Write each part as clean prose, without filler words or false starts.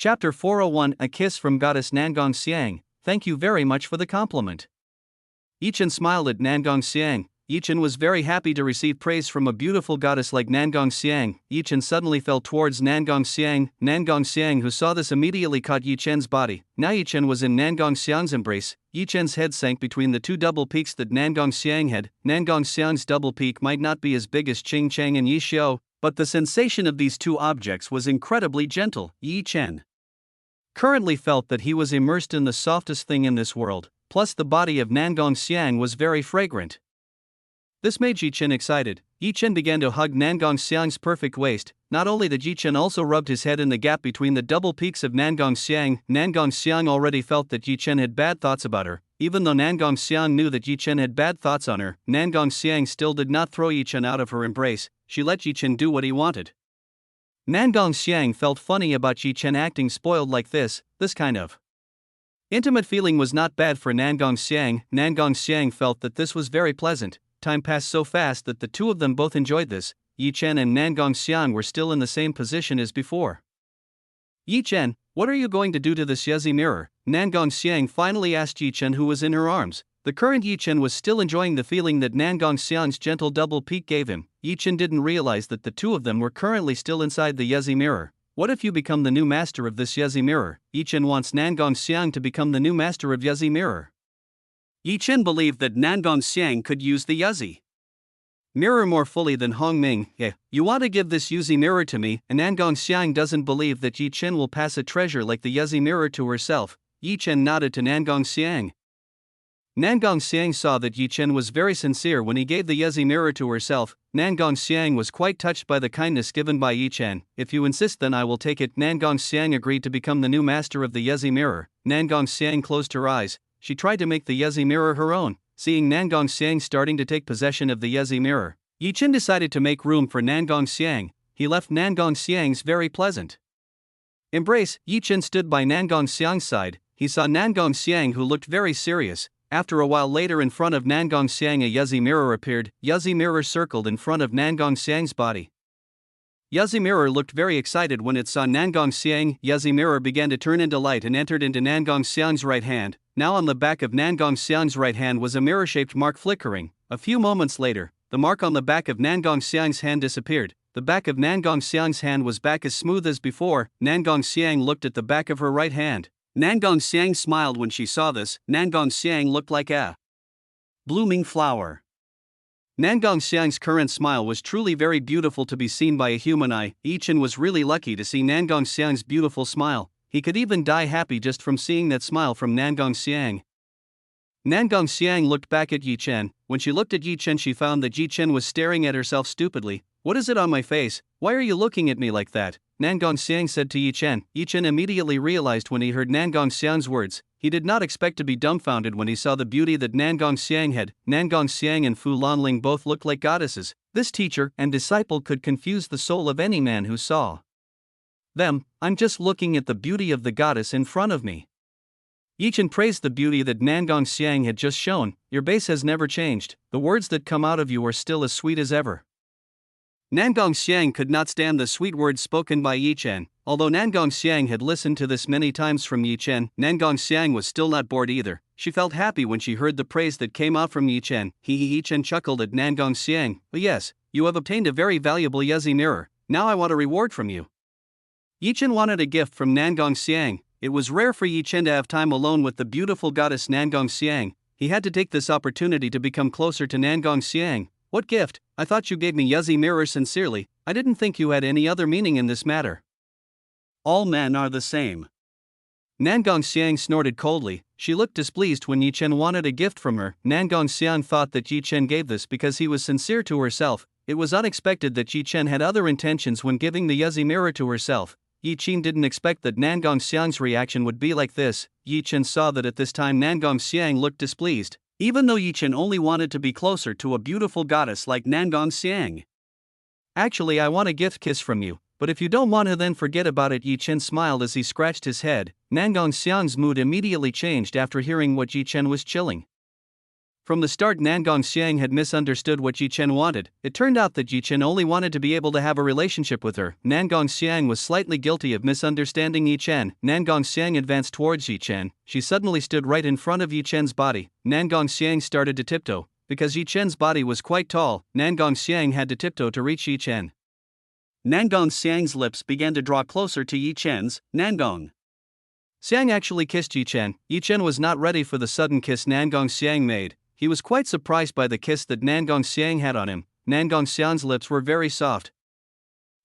Chapter 401 A Kiss from Goddess Nangong Xiang. Thank you very much for the compliment. Chen smiled at Nangong Xiang. Chen was very happy to receive praise from a beautiful goddess like Nangong Xiang. Chen suddenly fell towards Nangong Xiang. Nangong Xiang, who saw this, immediately caught Chen's body. Now Chen was in Nangong Xiang's embrace. Chen's head sank between the two double peaks that Nangong Xiang had. Nangong Xiang's double peak might not be as big as Qing Chang and Yi Xiao, but the sensation of these two objects was incredibly gentle. Chen currently felt that he was immersed in the softest thing in this world, plus the body of Nangong Xiang was very fragrant. This made Chen excited. Chen began to hug Nangong Xiang's perfect waist. Not only that, Chen also rubbed his head in the gap between the double peaks of Nangong Xiang. Nangong Xiang already felt that Chen had bad thoughts about her. Even though Nangong Xiang knew that Chen had bad thoughts on her, Nangong Xiang still did not throw Chen out of her embrace. She let Chen do what he wanted. Nangong Xiang felt funny about Chen acting spoiled like this. This kind of intimate feeling was not bad for Nangong Xiang. Nangong Xiang felt that this was very pleasant. Time passed so fast that the two of them both enjoyed this. Chen and Nangong Xiang were still in the same position as before. Chen, what are you going to do to this Yezi mirror? Nangong Xiang finally asked Chen, who was in her arms. The current Chen was still enjoying the feeling that Nangong Xiang's gentle double peak gave him. Chen didn't realize that the two of them were currently still inside the Yezi mirror. What if you become the new master of this Yezi mirror? Chen wants Nangong Xiang to become the new master of Yezi mirror. Chen believed that Nangong Xiang could use the Yezi mirror more fully than Hongming. Yeah, you want to give this Yezi mirror to me? And Nangong Xiang doesn't believe that Chen will pass a treasure like the Yezi mirror to herself. Chen nodded to Nangong Xiang. Nangong Xiang saw that Chen was very sincere when he gave the Yezi mirror to herself. Nangong Xiang was quite touched by the kindness given by Chen. If you insist, then I will take it. Nangong Xiang agreed to become the new master of the Yezi mirror. Nangong Xiang closed her eyes. She tried to make the Yezi mirror her own. Seeing Nangong Xiang starting to take possession of the Yezi mirror, Chen decided to make room for Nangong Xiang. He left Nangong Xiang's very pleasant embrace. Chen stood by Nangong Xiang's side. He saw Nangong Xiang, who looked very serious. After a while later, in front of Nangong Xiang, a Yezi mirror appeared. Yezi mirror circled in front of Nangong Xiang's body. Yezi mirror looked very excited when it saw Nangong Xiang. Yezi mirror began to turn into light and entered into Nangong Xiang's right hand. Now on the back of Nangong Xiang's right hand was a mirror-shaped mark flickering. A few moments later, the mark on the back of Nangong Xiang's hand disappeared. The back of Nangong Xiang's hand was back as smooth as before. Nangong Xiang looked at the back of her right hand. Nangong Xiang smiled when she saw this. Nangong Xiang looked like a blooming flower. Nangong Xiang's current smile was truly very beautiful to be seen by a human eye. Chen was really lucky to see Nangong Xiang's beautiful smile. He could even die happy just from seeing that smile from Nangong Xiang. Nangong Xiang looked back at Chen. When she looked at Chen, she found that Chen was staring at herself stupidly. What is it on my face? Why are you looking at me like that? Nangong Xiang said to Chen. Chen immediately realized when he heard Nangong Xiang's words. He did not expect to be dumbfounded when he saw the beauty that Nangong Xiang had. Nangong Xiang and Fu Lanling both looked like goddesses. This teacher and disciple could confuse the soul of any man who saw them. I'm just looking at the beauty of the goddess in front of me. Chen praised the beauty that Nangong Xiang had just shown. Your base has never changed. The words that come out of you are still as sweet as ever. Nangong Xiang could not stand the sweet words spoken by Chen. Although Nangong Xiang had listened to this many times from Chen, Nangong Xiang was still not bored either. She felt happy when she heard the praise that came out from Chen. Chen chuckled at Nangong Xiang. Yes, you have obtained a very valuable Yezi mirror. Now I want a reward from you. Chen wanted a gift from Nangong Xiang. It was rare for Chen to have time alone with the beautiful goddess Nangong Xiang. He had to take this opportunity to become closer to Nangong Xiang. What gift? I thought you gave me Yezi mirror sincerely. I didn't think you had any other meaning in this matter. All men are the same. Nangong Xiang snorted coldly. She looked displeased when Chen wanted a gift from her. Nangong Xiang thought that Chen gave this because he was sincere to herself. It was unexpected that Chen had other intentions when giving the Yezi mirror to herself. Chen didn't expect that Nangong Xiang's reaction would be like this. Chen saw that at this time Nangong Xiang looked displeased, even though Chen only wanted to be closer to a beautiful goddess like Nangong Xiang. Actually, I want a gift kiss from you, but if you don't want to, then forget about it. Chen smiled as he scratched his head. Nangong Xiang's mood immediately changed after hearing what Chen was chilling. From the start, Nangong Xiang had misunderstood what Yi Chen wanted. It turned out that Yi Chen only wanted to be able to have a relationship with her. Nangong Xiang was slightly guilty of misunderstanding Yi Chen. Nangong Xiang advanced towards Yi Chen. She suddenly stood right in front of Yi Chen's body. Nangong Xiang started to tiptoe. Because Yi Chen's body was quite tall, Nangong Xiang had to tiptoe to reach Yi Chen. Nangong Xiang's lips began to draw closer to Yi Chen's. Nangong Xiang actually kissed Yi Chen. Yi Chen was not ready for the sudden kiss Nangong Xiang made. He was quite surprised by the kiss that Nangong Xiang had on him. Nangong Xiang's lips were very soft.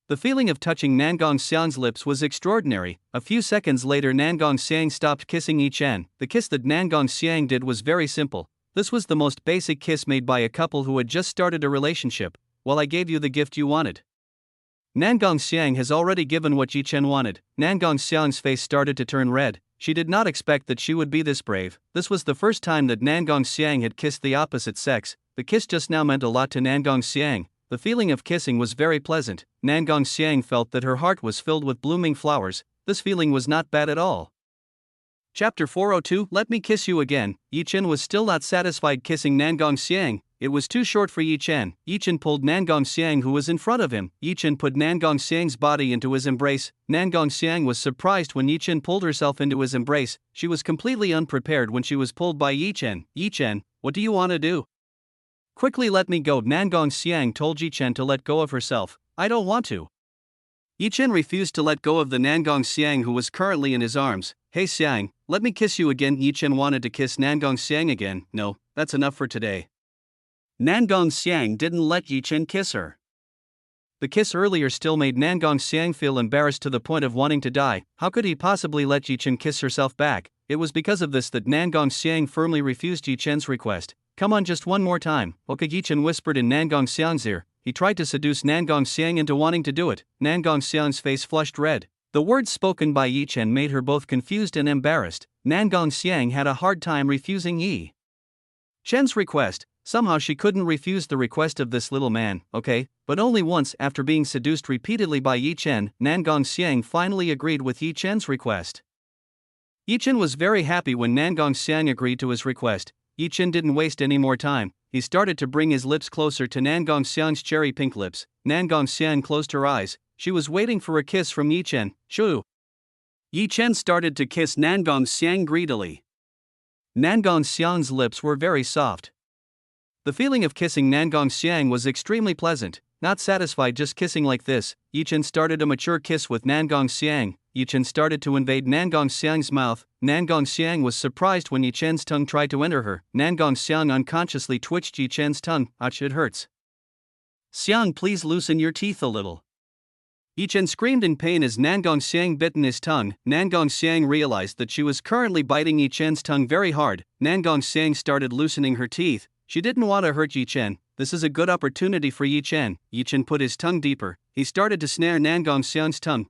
The feeling of touching Nangong Xiang's lips was extraordinary. A few seconds later, Nangong Xiang stopped kissing Yi Chen. The kiss that Nangong Xiang did was very simple. This was the most basic kiss made by a couple who had just started a relationship. Well, I gave you the gift you wanted. Nangong Xiang has already given what Yi Chen wanted. Nangong Xiang's face started to turn red. She did not expect that she would be this brave. This was the first time that Nangong Xiang had kissed the opposite sex. The kiss just now meant a lot to Nangong Xiang. The feeling of kissing was very pleasant. Nangong Xiang felt that her heart was filled with blooming flowers. This feeling was not bad at all. Chapter 402, Let Me Kiss You Again. Yi Chen was still not satisfied kissing Nangong Xiang. It was too short for Yi Chen. Yi Chen pulled Nangong Xiang, who was in front of him. Yi Chen put Nangong Xiang's body into his embrace. Nangong Xiang was surprised when Yi Chen pulled herself into his embrace. She was completely unprepared when she was pulled by Yi Chen. Yi Chen, what do you want to do? Quickly let me go. Nangong Xiang told Yi Chen to let go of herself. I don't want to. Yi Chen refused to let go of the Nangong Xiang, who was currently in his arms. Hey Xiang, let me kiss you again. Yi Chen wanted to kiss Nangong Xiang again. No, that's enough for today. Nangong Xiang didn't let Yi Chen kiss her. The kiss earlier still made Nangong Xiang feel embarrassed to the point of wanting to die. How could he possibly let Yi Chen kiss herself back? It was because of this that Nangong Xiang firmly refused Yi Chen's request. Come on, just one more time. Okay, Yi Chen whispered in Nangong Xiang's ear. He tried to seduce Nangong Xiang into wanting to do it. Nangong Xiang's face flushed red. The words spoken by Yi Chen made her both confused and embarrassed. Nangong Xiang had a hard time refusing Yi Chen's request. Somehow she couldn't refuse the request of this little man, okay? But only once, after being seduced repeatedly by Yi Chen, Nangong Xiang finally agreed with Yi Chen's request. Yi Chen was very happy when Nangong Xiang agreed to his request. Yi Chen didn't waste any more time. He started to bring his lips closer to Nangong Xiang's cherry pink lips. Nangong Xiang closed her eyes. She was waiting for a kiss from Yi Chen. Shoo! Yi Chen started to kiss Nangong Xiang greedily. Nangong Xiang's lips were very soft. The feeling of kissing Nangong Xiang was extremely pleasant. Not satisfied just kissing like this, Yi Chen started a mature kiss with Nangong Xiang. Yi Chen started to invade Nangong Xiang's mouth. Nangong Xiang was surprised when Yi Chen's tongue tried to enter her. Nangong Xiang unconsciously twitched Yi Chen's tongue. Ouch, it hurts. Xiang, please loosen your teeth a little. Yi Chen screamed in pain as Nangong Xiang bit in his tongue. Nangong Xiang realized that she was currently biting Yi Chen's tongue very hard. Nangong Xiang started loosening her teeth. She didn't want to hurt Yi Chen. This is a good opportunity for Yi Chen. Yi Chen put his tongue deeper. He started to snare Nangong Xiang's tongue.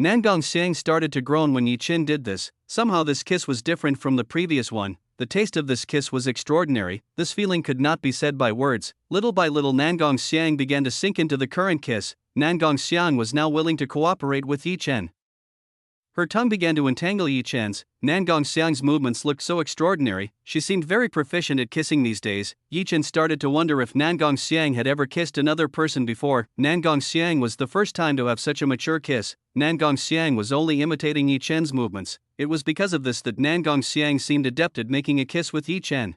Nangong Xiang started to groan when Yi Chen did this. Somehow this kiss was different from the previous one. The taste of this kiss was extraordinary. This feeling could not be said by words. Little by little Nangong Xiang began to sink into the current kiss. Nangong Xiang was now willing to cooperate with Yi Chen. Her tongue began to entangle Yi Chen's. Nangong Xiang's movements looked so extraordinary. She seemed very proficient at kissing these days. Yi Chen started to wonder if Nangong Xiang had ever kissed another person before. Nangong Xiang was the first time to have such a mature kiss. Nangong Xiang was only imitating Yi Chen's movements. It was because of this that Nangong Xiang seemed adept at making a kiss with Yi Chen.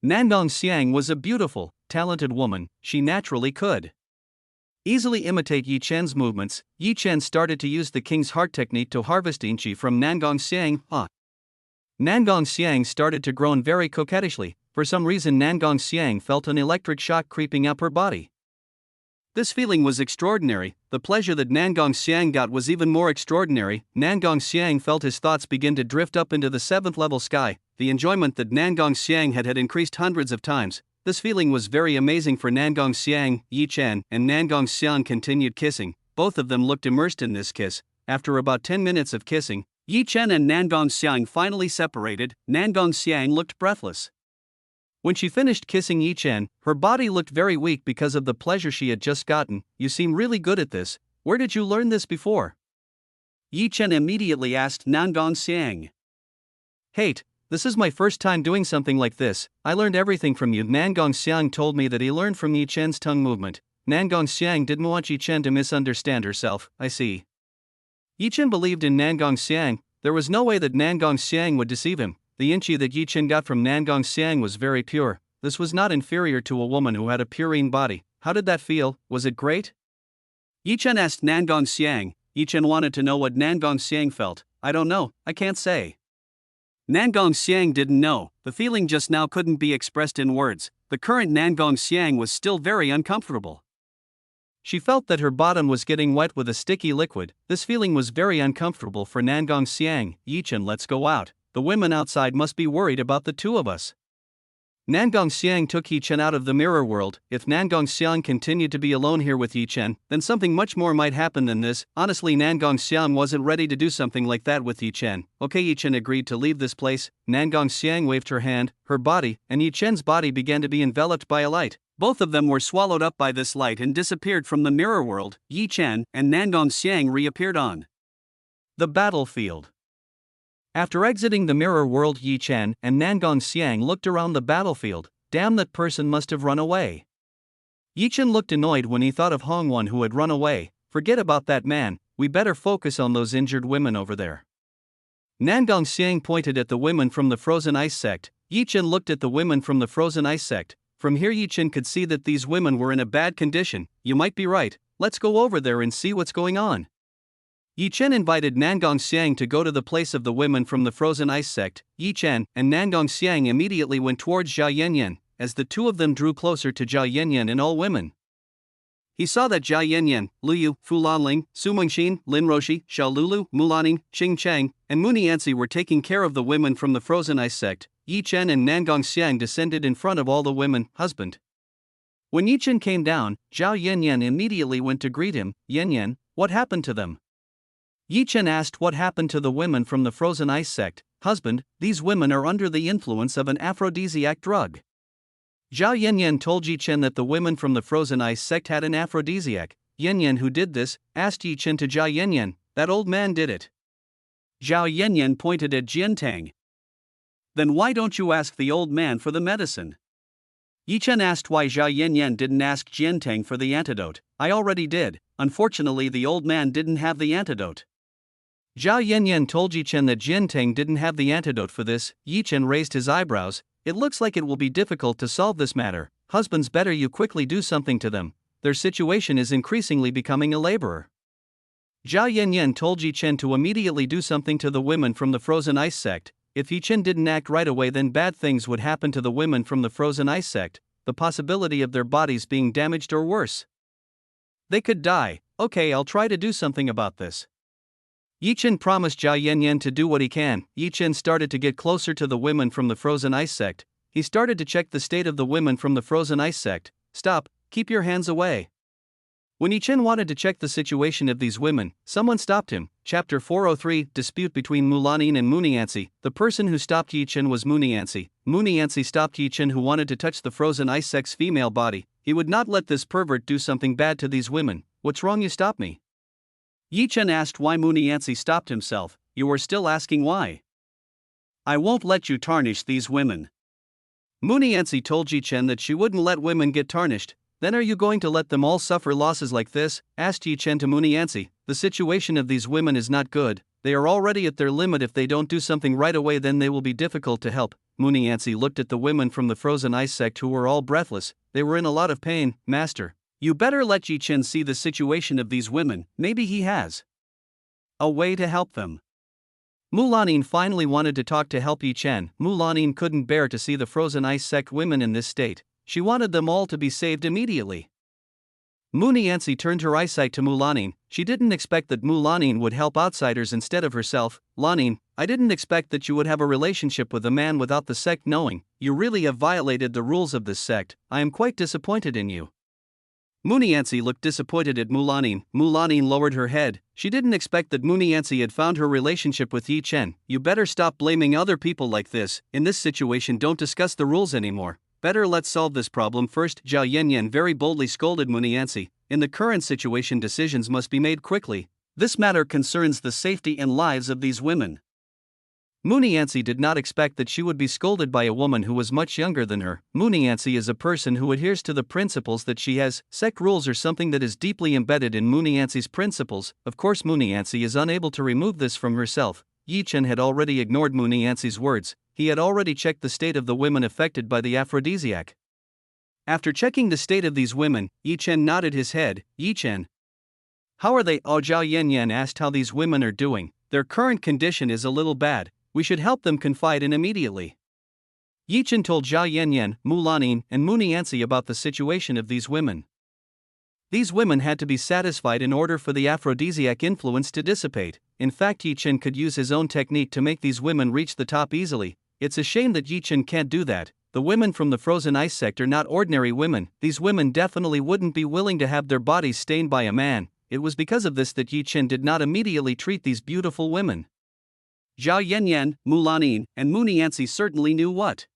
Nangong Xiang was a beautiful, talented woman. She naturally could easily imitate Yi Chen's movements. Yi Chen started to use the King's Heart technique to harvest Inchi from Nangong Xiang. Nangong Xiang started to groan very coquettishly. For some reason Nangong Xiang felt an electric shock creeping up her body. This feeling was extraordinary. The pleasure that Nangong Xiang got was even more extraordinary. Nangong Xiang felt his thoughts begin to drift up into the 7th level sky. The enjoyment that Nangong Xiang had increased hundreds of times. This feeling was very amazing for Nangong Xiang. Yi Chen and Nangong Xiang continued kissing. Both of them looked immersed in this kiss. After about 10 minutes of kissing, Yi Chen and Nangong Xiang finally separated. Nangong Xiang looked breathless. When she finished kissing Yi Chen, her body looked very weak because of the pleasure she had just gotten. You seem really good at this. Where did you learn this before? Yi Chen immediately asked Nangong Xiang. Hate, This is my first time doing something like this. I learned everything from you. Nangong Xiang told me that he learned from Yi Chen's tongue movement. Nangong Xiang didn't want Yi Chen to misunderstand herself. I see. Yi Chen believed in Nangong Xiang. There was no way that Nangong Xiang would deceive him. The inchi that Yi Chen got from Nangong Xiang was very pure. This was not inferior to a woman who had a purine body. How did that feel? Was it great? Yi Chen asked Nangong Xiang. Yi Chen wanted to know what Nangong Xiang felt. I don't know, I can't say. Nangong Xiang didn't know. The feeling just now couldn't be expressed in words. The current Nangong Xiang was still very uncomfortable. She felt that her bottom was getting wet with a sticky liquid. This feeling was very uncomfortable for Nangong Xiang. Yi Chen, let's go out. The women outside must be worried about the two of us. Nangong Xiang took Yi Chen out of the mirror world. If Nangong Xiang continued to be alone here with Yi Chen, then something much more might happen than this. Honestly, Nangong Xiang wasn't ready to do something like that with Yi Chen. Okay, Yi Chen agreed to leave this place. Nangong Xiang waved her hand, her body, and Yi Chen's body began to be enveloped by a light. Both of them were swallowed up by this light and disappeared from the mirror world. Yi Chen and Nangong Xiang reappeared on the battlefield. After exiting the mirror world, Yi Chen and Nangong Xiang looked around the battlefield. Damn, that person must have run away. Yi Chen looked annoyed when he thought of Hongwan who had run away. Forget about that man, we better focus on those injured women over there. Nangong Xiang pointed at the women from the frozen ice sect. Yi Chen looked at the women from the frozen ice sect. From here Yi Chen could see that these women were in a bad condition. You might be right, let's go over there and see what's going on. Yi Chen invited Nangong Xiang to go to the place of the women from the frozen ice sect. Yi Chen and Nangong Xiang immediately went towards Zhao Yanyan. As the two of them drew closer to Zhao Yanyan and all women, he saw that Zhao Yanyan, Lu Yu, Fu Lanling, Su Mengxin, Lin Roshi, Xiao Lulu, Mulaning, Qing Cheng, and Mu Nianzi were taking care of the women from the frozen ice sect. Yi Chen and Nangong Xiang descended in front of all the women. Husband. When Yi Chen came down, Zhao Yanyan immediately went to greet him. Yanyan, what happened to them? Yi Chen asked what happened to the women from the frozen ice sect. Husband, these women are under the influence of an aphrodisiac drug. Zhao Yanyan told Yi Chen that the women from the frozen ice sect had an aphrodisiac. Yanyan, who did this? Asked Yi Chen to Zhao Yanyan. That old man did it. Zhao Yanyan pointed at Jiantang. Then why don't you ask the old man for the medicine? Yi Chen asked why Zhao Yanyan didn't ask Jiantang for the antidote. I already did. Unfortunately, the old man didn't have the antidote. Zhao Yanyan told Yi Chen that Jiantang didn't have the antidote for this. Yi Chen raised his eyebrows. It looks like it will be difficult to solve this matter. Husbands, better you quickly do something to them. Their situation is increasingly becoming a laborer. Zhao Yanyan told Yi Chen to immediately do something to the women from the frozen ice sect. If Yi Chen didn't act right away, then bad things would happen to the women from the frozen ice sect, the possibility of their bodies being damaged or worse. They could die. Okay, I'll try to do something about this. Yi Chen promised Zhao Yanyan to do what he can. Yi Chen started to get closer to the women from the frozen ice sect. He started to check the state of the women from the frozen ice sect. Stop, keep your hands away. When Yi Chen wanted to check the situation of these women, someone stopped him. Chapter 403, Dispute between Mulanin and Mu Nianzi. The person who stopped Yi Chen was Mu Nianzi. Mu Nianzi stopped Yi Chen, who wanted to touch the frozen ice sect's female body. He would not let this pervert do something bad to these women. What's wrong, you stop me? Yi Chen asked why Mu Nianzi stopped himself. You are still asking why? I won't let you tarnish these women. Mu Nianzi told Yi Chen that she wouldn't let women get tarnished. Then are you going to let them all suffer losses like this? Asked Yi Chen to Mu Nianzi. The situation of these women is not good. They are already at their limit. If they don't do something right away, then they will be difficult to help. Mu Nianzi looked at the women from the frozen ice sect who were all breathless. They were in a lot of pain. Master, you better let Yi Chen see the situation of these women. Maybe he has a way to help them. Mulanin finally wanted to talk to help Yi Chen. Mulanin couldn't bear to see the frozen ice sect women in this state. She wanted them all to be saved immediately. Mu Nianzi turned her eyesight to Mulanin. She didn't expect that Mulanin would help outsiders instead of herself. Lanin, I didn't expect that you would have a relationship with a man without the sect knowing. You really have violated the rules of this sect. I am quite disappointed in you. Mu Nianzi looked disappointed at Mulanin. Mulanin lowered her head. She didn't expect that Mu Nianzi had found her relationship with Yi Chen. You better stop blaming other people like this. In this situation, don't discuss the rules anymore. Better let's solve this problem first. Zhao Yanyan very boldly scolded Mu Nianzi. In the current situation, decisions must be made quickly. This matter concerns the safety and lives of these women. Moonyancy did not expect that she would be scolded by a woman who was much younger than her. Moonyancy is a person who adheres to the principles that she has. Sect rules are something that is deeply embedded in Moonyancy's principles. Of course, Moonyancy is unable to remove this from herself. Chen had already ignored Moonyancy's words. He had already checked the state of the women affected by the aphrodisiac. After checking the state of these women, Chen nodded his head. Chen, how are they? Oh, Zhao Yanyan asked how these women are doing. Their current condition is a little bad. We should help them, confide in immediately. Chen told Zhao Yanyan, Mulanin, and Moonyancy about the situation of these women. These women had to be satisfied in order for the aphrodisiac influence to dissipate. In fact, Chen could use his own technique to make these women reach the top easily. It's a shame that Chen can't do that. The women from the frozen ice sect are not ordinary women. These women definitely wouldn't be willing to have their bodies stained by a man. It was because of this that Chen did not immediately treat these beautiful women. Zhao Yanyan, Mulanin, and Moonyancy certainly knew what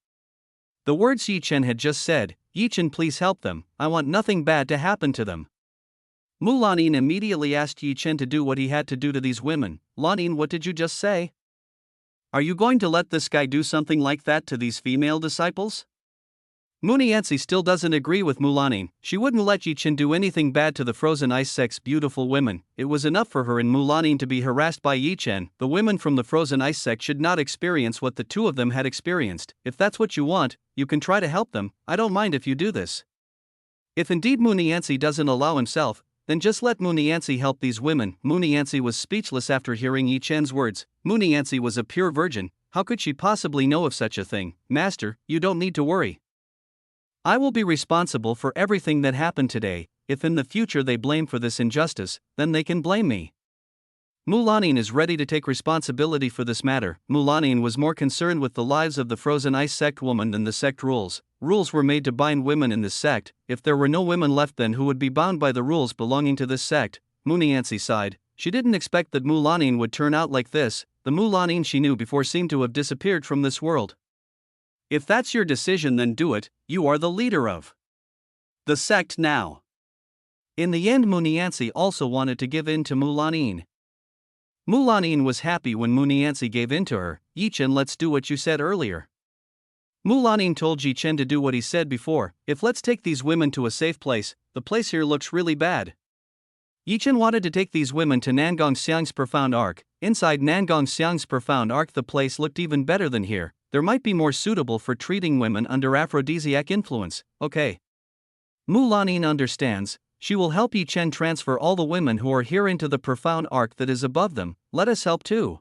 the words Chen had just said. Chen, please help them. I want nothing bad to happen to them. Mulanin immediately asked Chen to do what he had to do to these women. Lanin, what did you just say? Are you going to let this guy do something like that to these female disciples? Moonyancy still doesn't agree with Mulanin. She wouldn't let Chen do anything bad to the frozen ice sect's beautiful women. It was enough for her and Mulanin to be harassed by Chen. The women from the frozen ice sect should not experience what the two of them had experienced. If that's what you want, you can try to help them. I don't mind if you do this. If indeed Moonyancy doesn't allow himself, then just let Moonyancy help these women. Moonyancy was speechless after hearing Chen's words. Moonyancy was a pure virgin. How could she possibly know of such a thing? Master, you don't need to worry. I will be responsible for everything that happened today. If in the future they blame for this injustice, then they can blame me. Mulanin is ready to take responsibility for this matter. Mulanin was more concerned with the lives of the frozen ice sect woman than the sect rules. Rules were made to bind women in this sect. If there were no women left, then who would be bound by the rules belonging to this sect? Moonyancy sighed. She didn't expect that Mulanin would turn out like this. The Mulanin she knew before seemed to have disappeared from this world. If that's your decision, then do it. You are the leader of the sect now. In the end, Moonyancy also wanted to give in to Mulanin. Mulanin was happy when Moonyancy gave in to her. Chen, let's do what you said earlier. Mulanin told Chen to do what he said before. If let's take these women to a safe place, the place here looks really bad. Chen wanted to take these women to Nangong Xiang's profound ark. Inside Nangong Xiang's profound ark, the place looked even better than here. There might be more suitable for treating women under aphrodisiac influence. Okay. Mulanin understands. She will help Chen transfer all the women who are here into the profound ark that is above them. Let us help too.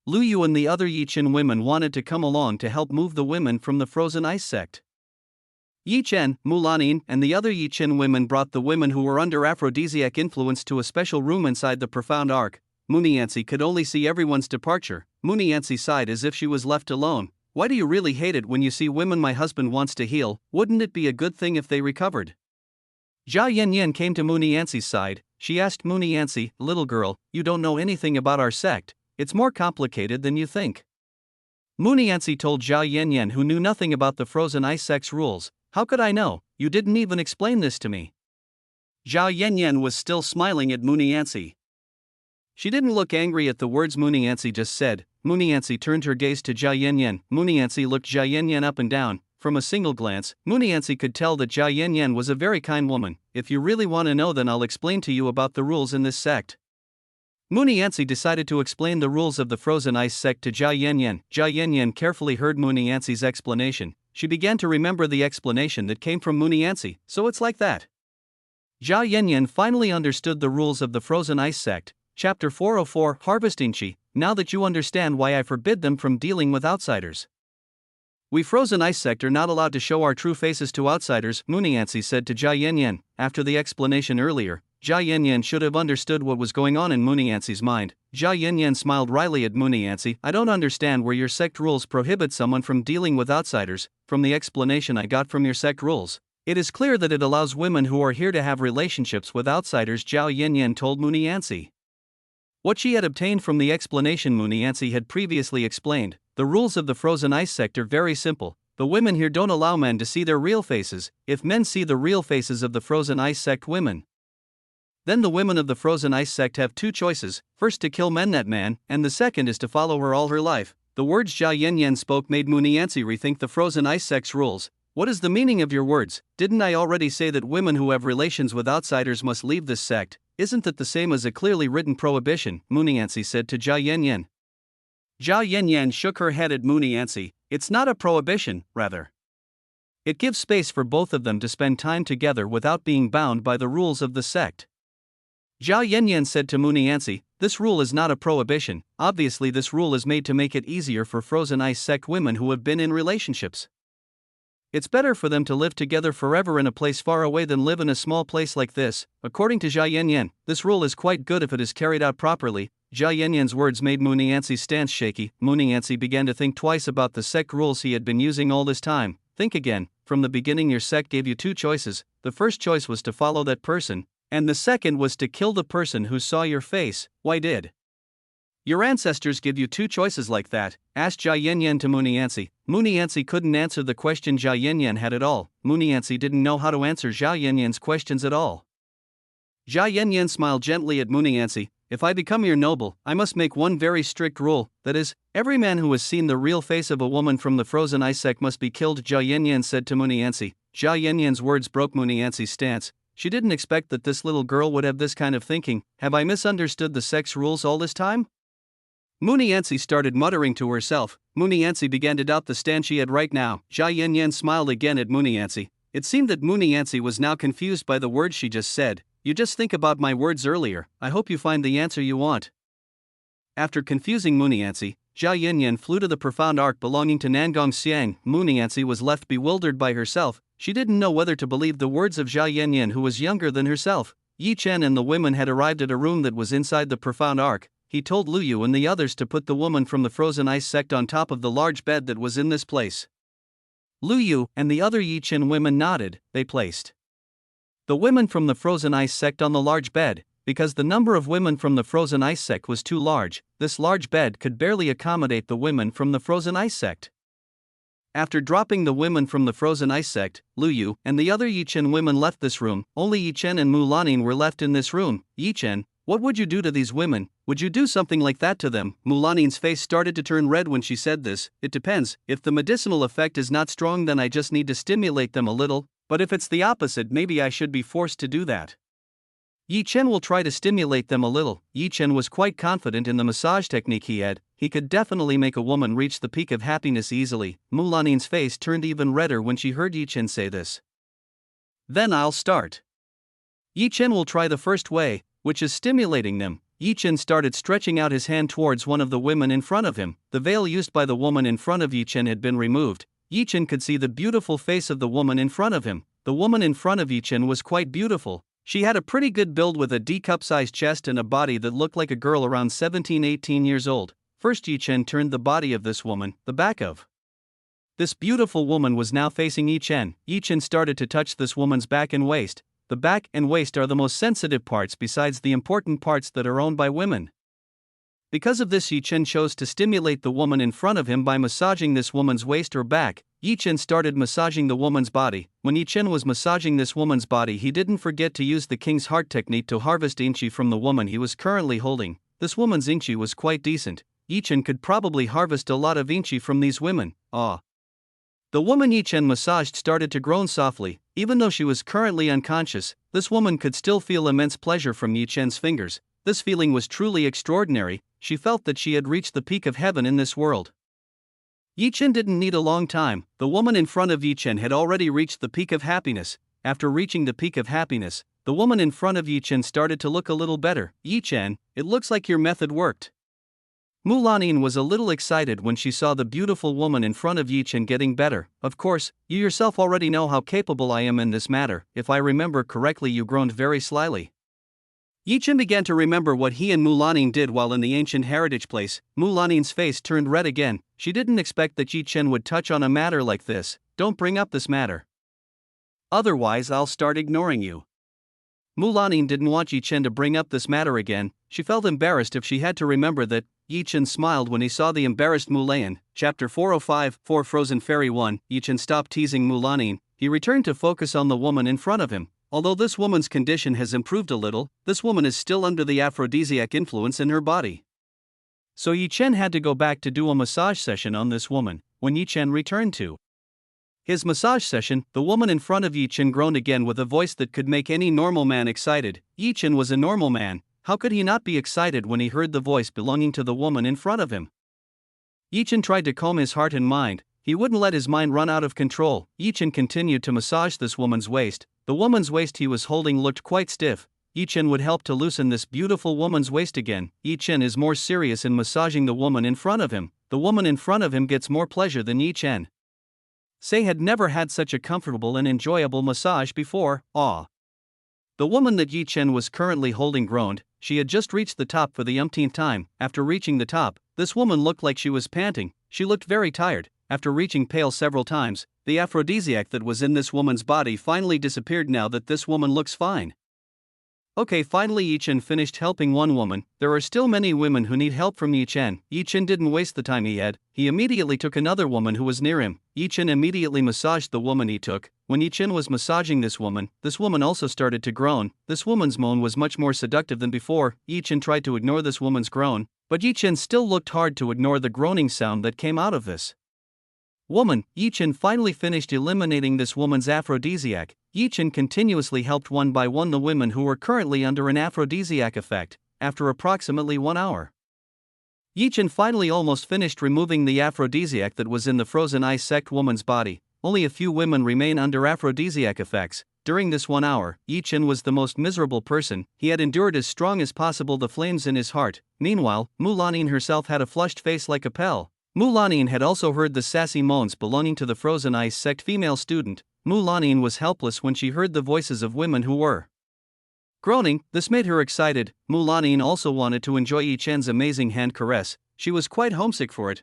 Lu Yu and the other Chen women wanted to come along to help move the women from the frozen ice sect. Chen, Mulanin, and the other Chen women brought the women who were under aphrodisiac influence to a special room inside the profound ark. Moonyancy could only see everyone's departure. Moonyancy sighed as if she was left alone. Why do you really hate it when you see women my husband wants to heal? Wouldn't it be a good thing if they recovered? Zhao Yanyan came to Moonyancy's side. She asked Moonyancy, little girl, you don't know anything about our sect. It's more complicated than you think. Moonyancy told Zhao Yanyan, who knew nothing about the frozen ice sect's rules. How could I know? You didn't even explain this to me. Zhao Yanyan was still smiling at Moonyancy. She didn't look angry at the words Moonyancy just said. Moonyancy turned her gaze to Zhao Yanyan. Moonyancy looked Zhao Yanyan up and down. From a single glance, Moonyancy could tell that Zhao Yanyan was a very kind woman. If you really want to know, then I'll explain to you about the rules in this sect. Moonyancy decided to explain the rules of the frozen ice sect to Zhao Yanyan. Zhao Yanyan carefully heard Moonyancy's explanation. She began to remember the explanation that came from Moonyancy. So it's like that. Zhao Yanyan finally understood the rules of the frozen ice sect. Chapter 404, Harvesting Chi. Now that you understand why I forbid them from dealing with outsiders. We frozen ice sect are not allowed to show our true faces to outsiders, Moonyancy said to Zhao Yanyan. After the explanation earlier, Zhao Yanyan should have understood what was going on in Moonyancy's mind. Zhao Yanyan smiled wryly at Moonyancy. I don't understand where your sect rules prohibit someone from dealing with outsiders. From the explanation I got from your sect rules, it is clear that it allows women who are here to have relationships with outsiders, Zhao Yanyan told Moonyancy. What she had obtained from the explanation Moonyancy had previously explained. The rules of the frozen ice sect are very simple. The women here don't allow men to see their real faces. If men see the real faces of the frozen ice sect women, then the women of the frozen ice sect have two choices. First, to kill that man, and the second is to follow her all her life. The words Jia Yanyan spoke made Mu Nianzi rethink the frozen ice sex rules. What is the meaning of your words? Didn't I already say that women who have relations with outsiders must leave this sect? Isn't that the same as a clearly written prohibition? Mu Nianzi said to Jia Yanyan. Jia Yanyan shook her head at Mu Nianzi. It's not a prohibition, rather. It gives space for both of them to spend time together without being bound by the rules of the sect. Jia Yanyan said to Mu Nianzi, this rule is not a prohibition. Obviously this rule is made to make it easier for frozen ice sect women who have been in relationships. It's better for them to live together forever in a place far away than live in a small place like this. According to Jia Yanyan, this rule is quite good if it is carried out properly. Jia Yanyan's words made Mu Nianzi's stance shaky. Mu Nianzi began to think twice about the sect rules he had been using all this time. Think again. From the beginning your sect gave you two choices. The first choice was to follow that person, and the second was to kill the person who saw your face. Why did your ancestors give you two choices like that? Asked Jia Yanyan to Mu Nianzi. Mu Nianzi couldn't answer the question Jia Yanyan had at all. Mu Nianzi didn't know how to answer Jia Yanyan's questions at all. Jia Yanyan smiled gently at Mu Nianzi. If I become your noble, I must make one very strict rule, that is, every man who has seen the real face of a woman from the frozen ice sect must be killed, Jia Yanyan said to Mu Nianzi. Jia Yanyan's words broke Mu Nianzi's stance. She didn't expect that this little girl would have this kind of thinking. Have I misunderstood the sect's rules all this time? Mu Nianzi started muttering to herself. Mu Nianzi began to doubt the stand she had right now. Jia Yanyan smiled again at Mu Nianzi. It seemed that Mu Nianzi was now confused by the words she just said. You just think about my words earlier. I hope you find the answer you want. After confusing Mu Nianzi, Jia Yanyan flew to the profound arc belonging to Nangong Xiang. Mu Nianzi was left bewildered by herself. She didn't know whether to believe the words of Jia Yanyan, who was younger than herself. Chen and the women had arrived at a room that was inside the profound arc. He told Lu Yu and the others to put the woman from the frozen ice sect on top of the large bed that was in this place. Lu Yu and the other Chen women nodded. They placed the women from the frozen ice sect on the large bed. Because the number of women from the frozen ice sect was too large, this large bed could barely accommodate the women from the frozen ice sect. After dropping the women from the frozen ice sect, Lu Yu and the other Chen women left this room. Only Chen and Mu Lanin were left in this room. Chen, what would you do to these women? Would you do something like that to them? Mu Lanin's face started to turn red when she said this. It depends. If the medicinal effect is not strong, then I just need to stimulate them a little. But if it's the opposite, maybe I should be forced to do that. Chen will try to stimulate them a little. Chen was quite confident in the massage technique he had. He could definitely make a woman reach the peak of happiness easily. Mu Lanin's face turned even redder when she heard Chen say this. Then I'll start. Chen will try the first way, which is stimulating them. Chen started stretching out his hand towards one of the women in front of him. The veil used by the woman in front of Chen had been removed. Chen could see the beautiful face of the woman in front of him. The woman in front of Chen was quite beautiful. She had a pretty good build with a D-cup-sized chest and a body that looked like a girl around 17-18 years old. First Chen turned the body of this woman. The back of this beautiful woman was now facing Chen. Chen started to touch this woman's back and waist. The back and waist are the most sensitive parts besides the important parts that are owned by women. Because of this, Chen chose to stimulate the woman in front of him by massaging this woman's waist or back. Chen started massaging the woman's body. When Chen was massaging this woman's body, he didn't forget to use the king's heart technique to harvest inchi from the woman he was currently holding. This woman's inchi was quite decent. Chen could probably harvest a lot of inchi from these women. Ah. The woman Chen massaged started to groan softly. Even though she was currently unconscious, this woman could still feel immense pleasure from Chen's fingers. This feeling was truly extraordinary. She felt that she had reached the peak of heaven in this world. Chen didn't need a long time. The woman in front of Chen had already reached the peak of happiness. After reaching the peak of happiness, the woman in front of Chen started to look a little better. Chen, it looks like your method worked. Mu Lanin was a little excited when she saw the beautiful woman in front of Chen getting better. Of course, you yourself already know how capable I am in this matter. If I remember correctly, you groaned very slyly. Chen began to remember what he and Mu Lanin did while in the ancient heritage place. Mu Lanin's face turned red again. She didn't expect that Chen would touch on a matter like this. Don't bring up this matter. Otherwise I'll start ignoring you. Mu Lanin didn't want Chen to bring up this matter again. She felt embarrassed if she had to remember that. Chen smiled when he saw the embarrassed Mu Lanin. Chapter 405, 4 Frozen Fairy 1. Chen stopped teasing Mu Lanin. He returned to focus on the woman in front of him. Although this woman's condition has improved a little, this woman is still under the aphrodisiac influence in her body. So Yi Chen had to go back to do a massage session on this woman. When Yi Chen returned to his massage session, the woman in front of Yi Chen groaned again with a voice that could make any normal man excited. Yi Chen was a normal man. How could he not be excited when he heard the voice belonging to the woman in front of him? Yi Chen tried to calm his heart and mind. He wouldn't let his mind run out of control. Yi Chen continued to massage this woman's waist. The woman's waist he was holding looked quite stiff. Yi Chen would help to loosen this beautiful woman's waist again. Yi Chen is more serious in massaging the woman in front of him. The woman in front of him gets more pleasure than Yi Chen. Say had never had such a comfortable and enjoyable massage before. Aw. The woman that Yi Chen was currently holding groaned. She had just reached the top for the umpteenth time. After reaching the top, this woman looked like she was panting. She looked very tired. After reaching pale several times, the aphrodisiac that was in this woman's body finally disappeared now that this woman looks fine. Okay, finally Yi Chen finished helping one woman. There are still many women who need help from Yi Chen. Yi Chen didn't waste the time he had. He immediately took another woman who was near him. Yi Chen immediately massaged the woman he took. When Yi Chen was massaging this woman also started to groan. This woman's moan was much more seductive than before. Yi Chen tried to ignore this woman's groan, but Yi Chen still looked hard to ignore the groaning sound that came out of this woman. Yi Chen finally finished eliminating this woman's aphrodisiac. Yi Chen continuously helped one by one the women who were currently under an aphrodisiac effect. After approximately 1 hour, Yi Chen finally almost finished removing the aphrodisiac that was in the frozen ice sect woman's body. Only a few women remain under aphrodisiac effects. During this 1 hour, Yi Chen was the most miserable person. He had endured as strong as possible the flames in his heart. Meanwhile, Mulanin herself had a flushed face like a pell. Mulanin had also heard the sassy moans belonging to the frozen ice sect female student. Mulanin was helpless when she heard the voices of women who were groaning. This made her excited. Mulanin also wanted to enjoy Yi Chen's amazing hand caress. She was quite homesick for it.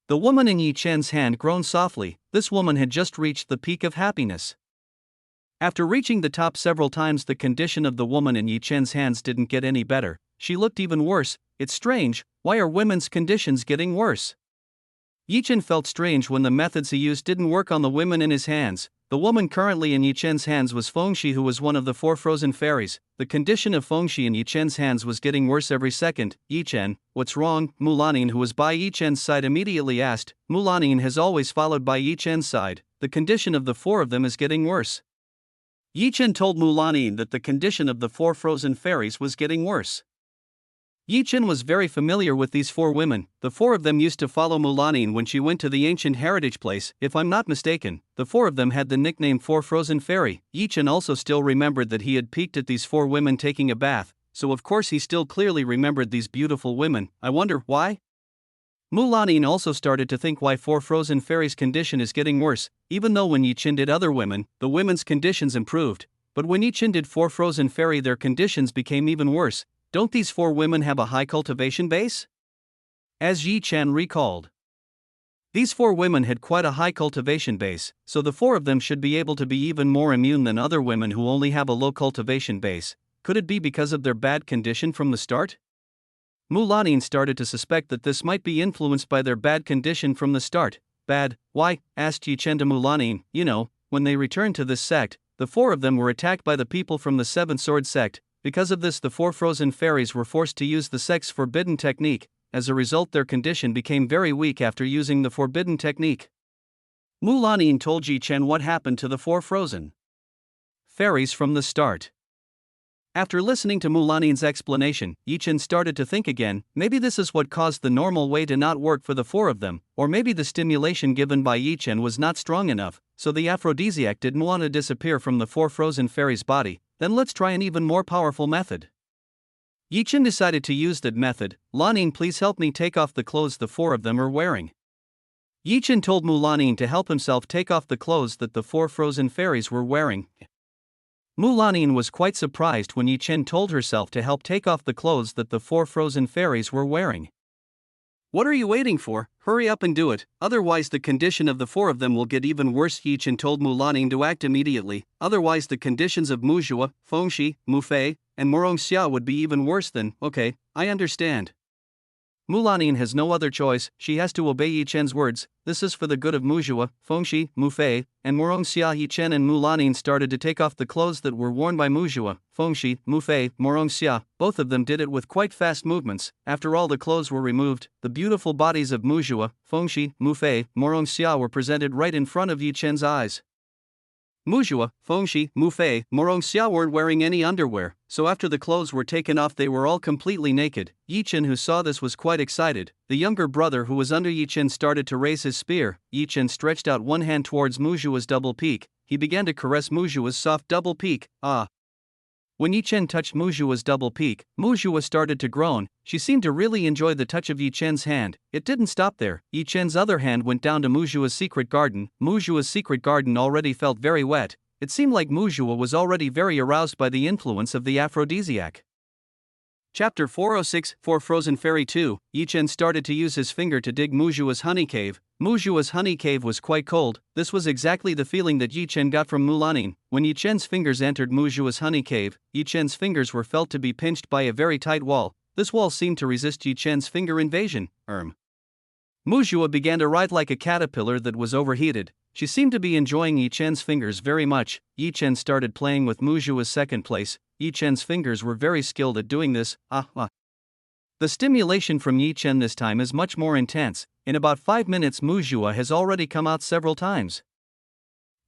The woman in Yi Chen's hand groaned softly. This woman had just reached the peak of happiness. After reaching the top several times, the condition of the woman in Yi Chen's hands didn't get any better. She looked even worse. It's strange. Why are women's conditions getting worse? Yi Chen felt strange when the methods he used didn't work on the women in his hands. The woman currently in Yi Chen's hands was Fengxi, who was one of the 4 frozen fairies. The condition of Fengxi in Yi Chen's hands was getting worse every second. Yi Chen, what's wrong? Mulanin, who was by Yi Chen's side, immediately asked. Mulanin has always followed by Yi Chen's side. The condition of the 4 of them is getting worse. Yi Chen told Mulanin that the condition of the 4 frozen fairies was getting worse. Yi Chen was very familiar with these 4 women. The 4 of them used to follow Mulanin when she went to the ancient heritage place. If I'm not mistaken, the 4 of them had the nickname 4 Frozen Fairy. Yi Chen also still remembered that he had peeked at these 4 women taking a bath, so of course he still clearly remembered these beautiful women. I wonder why? Mulanin also started to think why 4 Frozen Fairies' condition is getting worse, even though when Yi Chen did other women, the women's conditions improved. But when Yi Chen did 4 Frozen Fairy, their conditions became even worse. Don't these 4 women have a high cultivation base? As Yi Chen recalled, these 4 women had quite a high cultivation base, so the 4 of them should be able to be even more immune than other women who only have a low cultivation base. Could it be because of their bad condition from the start? Mulanin started to suspect that this might be influenced by their bad condition from the start. Bad? Why? Asked Yi Chen to Mulanin. You know, when they returned to this sect, the 4 of them were attacked by the people from the 7 Sword sect. Because of this, the 4 frozen fairies were forced to use the sect's forbidden technique. As a result, their condition became very weak after using the forbidden technique. Mulanin told Yi Chen what happened to the 4 frozen fairies from the start. After listening to Mulanin's explanation, Yi Chen started to think again. Maybe this is what caused the normal way to not work for the 4 of them, or maybe the stimulation given by Yi Chen was not strong enough, so the aphrodisiac didn't want to disappear from the 4 frozen fairies' body. Then let's try an even more powerful method. Yi Chen decided to use that method. Lanin, please help me take off the clothes the 4 of them are wearing. Yi Chen told Mulanin to help himself take off the clothes that the 4 frozen fairies were wearing. Mulanin was quite surprised when Yi Chen told herself to help take off the clothes that the 4 frozen fairies were wearing. What are you waiting for? Hurry up and do it, otherwise the condition of the 4 of them will get even worse. Yi Chen told Mulanin to act immediately, otherwise the conditions of Muzhua, Fengxi, Mufei, and Morongxia would be even worse than. Okay, I understand. Mulanin has no other choice, she has to obey Yi Chen's words. This is for the good of Muzhua, Fengxi, Mufei, and Morongxia. Yi Chen and Mulanin started to take off the clothes that were worn by Muzhua, Fengxi, Mufei, Morongxia. Both of them did it with quite fast movements. After all the clothes were removed, the beautiful bodies of Muzhua, Fengxi, Mufei, Morongxia were presented right in front of Yi Chen's eyes. Muzhua, Fengxi, Mufei, Morongxia weren't wearing any underwear, so after the clothes were taken off they were all completely naked. Yi Chen, who saw this, was quite excited. The younger brother who was under Yi Chen started to raise his spear. Yi Chen stretched out one hand towards Muzhua's double peak. He began to caress Muzhua's soft double peak. Ah! When Yi Chen touched Muzhua's double peak, Muzhua started to groan. She seemed to really enjoy the touch of Yi Chen's hand. It didn't stop there. Yi Chen's other hand went down to Muzhua's secret garden. Muzhua's secret garden already felt very wet. It seemed like Muzhua was already very aroused by the influence of the aphrodisiac. Chapter 406, For Frozen Fairy 2, Yi Chen started to use his finger to dig Muzhua's honey cave. Muzhua's honey cave was quite cold. This was exactly the feeling that Yi Chen got from Mulanin. When Yi Chen's fingers entered Muzhua's honey cave, Yi Chen's fingers were felt to be pinched by a very tight wall. This wall seemed to resist Yi Chen's finger invasion. Muzhua began to writhe like a caterpillar that was overheated. She seemed to be enjoying Yi Chen's fingers very much. Yi Chen started playing with Muzhua's second place. Yi Chen's fingers were very skilled at doing this. The stimulation from Yi Chen this time is much more intense. In about 5 minutes Muzhua has already come out several times.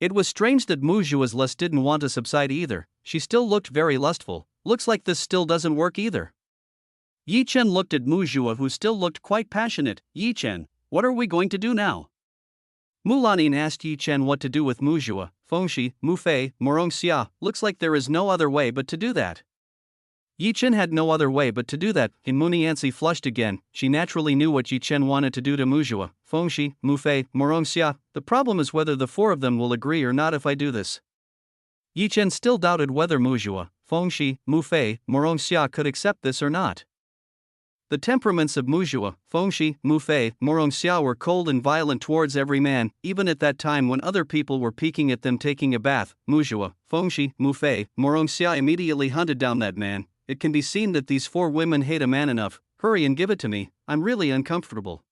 It was strange that Muzhua's lust didn't want to subside either. She still looked very lustful. Looks like this still doesn't work either. Yi Chen looked at Muzhua, who still looked quite passionate. Yi Chen, what are we going to do now? Mulanin asked Yi Chen what to do with Muzhua, Fengxi, Mufei, Morongxia. Looks like there is no other way but to do that. Yi Chen had no other way but to do that. Muniansi flushed again. She naturally knew what Yi Chen wanted to do to Muzhua, Fengxi, Mufei, Morongxia. The problem is whether the four of them will agree or not if I do this. Yi Chen still doubted whether Muzhua, Fengxi, Mufei, Morongxia could accept this or not. The temperaments of Muzhua, Fengxi, Mufei, Morongxia were cold and violent towards every man, even at that time when other people were peeking at them taking a bath. Muzhua, Fengxi, Mufei, Morongxia immediately hunted down that man. It can be seen that these four women hate a man enough. Hurry and give it to me, I'm really uncomfortable.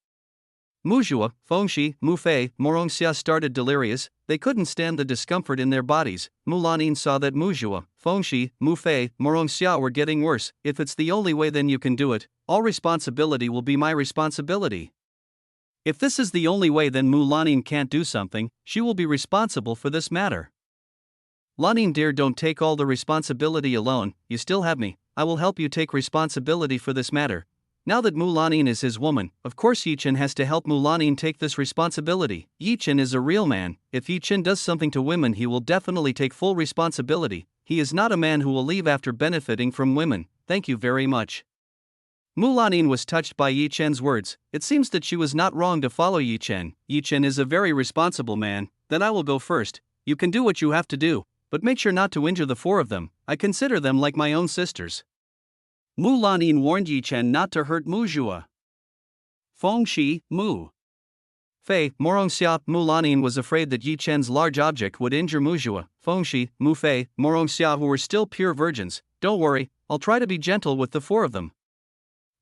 Muzhua, Fengxi, Mufei, Morongxia started delirious. They couldn't stand the discomfort in their bodies. Mulanin saw that Muzhua, Fengxi, Mufei, Morongxia were getting worse. If it's the only way, then you can do it. All responsibility will be my responsibility. If this is the only way, then Mulanin can't do something. She will be responsible for this matter. Lanin dear, don't take all the responsibility alone. You still have me. I will help you take responsibility for this matter. Now that Mulanin is his woman, of course Yi Chen has to help Mulanin take this responsibility. Yi Chen is a real man. If Yi Chen does something to women, he will definitely take full responsibility. He is not a man who will leave after benefiting from women. Thank you very much. Mulanin was touched by Yi Chen's words. It seems that she was not wrong to follow Yi Chen. Yi Chen is a very responsible man. Then I will go first. You can do what you have to do, but make sure not to injure the four of them. I consider them like my own sisters. Mulanin warned Yi Chen not to hurt Muzhua, Fengxi, Fei, Morongxia. Mulanin was afraid that Yi Chen's large object would injure Muzhua, Fengxi, Mufei, Morongxia, who were still pure virgins. Don't worry, I'll try to be gentle with the four of them.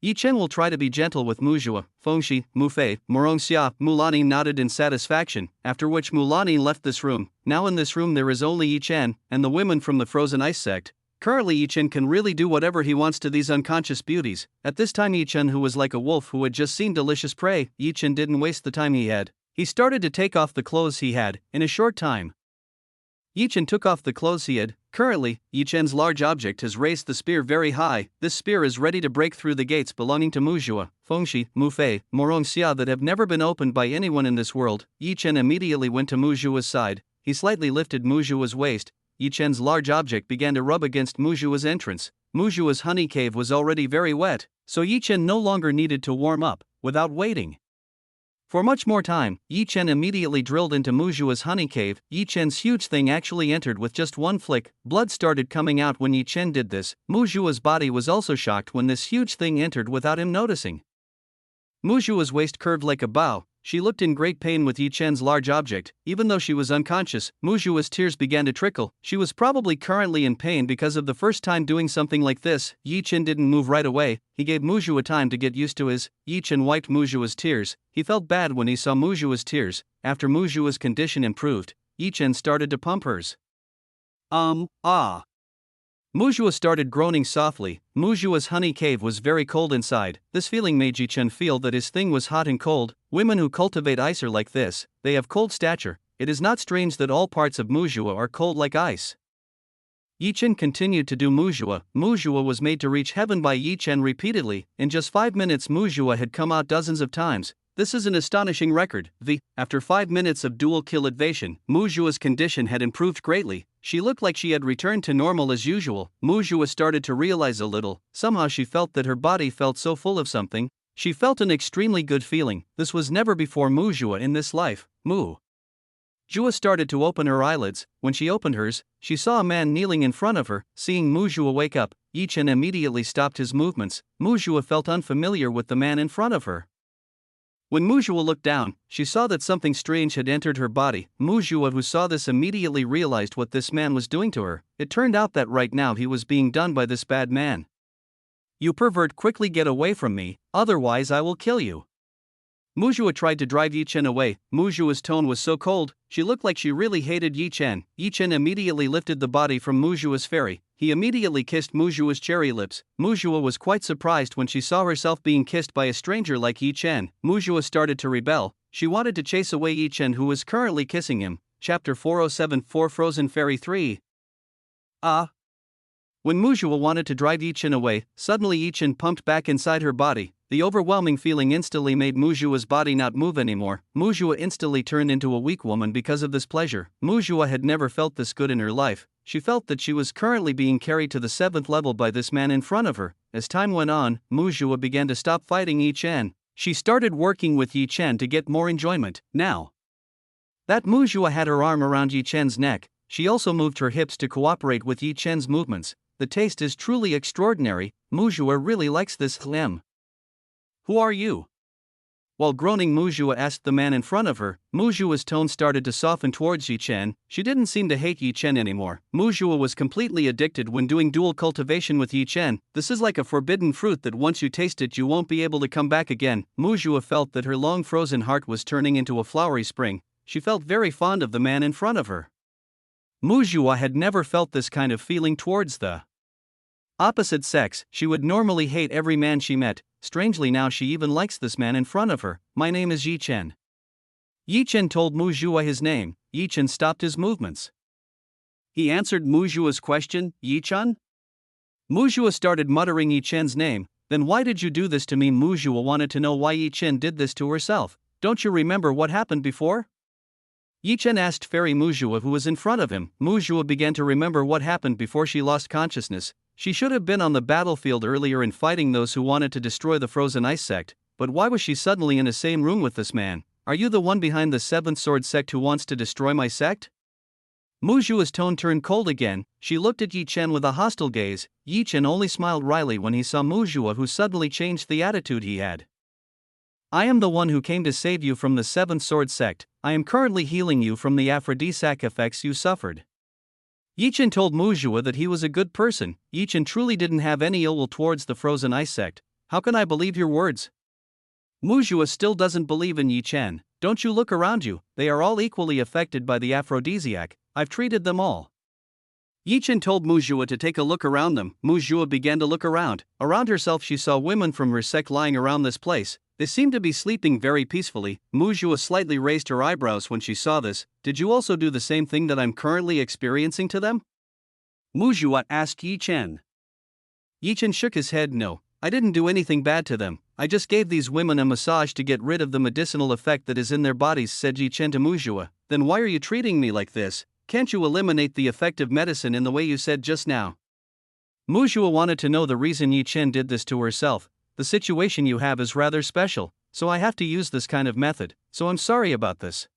Yi Chen will try to be gentle with Muzhua, Fengxi, Mufei, Morongxia. Mulanin nodded in satisfaction, after which Mulanin left this room. Now in this room there is only Yi Chen and the women from the Frozen Ice sect. Currently Yi Chen can really do whatever he wants to these unconscious beauties. At this time Yi Chen, who was like a wolf who had just seen delicious prey, Yi Chen didn't waste the time he had. He started to take off the clothes he had, in a short time. Yi Chen took off the clothes he had. Currently, Yi Chen's large object has raised the spear very high. This spear is ready to break through the gates belonging to Muzhua, Fengxi, Mufei, Morongxia that have never been opened by anyone in this world. Yi Chen immediately went to Muzhua's side. He slightly lifted Muzhua's waist. Yi Chen's large object began to rub against Muzhua's entrance. Muzhua's honey cave was already very wet, so Yi Chen no longer needed to warm up. Without waiting for much more time, Yi Chen immediately drilled into Muzhua's honey cave. Yi Chen's huge thing actually entered with just one flick. Blood started coming out when Yi Chen did this. Muzhua's body was also shocked when this huge thing entered without him noticing. Muzhua's waist curved like a bow. She looked in great pain with Yi Chen's large object. Even though she was unconscious, Mu Jua's tears began to trickle. She was probably currently in pain because of the first time doing something like this. Yi Chen didn't move right away. He gave Mu Jua time to get used to his. Yi Chen wiped Mu Jua's tears. He felt bad when he saw Mu Jua's tears. After Mu Jua's condition improved, Yi Chen started to pump hers. Mu Jua started groaning softly. Mu Jua's honey cave was very cold inside. This feeling made Yi Chen feel that his thing was hot and cold. Women who cultivate ice are like this. They have cold stature. It is not strange that all parts of Mu Jua are cold like ice. Yi Chen continued to do Mu Jua. Mu Jua was made to reach heaven by Yi Chen repeatedly. In just 5 minutes Mu Jua had come out dozens of times. This is an astonishing record. After 5 minutes of dual cultivation, Mu Jua's condition had improved greatly. She looked like she had returned to normal as usual. Mu Jua started to realize a little. Somehow she felt that her body felt so full of something. She felt an extremely good feeling. This was never before Mu Jua in this life. Mu Jua started to open her eyelids. When she opened hers, she saw a man kneeling in front of her. Seeing Mu Jua wake up, Yi Chen immediately stopped his movements. Mu Jua felt unfamiliar with the man in front of her. When Mu Jua looked down, she saw that something strange had entered her body. Mu Jua, who saw this, immediately realized what this man was doing to her. It turned out that right now he was being done by this bad man. "You pervert, quickly get away from me, otherwise I will kill you." Mu Jua tried to drive Yi Chen away. Mu Jua's tone was so cold, she looked like she really hated Yi Chen. Yi Chen immediately lifted the body from Mu Jua's fairy. He immediately kissed Mu Jua's cherry lips. Mu Jua was quite surprised when she saw herself being kissed by a stranger like Yi Chen. Mu Jua started to rebel. She wanted to chase away Yi Chen, who was currently kissing him. Chapter 407 Frozen Fairy 3. When Mu Jua wanted to drive Yi Chen away, suddenly Yi Chen pumped back inside her body. The overwhelming feeling instantly made Mu Jua's body not move anymore. Mu Jua instantly turned into a weak woman because of this pleasure. Mu Jua had never felt this good in her life. She felt that she was currently being carried to the 7th level by this man in front of her. As time went on, Mu Jua began to stop fighting Yi Chen. She started working with Yi Chen to get more enjoyment. Now that Mu Jua had her arm around Yi Chen's neck, she also moved her hips to cooperate with Yi Chen's movements. The taste is truly extraordinary. Mu Jua really likes this. "Who are you?" While groaning, Mu Jua asked the man in front of her. Mu Jua's tone started to soften towards Yi Chen. She didn't seem to hate Yi Chen anymore. Mu Jua was completely addicted when doing dual cultivation with Yi Chen. This is like a forbidden fruit that once you taste it you won't be able to come back again. Mu Jua felt that her long frozen heart was turning into a flowery spring. She felt very fond of the man in front of her. Mu Jua had never felt this kind of feeling towards the opposite sex. She would normally hate every man she met. Strangely, now she even likes this man in front of her. "My name is Yi Chen." Yi Chen told Mu Jua his name. Yi Chen stopped his movements. He answered Mu Jua's question. "Yi Chen?" Mu Jua started muttering Yi Chen's name. "Then why did you do this to me?" Mu Jua wanted to know why Yi Chen did this to herself. "Don't you remember what happened before?" Yi Chen asked Fairy Mu Jua, who was in front of him. Mu Jua began to remember what happened before she lost consciousness. She should have been on the battlefield earlier and fighting those who wanted to destroy the Frozen Ice sect, but why was she suddenly in the same room with this man? "Are you the one behind the 7th Sword sect who wants to destroy my sect?" Mu Jua's tone turned cold again. She looked at Yi Chen with a hostile gaze. Yi Chen only smiled wryly when he saw Mu Jua, who suddenly changed the attitude he had. "I am the one who came to save you from the 7th Sword sect. I am currently healing you from the aphrodisiac effects you suffered." Yi Chen told Mu Jua that he was a good person. Yi Chen truly didn't have any ill will towards the Frozen Ice sect. "How can I believe your words?" Mu Jua still doesn't believe in Yi Chen. "Don't you look around you, they are all equally affected by the aphrodisiac. I've treated them all." Yi Chen told Mu Jua to take a look around them. Mu Jua began to look around. Around herself she saw women from her sect lying around this place. They seemed to be sleeping very peacefully. Mu Jua slightly raised her eyebrows when she saw this. "Did you also do the same thing that I'm currently experiencing to them?" Mu Jua asked Yi Chen. Yi Chen shook his head. "No, I didn't do anything bad to them. I just gave these women a massage to get rid of the medicinal effect that is in their bodies," said Yi Chen to Mu Jua. "Then why are you treating me like this? Can't you eliminate the effective medicine in the way you said just now?" Mu Jua wanted to know the reason Yi Chen did this to herself. "The situation you have is rather special, so I have to use this kind of method, so I'm sorry about this."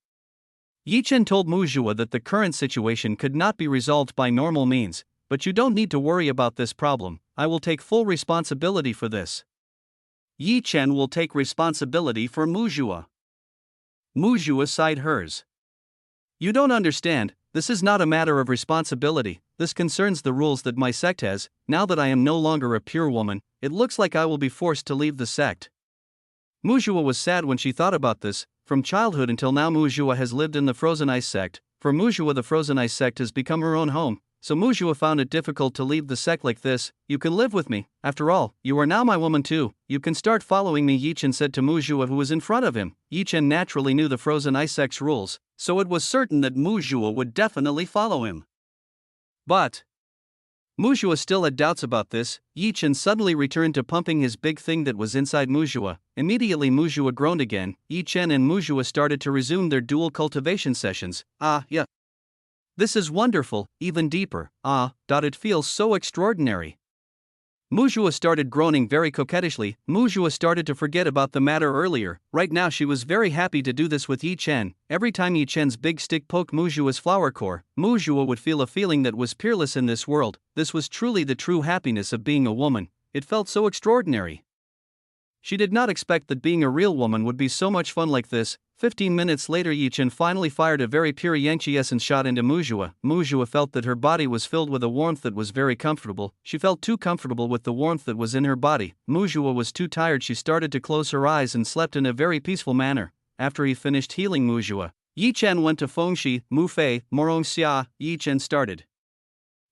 Yi Chen told Mu Jua that the current situation could not be resolved by normal means, "But you don't need to worry about this problem. I will take full responsibility for this." Yi Chen will take responsibility for Mu Jua. Muzhua sighed hers. You don't understand, this is not a matter of responsibility, this concerns the rules that my sect has. Now that I am no longer a pure woman, it looks like I will be forced to leave the sect. Muzhua was sad when she thought about this. From childhood until now Muzhua has lived in the frozen ice sect. For Muzhua the frozen ice sect has become her own home, so Muzhua found it difficult to leave the sect like this. You can live with me, after all, you are now my woman too, you can start following me, Yi Chen said to Muzhua who was in front of him. Yi Chen naturally knew the frozen ice sect's rules, so it was certain that Muzhua would definitely follow him. But Muzhua still had doubts about this. Yi Chen suddenly returned to pumping his big thing that was inside Muzhua. Immediately Muzhua groaned again. Yi Chen and Muzhua started to resume their dual cultivation sessions. Yeah. This is wonderful, even deeper. It feels so extraordinary. Muzhua started groaning very coquettishly. Muzhua started to forget about the matter earlier. Right now she was very happy to do this with Yi Chen. Every time Yi Chen's big stick poked Muzhua's flower core, Muzhua would feel a feeling that was peerless in this world. This was truly the true happiness of being a woman. It felt so extraordinary. She did not expect that being a real woman would be so much fun like this. 15 minutes later Yi Chen finally fired a very pure Yangqi essence shot into Muzhua. Muzhua felt that her body was filled with a warmth that was very comfortable. She felt too comfortable with the warmth that was in her body. Muzhua was too tired, she started to close her eyes and slept in a very peaceful manner. After he finished healing Muzhua, Yi Chen went to Fengxi, Mufei, Morongxia. Yi Chen started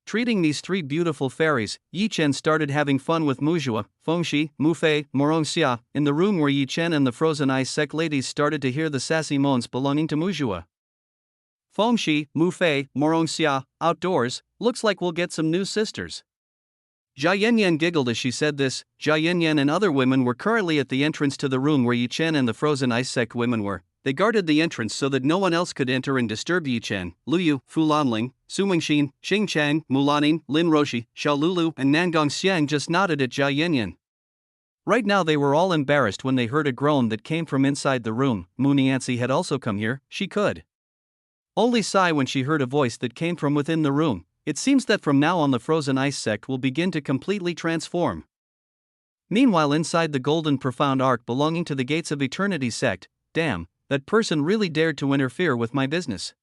treating these three beautiful fairies. Yi Chen started having fun with Muzhua, Fengxi, Mufei, Morongxia. In the room where Yi Chen and the frozen ice sect ladies started to hear the sassy moans belonging to Muzhua. Fengxi, Mufei, Morongxia, outdoors, looks like we'll get some new sisters. Jia Yanyan giggled as she said this. Jia Yanyan and other women were currently at the entrance to the room where Yi Chen and the frozen ice sect women were. They guarded the entrance so that no one else could enter and disturb Yi Chen. Luyu, Fu Lanling, Su Mingxin, Xing Chang, Mulanin, Lin Roshi, Xiao Lulu, and Nangong Xiang just nodded at Jia Yanyan. Right now they were all embarrassed when they heard a groan that came from inside the room. Mu Nianci had also come here. She could only sigh when she heard a voice that came from within the room. It seems that from now on the frozen ice sect will begin to completely transform. Meanwhile inside the golden profound arc belonging to the gates of eternity sect, damn, that person really dared to interfere with my business.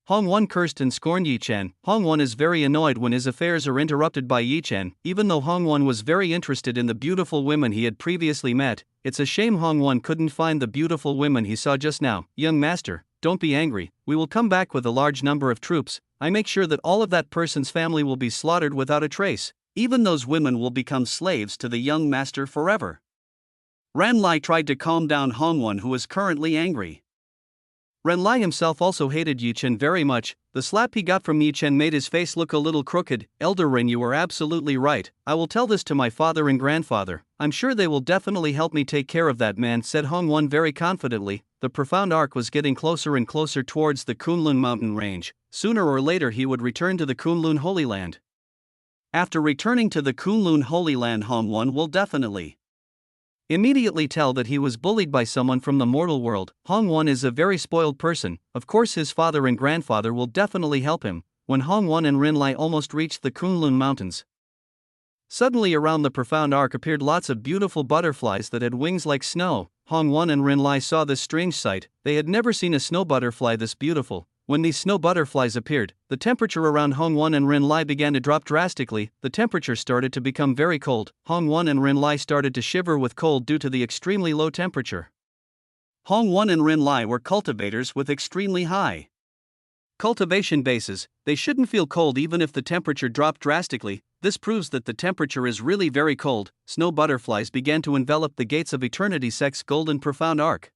Hong Wan cursed and scorned Yi Chen. Hong Wan is very annoyed when his affairs are interrupted by Yi Chen. Even though Hong Wan was very interested in the beautiful women he had previously met, it's a shame Hong Wan couldn't find the beautiful women he saw just now. Young master, don't be angry, we will come back with a large number of troops. I make sure that all of that person's family will be slaughtered without a trace. Even those women will become slaves to the young master forever. Ran Lai tried to calm down Hong Wan who was currently angry. Ren Lai himself also hated Yi Chen very much. The slap he got from Yi Chen made his face look a little crooked. Elder Ren, you are absolutely right. I will tell this to my father and grandfather. I'm sure they will definitely help me take care of that man, said Hong Wan very confidently. The profound arc was getting closer and closer towards the Kunlun mountain range. Sooner or later he would return to the Kunlun Holy Land. After returning to the Kunlun Holy Land, Hong Wan will definitely immediately tell that he was bullied by someone from the mortal world. Hong Wan is a very spoiled person. Of course his father and grandfather will definitely help him. When Hong Wan and Ren Lai almost reached the Kunlun mountains, suddenly around the profound arc appeared lots of beautiful butterflies that had wings like snow. Hong Wan and Ren Lai saw this strange sight. They had never seen a snow butterfly this beautiful. When these snow butterflies appeared, the temperature around Hong Wan and Ren Lai began to drop drastically. The temperature started to become very cold. Hong Wan and Ren Lai started to shiver with cold due to the extremely low temperature. Hong Wan and Ren Lai were cultivators with extremely high cultivation bases. They shouldn't feel cold even if the temperature dropped drastically. This proves that the temperature is really very cold. Snow butterflies began to envelop the gates of Eternity Sect's golden profound arc.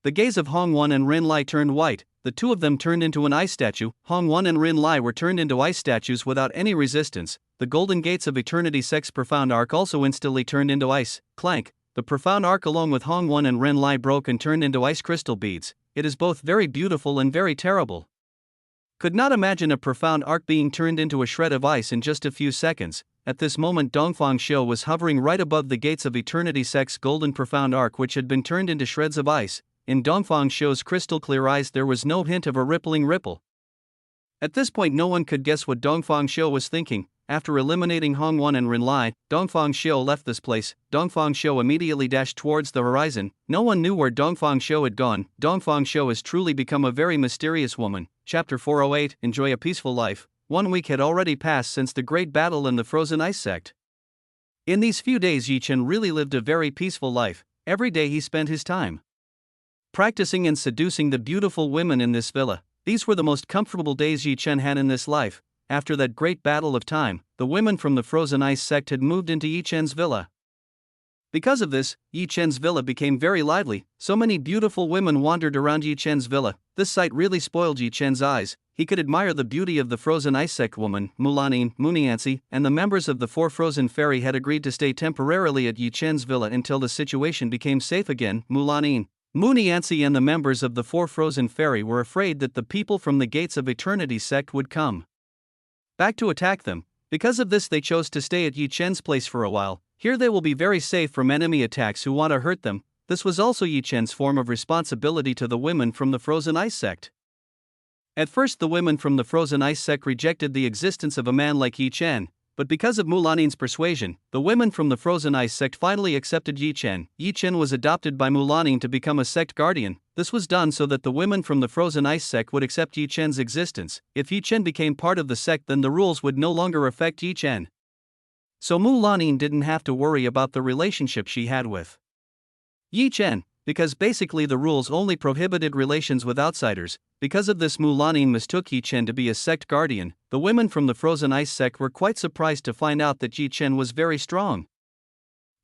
The gaze of Hong Wan and Ren Lai turned white. The two of them turned into an ice statue. Hong Wan and Ren Lai were turned into ice statues without any resistance. The golden gates of Eternity Sect's profound arc also instantly turned into ice. Clank. The profound arc along with Hong Wan and Ren Lai broke and turned into ice crystal beads. It is both very beautiful and very terrible. Could not imagine a profound arc being turned into a shred of ice in just a few seconds. At this moment Dongfang Xiu was hovering right above the gates of Eternity Sect's golden profound arc which had been turned into shreds of ice. In Dongfang Xiu's crystal clear eyes there was no hint of a rippling ripple. At this point no one could guess what Dongfang Xiu was thinking. After eliminating Hong Wan and Rin Lai, Dongfang Xiu left this place. Dongfang Xiu immediately dashed towards the horizon. No one knew where Dongfang Xiu had gone. Dongfang Xiu has truly become a very mysterious woman. Chapter 408 Enjoy a peaceful life. 1 week had already passed since the great battle in the frozen ice sect. In these few days, Chen really lived a very peaceful life. Every day he spent his time practicing and seducing the beautiful women in this villa. These were the most comfortable days Chen had in this life. After that great battle of time, the women from the frozen ice sect had moved into Chen's villa. Because of this, Chen's villa became very lively. So many beautiful women wandered around Chen's villa. This sight really spoiled Chen's eyes. He could admire the beauty of the frozen ice sect woman, Mulanin, Muniancy, and the members of the four frozen fairy had agreed to stay temporarily at Chen's villa until the situation became safe again. Mulanin, Muniancy, and the members of the four frozen fairy were afraid that the people from the Gates of Eternity sect would come back to attack them. Because of this, they chose to stay at Chen's place for a while. Here they will be very safe from enemy attacks who want to hurt them. This was also Chen's form of responsibility to the women from the frozen ice sect. At first, the women from the frozen ice sect rejected the existence of a man like Chen, but because of Mulanin's persuasion, the women from the frozen ice sect finally accepted Chen. Chen was adopted by Mulanin to become a sect guardian. This was done so that the women from the frozen ice sect would accept Chen's existence. If Chen became part of the sect, then the rules would no longer affect Chen. So Mulanin didn't have to worry about the relationship she had with Chen, because basically the rules only prohibited relations with outsiders. Because of this, Mulanin mistook Chen to be a sect guardian. The women from the frozen ice sect were quite surprised to find out that Chen was very strong.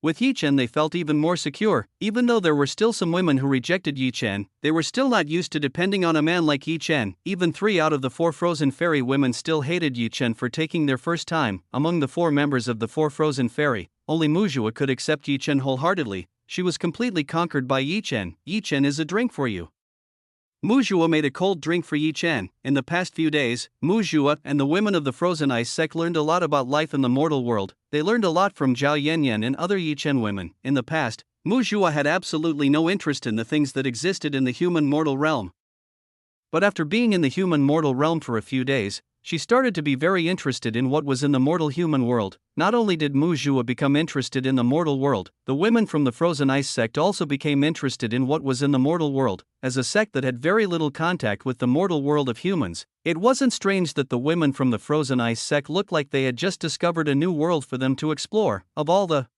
With Chen, they felt even more secure. Even though there were still some women who rejected Chen, they were still not used to depending on a man like Chen. Even 3 out of the 4 frozen fairy women still hated Chen for taking their first time. Among the 4 members of the 4 frozen fairy, only Mujua could accept Chen wholeheartedly. She was completely conquered by Chen. Chen is a drink for you. Mujua made a cold drink for Chen. In the past few days, Mujua and the women of the frozen ice sect learned a lot about life in the mortal world. They learned a lot from Zhao Yanyan and other Chen women. In the past, Mujua had absolutely no interest in the things that existed in the human mortal realm. But after being in the human mortal realm for a few days, she started to be very interested in what was in the mortal human world. Not only did Mujua become interested in the mortal world, the women from the frozen ice sect also became interested in what was in the mortal world. As a sect that had very little contact with the mortal world of humans, it wasn't strange that the women from the frozen ice sect looked like they had just discovered a new world for them to explore. Of all the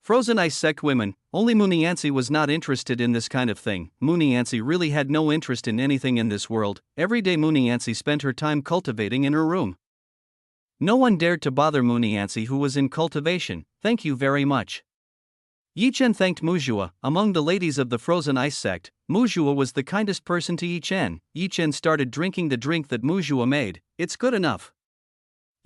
frozen ice sect women, only Muniancy was not interested in this kind of thing. Muniancy really had no interest in anything in this world. Every day Muniancy spent her time cultivating in her room. No one dared to bother Muniancy, who was in cultivation. Thank you very much. Chen thanked Mujua. Among the ladies of the frozen ice sect, Mujua was the kindest person to Chen. Chen started drinking the drink that Mujua made. It's good enough.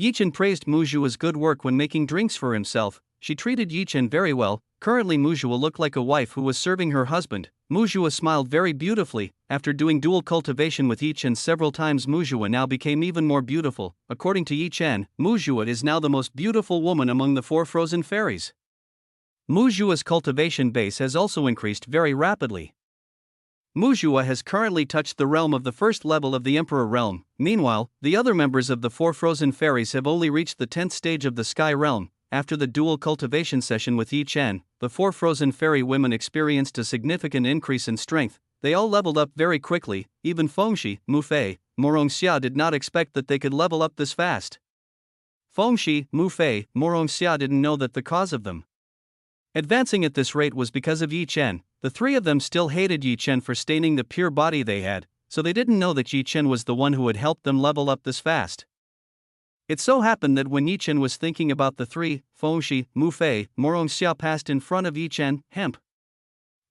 Chen praised Mujua's good work when making drinks for himself. She treated Chen very well. Currently Mujua looked like a wife who was serving her husband. Mujua smiled very beautifully. After doing dual cultivation with Chen several times, Mujua now became even more beautiful. According to Chen, Mujua is now the most beautiful woman among the 4 frozen fairies. Mujua's cultivation base has also increased very rapidly. Mujua has currently touched the realm of the first level of the Emperor realm. Meanwhile, the other members of the 4 frozen fairies have only reached the 10th stage of the sky realm. After the dual cultivation session with Chen, the 4 frozen fairy women experienced a significant increase in strength. They all leveled up very quickly. Even Fengxi, Mufei, Morongxia did not expect that they could level up this fast. Fengxi, Mufei, Morongxia didn't know that the cause of them advancing at this rate was because of Chen. The 3 of them still hated Chen for staining the pure body they had, so they didn't know that Chen was the one who had helped them level up this fast. It so happened that when Chen was thinking about the 3, Fengxi, Mufei, Morongxia passed in front of Chen. Hemp.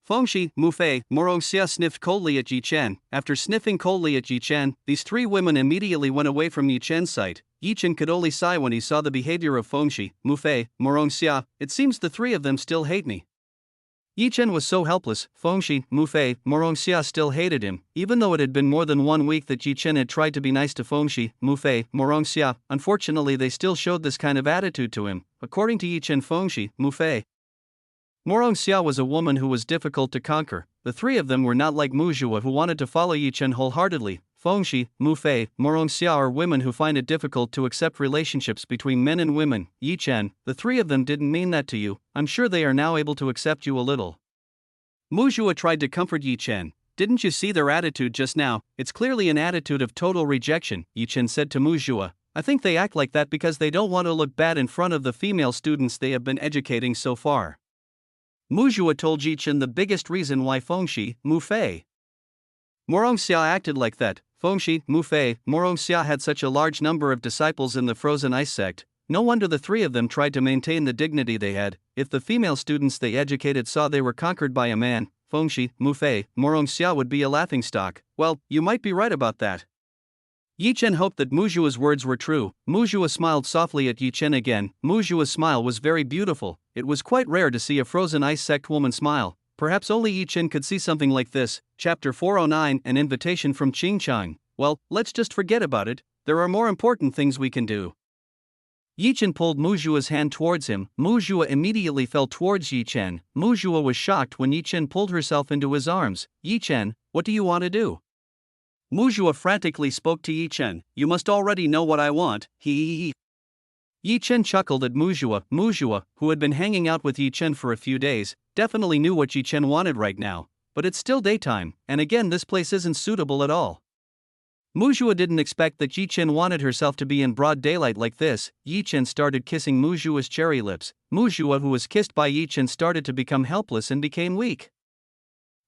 Fengxi, Mufei, Morongxia sniffed coldly at Chen. After sniffing coldly at Chen, these 3 women immediately went away from Chen's sight. Chen could only sigh when he saw the behavior of Fengxi, Mufei, Morongxia. It seems the 3 of them still hate me. Chen was so helpless. Fengxi, Mufei, Morongxia still hated him, even though it had been more than 1 week that Chen had tried to be nice to Fengxi, Mufei, Morongxia. Unfortunately, they still showed this kind of attitude to him. According to Chen, Fengxi, Mufei, Morongxia was a woman who was difficult to conquer. The 3 of them were not like Mujua, who wanted to follow Chen wholeheartedly. Fengxi, Mufei, Morongxia are women who find it difficult to accept relationships between men and women. Yi Chen, the three of them didn't mean that to you, I'm sure they are now able to accept you a little. Muzhua tried to comfort Yi Chen. Didn't you see their attitude just now? It's clearly an attitude of total rejection, Yi Chen said to Muzhua. I think they act like that because they don't want to look bad in front of the female students they have been educating so far. Muzhua told Yi Chen the biggest reason why Fengxi, Mufei, Morongxia acted like that. Fengxi, Mufei, Morongxia had such a large number of disciples in the frozen ice sect. No wonder the three of them tried to maintain the dignity they had. If the female students they educated saw they were conquered by a man, Fengxi, Mufei, Morongxia would be a laughingstock. Well, you might be right about that. Yi Chen hoped that Muzhua's words were true. Muzhua smiled softly at Yi Chen again. Muzhua's smile was very beautiful. It was quite rare to see a frozen ice sect woman smile. Perhaps only Yi Chen could see something like this. Chapter 409, An invitation from Qingchang. Well, let's just forget about it. There are more important things we can do. Yi Chen pulled Muzhua's hand towards him. Muzhua immediately fell towards Yi Chen. Muzhua was shocked when Yi Chen pulled herself into his arms. Yi Chen, what do you want to do? Muzhua frantically spoke to Yi Chen. You must already know what I want. He. Yi Chen chuckled at Muzhua. Muzhua, who had been hanging out with Yi Chen for a few days, definitely knew what Yi Chen wanted right now. But it's still daytime, and again this place isn't suitable at all. Muzhua didn't expect that Yi Chen wanted herself to be in broad daylight like this. Yi Chen started kissing Muzhua's cherry lips. Muzhua, who was kissed by Yi Chen, started to become helpless and became weak.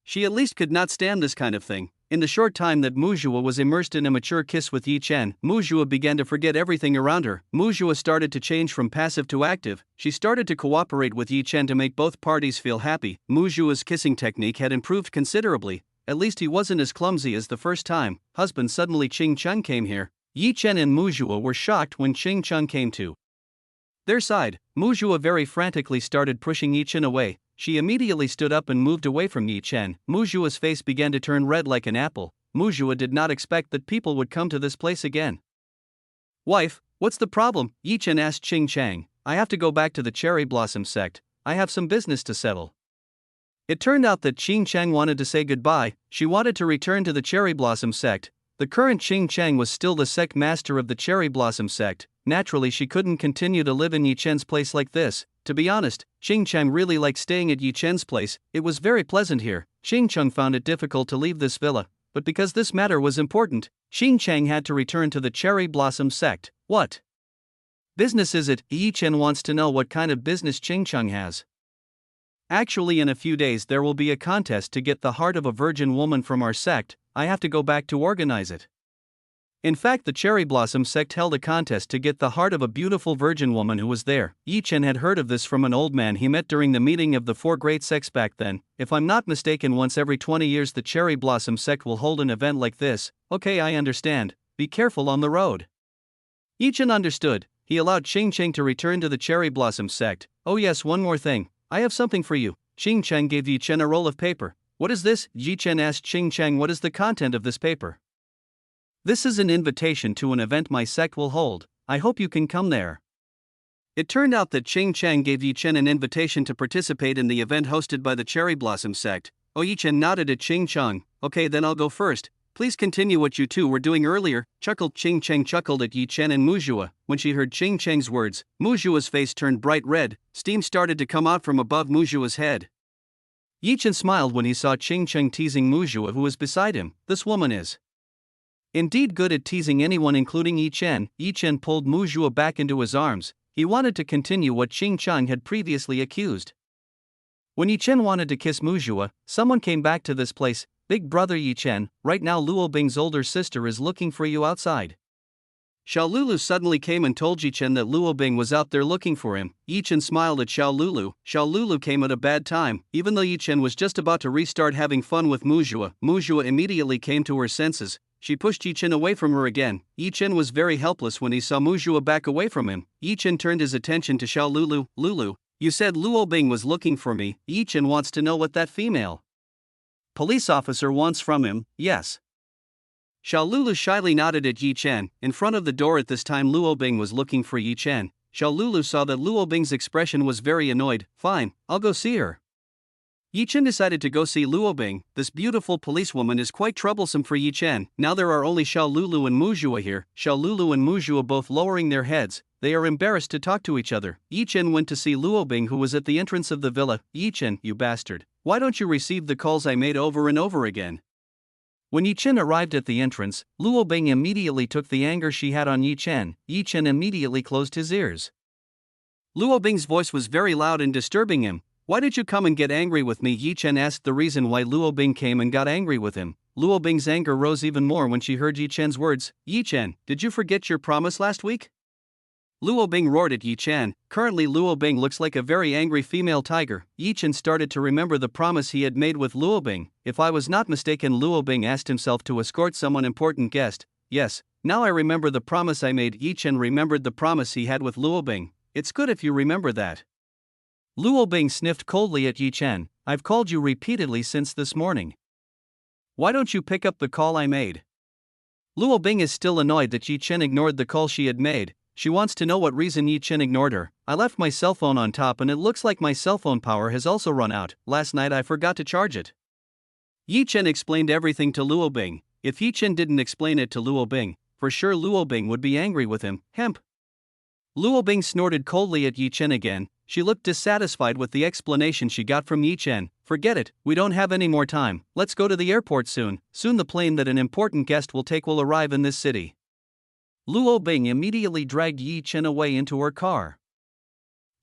She at least could not stand this kind of thing. In the short time that Muzhua was immersed in a mature kiss with Yi Chen, Muzhua began to forget everything around her. Muzhua started to change from passive to active. She started to cooperate with Yi Chen to make both parties feel happy. Muzhua's kissing technique had improved considerably. At least he wasn't as clumsy as the first time. Husband, suddenly Qingcheng came here. Yi Chen and Muzhua were shocked when Qingcheng came to their side. Muzhua very frantically started pushing Yi Chen away. She immediately stood up and moved away from Yi Chen. Muzhua's face began to turn red like an apple. Muzhua did not expect that people would come to this place again. Wife, what's the problem? Yi Chen asked Qingcheng. I have to go back to the cherry blossom sect. I have some business to settle. It turned out that Qingcheng wanted to say goodbye. She wanted to return to the cherry blossom sect. The current Qingcheng was still the sect master of the cherry blossom sect. Naturally, she couldn't continue to live in Yi Chen's place like this. To be honest, Qingcheng really liked staying at Yi Chen's place. It was very pleasant here. Qingcheng found it difficult to leave this villa, but because this matter was important, Qingcheng had to return to the cherry blossom sect. What business is it? Yi Chen wants to know what kind of business Qingcheng has. Actually, in a few days there will be a contest to get the heart of a virgin woman from our sect. I have to go back to organize it. In fact, the Cherry Blossom sect held a contest to get the heart of a beautiful virgin woman who was there. Yi Chen had heard of this from an old man he met during the meeting of the four great sects back then. If I'm not mistaken, once every 20 years the Cherry Blossom sect will hold an event like this. Okay, I understand. Be careful on the road. Yi Chen understood. He allowed Qingcheng to return to the Cherry Blossom sect. Oh yes, one more thing. I have something for you. Qingcheng gave Yi Chen a roll of paper. What is this? Yi Chen asked Qingcheng. What is the content of this paper? This is an invitation to an event my sect will hold. I hope you can come there. It turned out that Qingcheng gave Yi Chen an invitation to participate in the event hosted by the Cherry Blossom sect. Oh, Yi Chen nodded at Qingcheng. Okay, then I'll go first. Please continue what you two were doing earlier. Chuckled. Qingcheng chuckled at Yi Chen and Muzhua. When she heard Qingcheng's words, Muzhua's face turned bright red. Steam started to come out from above Muzhua's head. Yi Chen smiled when he saw Qingcheng teasing Muzhua, who was beside him. This woman is indeed good at teasing anyone, including Yi Chen. Yi Chen pulled Muzhua back into his arms. He wanted to continue what Qingcheng had previously accused. When Yi Chen wanted to kiss Muzhua, someone came back to this place. Big brother Yi Chen, right now Luo Bing's older sister is looking for you outside. Xiao Lulu suddenly came and told Yi Chen that Luo Bing was out there looking for him. Yi Chen smiled at Xiao Lulu. Xiao Lulu came at a bad time. Even though Yi Chen was just about to restart having fun with Muzhua, Muzhua immediately came to her senses. She pushed Yi Chen away from her again. Yi Chen was very helpless when he saw Muzhua back away from him. Yi Chen turned his attention to Xiao Lulu. Lulu, you said Luo Bing was looking for me. Yi Chen wants to know what that female police officer wants from him. Yes. Xiao Lulu shyly nodded at Yi Chen. In front of the door at this time Luo Bing was looking for Yi Chen. Xiao Lulu saw that Luo Bing's expression was very annoyed. Fine, I'll go see her. Yi Chen decided to go see Luo Bing. This beautiful policewoman is quite troublesome for Yi Chen. Now there are only Xiao Lulu and Muzhua here. Xiao Lulu and Muzhua both lowering their heads. They are embarrassed to talk to each other. Yi Chen went to see Luo Bing, who was at the entrance of the villa. Yi Chen, you bastard. Why don't you receive the calls I made over and over again? When Yi Chen arrived at the entrance, Luo Bing immediately took the anger she had on Yi Chen. Yi Chen immediately closed his ears. Luo Bing's voice was very loud and disturbing him. Why did you come and get angry with me? Yi Chen asked the reason why Luo Bing came and got angry with him. Luo Bing's anger rose even more when she heard Yi Chen's words. Yi Chen, did you forget your promise last week? Luo Bing roared at Yi Chen. Currently Luo Bing looks like a very angry female tiger. Yi Chen started to remember the promise he had made with Luo Bing. If I was not mistaken, Luo Bing asked himself to escort someone important guest. Yes, now I remember the promise I made. Yi Chen remembered the promise he had with Luo Bing. It's good if you remember that. Luo Bing sniffed coldly at Yi Chen. I've called you repeatedly since this morning. Why don't you pick up the call I made? Luo Bing is still annoyed that Yi Chen ignored the call she had made. She wants to know what reason Yi Chen ignored her. I left my cell phone on top and it looks like my cell phone power has also run out. Last night I forgot to charge it. Yi Chen explained everything to Luo Bing. If Yi Chen didn't explain it to Luo Bing, for sure Luo Bing would be angry with him. Hemp. Luo Bing snorted coldly at Yi Chen again. She looked dissatisfied with the explanation she got from Yi Chen. Forget it, we don't have any more time. Let's go to the airport soon. Soon the plane that an important guest will take will arrive in this city. Luo Bing immediately dragged Yi Chen away into her car.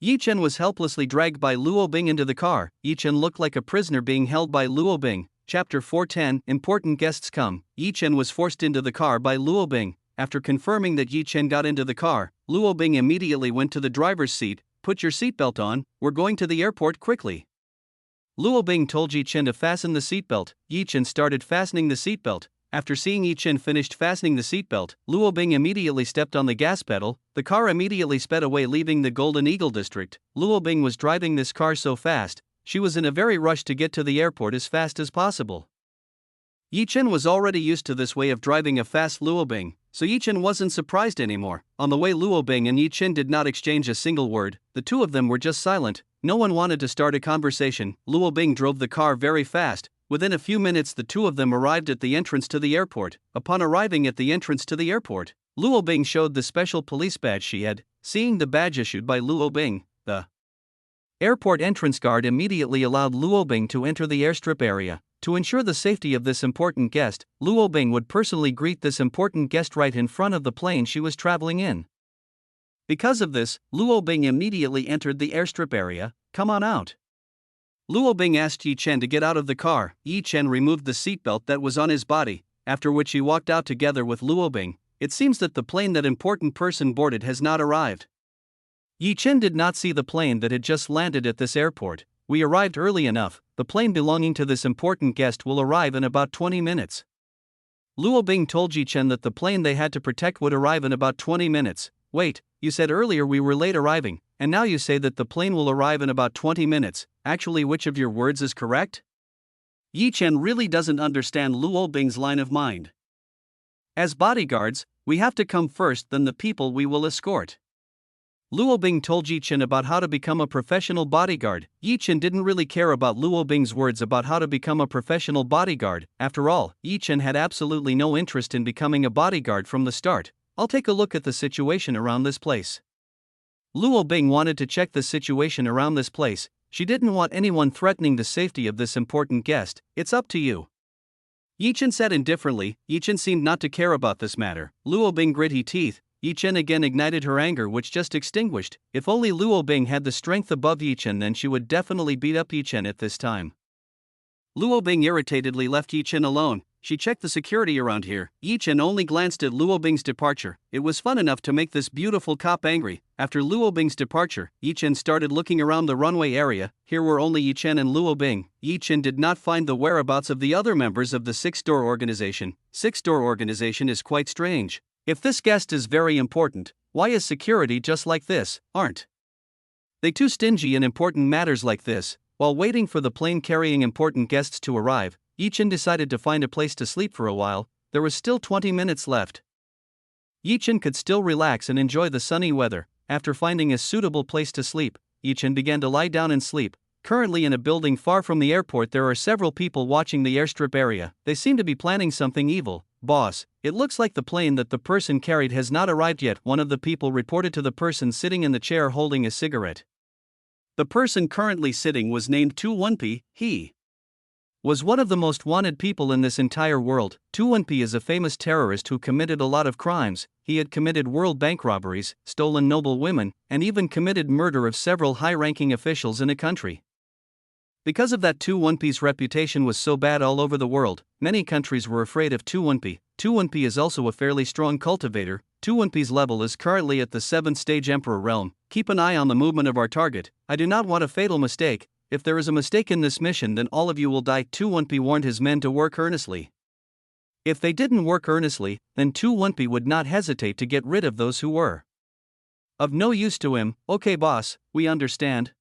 Yi Chen was helplessly dragged by Luo Bing into the car. Yi Chen looked like a prisoner being held by Luo Bing. Chapter 410, Important Guests Come. Yi Chen was forced into the car by Luo Bing. After confirming that Yi Chen got into the car, Luo Bing immediately went to the driver's seat. Put your seatbelt on, we're going to the airport quickly. Luo Bing told Yi Chen to fasten the seatbelt. Yi Chen started fastening the seatbelt. After seeing Yi Chen finished fastening the seatbelt, Luo Bing immediately stepped on the gas pedal. The car immediately sped away, leaving the Golden Eagle district. Luo Bing was driving this car so fast, she was in a very rush to get to the airport as fast as possible. Yi Chen was already used to this way of driving a fast Luo Bing, so Yi Chen wasn't surprised anymore. On the way, Luo Bing and Yi Chen did not exchange a single word. The two of them were just silent. No one wanted to start a conversation. Luo Bing drove the car very fast. Within a few minutes the two of them arrived at the entrance to the airport. Upon arriving at the entrance to the airport, Luo Bing showed the special police badge she had. Seeing the badge issued by Luo Bing, the airport entrance guard immediately allowed Luo Bing to enter the airstrip area. To ensure the safety of this important guest, Luo Bing would personally greet this important guest right in front of the plane she was traveling in. Because of this, Luo Bing immediately entered the airstrip area. Come on out. Luo Bing asked Yi Chen to get out of the car. Yi Chen removed the seatbelt that was on his body, after which he walked out together with Luo Bing. It seems that the plane that important person boarded has not arrived. Yi Chen did not see the plane that had just landed at this airport. We arrived early enough. The plane belonging to this important guest will arrive in about 20 minutes. Luo Bing told Yi Chen that the plane they had to protect would arrive in about 20 minutes. Wait, you said earlier we were late arriving, and now you say that the plane will arrive in about 20 minutes. Actually, which of your words is correct? Yi Chen really doesn't understand Luo Bing's line of mind. As bodyguards, we have to come first, then the people we will escort. Luo Bing told Yi Chen about how to become a professional bodyguard. Yi Chen didn't really care about Luo Bing's words about how to become a professional bodyguard. After all, Yi Chen had absolutely no interest in becoming a bodyguard from the start. I'll take a look at the situation around this place. Luo Bing wanted to check the situation around this place. She didn't want anyone threatening the safety of this important guest. It's up to you. Yi Chen said indifferently. Yi Chen seemed not to care about this matter. Luo Bing gritted teeth. Yi Chen again ignited her anger, which just extinguished. If only Luo Bing had the strength above Yi Chen, then she would definitely beat up Yi Chen at this time. Luo Bing irritatedly left Yi Chen alone. She checked the security around here. Yi Chen only glanced at Luo Bing's departure. It was fun enough to make this beautiful cop angry. After Luo Bing's departure, Yi Chen started looking around the runway area. Here were only Yi Chen and Luo Bing. Yi Chen did not find the whereabouts of the other members of the six-door organization. Six-door organization is quite strange. If this guest is very important, why is security just like this? Aren't they too stingy in important matters like this? While waiting for the plane carrying important guests to arrive, Yi Chen decided to find a place to sleep for a while. There was still 20 minutes left. Yi Chen could still relax and enjoy the sunny weather. After finding a suitable place to sleep, Yi Chen began to lie down and sleep. Currently in a building far from the airport there are several people watching the airstrip area. They seem to be planning something evil. Boss, it looks like the plane that the person carried has not arrived yet, one of the people reported to the person sitting in the chair holding a cigarette. The person currently sitting was named 21P. He was one of the most wanted people in this entire world. 21P is a famous terrorist who committed a lot of crimes. He had committed World Bank robberies, stolen noble women, and even committed murder of several high-ranking officials in a country. Because of that, 21P's reputation was so bad all over the world, many countries were afraid of 21P. 21P is also a fairly strong cultivator. 21P's level is currently at the 7th stage Emperor realm. Keep an eye on the movement of our target. I do not want a fatal mistake. If there is a mistake in this mission, then all of you will die. 21P warned his men to work earnestly. If they didn't work earnestly, then 21P would not hesitate to get rid of those who were of no use to him. Okay boss, we understand.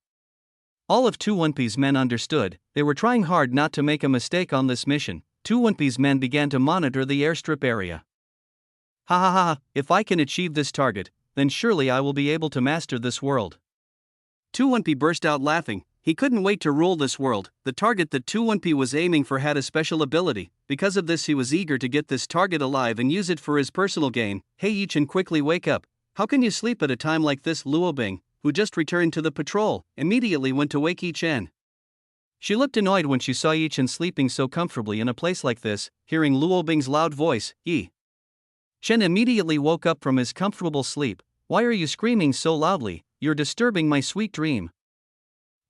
All of 21P's men understood. They were trying hard not to make a mistake on this mission. 21P's men began to monitor the airstrip area. Ha ha ha, if I can achieve this target, then surely I will be able to master this world. 21P burst out laughing. He couldn't wait to rule this world. The target that 21P was aiming for had a special ability. Because of this, he was eager to get this target alive and use it for his personal gain. Hey Yi-Chen, quickly wake up. How can you sleep at a time like this? Luo Bing, who just returned to the patrol, immediately went to wake Yi-Chen. She looked annoyed when she saw Yi-Chen sleeping so comfortably in a place like this. Hearing Luo Bing's loud voice, Yi-Chen immediately woke up from his comfortable sleep. Why are you screaming so loudly? You're disturbing my sweet dream.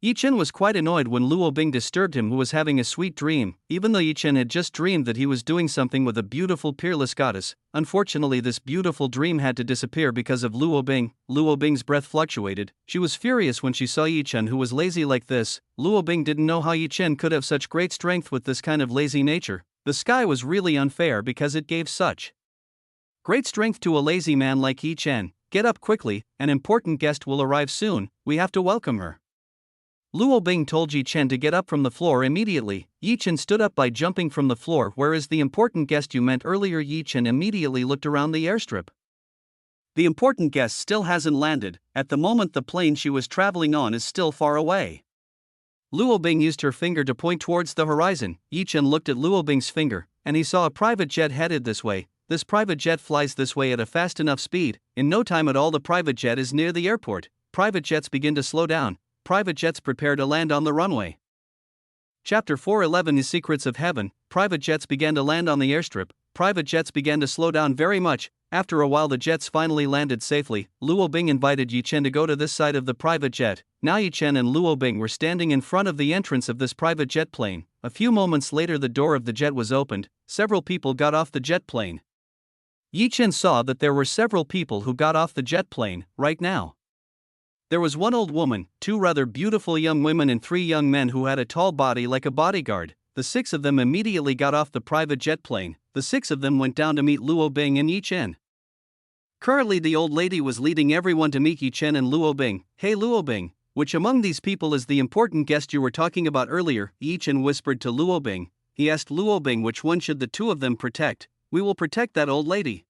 Yi-Chen was quite annoyed when Luo Bing disturbed him, who was having a sweet dream, even though Yi-Chen had just dreamed that he was doing something with a beautiful peerless goddess. Unfortunately, this beautiful dream had to disappear because of Luo Bing. Luo Bing's breath fluctuated. She was furious when she saw Yi-Chen, who was lazy like this. Luo Bing didn't know how Yi-Chen could have such great strength with this kind of lazy nature. The sky was really unfair because it gave such great strength to a lazy man like Yi-Chen. Get up quickly, an important guest will arrive soon, we have to welcome her. Luo Bing told Yi-Chen to get up from the floor immediately. Yi-Chen stood up by jumping from the floor. Where is the important guest you meant earlier? Yi-Chen immediately looked around the airstrip. The important guest still hasn't landed. At the moment, the plane she was traveling on is still far away. Luo Bing used her finger to point towards the horizon. Yi-Chen looked at Luo Bing's finger, and he saw a private jet headed this way. This private jet flies this way at a fast enough speed. In no time at all, the private jet is near the airport. Private jets begin to slow down. Private jets prepare to land on the runway. Chapter 411 is Secrets of Heaven. Private jets began to land on the airstrip. Private jets began to slow down very much. After a while, the jets finally landed safely. Luo Bing invited Yi-Chen to go to this side of the private jet. Now Yi-Chen and Luo Bing were standing in front of the entrance of this private jet plane. A few moments later, the door of the jet was opened. Several people got off the jet plane. Yi-Chen saw that there were several people who got off the jet plane right now. There was one old woman, two rather beautiful young women, and three young men who had a tall body like a bodyguard. The six of them immediately got off the private jet plane. The six of them went down to meet Luo Bing and Yi-Chen. Currently, the old lady was leading everyone to meet Yi-Chen and Luo Bing. Hey Luo Bing, which among these people is the important guest you were talking about earlier? Yi-Chen whispered to Luo Bing. He asked Luo Bing which one should the two of them protect. We will protect that old lady.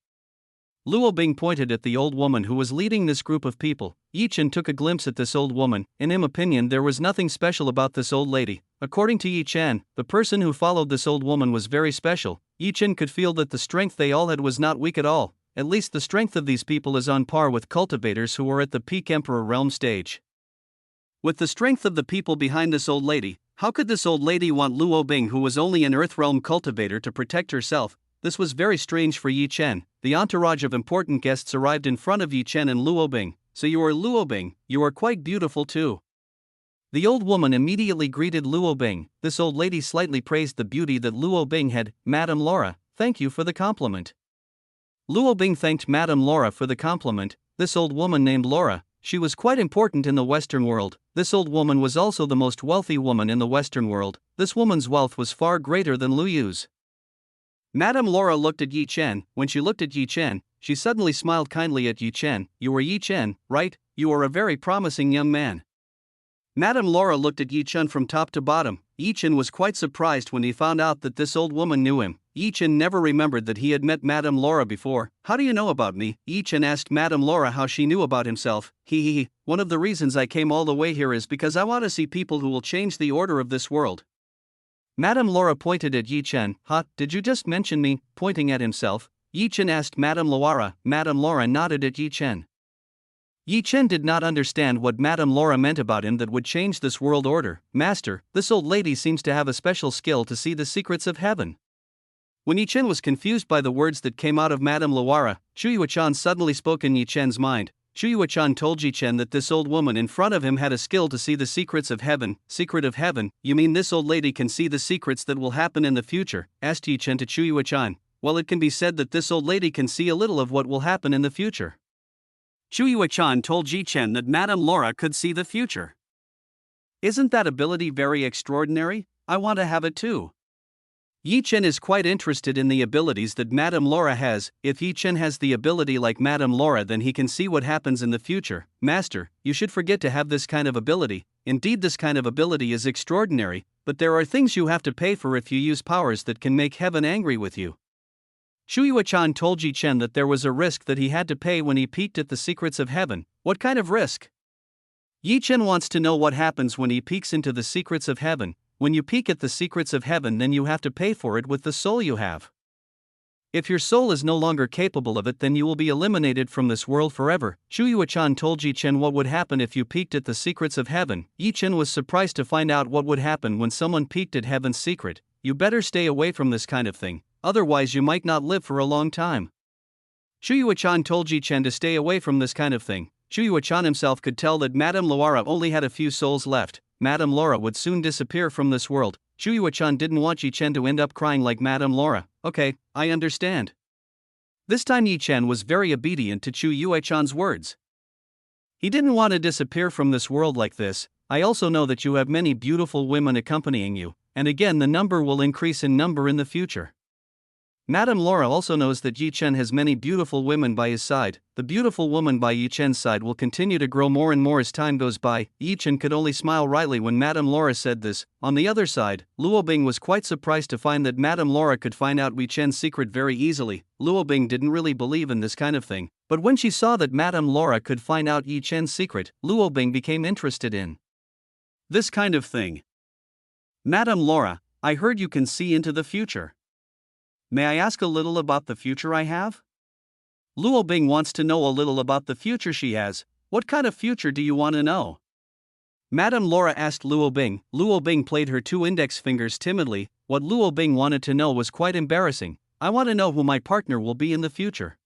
Luo Bing pointed at the old woman who was leading this group of people. Yi-Chen took a glimpse at this old woman. In his opinion, there was nothing special about this old lady. According to Yi-Chen, the person who followed this old woman was very special. Yi-Chen could feel that the strength they all had was not weak at all. At least the strength of these people is on par with cultivators who are at the peak Emperor realm stage. With the strength of the people behind this old lady, how could this old lady want Luo Bing, who was only an Earth realm cultivator, to protect herself? This was very strange for Yi-Chen. The entourage of important guests arrived in front of Yi-Chen and Luo Bing. So you are Luo Bing, you are quite beautiful too. The old woman immediately greeted Luo Bing. This old lady slightly praised the beauty that Luo Bing had. Madame Laura, thank you for the compliment. Luo Bing thanked Madame Laura for the compliment. This old woman named Laura, she was quite important in the Western world. This old woman was also the most wealthy woman in the Western world. This woman's wealth was far greater than Lu Yu's. Madame Laura looked at Yi-Chen. When she looked at Yi-Chen, she suddenly smiled kindly at Yi-Chen. You are Yi-Chen, right? You are a very promising young man. Madame Laura looked at Yi-Chen from top to bottom. Yi-Chen was quite surprised when he found out that this old woman knew him. Yi Chen never remembered that he had met Madame Laura before. How do you know about me? Yi Chen asked Madame Laura how she knew about himself. He. One of the reasons I came all the way here is because I want to see people who will change the order of this world. Madame Laura pointed at Yi Chen. Did you just mention me? Pointing at himself, Yi Chen asked Madame Laura. Madame Laura nodded at Yi Chen. Yi Chen did not understand what Madame Laura meant about him that would change this world order. Master, this old lady seems to have a special skill to see the secrets of heaven. When Yi Chen was confused by the words that came out of Madame Laura, Chu Yuechan suddenly spoke in Yi Chen's mind. Chu Yuechan told Yi Chen that this old woman in front of him had a skill to see the secrets of heaven. Secret of heaven? You mean this old lady can see the secrets that will happen in the future? Asked Yi Chen to Chu Yuechan. Well, it can be said that this old lady can see a little of what will happen in the future. Chu Yuechan told Yi Chen that Madame Laura could see the future. Isn't that ability very extraordinary? I want to have it too. Yi Chen is quite interested in the abilities that Madame Laura has. If Yi Chen has the ability like Madame Laura, then he can see what happens in the future. Master, you should forget to have this kind of ability. Indeed, this kind of ability is extraordinary, but there are things you have to pay for if you use powers that can make heaven angry with you. Chu Yuechan told Yi Chen that there was a risk that he had to pay when he peeked at the secrets of heaven. What kind of risk? Yi Chen wants to know what happens when he peeks into the secrets of heaven. When you peek at the secrets of heaven, then you have to pay for it with the soul you have. If your soul is no longer capable of it, then you will be eliminated from this world forever. Chu Yuechan told Yi Chen what would happen if you peeked at the secrets of heaven. Yi Chen was surprised to find out what would happen when someone peeked at heaven's secret. You better stay away from this kind of thing, otherwise you might not live for a long time. Chu Yuechan told Yi Chen to stay away from this kind of thing. Chu Yuechan himself could tell that Madame Laura only had a few souls left. Madame Laura would soon disappear from this world. Chu Yuechan didn't want Yi Chen to end up crying like Madame Laura. Okay, I understand. This time Yi Chen was very obedient to Chu Yuechan's words. He didn't want to disappear from this world like this. I also know that you have many beautiful women accompanying you, and again the number will increase in number in the future. Madame Laura also knows that Yi Chen has many beautiful women by his side. The beautiful woman by Yi Chen's side will continue to grow more and more as time goes by. Yi Chen could only smile wryly when Madame Laura said this. On the other side, Luo Bing was quite surprised to find that Madame Laura could find out Yi Chen's secret very easily. Luo Bing didn't really believe in this kind of thing, but when she saw that Madame Laura could find out Yi Chen's secret, Luo Bing became interested in this kind of thing. Madame Laura, I heard you can see into the future. May I ask a little about the future I have? Luo Bing wants to know a little about the future she has. What kind of future do you want to know? Madame Laura asked Luo Bing. Luo Bing played her two index fingers timidly. What Luo Bing wanted to know was quite embarrassing. I want to know who my partner will be in the future.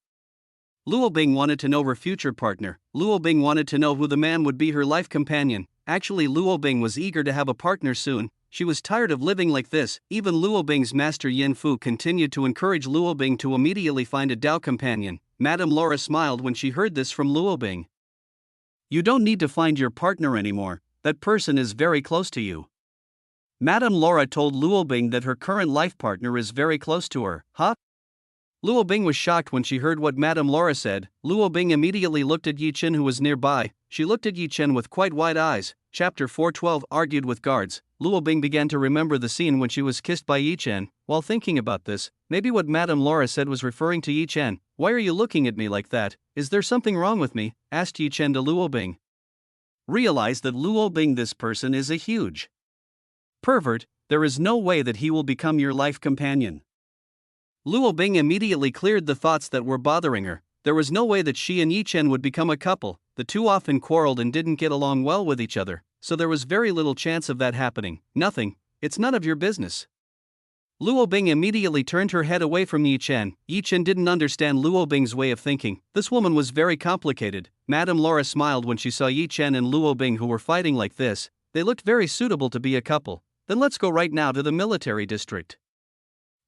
Luo Bing wanted to know her future partner. Luo Bing wanted to know who the man would be her life companion. Actually, Luo Bing was eager to have a partner soon. She was tired of living like this. Even Luo Bing's master Yin Fu continued to encourage Luo Bing to immediately find a Dao companion. Madame Laura smiled when she heard this from Luo Bing. You don't need to find your partner anymore, that person is very close to you. Madame Laura told Luo Bing that her current life partner is very close to her. Luo Bing was shocked when she heard what Madame Laura said. Luo Bing immediately looked at Yi Chen who was nearby. She looked at Yi Chen with quite wide eyes. Chapter 412 Argued with Guards. Luo Bing began to remember the scene when she was kissed by Yi Chen. While thinking about this, maybe what Madame Laura said was referring to Yi Chen. Why are you looking at me like that? Is there something wrong with me? Asked Yi Chen to Luo Bing. Realize that Luo Bing, this person is a huge pervert. There is no way that he will become your life companion. Luo Bing immediately cleared the thoughts that were bothering her. There was no way that she and Yi Chen would become a couple. The two often quarreled and didn't get along well with each other, so there was very little chance of that happening. Nothing. It's none of your business. Luo Bing immediately turned her head away from Yi Chen. Yi Chen didn't understand Luo Bing's way of thinking. This woman was very complicated. Madame Laura smiled when she saw Yi Chen and Luo Bing who were fighting like this. They looked very suitable to be a couple. Then let's go right now to the military district.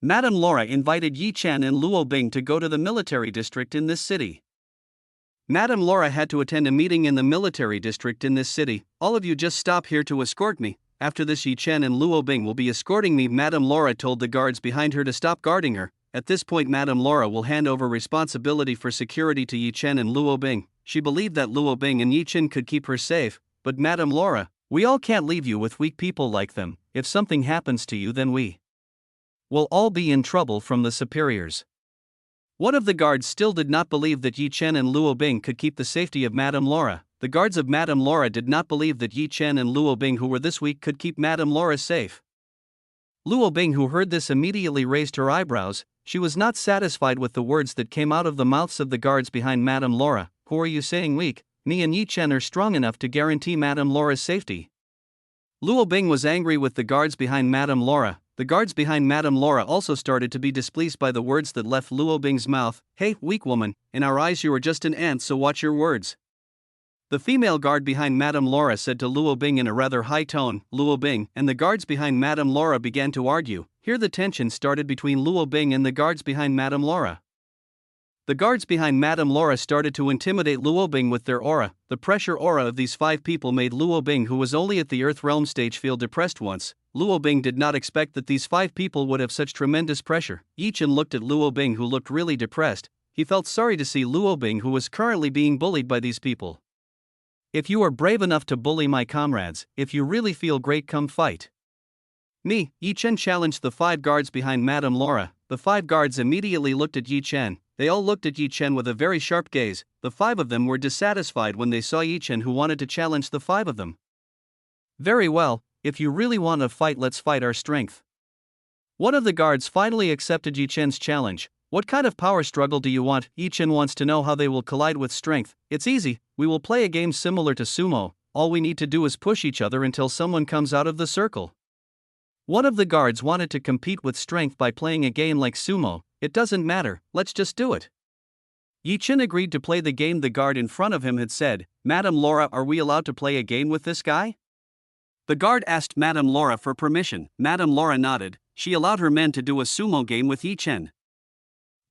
Madame Laura invited Yi Chen and Luo Bing to go to the military district in this city. Madame Laura had to attend a meeting in the military district in this city. All of you just stop here to escort me. After this, Yi Chen and Luo Bing will be escorting me. Madame Laura told the guards behind her to stop guarding her. At this point, Madame Laura will hand over responsibility for security to Yi Chen and Luo Bing. She believed that Luo Bing and Yi Chen could keep her safe, but Madame Laura, we all can't leave you with weak people like them. If something happens to you, then we we'll all be in trouble from the superiors. One of the guards still did not believe that Yi Chen and Luo Bing could keep the safety of Madame Laura. The guards of Madame Laura did not believe that Yi Chen and Luo Bing, who were this weak, could keep Madame Laura safe. Luo Bing, who heard this, immediately raised her eyebrows. She was not satisfied with the words that came out of the mouths of the guards behind Madame Laura. Who are you saying weak? Me and Yi Chen are strong enough to guarantee Madame Laura's safety. Luo Bing was angry with the guards behind Madame Laura. The guards behind Madame Laura also started to be displeased by the words that left Luo Bing's mouth. Hey, weak woman, in our eyes you are just an ant, so watch your words. The female guard behind Madame Laura said to Luo Bing in a rather high tone. Luo Bing and the guards behind Madame Laura began to argue. Here the tension started between Luo Bing and the guards behind Madame Laura. The guards behind Madame Laura started to intimidate Luo Bing with their aura. The pressure aura of these 5 people made Luo Bing, who was only at the Earth Realm stage, feel depressed once. Luo Bing did not expect that these 5 people would have such tremendous pressure. Yi Chen looked at Luo Bing, who looked really depressed. He felt sorry to see Luo Bing, who was currently being bullied by these people. If you are brave enough to bully my comrades, if you really feel great, come fight me. Yi Chen challenged the 5 guards behind Madame Laura. The 5 guards immediately looked at Yi Chen. They all looked at Yi Chen with a very sharp gaze. The 5 of them were dissatisfied when they saw Yi Chen, who wanted to challenge the 5 of them. Very well, if you really want to fight, let's fight our strength. One of the guards finally accepted Yi Chen's challenge. What kind of power struggle do you want? Yi Chen wants to know how they will collide with strength. It's easy, we will play a game similar to sumo. All we need to do is push each other until someone comes out of the circle. One of the guards wanted to compete with strength by playing a game like sumo. It doesn't matter, let's just do it. Yi Chen agreed to play the game. The guard in front of him had said, Madame Laura, are we allowed to play a game with this guy? The guard asked Madame Laura for permission. Madame Laura nodded. She allowed her men to do a sumo game with Yi Chen.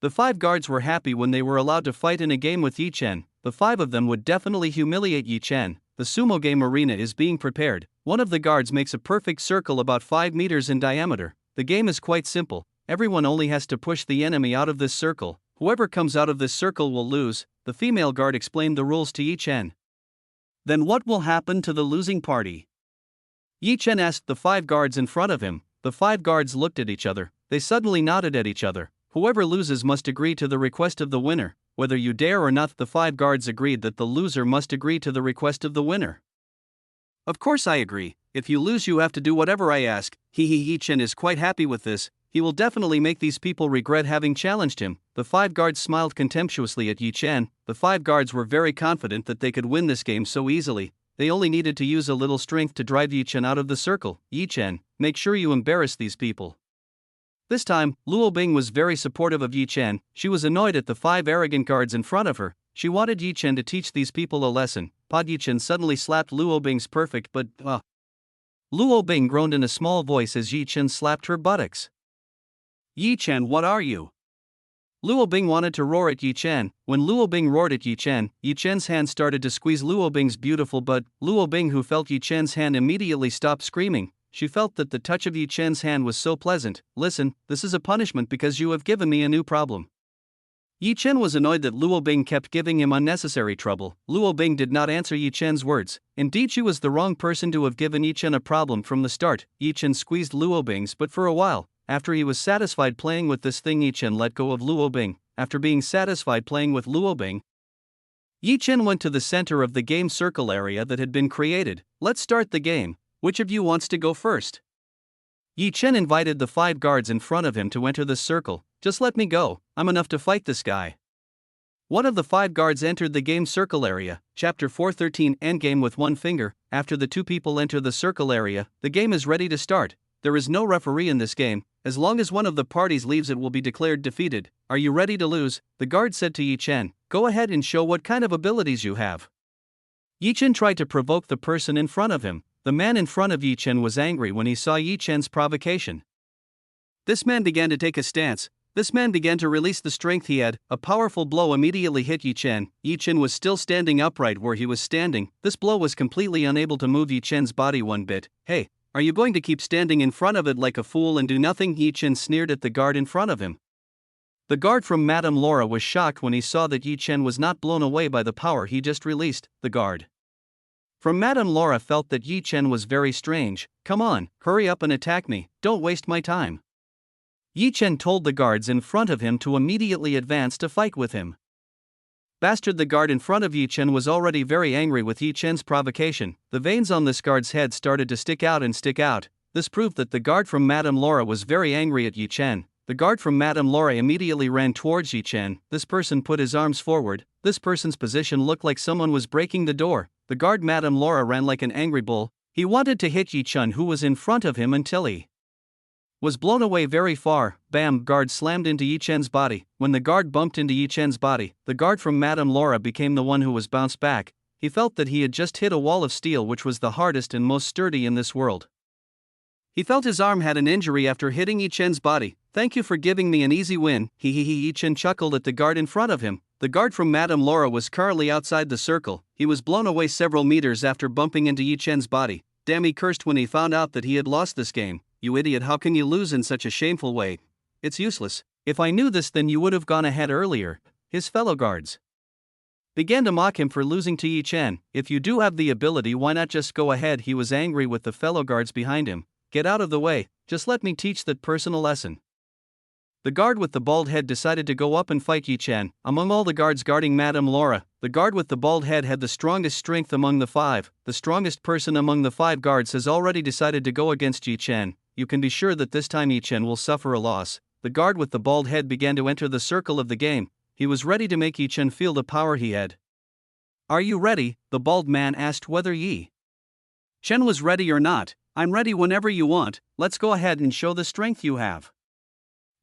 The 5 guards were happy when they were allowed to fight in a game with Yi Chen. The 5 of them would definitely humiliate Yi Chen. The sumo game arena is being prepared. One of the guards makes a perfect circle about 5 meters in diameter. The game is quite simple. Everyone only has to push the enemy out of this circle. Whoever comes out of this circle will lose. The female guard explained the rules to Yi Chen. Then what will happen to the losing party? Yi Chen asked the 5 guards in front of him. The 5 guards looked at each other. They suddenly nodded at each other. Whoever loses must agree to the request of the winner. Whether you dare or not, the 5 guards agreed that the loser must agree to the request of the winner. Of course I agree. If you lose, you have to do whatever I ask. Yi Chen is quite happy with this. He will definitely make these people regret having challenged him. The 5 guards smiled contemptuously at Yi Chen. The 5 guards were very confident that they could win this game so easily. They only needed to use a little strength to drive Yi Chen out of the circle. Yi Chen, make sure you embarrass these people. This time, Luo Bing was very supportive of Yi Chen. She was annoyed at the 5 arrogant guards in front of her. She wanted Yi Chen to teach these people a lesson. Yi Chen suddenly slapped Luo Bing's perfect butt. Luo Bing groaned in a small voice as Yi Chen slapped her buttocks. Yi Chen, what are you? Luo Bing wanted to roar at Yi Chen. When Luo Bing roared at Yi Chen's hand started to squeeze Luo Bing's beautiful butt. Luo Bing, who felt Yi Chen's hand, immediately stopped screaming. She felt that the touch of Yi Chen's hand was so pleasant. Listen, this is a punishment because you have given me a new problem. Yi Chen was annoyed that Luo Bing kept giving him unnecessary trouble. Luo Bing did not answer Yi Chen's words. Indeed, she was the wrong person to have given Yi Chen a problem from the start. Yi Chen squeezed Luo Bing's butt for a while. After he was satisfied playing with this thing, Yi Chen let go of Luo Bing. After being satisfied playing with Luo Bing, Yi Chen went to the center of the game circle area that had been created. Let's start the game. Which of you wants to go first? Yi Chen invited the 5 guards in front of him to enter the circle. Just let me go, I'm enough to fight this guy. One of the 5 guards entered the game circle area. Chapter 413, Endgame with one finger. After the 2 people enter the circle area, the game is ready to start. There is no referee in this game. As long as one of the parties leaves, it will be declared defeated. Are you ready to lose? The guard said to Yi Chen. Go ahead and show what kind of abilities you have. Yi Chen tried to provoke the person in front of him. The man in front of Yi Chen was angry when he saw Yi Chen's provocation. This man began to take a stance. This man began to release the strength he had. A powerful blow immediately hit Yi Chen. Yi Chen was still standing upright where he was standing. This blow was completely unable to move Yi Chen's body one bit. Hey, are you going to keep standing in front of it like a fool and do nothing? Yi Chen sneered at the guard in front of him. The guard from Madame Laura was shocked when he saw that Yi Chen was not blown away by the power he just released. The guard from Madame Laura felt that Yi Chen was very strange. Come on, hurry up and attack me, don't waste my time. Chen told the guards in front of him to immediately advance to fight with him. Bastard, the guard in front of Chen was already very angry with Chen's provocation. The veins on this guard's head started to stick out and stick out. This proved that the guard from Madame Laura was very angry at Chen. The guard from Madame Laura immediately ran towards Chen. This person put his arms forward. This person's position looked like someone was breaking the door. The guard Madame Laura ran like an angry bull. He wanted to hit Chen, who was in front of him, until he was blown away very far. Bam! Guard slammed into Chen's body. When the guard bumped into Chen's body, the guard from Madame Laura became the one who was bounced back. He felt that he had just hit a wall of steel, which was the hardest and most sturdy in this world. He felt his arm had an injury after hitting Chen's body. Thank you for giving me an easy win. Chen chuckled at the guard in front of him. The guard from Madame Laura was currently outside the circle. He was blown away several meters after bumping into Chen's body. Damn, he cursed when he found out that he had lost this game. You idiot, how can you lose in such a shameful way? It's useless. If I knew this, then you would have gone ahead earlier. His fellow guards began to mock him for losing to Chen. If you do have the ability, why not just go ahead? He was angry with the fellow guards behind him. Get out of the way, just let me teach that person a lesson. The guard with the bald head decided to go up and fight Chen. Among all the guards guarding Madame Laura, the guard with the bald head had the strongest strength among the five. The strongest person among the five guards has already decided to go against Chen. You can be sure that this time Chen will suffer a loss. The guard with the bald head began to enter the circle of the game. He was ready to make Chen feel the power he had. Are you ready? The bald man asked whether Chen was ready or not. I'm ready whenever you want. Let's go ahead and show the strength you have.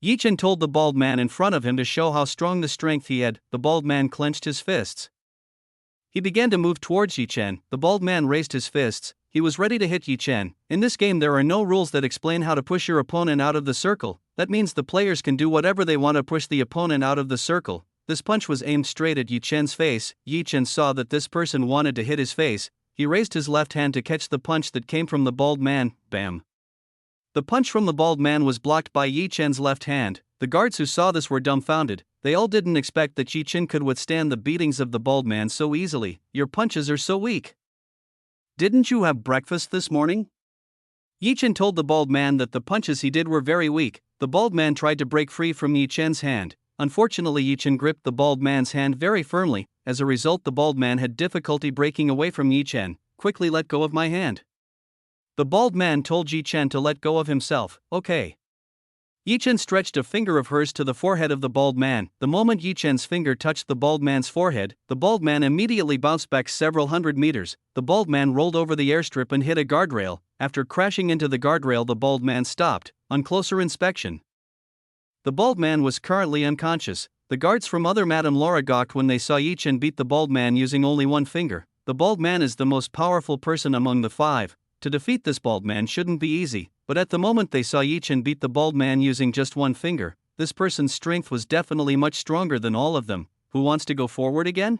Chen told the bald man in front of him to show how strong the strength he had. The bald man clenched his fists. He began to move towards Chen. The bald man raised his fists. He was ready to hit Chen. In this game, there are no rules that explain how to push your opponent out of the circle. That means the players can do whatever they want to push the opponent out of the circle. This punch was aimed straight at Chen's face. Chen saw that this person wanted to hit his face. He raised his left hand to catch the punch that came from the bald man. Bam! The punch from the bald man was blocked by Chen's left hand. The guards who saw this were dumbfounded. They all didn't expect that Chen could withstand the beatings of the bald man so easily. Your punches are so weak. Didn't you have breakfast this morning? Chen told the bald man that the punches he did were very weak. The bald man tried to break free from Chen's hand. Unfortunately, Chen gripped the bald man's hand very firmly. As a result, the bald man had difficulty breaking away from Chen. Quickly let go of my hand. The bald man told Chen to let go of himself. Okay. Chen stretched a finger of hers to the forehead of the bald man. The moment Chen's finger touched the bald man's forehead, the bald man immediately bounced back several hundred meters. The bald man rolled over the airstrip and hit a guardrail. After crashing into the guardrail, the bald man stopped. On closer inspection, the bald man was currently unconscious. The guards from other Madame Laura gawked when they saw Chen beat the bald man using only one finger. The bald man is the most powerful person among the five. To defeat this bald man shouldn't be easy, but at the moment they saw Chen beat the bald man using just one finger, this person's strength was definitely much stronger than all of them. Who wants to go forward again?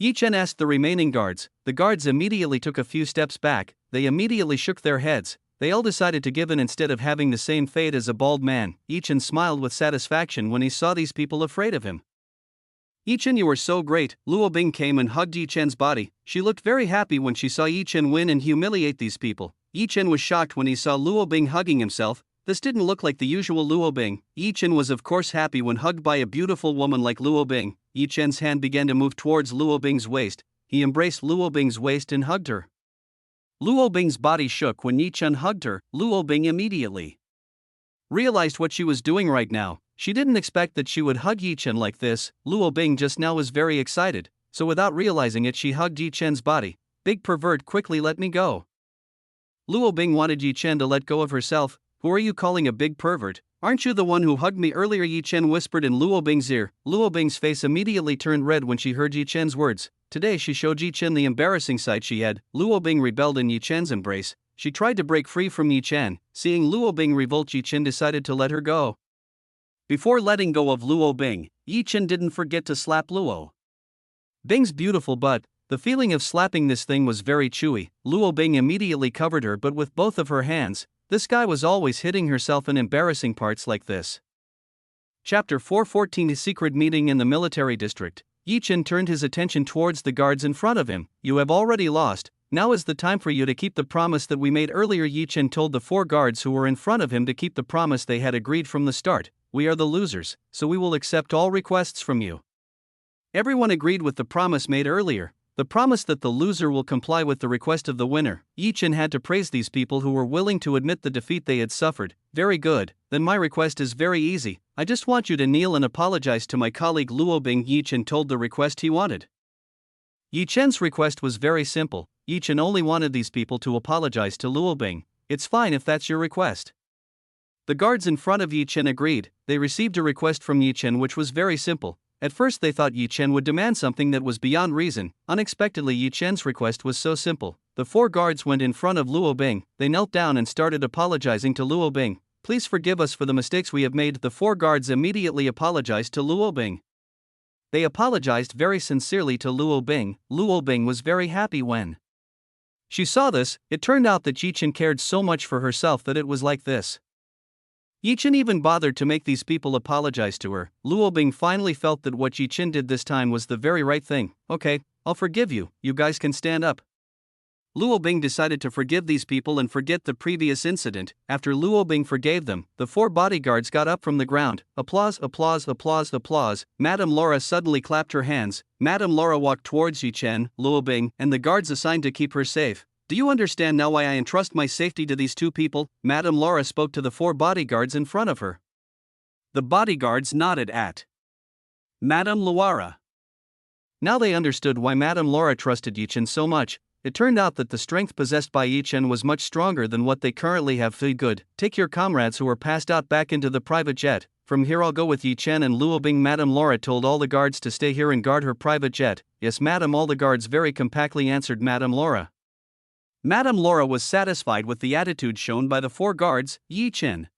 Chen asked the remaining guards. The guards immediately took a few steps back. They immediately shook their heads. They all decided to give in instead of having the same fate as a bald man. Chen smiled with satisfaction when he saw these people afraid of him. Chen, you were so great. Luo Bing came and hugged Chen's body. She looked very happy when she saw Chen win and humiliate these people. Chen was shocked when he saw Luo Bing hugging himself. This didn't look like the usual Luo Bing. Chen was of course happy when hugged by a beautiful woman like Luo Bing. Chen's hand began to move towards Luo Bing's waist. He embraced Luo Bing's waist and hugged her. Luo Bing's body shook when Chen hugged her. Luo Bing immediately realized what she was doing right now. She didn't expect that she would hug Chen like this. Luo Bing just now was very excited, so without realizing it she hugged Chen's body. Big pervert, quickly let me go. Luo Bing wanted Chen to let go of herself. Who are you calling a big pervert? Aren't you the one who hugged me earlier? Chen whispered in Luo Bing's ear. Luo Bing's face immediately turned red when she heard Chen's words. Today she showed Chen the embarrassing side she had. Luo Bing rebelled in Chen's embrace. She tried to break free from Chen. Seeing Luo Bing revolt, Chen decided to let her go. Before letting go of Luo Bing, Chen didn't forget to slap Luo Bing's beautiful butt. The feeling of slapping this thing was very chewy. Luo Bing immediately covered her but with both of her hands. This guy was always hitting herself in embarrassing parts like this. Chapter 414. A secret meeting in the military district. Chen turned his attention towards the guards in front of him. You have already lost. now is the time for you to keep the promise that we made earlier. Yi Chen told the 4 guards who were in front of him to keep the promise they had agreed from the start. We are the losers, so we will accept all requests from you. Everyone agreed with the promise made earlier, the promise that the loser will comply with the request of the winner. Yi Chen had to praise these people who were willing to admit the defeat they had suffered. Very good, then my request is very easy. I just want you to kneel and apologize to my colleague Luo Bing. Yi Chen told the request he wanted. Yi Chen's request was very simple. Yi Chen only wanted these people to apologize to Luo Bing. It's fine if that's your request. The guards in front of Yi Chen agreed. They received a request from Yi Chen which was very simple. At first they thought Yi Chen would demand something that was beyond reason. Unexpectedly, Yi Chen's request was so simple. The 4 guards went in front of Luo Bing. They knelt down and started apologizing to Luo Bing. Please forgive us for the mistakes we have made. The 4 guards immediately apologized to Luo Bing. They apologized very sincerely to Luo Bing. Luo Bing was very happy when she saw this. It turned out that Yi Chen cared so much for herself that it was like this. Yi Chen even bothered to make these people apologize to her. Luo Bing finally felt that what Yi Chen did this time was the very right thing. Okay, I'll forgive you, you guys can stand up. Luo Bing decided to forgive these people and forget the previous incident. After Luo Bing forgave them, the 4 bodyguards got up from the ground. Applause, applause, applause, applause. Madame Laura suddenly clapped her hands. Madame Laura walked towards Yi Chen, Luo Bing, and the guards assigned to keep her safe. Do you understand now why I entrust my safety to these 2 people? Madame Laura spoke to the 4 bodyguards in front of her. The bodyguards nodded at Madame Laura. Now they understood why Madame Laura trusted Yi Chen so much. It turned out that the strength possessed by Yi Chen was much stronger than what they currently have. Good, take your comrades who were passed out back into the private jet. From here I'll go with Yi Chen and Luo Bing. Madame Laura told all the guards to stay here and guard her private jet. Yes, madam, all the guards very compactly answered Madame Laura. Madame Laura was satisfied with the attitude shown by the 4 guards. Yi Chen,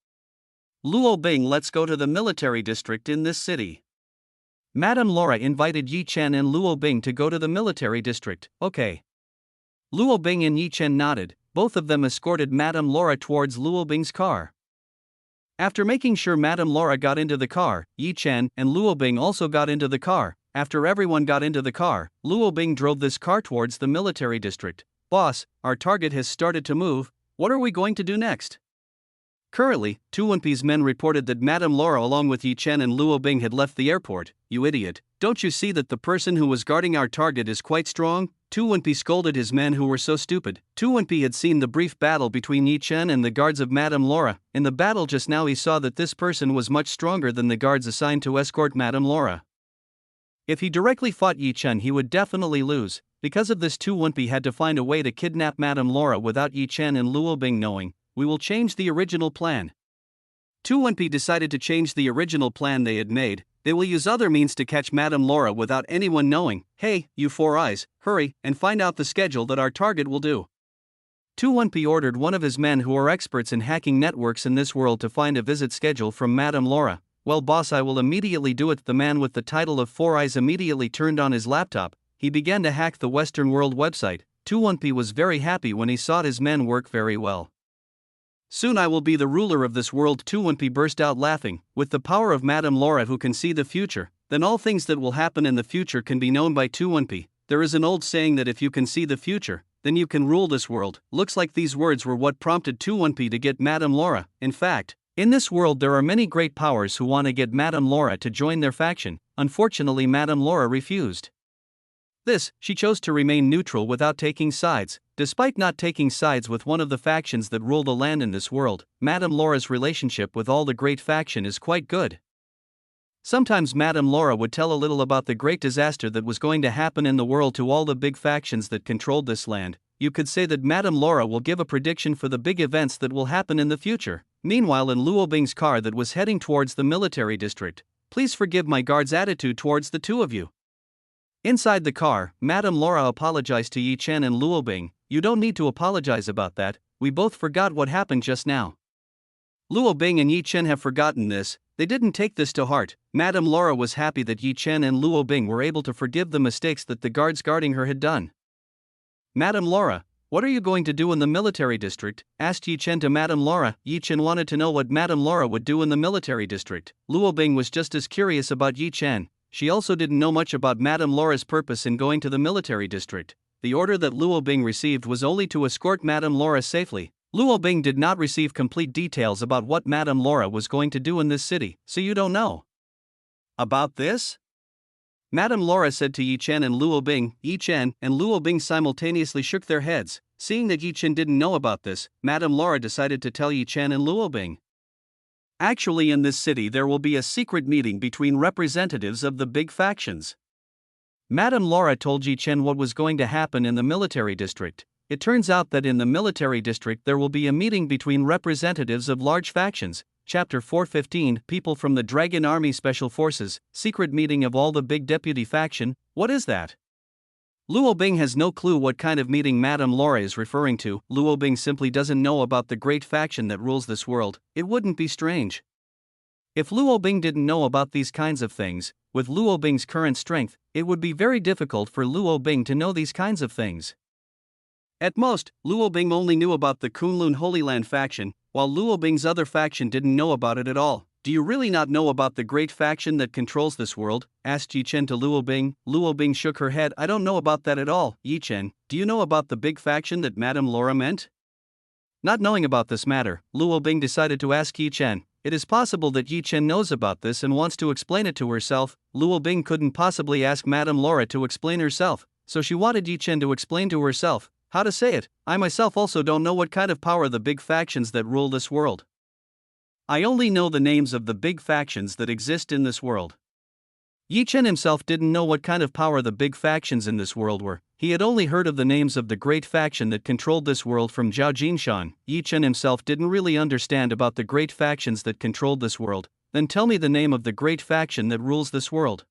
Luo Bing, let's go to the military district in this city. Madame Laura invited Yi Chen and Luo Bing to go to the military district. Okay. Luo Bing and Yi Chen nodded. Both of them escorted Madame Laura towards Luo Bing's car. After making sure Madame Laura got into the car, Yi Chen and Luo Bing also got into the car. After everyone got into the car, Luo Bing drove this car towards the military district. Boss, our target has started to move. What are we going to do next? Currently, Tuanpi's men reported that Madame Laura along with Yi Chen and Luo Bing had left the airport. You idiot, don't you see that the person who was guarding our target is quite strong? Tuanpi scolded his men who were so stupid. Tuanpi had seen the brief battle between Yi Chen and the guards of Madame Laura. In the battle just now he saw that this person was much stronger than the guards assigned to escort Madame Laura. If he directly fought Yi Chen he would definitely lose. Because of this, Tuanpi had to find a way to kidnap Madame Laura without Yi Chen and Luo Bing knowing. We will change the original plan. Tuanpi decided to change the original plan they had made. They will use other means to catch Madame Laura without anyone knowing. Hey, you 4 eyes, hurry and find out the schedule that our target will do. Tuanpi ordered one of his men who are experts in hacking networks in this world to find a visit schedule from Madame Laura. Well boss, I will immediately do it. The man with the title of 4 eyes immediately turned on his laptop. He began to hack the Western World website. Tuanpi was very happy when he saw his men work very well. Soon I will be the ruler of this world. Tuanpi burst out laughing. With the power of Madame Laura who can see the future, then all things that will happen in the future can be known by Tuanpi. There is an old saying that if you can see the future, then you can rule this world. Looks like these words were what prompted Tuanpi to get Madame Laura. In fact, in this world there are many great powers who want to get Madame Laura to join their faction. Unfortunately, Madame Laura refused. She chose to remain neutral without taking sides. Despite not taking sides with one of the factions that rule the land in this world, Madame Laura's relationship with all the great faction is quite good. Sometimes Madame Laura would tell a little about the great disaster that was going to happen in the world to all the big factions that controlled this land. You could say that Madame Laura will give a prediction for the big events that will happen in the future. Meanwhile, in Luo Bing's car that was heading towards the military district, please forgive my guard's attitude towards the 2 of you. Inside the car, Madame Laura apologized to Yi Chen and Luo Bing. You don't need to apologize about that, we both forgot what happened just now. Luo Bing and Yi Chen have forgotten this, they didn't take this to heart. Madame Laura was happy that Yi Chen and Luo Bing were able to forgive the mistakes that the guards guarding her had done. Madame Laura, what are you going to do in the military district? Asked Yi Chen to Madame Laura. Yi Chen wanted to know what Madame Laura would do in the military district. Luo Bing was just as curious about Yi Chen. She also didn't know much about Madame Laura's purpose in going to the military district. the order that Luo Bing received was only to escort Madame Laura safely. Luo Bing did not receive complete details about what Madame Laura was going to do in this city, so you don't know about this? Madame Laura said to Yi Chen and Luo Bing. Yi Chen and Luo Bing simultaneously shook their heads. Seeing that Yi Chen didn't know about this, Madame Laura decided to tell Yi Chen and Luo Bing. Actually, in this city there will be a secret meeting between representatives of the big factions. Madame Laura told Yi Chen what was going to happen in the military district. It turns out that in the military district there will be a meeting between representatives of large factions. Chapter 415, People from the Dragon Army Special Forces, secret meeting of all the big deputy faction. What is that? Luo Bing has no clue what kind of meeting Madame Laura is referring to. Luo Bing simply doesn't know about the great faction that rules this world. It wouldn't be strange if Luo Bing didn't know about these kinds of things. With Luo Bing's current strength, it would be very difficult for Luo Bing to know these kinds of things. At most, Luo Bing only knew about the Kunlun Holy Land faction, while Luo Bing's other faction didn't know about it at all. Do you really not know about the great faction that controls this world? Asked Yi Chen to Luo Bing. Luo Bing shook her head. I don't know about that at all. Yi Chen, do you know about the big faction that Madame Laura meant? Not knowing about this matter, Luo Bing decided to ask Yi Chen. It is possible that Yi Chen knows about this and wants to explain it to herself. Luo Bing couldn't possibly ask Madame Laura to explain herself, so she wanted Yi Chen to explain to herself. How to say it? I myself also don't know what kind of power the big factions that rule this world. I only know the names of the big factions that exist in this world. Yi Chen himself didn't know what kind of power the big factions in this world were. He had only heard of the names of the great faction that controlled this world from Zhao Jinshan. Yi Chen himself didn't really understand about the great factions that controlled this world. Then tell me the name of the great faction that rules this world.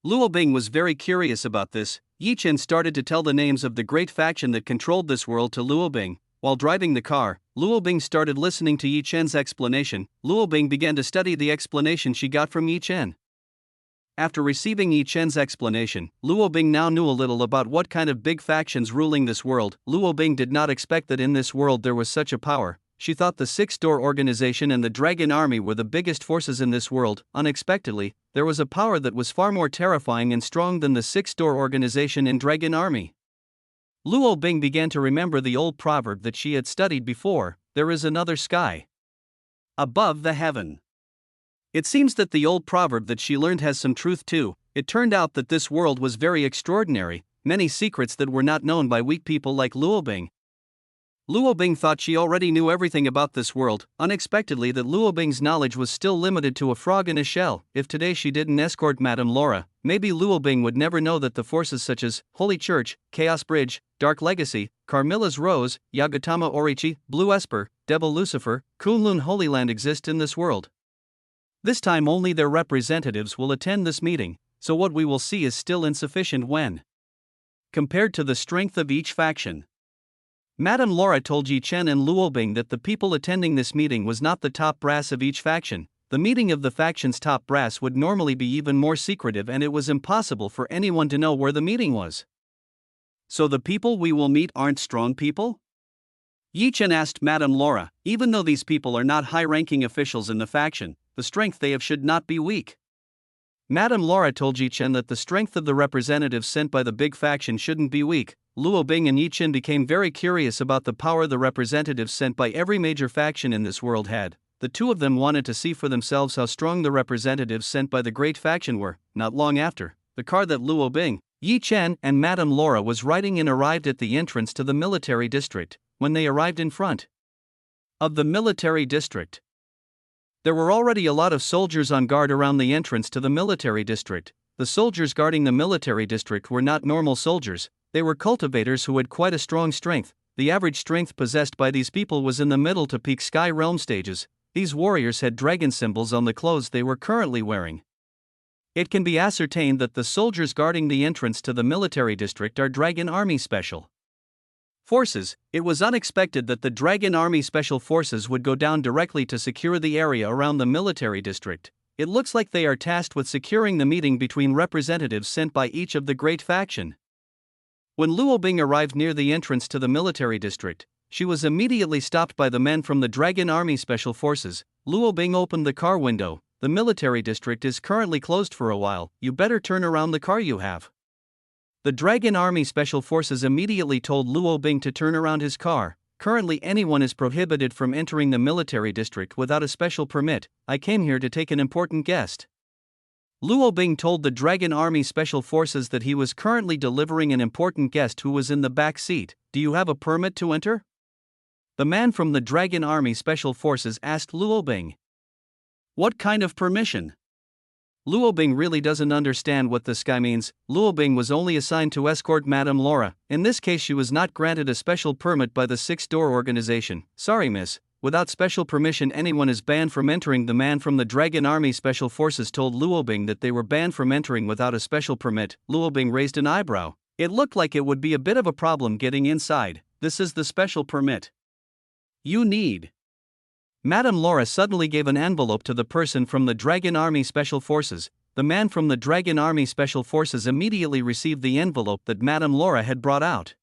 Luo Bing was very curious about this. Yi Chen started to tell the names of the great faction that controlled this world to Luo Bing. While driving the car, Luo Bing started listening to Yi Chen's explanation. Luo Bing began to study the explanation she got from Yi Chen. After receiving Yi Chen's explanation, Luo Bing now knew a little about what kind of big factions ruling this world. Luo Bing did not expect that in this world there was such a power. She thought the Six-Door Organization and the Dragon Army were the biggest forces in this world. Unexpectedly, there was a power that was far more terrifying and strong than the Six-Door Organization and Dragon Army. Luo Bing began to remember the old proverb that she had studied before: there is another sky above the heaven. It seems that the old proverb that she learned has some truth too. It turned out that this world was very extraordinary, many secrets that were not known by weak people like Luo Bing. Luo Bing thought she already knew everything about this world. Unexpectedly, that Luo Bing's knowledge was still limited to a frog in a shell. If today she didn't escort Madame Laura, maybe Luo Bing would never know that the forces such as Holy Church, Chaos Bridge, Dark Legacy, Carmilla's Rose, Yagatama Orichi, Blue Esper, Devil Lucifer, Kunlun Holy Land exist in this world. This time only their representatives will attend this meeting, so what we will see is still insufficient when compared to the strength of each faction. Madame Laura told Yi Chen and Luo Bing that the people attending this meeting was not the top brass of each faction. The meeting of the faction's top brass would normally be even more secretive, and it was impossible for anyone to know where the meeting was. So the people we will meet aren't strong people? Yi Chen asked Madame Laura. Even though these people are not high-ranking officials in the faction, the strength they have should not be weak. Madame Laura told Yi Chen that the strength of the representatives sent by the big faction shouldn't be weak. Luo Bing and Yi Chen became very curious about the power the representatives sent by every major faction in this world had. The two of them wanted to see for themselves how strong the representatives sent by the great faction were. Not long after, the car that Luo Bing, Yi Chen, and Madame Laura was riding in arrived at the entrance to the military district. When they arrived in front of the military district, there were already a lot of soldiers on guard around the entrance to the military district. The soldiers guarding the military district were not normal soldiers. They were cultivators who had quite a strong strength. The average strength possessed by these people was in the middle to peak sky realm stages. These warriors had dragon symbols on the clothes they were currently wearing. It can be ascertained that the soldiers guarding the entrance to the military district are Dragon Army Special Forces. It was unexpected that the Dragon Army Special Forces would go down directly to secure the area around the military district. It looks like they are tasked with securing the meeting between representatives sent by each of the great faction. When Luo Bing arrived near the entrance to the military district, she was immediately stopped by the men from the Dragon Army Special Forces. Luo Bing opened the car window. The military district is currently closed for a while. You better turn around the car you have. The Dragon Army Special Forces immediately told Luo Bing to turn around his car. Currently, anyone is prohibited from entering the military district without a special permit. I came here to take an important guest. Luo Bing told the Dragon Army Special Forces that he was currently delivering an important guest who was in the back seat. Do you have a permit to enter? The man from the Dragon Army Special Forces asked Luo Bing. What kind of permission? Luo Bing really doesn't understand what this guy means. Luo Bing was only assigned to escort Madame Laura. In this case, she was not granted a special permit by the Six Door organization. Sorry, miss. Without special permission, anyone is banned from entering. The man from the Dragon Army Special Forces told Luo Bing that they were banned from entering without a special permit. Luo Bing raised an eyebrow. It looked like it would be a bit of a problem getting inside. This is the special permit you need. Madame Laura suddenly gave an envelope to the person from the Dragon Army Special Forces. The man from the Dragon Army Special Forces immediately received the envelope that Madame Laura had brought out.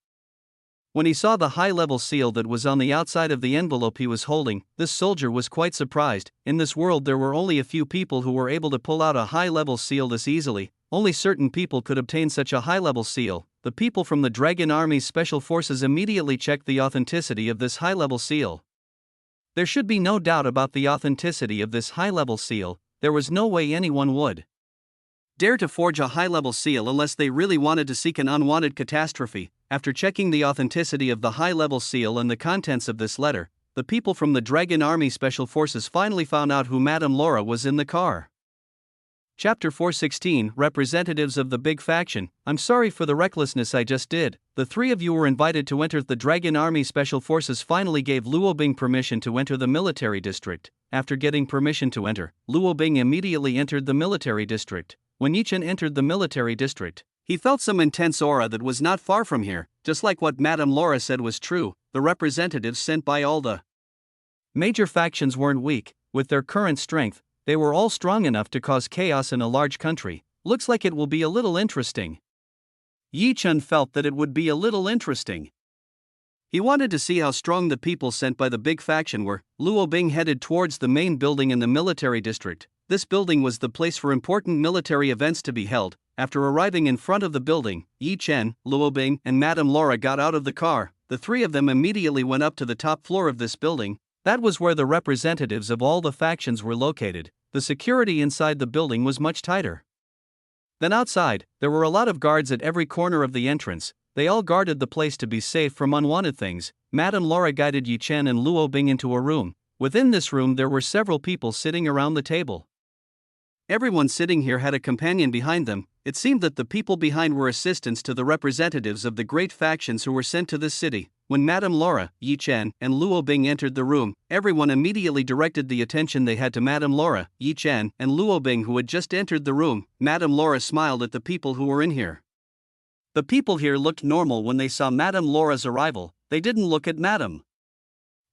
When he saw the high-level seal that was on the outside of the envelope he was holding, this soldier was quite surprised. In this world there were only a few people who were able to pull out a high-level seal this easily. Only certain people could obtain such a high-level seal. The people from the Dragon Army's Special Forces immediately checked the authenticity of this high-level seal. There should be no doubt about the authenticity of this high-level seal. There was no way anyone would dare to forge a high-level seal unless they really wanted to seek an unwanted catastrophe. After checking the authenticity of the high-level seal and the contents of this letter, the people from the Dragon Army Special Forces finally found out who Madame Laura was in the car. Chapter 416, Representatives of the Big Faction. I'm sorry for the recklessness I just did. The three of you were invited to enter. The Dragon Army Special Forces finally gave Luo Bing permission to enter the military district. After getting permission to enter, Luo Bing immediately entered the military district. When Chen entered the military district, he felt some intense aura that was not far from here. Just like what Madame Laura said was true, the representatives sent by all the major factions weren't weak. With their current strength, they were all strong enough to cause chaos in a large country. Looks like it will be a little interesting. Chen felt that it would be a little interesting. He wanted to see how strong the people sent by the big faction were. Luo Bing headed towards the main building in the military district. This building was the place for important military events to be held. After arriving in front of the building, Chen, Luo Bing, and Madame Laura got out of the car. The three of them immediately went up to the top floor of this building. That was where the representatives of all the factions were located. The security inside the building was much tighter than outside. There were a lot of guards at every corner of the entrance. They all guarded the place to be safe from unwanted things. Madame Laura guided Chen and Luo Bing into a room. Within this room there were several people sitting around the table. Everyone sitting here had a companion behind them. It seemed that the people behind were assistants to the representatives of the great factions who were sent to this city. When Madame Laura, Chen, and Luo Bing entered the room, everyone immediately directed the attention they had to Madame Laura, Chen, and Luo Bing who had just entered the room. Madame Laura smiled at the people who were in here. The people here looked normal when they saw Madame Laura's arrival. They didn't look at Madame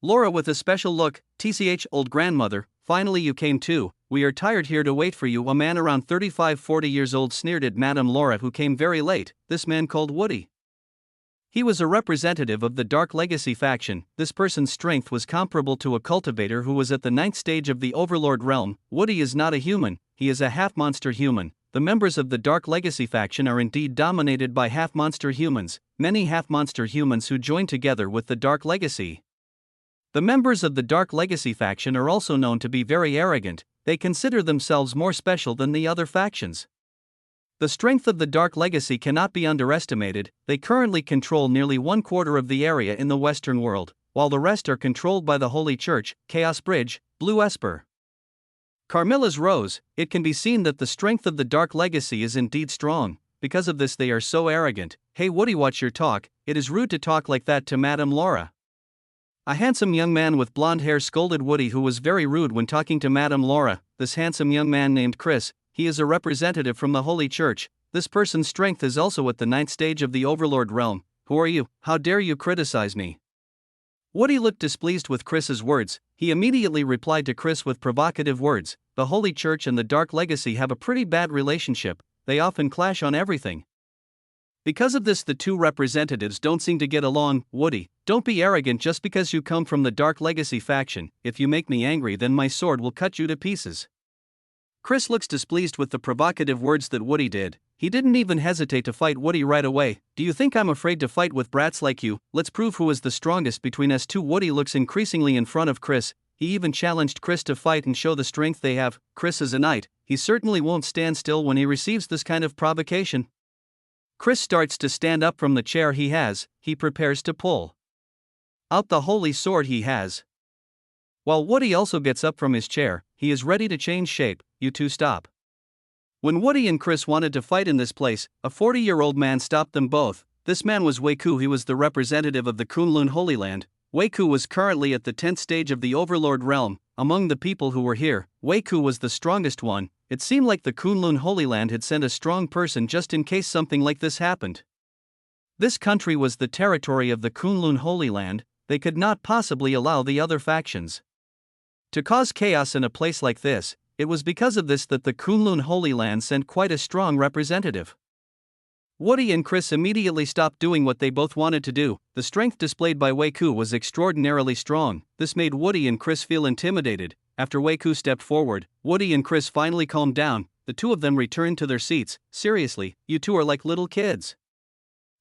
Laura with a special look. "Tch, old grandmother, finally you came too. We are tired here to wait for you." A man around 35-40 years old sneered at Madame Laura who came very late. This man called Woody. He was a representative of the Dark Legacy faction. This person's strength was comparable to a cultivator who was at the 9th stage of the Overlord realm. Woody is not a human, he is a half-monster human. The members of the Dark Legacy faction are indeed dominated by half-monster humans. Many half-monster humans who join together with the Dark Legacy. The members of the Dark Legacy faction are also known to be very arrogant. They consider themselves more special than the other factions. The strength of the Dark Legacy cannot be underestimated. They currently control nearly 1/4 of the area in the Western world, while the rest are controlled by the Holy Church, Chaos Bridge, Blue Esper, Carmilla's Rose. It can be seen that the strength of the Dark Legacy is indeed strong. Because of this they are so arrogant. "Hey Woody, watch your talk. It is rude to talk like that to Madame Laura." A handsome young man with blonde hair scolded Woody, who was very rude when talking to Madame Laura. This handsome young man named Chris. He is a representative from the Holy Church. This person's strength is also at the 9th stage of the Overlord realm. "Who are you? How dare you criticize me?" Woody looked displeased with Chris's words. He immediately replied to Chris with provocative words. The Holy Church and the Dark Legacy have a pretty bad relationship. They often clash on everything. Because of this, the two representatives don't seem to get along. "Woody, don't be arrogant just because you come from the Dark Legacy faction. If you make me angry, then my sword will cut you to pieces." Chris looks displeased with the provocative words that Woody did. He didn't even hesitate to fight Woody right away. Do you think I'm afraid to fight with brats like you? Let's prove who is the strongest between us two. Woody looks increasingly in front of Chris. He even challenged Chris to fight and show the strength they have. Chris is a knight. He certainly won't stand still when he receives this kind of provocation. Chris starts to stand up from the chair he has. He prepares to pull out the holy sword he has. While Woody also gets up from his chair, he is ready to change shape. You two stop. When Woody and Chris wanted to fight in this place, a 40-year-old man stopped them both. This man was Wei Ku. He was the representative of the Kunlun Holy Land. Wei Ku was currently at the 10th stage of the Overlord realm. Among the people who were here, Wei Ku was the strongest one. It seemed like the Kunlun Holy Land had sent a strong person just in case something like this happened. This country was the territory of the Kunlun Holy Land. They could not possibly allow the other factions to cause chaos in a place like this. It was because of this that the Kunlun Holy Land sent quite a strong representative. Woody and Chris immediately stopped doing what they both wanted to do. The strength displayed by Wei Ku was extraordinarily strong. This made Woody and Chris feel intimidated. After Wei Ku stepped forward, Woody and Chris finally calmed down. The two of them returned to their seats. Seriously, you two are like little kids.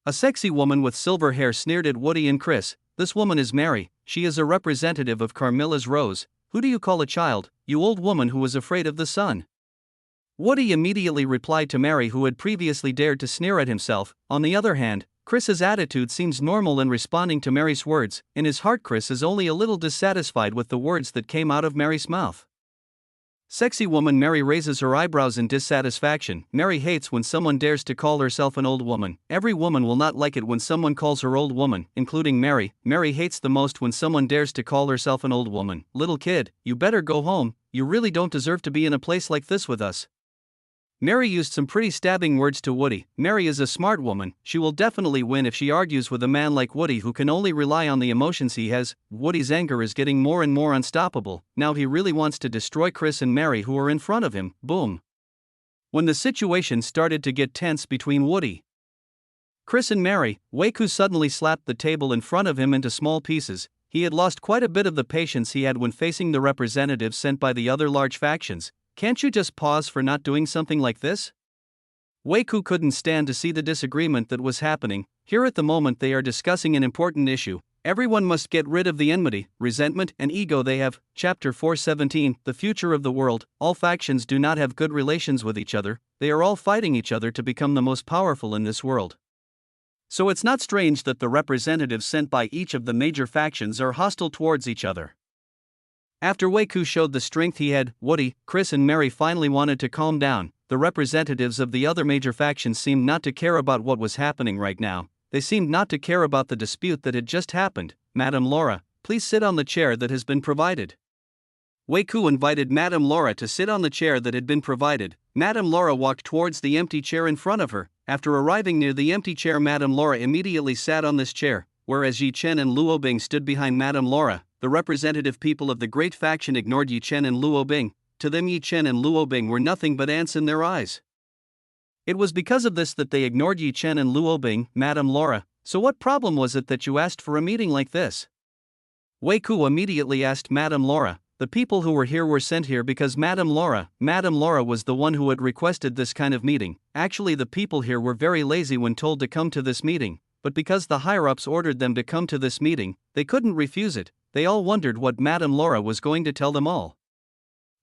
A sexy woman with silver hair sneered at Woody and Chris. This woman is Mary. She is a representative of Carmilla's Rose. Who do you call a child, you old woman who was afraid of the sun? Woody immediately replied to Mary, who had previously dared to sneer at himself. On the other hand, Chris's attitude seems normal in responding to Mary's words. In his heart, Chris is only a little dissatisfied with the words that came out of Mary's mouth. Sexy woman Mary raises her eyebrows in dissatisfaction. Mary hates when someone dares to call herself an old woman. Every woman will not like it when someone calls her old woman, including Mary. Mary hates the most when someone dares to call herself an old woman. Little kid, you better go home. You really don't deserve to be in a place like this with us. Mary used some pretty stabbing words to Woody. Mary is a smart woman. She will definitely win if she argues with a man like Woody who can only rely on the emotions he has. Woody's anger is getting more and more unstoppable. Now he really wants to destroy Chris and Mary, who are in front of him. Boom. When the situation started to get tense between Woody, Chris and Mary, Wei Ku suddenly slapped the table in front of him into small pieces. He had lost quite a bit of the patience he had when facing the representatives sent by the other large factions. Can't you just pause for not doing something like this? Wei Ku couldn't stand to see the disagreement that was happening. Here at the moment they are discussing an important issue. Everyone must get rid of the enmity, resentment, and ego they have. Chapter 417, The Future of the World. All factions do not have good relations with each other. They are all fighting each other to become the most powerful in this world. So it's not strange that the representatives sent by each of the major factions are hostile towards each other. After Wei Ku showed the strength he had, Woody, Chris and Mary finally wanted to calm down. The representatives of the other major factions seemed not to care about what was happening right now. They seemed not to care about the dispute that had just happened. Madame Laura, please sit on the chair that has been provided. Wei Ku invited Madame Laura to sit on the chair that had been provided. Madame Laura walked towards the empty chair in front of her. After arriving near the empty chair, Madame Laura immediately sat on this chair, whereas Yi Chen and Luo Bing stood behind Madame Laura. The representative people of the great faction ignored Yi Chen and Luo Bing. To them, Yi Chen and Luo Bing were nothing but ants in their eyes. It was because of this that they ignored Yi Chen and Luo Bing. Madame Laura, so what problem was it that you asked for a meeting like this? Wei Ku immediately asked Madame Laura. The people who were here were sent here because Madame Laura was the one who had requested this kind of meeting. Actually, the people here were very lazy when told to come to this meeting, but because the higher-ups ordered them to come to this meeting, they couldn't refuse it. They all wondered what Madame Laura was going to tell them all.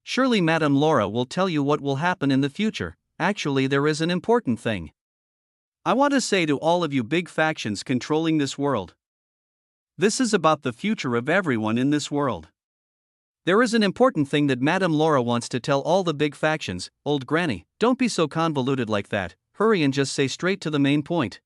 Surely Madame Laura will tell you what will happen in the future. Actually, there is an important thing I want to say to all of you big factions controlling this world. This is about the future of everyone in this world. There is an important thing that Madame Laura wants to tell all the big factions. Old Granny, don't be so convoluted like that. Hurry and just say straight to the main point.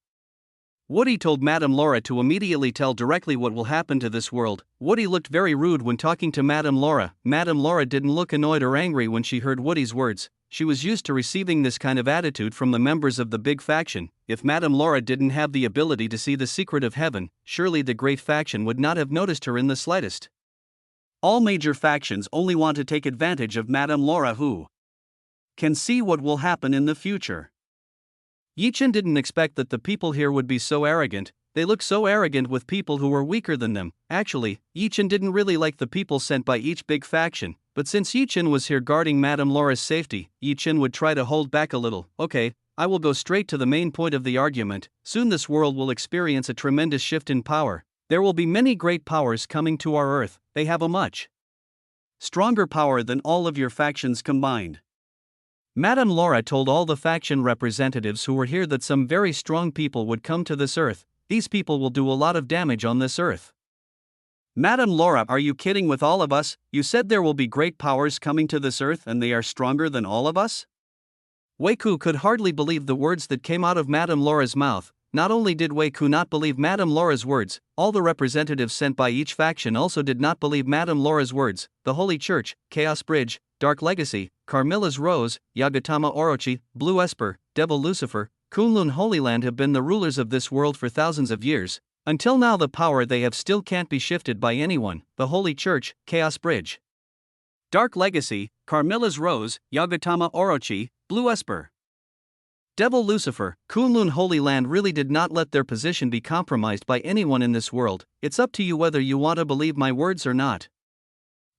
Woody told Madame Laura to immediately tell directly what will happen to this world. Woody looked very rude when talking to Madame Laura. Madame Laura didn't look annoyed or angry when she heard Woody's words. She was used to receiving this kind of attitude from the members of the big faction. If Madame Laura didn't have the ability to see the secret of heaven, surely the great faction would not have noticed her in the slightest. All major factions only want to take advantage of Madame Laura, who can see what will happen in the future. Yi Chen didn't expect that the people here would be so arrogant. They look so arrogant with people who were weaker than them. Actually, Yi Chen didn't really like the people sent by each big faction, but since Yi Chen was here guarding Madame Laura's safety, Yi Chen would try to hold back a little. Okay, I will go straight to the main point of the argument. Soon this world will experience a tremendous shift in power. There will be many great powers coming to our Earth. They have a much stronger power than all of your factions combined. Madame Laura told all the faction representatives who were here that some very strong people would come to this Earth. These people will do a lot of damage on this Earth. Madame Laura, are you kidding with all of us? You said there will be great powers coming to this Earth and they are stronger than all of us? Weiku could hardly believe the words that came out of Madame Laura's mouth. Not only did Weiku not believe Madame Laura's words, all the representatives sent by each faction also did not believe Madame Laura's words. The Holy Church, Chaos Bridge, Dark Legacy, Carmilla's Rose, Yagatama Orochi, Blue Esper, Devil Lucifer, Kunlun Holy Land have been the rulers of this world for thousands of years. Until now the power they have still can't be shifted by anyone. The Holy Church, Chaos Bridge, Dark Legacy, Carmilla's Rose, Yagatama Orochi, Blue Esper, Devil Lucifer, Kunlun Holy Land really did not let their position be compromised by anyone in this world. It's up to you whether you want to believe my words or not.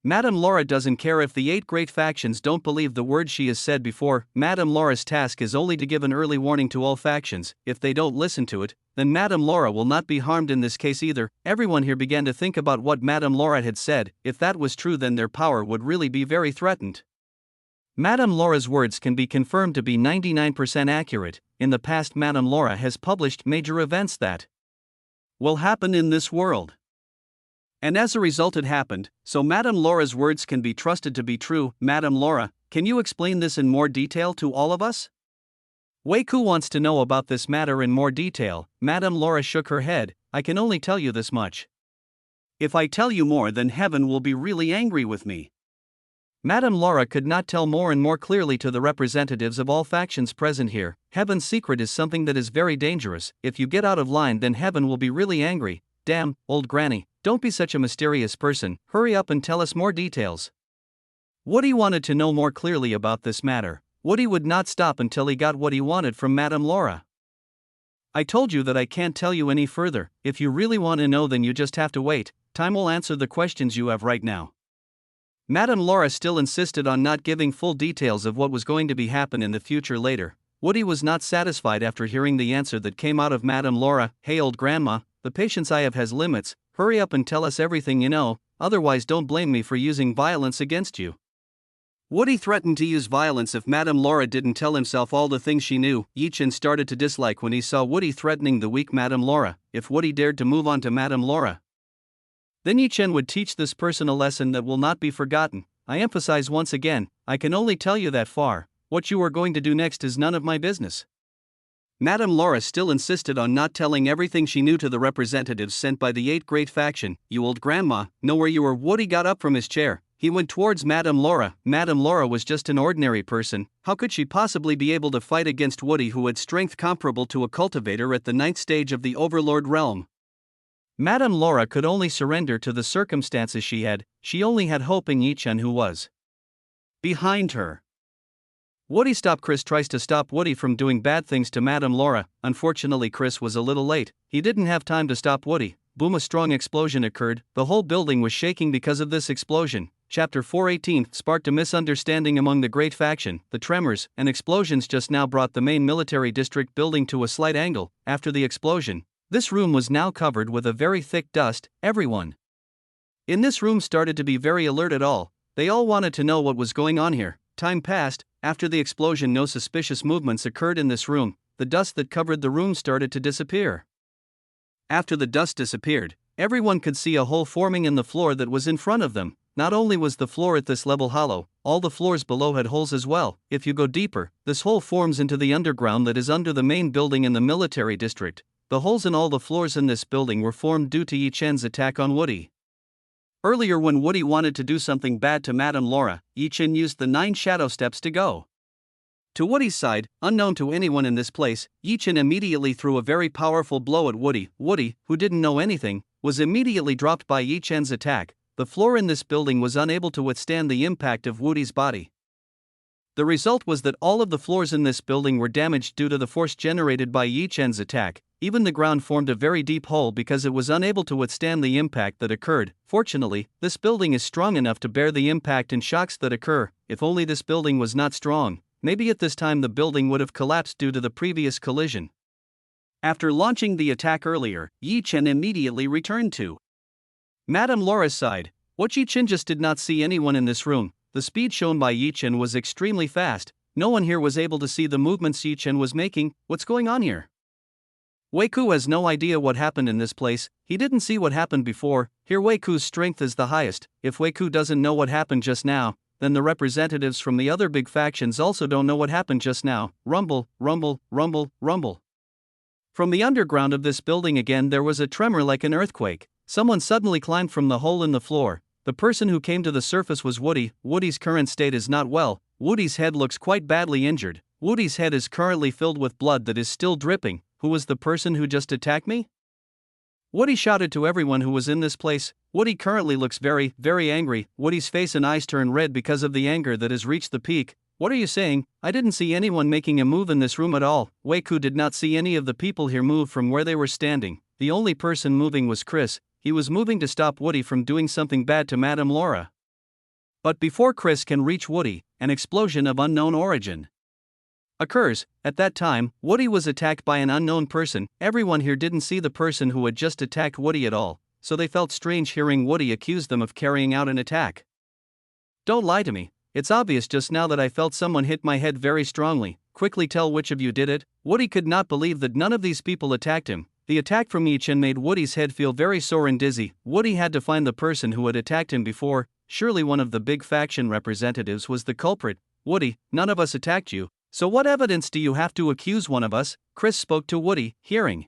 Madame Laura doesn't care if the 8 great factions don't believe the words she has said before. Madame Laura's task is only to give an early warning to all factions. If they don't listen to it, then Madame Laura will not be harmed in this case either. Everyone here began to think about what Madame Laura had said. If that was true, then their power would really be very threatened. Madame Laura's words can be confirmed to be 99% accurate. In the past, Madame Laura has published major events that will happen in this world. And as a result it happened, so Madame Laura's words can be trusted to be true. Madame Laura, can you explain this in more detail to all of us? Weiku wants to know about this matter in more detail. Madame Laura shook her head. I can only tell you this much. If I tell you more, then heaven will be really angry with me. Madame Laura could not tell more and more clearly to the representatives of all factions present here. Heaven's secret is something that is very dangerous. If you get out of line, then heaven will be really angry. Damn, old granny, don't be such a mysterious person. Hurry up and tell us more details. Woody wanted to know more clearly about this matter. Woody would not stop until he got what he wanted from Madame Laura. I told you that I can't tell you any further. If you really want to know, then you just have to wait. Time will answer the questions you have right now. Madame Laura still insisted on not giving full details of what was going to be happen in the future later. Woody was not satisfied after hearing the answer that came out of Madame Laura. Hey old grandma, the patience I have has limits. Hurry up and tell us everything you know, otherwise don't blame me for using violence against you. Woody threatened to use violence if Madame Laura didn't tell himself all the things she knew. Chen started to dislike when he saw Woody threatening the weak Madame Laura. If Woody dared to move on to Madame Laura, then Chen would teach this person a lesson that will not be forgotten. I emphasize once again, I can only tell you that far. What you are going to do next is none of my business. Madame Laura still insisted on not telling everything she knew to the representatives sent by the 8 great faction. You old grandma, know where you were. Woody got up from his chair. He went towards Madame Laura. Madame Laura was just an ordinary person. How could she possibly be able to fight against Woody, who had strength comparable to a cultivator at the 9th stage of the Overlord realm? Madame Laura could only surrender to the circumstances she had. She only had hope in Chen, who was behind her. Woody stop. Chris tries to stop Woody from doing bad things to Madame Laura. Unfortunately, Chris was a little late. He didn't have time to stop Woody. Boom, a strong explosion occurred. The whole building was shaking because of this explosion. Chapter 418 sparked a misunderstanding among the great faction. The tremors and explosions just now brought the main military district building to a slight angle. After the explosion, this room was now covered with a very thick dust. Everyone in this room started to be very alert at all. They all wanted to know what was going on here. Time passed. After the explosion, no suspicious movements occurred in this room. The dust that covered the room started to disappear. After the dust disappeared, everyone could see a hole forming in the floor that was in front of them. Not only was the floor at this level hollow, all the floors below had holes as well. If you go deeper, this hole forms into the underground that is under the main building in the military district. The holes in all the floors in this building were formed due to Chen's attack on Woody. Earlier, when Woody wanted to do something bad to Madame Laura, Chen used the 9 shadow steps to go to Woody's side. Unknown to anyone in this place, Chen immediately threw a very powerful blow at Woody. Woody, who didn't know anything, was immediately dropped by Chen's attack. The floor in this building was unable to withstand the impact of Woody's body. The result was that all of the floors in this building were damaged due to the force generated by Chen's attack. Even the ground formed a very deep hole because it was unable to withstand the impact that occurred. Fortunately, this building is strong enough to bear the impact and shocks that occur. If only this building was not strong, maybe at this time the building would have collapsed due to the previous collision. After launching the attack earlier, Yi Chen immediately returned to Madame Laura's side. What Yi Chen just did not see anyone in this room. The speed shown by Yi Chen was extremely fast. No one here was able to see the movements Yi Chen was making. What's going on here? Wei Ku has no idea what happened in this place. He didn't see what happened before. Here Wei Ku's strength is the highest. If Wei Ku doesn't know what happened just now, then the representatives from the other big factions also don't know what happened just now. Rumble, rumble, rumble, rumble. From the underground of this building again there was a tremor like an earthquake. Someone suddenly climbed from the hole in the floor. The person who came to the surface was Woody. Woody's current state is not well. Woody's head looks quite badly injured. Woody's head is currently filled with blood that is still dripping. Who was the person who just attacked me? Woody shouted to everyone who was in this place. Woody currently looks very, very angry. Woody's face and eyes turn red because of the anger that has reached the peak. What are you saying? I didn't see anyone making a move in this room at all. Wei Ku did not see any of the people here move from where they were standing. The only person moving was Chris. He was moving to stop Woody from doing something bad to Madame Laura. But before Chris can reach Woody, an explosion of unknown origin occurs. At that time, Woody was attacked by an unknown person. Everyone here didn't see the person who had just attacked Woody at all, so they felt strange hearing Woody accuse them of carrying out an attack. Don't lie to me. It's obvious just now that I felt someone hit my head very strongly. Quickly tell which of you did it. Woody could not believe that none of these people attacked him. The attack from Yi Chen made Woody's head feel very sore and dizzy. Woody had to find the person who had attacked him before. Surely one of the big faction representatives was the culprit. Woody, none of us attacked you, so what evidence do you have to accuse one of us? Chris spoke to Woody, hearing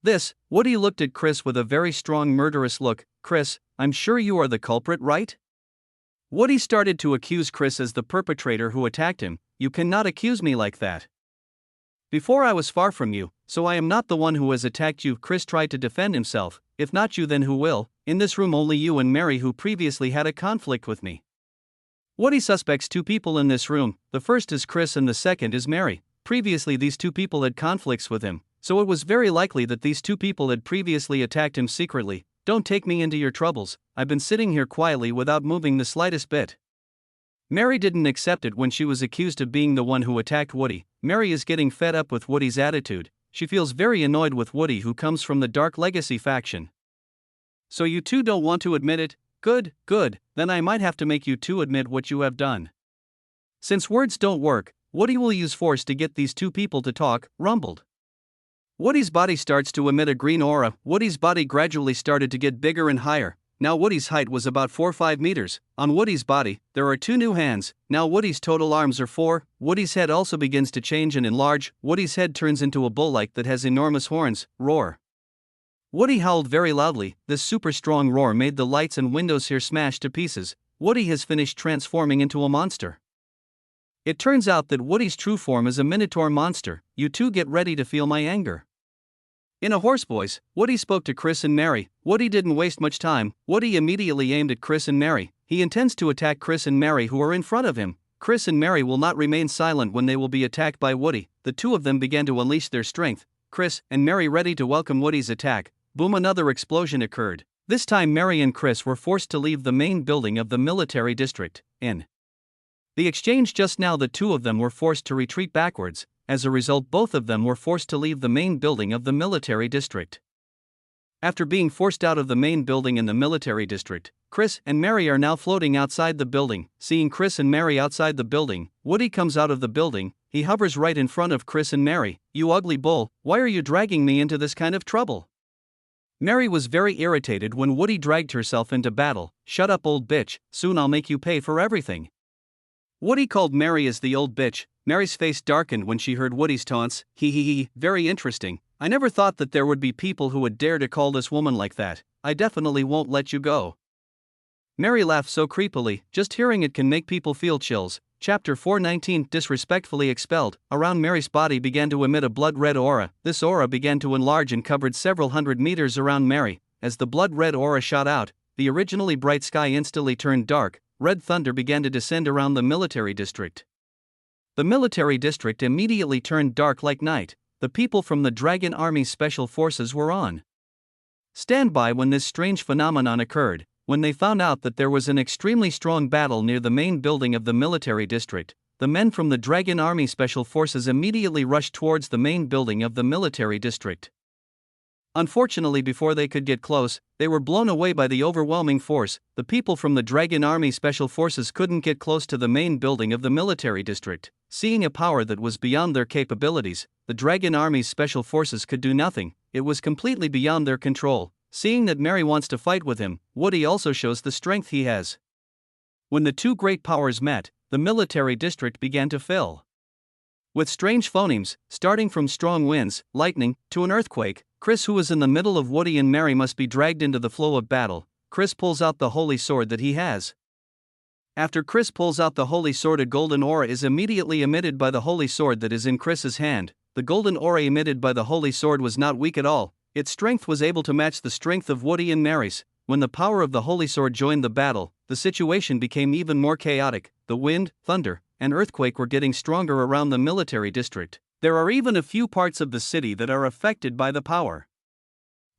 this. Woody looked at Chris with a very strong murderous look. Chris, I'm sure you are the culprit, right? Woody started to accuse Chris as the perpetrator who attacked him. You cannot accuse me like that. Before I was far from you, so I am not the one who has attacked you. Chris tried to defend himself. If not you, then who will? In this room only you and Mary, who previously had a conflict with me. Woody suspects two people in this room. The first is Chris and the second is Mary. Previously these two people had conflicts with him, so it was very likely that these two people had previously attacked him secretly. Don't take me into your troubles. I've been sitting here quietly without moving the slightest bit. Mary didn't accept it when she was accused of being the one who attacked Woody. Mary is getting fed up with Woody's attitude. She feels very annoyed with Woody, who comes from the Dark Legacy faction. So you two don't want to admit it? Good, good, then I might have to make you two admit what you have done. Since words don't work, Woody will use force to get these two people to talk. Rumbled. Woody's body starts to emit a green aura. Woody's body gradually started to get bigger and higher. Now Woody's height was about 4-5 meters. On Woody's body, there are two new hands. Now Woody's total arms are 4. Woody's head also begins to change and enlarge. Woody's head turns into a bull-like that has enormous horns. Roar. Woody howled very loudly. This super strong roar made the lights and windows here smash to pieces. Woody has finished transforming into a monster. It turns out that Woody's true form is a minotaur monster. You two get ready to feel my anger. In a hoarse voice, Woody spoke to Chris and Mary. Woody didn't waste much time. Woody immediately aimed at Chris and Mary. He intends to attack Chris and Mary, who are in front of him. Chris and Mary will not remain silent when they will be attacked by Woody. The two of them began to unleash their strength. Chris and Mary ready to welcome Woody's attack. Boom, another explosion occurred. This time Mary and Chris were forced to leave the main building of the military district. In the exchange just now, the two of them were forced to retreat backwards. As a result, both of them were forced to leave the main building of the military district. After being forced out of the main building in the military district, Chris and Mary are now floating outside the building. Seeing Chris and Mary outside the building, Woody comes out of the building. He hovers right in front of Chris and Mary. You ugly bull, why are you dragging me into this kind of trouble? Mary was very irritated when Woody dragged herself into battle. Shut up, old bitch, soon I'll make you pay for everything. Woody called Mary as the old bitch. Mary's face darkened when she heard Woody's taunts. He, very interesting. I never thought that there would be people who would dare to call this woman like that. I definitely won't let you go. Mary laughed so creepily, just hearing it can make people feel chills. Chapter 419, disrespectfully expelled. Around Mary's body began to emit a blood-red aura. This aura began to enlarge and covered several hundred meters around Mary. As the blood-red aura shot out, the originally bright sky instantly turned dark. Red thunder began to descend around the military district. The military district immediately turned dark like night. The people from the Dragon Army Special Forces were on standby when this strange phenomenon occurred. When they found out that there was an extremely strong battle near the main building of the military district, the men from the Dragon Army Special Forces immediately rushed towards the main building of the military district. Unfortunately, before they could get close, they were blown away by the overwhelming force. The people from the Dragon Army Special Forces couldn't get close to the main building of the military district. Seeing a power that was beyond their capabilities, the Dragon Army's Special Forces could do nothing. It was completely beyond their control. Seeing that Mary wants to fight with him, Woody also shows the strength he has. When the two great powers met, the military district began to fill with strange phonemes, starting from strong winds, lightning, to an earthquake. Chris, who is in the middle of Woody and Mary, must be dragged into the flow of battle. Chris pulls out the holy sword that he has. After Chris pulls out the holy sword, a golden aura is immediately emitted by the holy sword that is in Chris's hand. The golden aura emitted by the holy sword was not weak at all. Its strength was able to match the strength of Woody and Mary's. When the power of the holy sword joined the battle, the situation became even more chaotic. The wind, thunder, and earthquake were getting stronger around the military district. There are even a few parts of the city that are affected by the power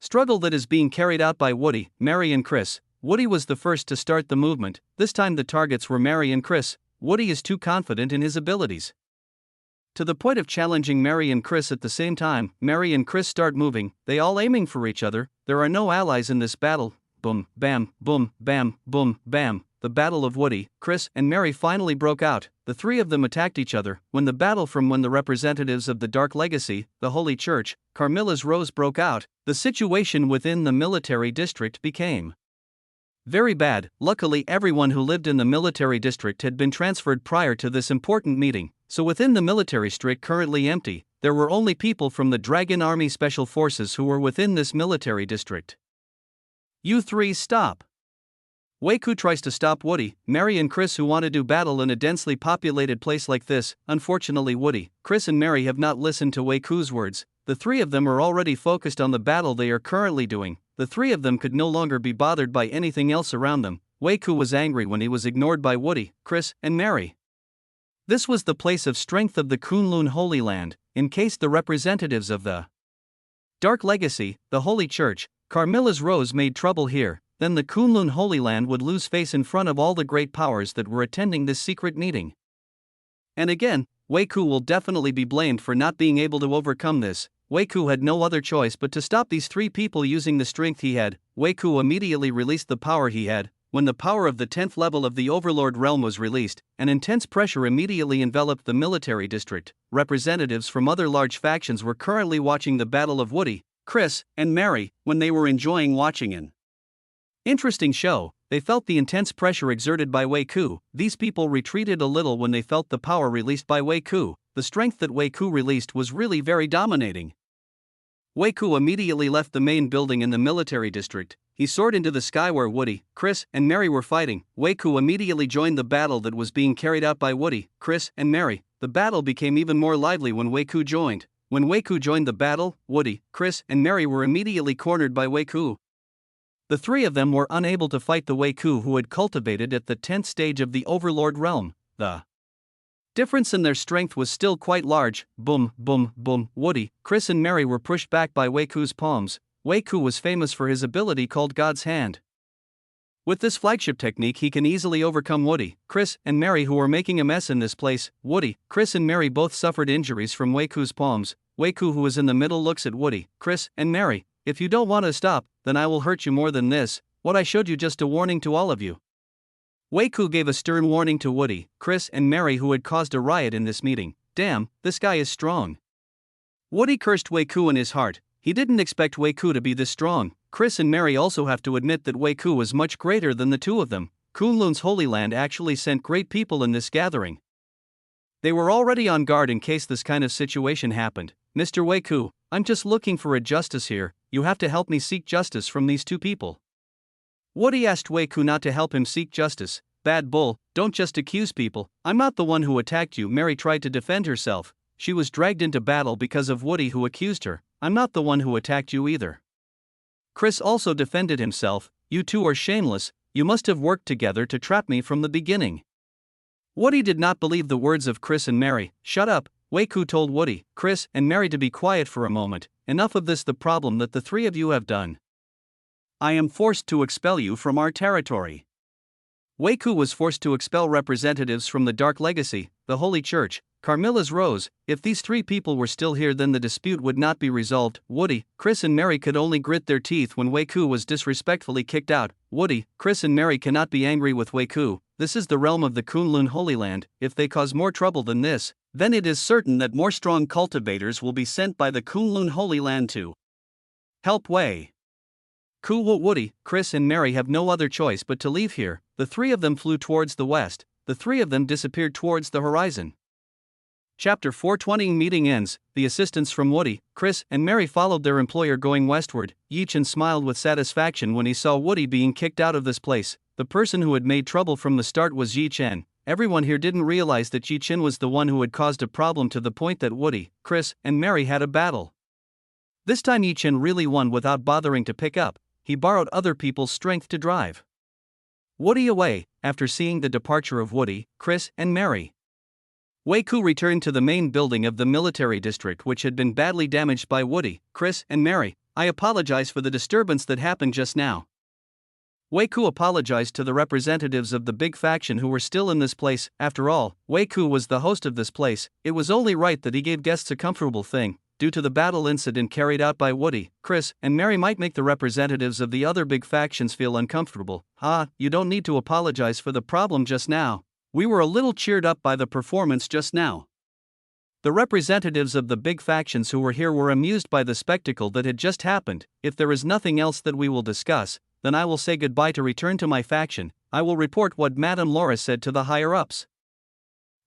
struggle that is being carried out by Woody, Mary and Chris. Woody was the first to start the movement. This time the targets were Mary and Chris. Woody is too confident in his abilities to the point of challenging Mary and Chris at the same time. Mary and Chris start moving, they all aiming for each other. There are no allies in this battle. Boom, bam, boom, bam, boom, bam. The battle of Woody, Chris, and Mary finally broke out. The three of them attacked each other. When the representatives of the Dark Legacy, the Holy Church, Carmilla's Rose broke out, the situation within the military district became very bad. Luckily, everyone who lived in the military district had been transferred prior to this important meeting, so within the military district currently empty, there were only people from the Dragon Army Special Forces who were within this military district. You three stop. Weiku tries to stop Woody, Mary and Chris, who want to do battle in a densely populated place like this. Unfortunately, Woody, Chris and Mary have not listened to Weiku's words. The three of them are already focused on the battle they are currently doing. The three of them could no longer be bothered by anything else around them. Weiku was angry when he was ignored by Woody, Chris, and Mary. This was the place of strength of the Kunlun Holy Land. In case the representatives of the Dark Legacy, the Holy Church, Carmilla's Rose made trouble here, then the Kunlun Holy Land would lose face in front of all the great powers that were attending this secret meeting. And again, Weiku will definitely be blamed for not being able to overcome this. Weiku had no other choice but to stop these three people using the strength he had. Weiku immediately released the power he had. When the power of the 10th level of the Overlord realm was released, an intense pressure immediately enveloped the military district. Representatives from other large factions were currently watching the battle of Woody, Chris, and Mary. When they were enjoying watching an interesting show, they felt the intense pressure exerted by Weiku. These people retreated a little when they felt the power released by Weiku. The strength that Weiku released was really very dominating. Weiku immediately left the main building in the military district. He soared into the sky where Woody, Chris, and Mary were fighting. Weiku immediately joined the battle that was being carried out by Woody, Chris, and Mary. The battle became even more lively when Weiku joined. When Weiku joined the battle, Woody, Chris, and Mary were immediately cornered by Weiku. The three of them were unable to fight the Weiku who had cultivated at the 10th stage of the Overlord realm. The difference in their strength was still quite large. Boom, boom, boom. Woody, Chris, and Mary were pushed back by Weiku's palms. Weiku was famous for his ability called God's Hand. With this flagship technique, he can easily overcome Woody, Chris, and Mary, who were making a mess in this place. Woody, Chris, and Mary both suffered injuries from Weiku's palms. Weiku, who is in the middle, looks at Woody, Chris, and Mary. If you don't want to stop, then I will hurt you more than this. What I showed you just a warning to all of you. Weiku gave a stern warning to Woody, Chris, and Mary, who had caused a riot in this meeting. Damn, this guy is strong. Woody cursed Weiku in his heart. He didn't expect Weiku to be this strong. Chris and Mary also have to admit that Weiku was much greater than the two of them. Kunlun's Holy Land actually sent great people in this gathering. They were already on guard in case this kind of situation happened. Mr. Weiku, I'm just looking for a justice here. You have to help me seek justice from these two people. Woody asked Weiku not to help him seek justice. Bad bull, don't just accuse people. I'm not the one who attacked you. Mary tried to defend herself. She was dragged into battle because of Woody, who accused her. I'm not the one who attacked you either. Chris also defended himself. You two are shameless. You must have worked together to trap me from the beginning. Woody did not believe the words of Chris and Mary. Shut up. Weiku told Woody, Chris, and Mary to be quiet for a moment. Enough of this. The problem that the three of you have done. I am forced to expel you from our territory. Weiku was forced to expel representatives from the Dark Legacy. the Holy Church, Carmilla's Rose. If these three people were still here, then the dispute would not be resolved. Woody, Chris and Mary could only grit their teeth when Wei Ku was disrespectfully kicked out. Woody, Chris and Mary cannot be angry with Wei Ku. This is the realm of the Kunlun Holy Land. If they cause more trouble than this, then it is certain that more strong cultivators will be sent by the Kunlun Holy Land to help Wei Ku. Woody, Chris and Mary have no other choice but to leave here. The three of them flew towards the west. The three of them disappeared towards the horizon. Chapter 420. Meeting ends. The assistants from Woody, Chris, and Mary followed their employer going westward. Chen smiled with satisfaction when he saw Woody being kicked out of this place. The person who had made trouble from the start was Chen. Everyone here didn't realize that Chen was the one who had caused a problem, to the point that Woody, Chris, and Mary had a battle. This time Chen really won without bothering to pick up. He borrowed other people's strength to drive Woody away. After seeing the departure of Woody, Chris, and Mary, Wei Ku returned to the main building of the military district, which had been badly damaged by Woody, Chris, and Mary. I apologize for the disturbance that happened just now. Wei Ku apologized to the representatives of the big faction who were still in this place. After all, Wei Ku was the host of this place. It was only right that he gave guests a comfortable thing. Due to the battle incident carried out by Woody, Chris, and Mary might make the representatives of the other big factions feel uncomfortable. You don't need to apologize for the problem just now. We were a little cheered up by the performance just now. The representatives of the big factions who were here were amused by the spectacle that had just happened. If there is nothing else that we will discuss, then I will say goodbye to return to my faction. I will report what Madame Laura said to the higher-ups.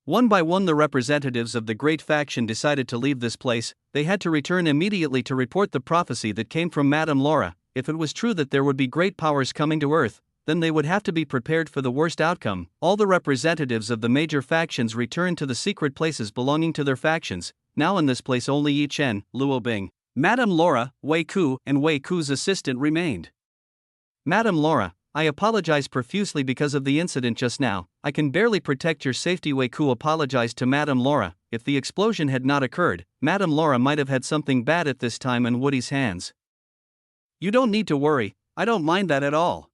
One by one the representatives of the great faction decided to leave this place. They had to return immediately to report the prophecy that came from Madame Laura. If it was true that there would be great powers coming to Earth, then they would have to be prepared for the worst outcome. All the representatives of the major factions returned to the secret places belonging to their factions. Now in this place only Chen, Luo Bing, Madame Laura, Wei Ku, and Wei Ku's assistant remained. Madame Laura, I apologize profusely because of the incident just now. I can barely protect your safety. Wei Ku apologized to Madame Laura. If the explosion had not occurred, Madame Laura might have had something bad at this time in Woody's hands. You don't need to worry, I don't mind that at all.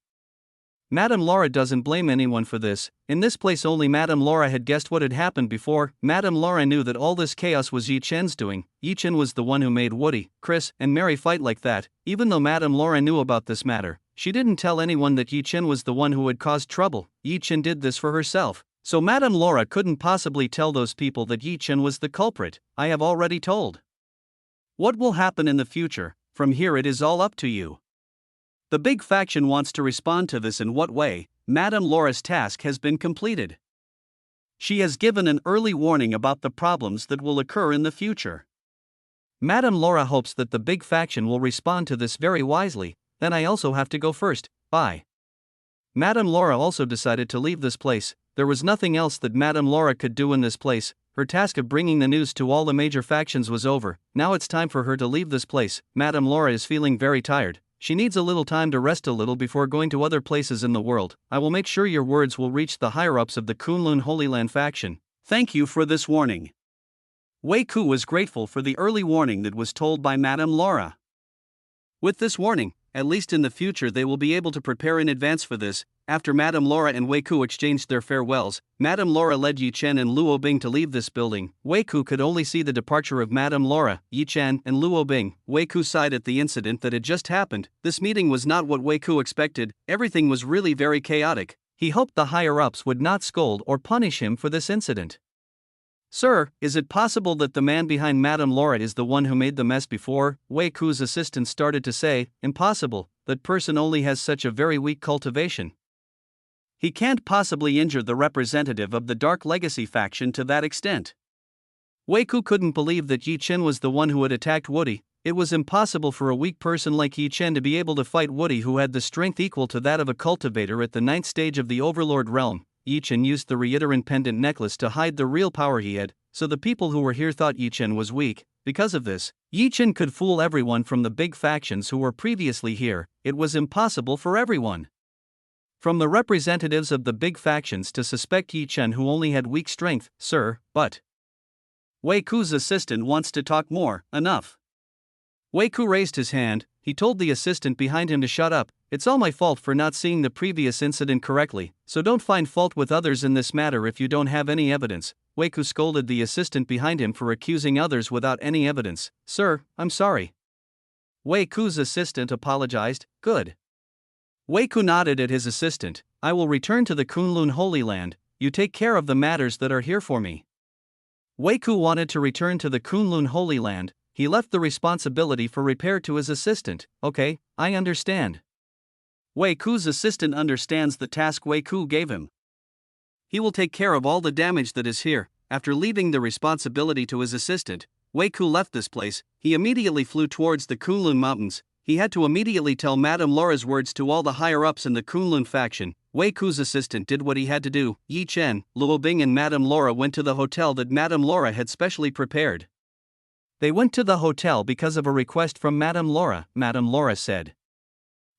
Madame Laura doesn't blame anyone for this. In this place only Madame Laura had guessed what had happened before. Madame Laura knew that all this chaos was Chen's doing. Chen was the one who made Woody, Chris, and Mary fight like that. Even though Madame Laura knew about this matter, she didn't tell anyone that Chen was the one who had caused trouble. Chen did this for herself. So Madame Laura couldn't possibly tell those people that Chen was the culprit. I have already told. What will happen in the future? From here it is all up to you. The big faction wants to respond to this. In what way? Madame Laura's task has been completed. She has given an early warning about the problems that will occur in the future. Madame Laura hopes that the big faction will respond to this very wisely. Then I also have to go first. Bye. Madame Laura also decided to leave this place. There was nothing else that Madame Laura could do in this place. Her task of bringing the news to all the major factions was over. Now it's time for her to leave this place. Madame Laura is feeling very tired. She needs a little time to rest a little before going to other places in the world. I will make sure your words will reach the higher-ups of the Kunlun Holy Land faction. Thank you for this warning. Wei Ku was grateful for the early warning that was told by Madame Laura. With this warning, at least in the future they will be able to prepare in advance for this. After Madame Laura and Wei Ku exchanged their farewells, Madame Laura led Chen and Luo Bing to leave this building. Wei Ku could only see the departure of Madame Laura, Chen, and Luo Bing. Wei Ku sighed at the incident that had just happened. This meeting was not what Wei Ku expected. Everything was really very chaotic. He hoped the higher-ups would not scold or punish him for this incident. Sir, is it possible that the man behind Madame Laura is the one who made the mess before? Wei Ku's assistant started to say. Impossible, that person only has such a very weak cultivation. He can't possibly injure the representative of the Dark Legacy faction to that extent. Wei Ku couldn't believe that Chen was the one who had attacked Woody. It was impossible for a weak person like Chen to be able to fight Woody, who had the strength equal to that of a cultivator at the 9th stage of the Overlord realm. Chen used the reiterant pendant necklace to hide the real power he had, so the people who were here thought Chen was weak. Because of this, Chen could fool everyone from the big factions who were previously here. It was impossible for everyone from the representatives of the big factions to suspect Chen, who only had weak strength. Sir, but Wei Ku's assistant wants to talk more. Enough. Wei Ku raised his hand. He told the assistant behind him to shut up. It's all my fault for not seeing the previous incident correctly, so don't find fault with others in this matter if you don't have any evidence. Wei Ku scolded the assistant behind him for accusing others without any evidence. Sir, I'm sorry. Wei Ku's assistant apologized. Good. Wei Ku nodded at his assistant. I will return to the Kunlun Holy Land. You take care of the matters that are here for me. Wei Ku wanted to return to the Kunlun Holy Land. He left the responsibility for repair to his assistant. Okay, I understand. Wei Ku's assistant understands the task Wei Ku gave him. He will take care of all the damage that is here. After leaving the responsibility to his assistant, Wei Ku left this place. He immediately flew towards the Kunlun Mountains. He had to immediately tell Madame Laura's words to all the higher-ups in the Kunlun faction. Wei Ku's assistant did what he had to do. Yi Chen, Luo Bing and Madame Laura went to the hotel that Madame Laura had specially prepared. They went to the hotel because of a request from Madame Laura, Madame Laura said.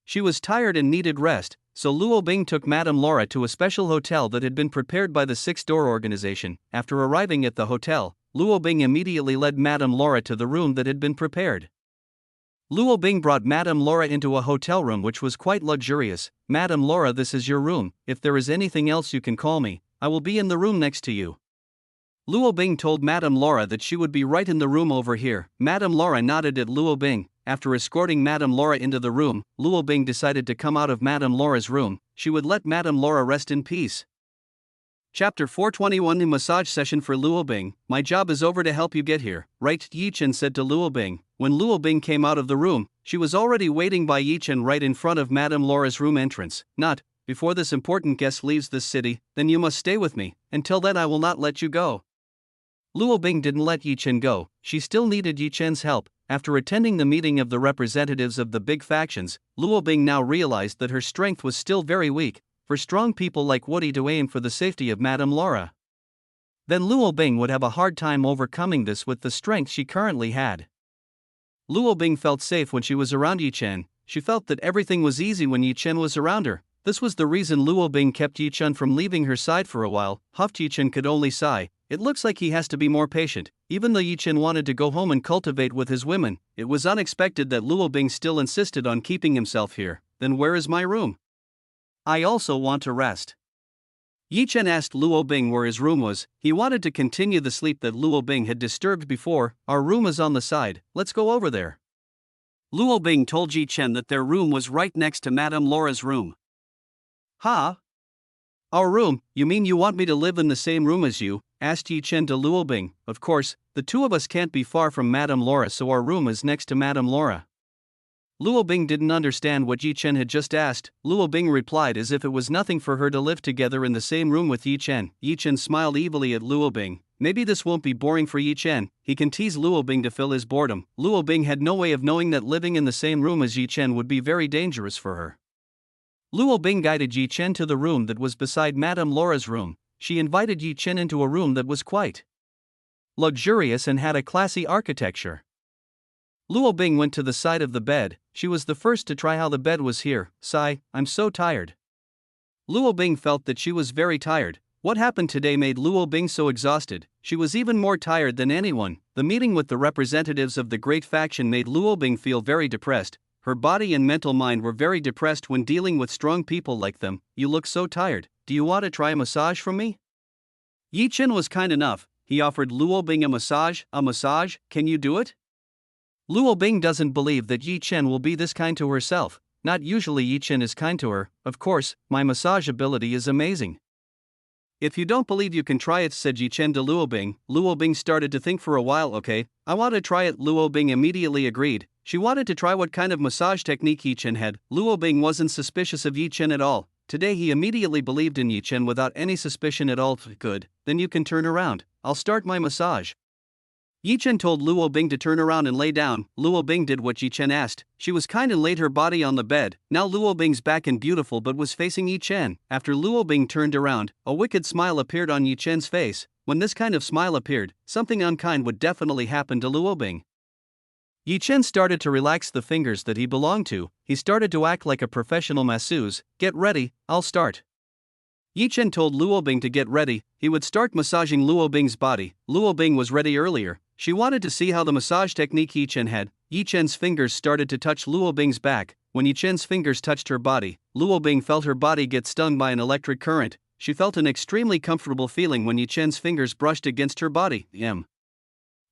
She was tired and needed rest, so Luo Bing took Madame Laura to a special hotel that had been prepared by the Six Door organization. After arriving at the hotel, Luo Bing immediately led Madame Laura to the room that had been prepared. Luo Bing brought Madame Laura into a hotel room which was quite luxurious. Madame Laura, this is your room. If there is anything else you can call me. I will be in the room next to you. Luo Bing told Madame Laura that she would be right in the room over here. Madame Laura nodded at Luo Bing. After escorting Madame Laura into the room, Luo Bing decided to come out of Madame Laura's room. She would let Madame Laura rest in peace. Chapter 421 The massage session for Luo Bing. My job is over to help you get here, right? Yi Chen said to Luo Bing. When Luo Bing came out of the room, she was already waiting by Yi Chen right in front of Madame Laura's room entrance. Not, before this important guest leaves this city, then you must stay with me. Until then I will not let you go. Luo Bing didn't let Yi Chen go. She still needed Yi Chen's help. After attending the meeting of the representatives of the big factions, Luo Bing now realized that her strength was still very weak, for strong people like Woody to aim for the safety of Madame Laura. Then Luo Bing would have a hard time overcoming this with the strength she currently had. Luo Bing felt safe when she was around Yi Chen. She felt that everything was easy when Yi Chen was around her. This was the reason Luo Bing kept Yi Chen from leaving her side for a while. Huffed Yi Chen could only sigh. It looks like he has to be more patient. Even though Yi Chen wanted to go home and cultivate with his women, it was unexpected that Luo Bing still insisted on keeping himself here. Then where is my room? I also want to rest. Yi Chen asked Luo Bing where his room was. He wanted to continue the sleep that Luo Bing had disturbed before. Our room is on the side, let's go over there. Luo Bing told Yi Chen that their room was right next to Madame Laura's room. Huh? Our room? You mean you want me to live in the same room as you? Asked Yi Chen to Luo Bing. Of course, the two of us can't be far from Madame Laura, so our room is next to Madame Laura. Luo Bing didn't understand what Yi Chen had just asked. Luo Bing replied as if it was nothing for her to live together in the same room with Yi Chen. Yi Chen smiled evilly at Luo Bing. Maybe this won't be boring for Yi Chen. He can tease Luo Bing to fill his boredom. Luo Bing had no way of knowing that living in the same room as Yi Chen would be very dangerous for her. Luo Bing guided Yi Chen to the room that was beside Madame Laura's room. She invited Yi Chen into a room that was quite luxurious and had a classy architecture. Luo Bing went to the side of the bed. She was the first to try how the bed was here. Sigh, I'm so tired. Luo Bing felt that she was very tired. What happened today made Luo Bing so exhausted. She was even more tired than anyone. The meeting with the representatives of the great faction made Luo Bing feel very depressed. Her body and mental mind were very depressed when dealing with strong people like them. You look so tired. Do you want to try a massage from me? Yi Chen was kind enough. He offered Luo Bing a massage. A massage? Can you do it? Luo Bing doesn't believe that Yi Chen will be this kind to herself. Not usually Yi Chen is kind to her. Of course, my massage ability is amazing. If you don't believe you can try it, said Yi Chen to Luo Bing. Luo Bing started to think for a while. Okay, I want to try it. Luo Bing immediately agreed. She wanted to try what kind of massage technique Yi Chen had. Luo Bing wasn't suspicious of Yi Chen at all. Today he immediately believed in Yi Chen without any suspicion at all. Good, then you can turn around. I'll start my massage. Yi Chen told Luo Bing to turn around and lay down. Luo Bing did what Yi Chen asked. She was kind and laid her body on the bed. Now Luo Bing's back and beautiful but was facing Yi Chen. After Luo Bing turned around, a wicked smile appeared on Yi Chen's face. When this kind of smile appeared, something unkind would definitely happen to Luo Bing. Yi Chen started to relax the fingers that he belonged to. He started to act like a professional masseuse. Get ready, I'll start. Yi Chen told Luo Bing to get ready. He would start massaging Luo Bing's body. Luo Bing was ready earlier. She wanted to see how the massage technique Yi Chen had. Yi Chen's fingers started to touch Luo Bing's back. When Yi Chen's fingers touched her body, Luo Bing felt her body get stung by an electric current. She felt an extremely comfortable feeling when Yi Chen's fingers brushed against her body.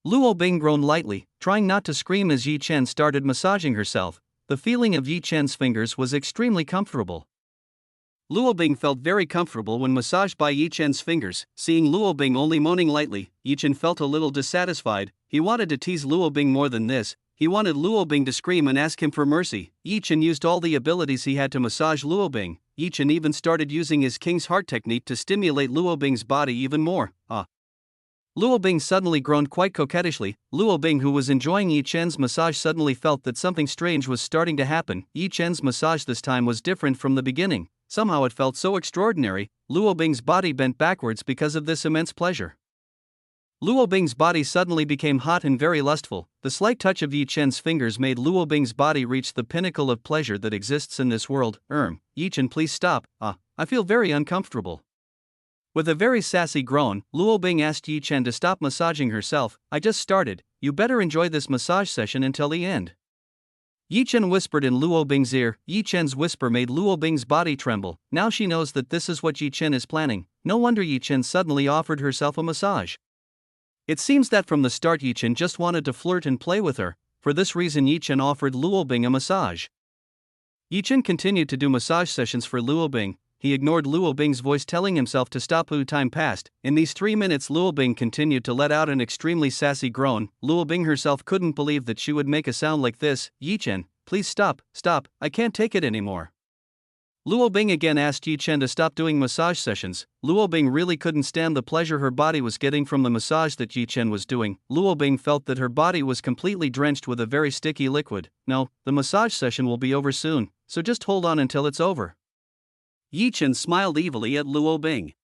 Luo Bing groaned lightly, trying not to scream as Yi Chen started massaging herself. The feeling of Yi Chen's fingers was extremely comfortable. Luo Bing felt very comfortable when massaged by Yi Chen's fingers. Seeing Luo Bing only moaning lightly, Yi Chen felt a little dissatisfied. He wanted to tease Luo Bing more than this. He wanted Luo Bing to scream and ask him for mercy. Yi Chen used all the abilities he had to massage Luo Bing. Yi Chen even started using his King's Heart technique to stimulate Luo Bing's body even more. Luo Bing suddenly groaned quite coquettishly. Luo Bing, who was enjoying Yi Chen's massage, suddenly felt that something strange was starting to happen. Yi Chen's massage this time was different from the beginning. Somehow it felt so extraordinary. Luo Bing's body bent backwards because of this immense pleasure. Luo Bing's body suddenly became hot and very lustful. The slight touch of Yi Chen's fingers made Luo Bing's body reach the pinnacle of pleasure that exists in this world. Yi Chen, please stop. I feel very uncomfortable. With a very sassy groan, Luo Bing asked Yi Chen to stop massaging herself. I just started. You better enjoy this massage session until the end. Yi Chen whispered in Luo Bing's ear. Yi Chen's whisper made Luo Bing's body tremble. Now she knows that this is what Yi Chen is planning. No wonder Yi Chen suddenly offered herself a massage. It seems that from the start Yi Chen just wanted to flirt and play with her. For this reason Yi Chen offered Luo Bing a massage. Yi Chen continued to do massage sessions for Luo Bing. He ignored Luo Bing's voice telling himself to stop. Time passed. In these 3 minutes Luo Bing continued to let out an extremely sassy groan. Luo Bing herself couldn't believe that she would make a sound like this. Yi Chen, please stop, I can't take it anymore. Luo Bing again asked Yi Chen to stop doing massage sessions. Luo Bing really couldn't stand the pleasure her body was getting from the massage that Yi Chen was doing. Luo Bing felt that her body was completely drenched with a very sticky liquid. No, the massage session will be over soon, so just hold on until it's over. Yi Chen smiled evilly at Luo Bing.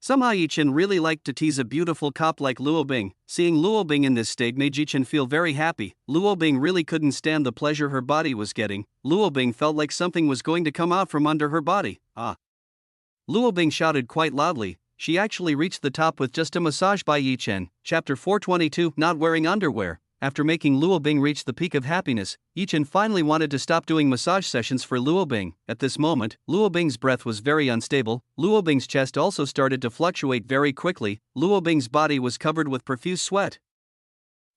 Somehow Yi Chen really liked to tease a beautiful cop like Luo Bing. Seeing Luo Bing in this state made Yi Chen feel very happy. Luo Bing really couldn't stand the pleasure her body was getting. Luo Bing felt like something was going to come out from under her body. Luo Bing shouted quite loudly. She actually reached the top with just a massage by Yi Chen. Chapter 422, Not Wearing Underwear. After making Luo Bing reach the peak of happiness, Yi Chen finally wanted to stop doing massage sessions for Luo Bing. At this moment, Luo Bing's breath was very unstable. Luo Bing's chest also started to fluctuate very quickly. Luo Bing's body was covered with profuse sweat.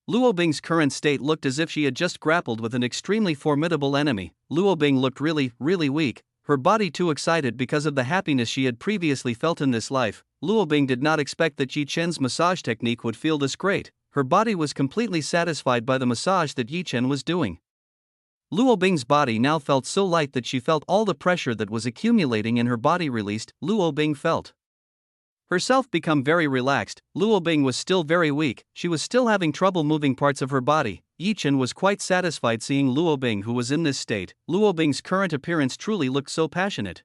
Luo Bing's current state looked as if she had just grappled with an extremely formidable enemy. Luo Bing looked really weak, her body too excited because of the happiness she had previously felt in this life. Luo Bing did not expect that Yi Chen's massage technique would feel this great. Her body was completely satisfied by the massage that Yi Chen was doing. Luo Bing's body now felt so light that she felt all the pressure that was accumulating in her body released. Luo Bing felt herself become very relaxed. Luo Bing was still very weak, she was still having trouble moving parts of her body. Yi Chen was quite satisfied seeing Luo Bing who was in this state. Luo Bing's current appearance truly looked so passionate.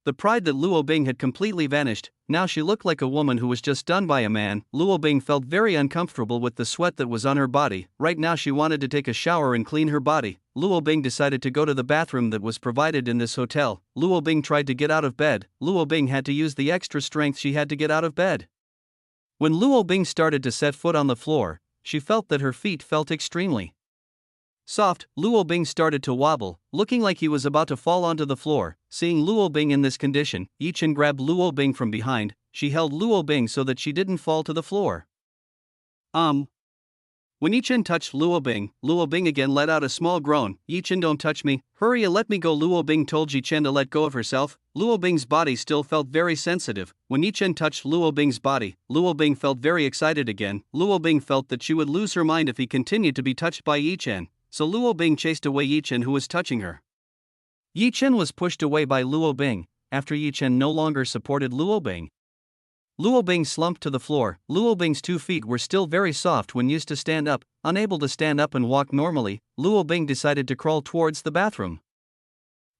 The pride that Luo Bing had completely vanished. Now she looked like a woman who was just done by a man. Luo Bing felt very uncomfortable with the sweat that was on her body. Right now she wanted to take a shower and clean her body. Luo Bing decided to go to the bathroom that was provided in this hotel. Luo Bing tried to get out of bed. Luo Bing had to use the extra strength she had to get out of bed. When Luo Bing started to set foot on the floor, she felt that her feet felt extremely soft. Luo Bing started to wobble, looking like he was about to fall onto the floor. Seeing Luo Bing in this condition, Yi Chen grabbed Luo Bing from behind. She held Luo Bing so that she didn't fall to the floor. When Yi Chen touched Luo Bing again let out a small groan. Yi Chen, don't touch me, hurry, let me go. Luo Bing told Yi Chen to let go of herself. Luo Bing's body still felt very sensitive. When Yi Chen touched Luo Bing's body, Luo Bing felt very excited again. Luo Bing felt that she would lose her mind if he continued to be touched by Yi Chen. So Luo Bing chased away Yi Chen who was touching her. Yi Chen was pushed away by Luo Bing. After Yi Chen no longer supported Luo Bing, Luo Bing slumped to the floor. Luo Bing's 2 feet were still very soft when used to stand up. Unable to stand up and walk normally, Luo Bing decided to crawl towards the bathroom.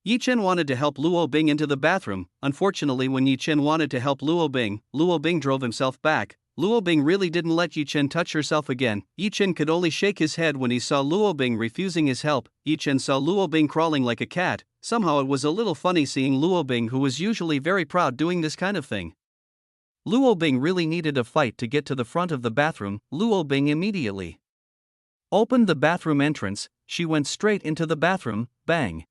Yi Chen wanted to help Luo Bing into the bathroom. Unfortunately, when Yi Chen wanted to help Luo Bing drove himself back. Luo Bing really didn't let Yi Chen touch herself again. Yi Chen could only shake his head when he saw Luo Bing refusing his help. Yi Chen saw Luo Bing crawling like a cat. Somehow it was a little funny seeing Luo Bing, who was usually very proud, doing this kind of thing. Luo Bing really needed a fight to get to the front of the bathroom. Luo Bing immediately Opened the bathroom entrance, she went straight into the bathroom, bang.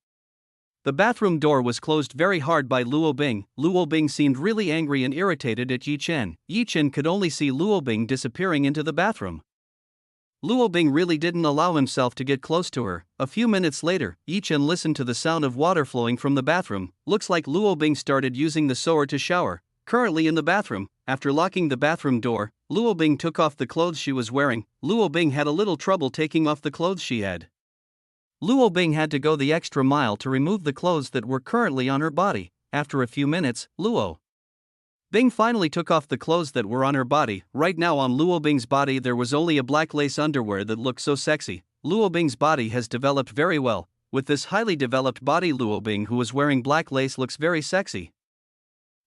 The bathroom door was closed very hard by Luo Bing. Luo Bing seemed really angry and irritated at Yi Chen. Yi Chen could only see Luo Bing disappearing into the bathroom. Luo Bing really didn't allow himself to get close to her. A few minutes later, Yi Chen listened to the sound of water flowing from the bathroom. Looks like Luo Bing started using the shower to shower. Currently in the bathroom, after locking the bathroom door, Luo Bing took off the clothes she was wearing. Luo Bing had a little trouble taking off the clothes she had. Luo Bing had to go the extra mile to remove the clothes that were currently on her body. After a few minutes, Luo Bing finally took off the clothes that were on her body. Right now on Luo Bing's body there was only a black lace underwear that looked so sexy. Luo Bing's body has developed very well. With this highly developed body, Luo Bing who was wearing black lace looks very sexy.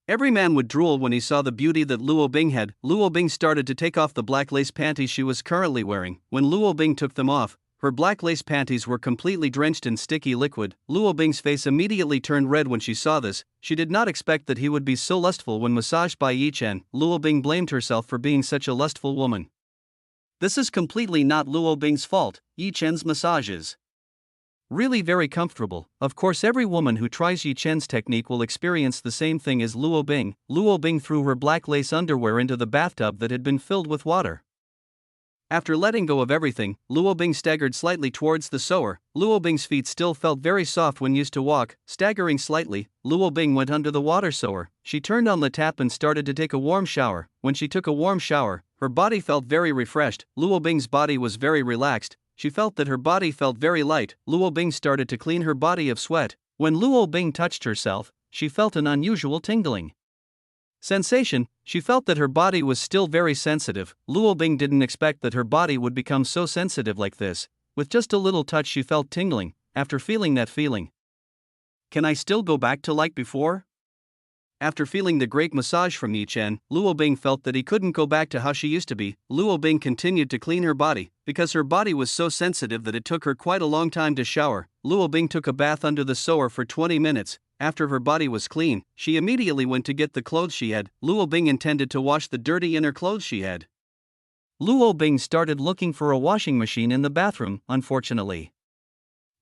Every man would drool when he saw the beauty that Luo Bing had. Luo Bing started to take off the black lace panties she was currently wearing. When Luo Bing took them off, her black lace panties were completely drenched in sticky liquid. Luo Bing's face immediately turned red when she saw this. She did not expect that he would be so lustful when massaged by Yi Chen. Luo Bing blamed herself for being such a lustful woman. This is completely not Luo Bing's fault. Yi Chen's massages really very comfortable. Of course every woman who tries Yi Chen's technique will experience the same thing as Luo Bing. Luo Bing threw her black lace underwear into the bathtub that had been filled with water. After letting go of everything, Luo Bing staggered slightly towards the shower. Luo Bing's feet still felt very soft when used to walk. Staggering slightly, Luo Bing went under the water shower. She turned on the tap and started to take a warm shower. When she took a warm shower, her body felt very refreshed. Luo Bing's body was very relaxed. She felt that her body felt very light. Luo Bing started to clean her body of sweat. When Luo Bing touched herself, she felt an unusual tingling sensation. She felt that her body was still very sensitive. Luo Bing didn't expect that her body would become so sensitive like this. With just a little touch she felt tingling. After feeling that feeling, can I still go back to like before? After feeling the great massage from Yi Chen, Luo Bing felt that he couldn't go back to how she used to be. Luo Bing continued to clean her body, because her body was so sensitive that it took her quite a long time to shower. Luo Bing took a bath under the shower for 20 minutes. After her body was clean, she immediately went to get the clothes she had. Luo Bing intended to wash the dirty inner clothes she had. Luo Bing started looking for a washing machine in the bathroom. Unfortunately,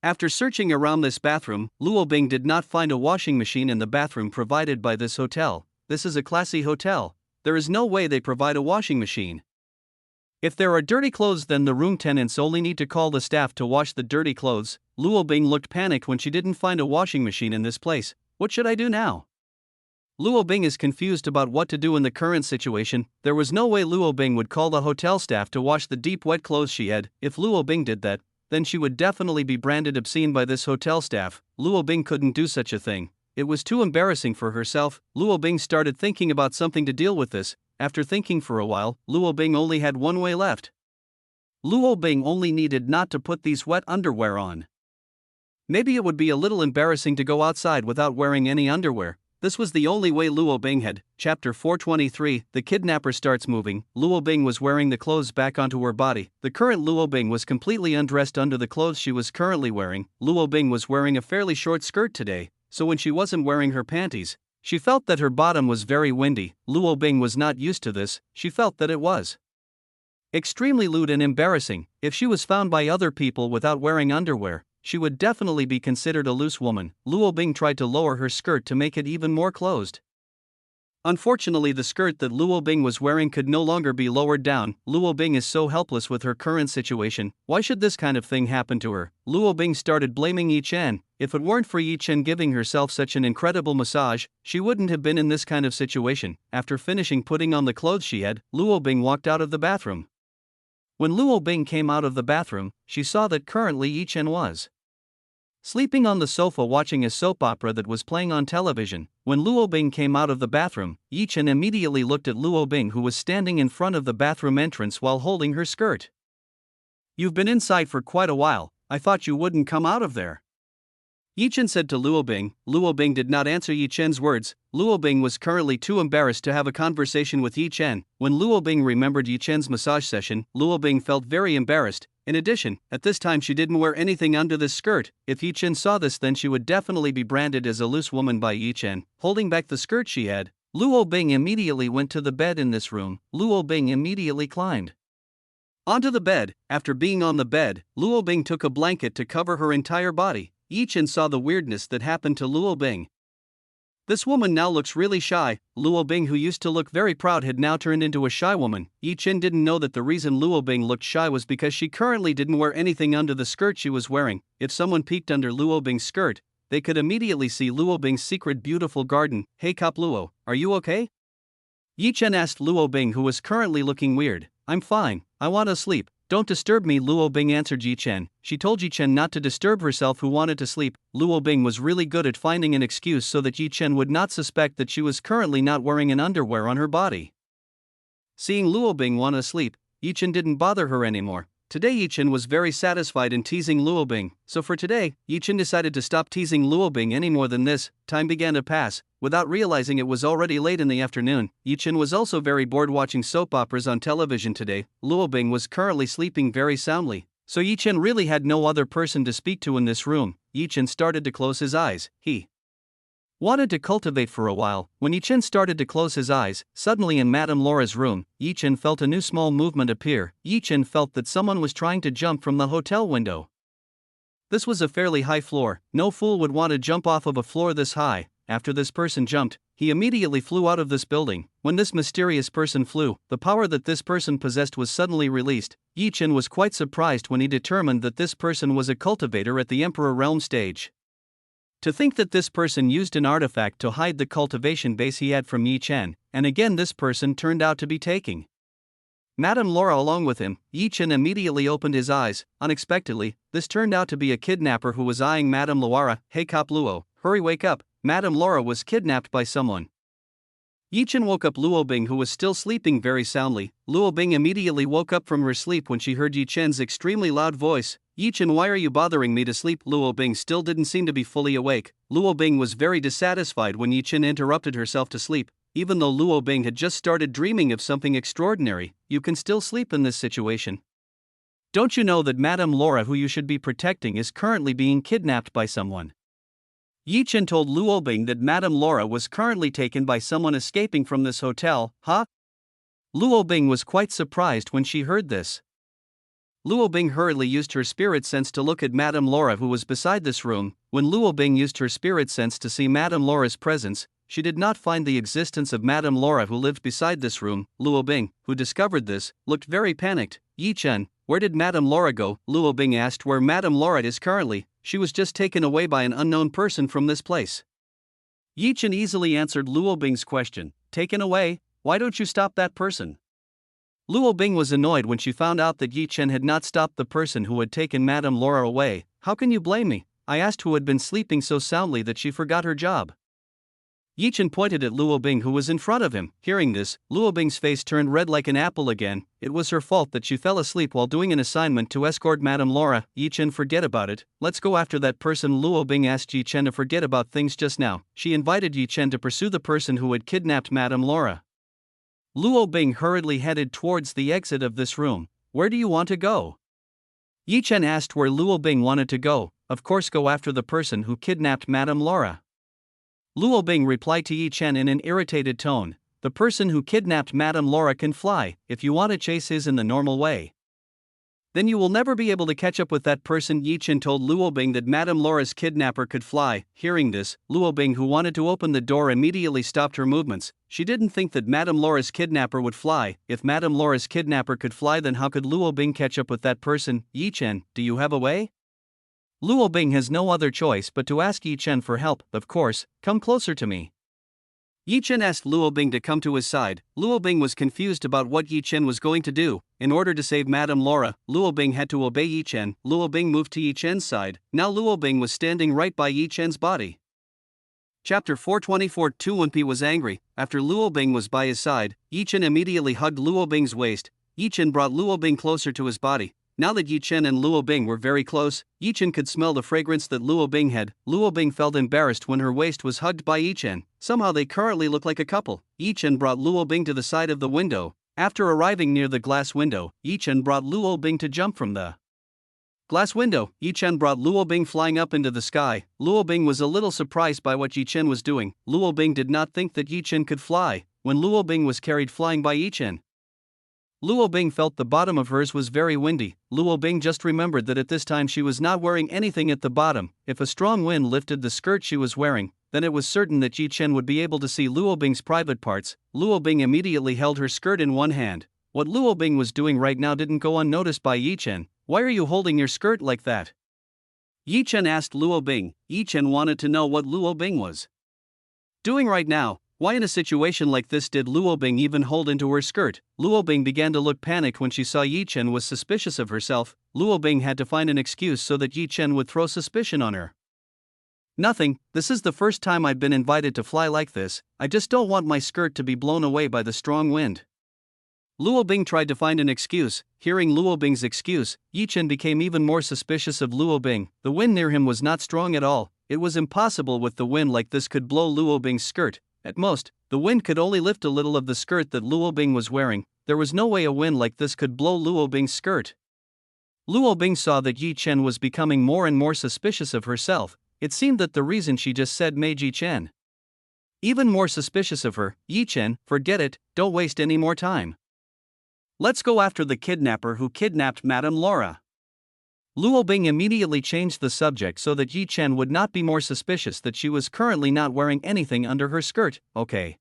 after searching around this bathroom, Luo Bing did not find a washing machine in the bathroom provided by this hotel. This is a classy hotel. There is no way they provide a washing machine. If there are dirty clothes, then the room tenants only need to call the staff to wash the dirty clothes. Luo Bing looked panicked when she didn't find a washing machine in this place. What should I do now? Luo Bing is confused about what to do in the current situation. There was no way Luo Bing would call the hotel staff to wash the deep wet clothes she had. If Luo Bing did that, then she would definitely be branded obscene by this hotel staff. Luo Bing couldn't do such a thing. It was too embarrassing for herself. Luo Bing started thinking about something to deal with this. After thinking for a while, Luo Bing only had one way left. Luo Bing only needed not to put these wet underwear on. Maybe it would be a little embarrassing to go outside without wearing any underwear. This was the only way Luo Bing had. Chapter 423, The Kidnapper Starts Moving. Luo Bing was wearing the clothes back onto her body. The current Luo Bing was completely undressed under the clothes she was currently wearing. Luo Bing was wearing a fairly short skirt today, so when she wasn't wearing her panties, she felt that her bottom was very windy. Luo Bing was not used to this. She felt that it was extremely lewd and embarrassing. If she was found by other people without wearing underwear, she would definitely be considered a loose woman. Luo Bing tried to lower her skirt to make it even more closed. Unfortunately, the skirt that Luo Bing was wearing could no longer be lowered down. Luo Bing is so helpless with her current situation. Why should this kind of thing happen to her? Luo Bing started blaming Yi Chen. If it weren't for Yi Chen giving herself such an incredible massage, she wouldn't have been in this kind of situation. After finishing putting on the clothes she had, Luo Bing walked out of the bathroom. When Luo Bing came out of the bathroom, she saw that currently Yi Chen was sleeping on the sofa watching a soap opera that was playing on television. When Luo Bing came out of the bathroom, Yi Chen immediately looked at Luo Bing, who was standing in front of the bathroom entrance while holding her skirt. "You've been inside for quite a while. I thought you wouldn't come out of there," Yi Chen said to Luo Bing. Luo Bing did not answer Yi Chen's words. Luo Bing was currently too embarrassed to have a conversation with Yi Chen. When Luo Bing remembered Yi Chen's massage session, Luo Bing felt very embarrassed. In addition, at this time she didn't wear anything under this skirt. If Yi Chen saw this, then she would definitely be branded as a loose woman by Yi Chen. Holding back the skirt she had, Luo Bing immediately went to the bed in this room. Luo Bing immediately climbed Onto the bed. After being on the bed, Luo Bing took a blanket to cover her entire body. Yi Chen saw the weirdness that happened to Luo Bing. This woman now looks really shy. Luo Bing, who used to look very proud, had now turned into a shy woman. Yi Chen didn't know that the reason Luo Bing looked shy was because she currently didn't wear anything under the skirt she was wearing. If someone peeked under Luo Bing's skirt, they could immediately see Luo Bing's secret beautiful garden. Hey Cop Luo, are you okay? Yi Chen asked Luo Bing, who was currently looking weird. I'm fine, I want to sleep. Don't disturb me, Luo Bing answered Yi Chen. She told Yi Chen not to disturb herself, who wanted to sleep. Luo Bing was really good at finding an excuse so that Yi Chen would not suspect that she was currently not wearing an underwear on her body. Seeing Luo Bing want to sleep, Yi Chen didn't bother her anymore. Today Yi Chen was very satisfied in teasing Luo Bing, so for today, Yi Chen decided to stop teasing Luo Bing any more than this. Time began to pass. Without realizing it was already late in the afternoon, Yi Chen was also very bored watching soap operas on television today. Luo Bing was currently sleeping very soundly, so Yi Chen really had no other person to speak to in this room. Yi Chen started to close his eyes. He wanted to cultivate for a while. When Yi Chen started to close his eyes, suddenly in Madame Laura's room, Yi Chen felt a new small movement appear. Yi Chen felt that someone was trying to jump from the hotel window. This was a fairly high floor. No fool would want to jump off of a floor this high. After this person jumped, he immediately flew out of this building. When this mysterious person flew, the power that this person possessed was suddenly released. Yi Chen was quite surprised when he determined that this person was a cultivator at the Emperor Realm stage. To think that this person used an artifact to hide the cultivation base he had from Yi Chen, and again this person turned out to be taking Madame Laura along with him. Yi Chen immediately opened his eyes. Unexpectedly, this turned out to be a kidnapper who was eyeing Madame Laura. Hey Cop Luo, hurry, wake up, Madame Laura was kidnapped by someone. Yi Chen woke up Luo Bing, who was still sleeping very soundly. Luo Bing immediately woke up from her sleep when she heard Yi Chen's extremely loud voice. Yi Chen, why are you bothering me to sleep? Luo Bing still didn't seem to be fully awake. Luo Bing was very dissatisfied when Yi Chen interrupted herself to sleep. Even though Luo Bing had just started dreaming of something extraordinary, you can still sleep in this situation. Don't you know that Madame Laura, who you should be protecting, is currently being kidnapped by someone? Yi Chen told Luo Bing that Madame Laura was currently taken by someone escaping from this hotel. Huh? Luo Bing was quite surprised when she heard this. Luo Bing hurriedly used her spirit sense to look at Madame Laura, who was beside this room. When Luo Bing used her spirit sense to see Madame Laura's presence, she did not find the existence of Madame Laura, who lived beside this room. Luo Bing, who discovered this, looked very panicked. Yi Chen, where did Madame Laura go? Luo Bing asked where Madame Laura is currently. She was just taken away by an unknown person from this place. Yi Chen easily answered Luo Bing's question. Taken away? Why don't you stop that person? Luo Bing was annoyed when she found out that Yi Chen had not stopped the person who had taken Madame Laura away. How can you blame me? I asked, who had been sleeping so soundly that she forgot her job. Yi Chen pointed at Luo Bing, who was in front of him. Hearing this, Luo Bing's face turned red like an apple again. It was her fault that she fell asleep while doing an assignment to escort Madame Laura. Yi Chen, forget about it. Let's go after that person. Luo Bing asked Yi Chen to forget about things just now. She invited Yi Chen to pursue the person who had kidnapped Madame Laura. Luo Bing hurriedly headed towards the exit of this room. Where do you want to go? Yi Chen asked where Luo Bing wanted to go. Of course, go after the person who kidnapped Madame Laura. Luo Bing replied to Yi Chen in an irritated tone. The person who kidnapped Madame Laura can fly. If you want to chase his in the normal way, then you will never be able to catch up with that person. Yi Chen told Luo Bing that Madame Laura's kidnapper could fly. Hearing this, Luo Bing, who wanted to open the door, immediately stopped her movements. She didn't think that Madame Laura's kidnapper would fly. If Madame Laura's kidnapper could fly, then how could Luo Bing catch up with that person? Yi Chen, do you have a way? Luo Bing has no other choice but to ask Yi Chen for help. Of course, come closer to me. Yi Chen asked Luo Bing to come to his side. Luo Bing was confused about what Yi Chen was going to do. In order to save Madame Laura, Luo Bing had to obey Yi Chen. Luo Bing moved to Yi Chen's side. Now Luo Bing was standing right by Yi Chen's body. Chapter 424. Tu Wenpi was angry. After Luo Bing was by his side, Yi Chen immediately hugged Luo Bing's waist. Yi Chen brought Luo Bing closer to his body. Now that Yi Chen and Luo Bing were very close, Yi Chen could smell the fragrance that Luo Bing had. Luo Bing felt embarrassed when her waist was hugged by Yi Chen. Somehow they currently look like a couple. Yi Chen brought Luo Bing to the side of the window. After arriving near the glass window, Yi Chen brought Luo Bing to jump from the glass window. Yi Chen brought Luo Bing flying up into the sky. Luo Bing was a little surprised by what Yi Chen was doing. Luo Bing did not think that Yi Chen could fly when Luo Bing was carried flying by Yi Chen. Luo Bing felt the bottom of hers was very windy. Luo Bing just remembered that at this time she was not wearing anything at the bottom. If a strong wind lifted the skirt she was wearing, then it was certain that Yi Chen would be able to see Luo Bing's private parts. Luo Bing immediately held her skirt in one hand. What Luo Bing was doing right now didn't go unnoticed by Yi Chen. "Why are you holding your skirt like that?" Yi Chen asked Luo Bing. Yi Chen wanted to know what Luo Bing was doing right now. Why in a situation like this did Luo Bing even hold into her skirt? Luo Bing began to look panicked when she saw Yi Chen was suspicious of herself. Luo Bing had to find an excuse so that Yi Chen would throw suspicion on her. "Nothing, this is the first time I've been invited to fly like this. I just don't want my skirt to be blown away by the strong wind." Luo Bing tried to find an excuse. Hearing Luo Bing's excuse, Yi Chen became even more suspicious of Luo Bing. The wind near him was not strong at all. It was impossible with the wind like this could blow Luo Bing's skirt. At most, the wind could only lift a little of the skirt that Luo Bing was wearing. There was no way a wind like this could blow Luo Bing's skirt. Luo Bing saw that Yi Chen was becoming more and more suspicious of herself. It seemed that the reason she just said made Yi Chen even more suspicious of her. "Yi Chen, forget it, don't waste any more time. Let's go after the kidnapper who kidnapped Madame Laura." Luo Bing immediately changed the subject so that Yi Chen would not be more suspicious that she was currently not wearing anything under her skirt. "Okay."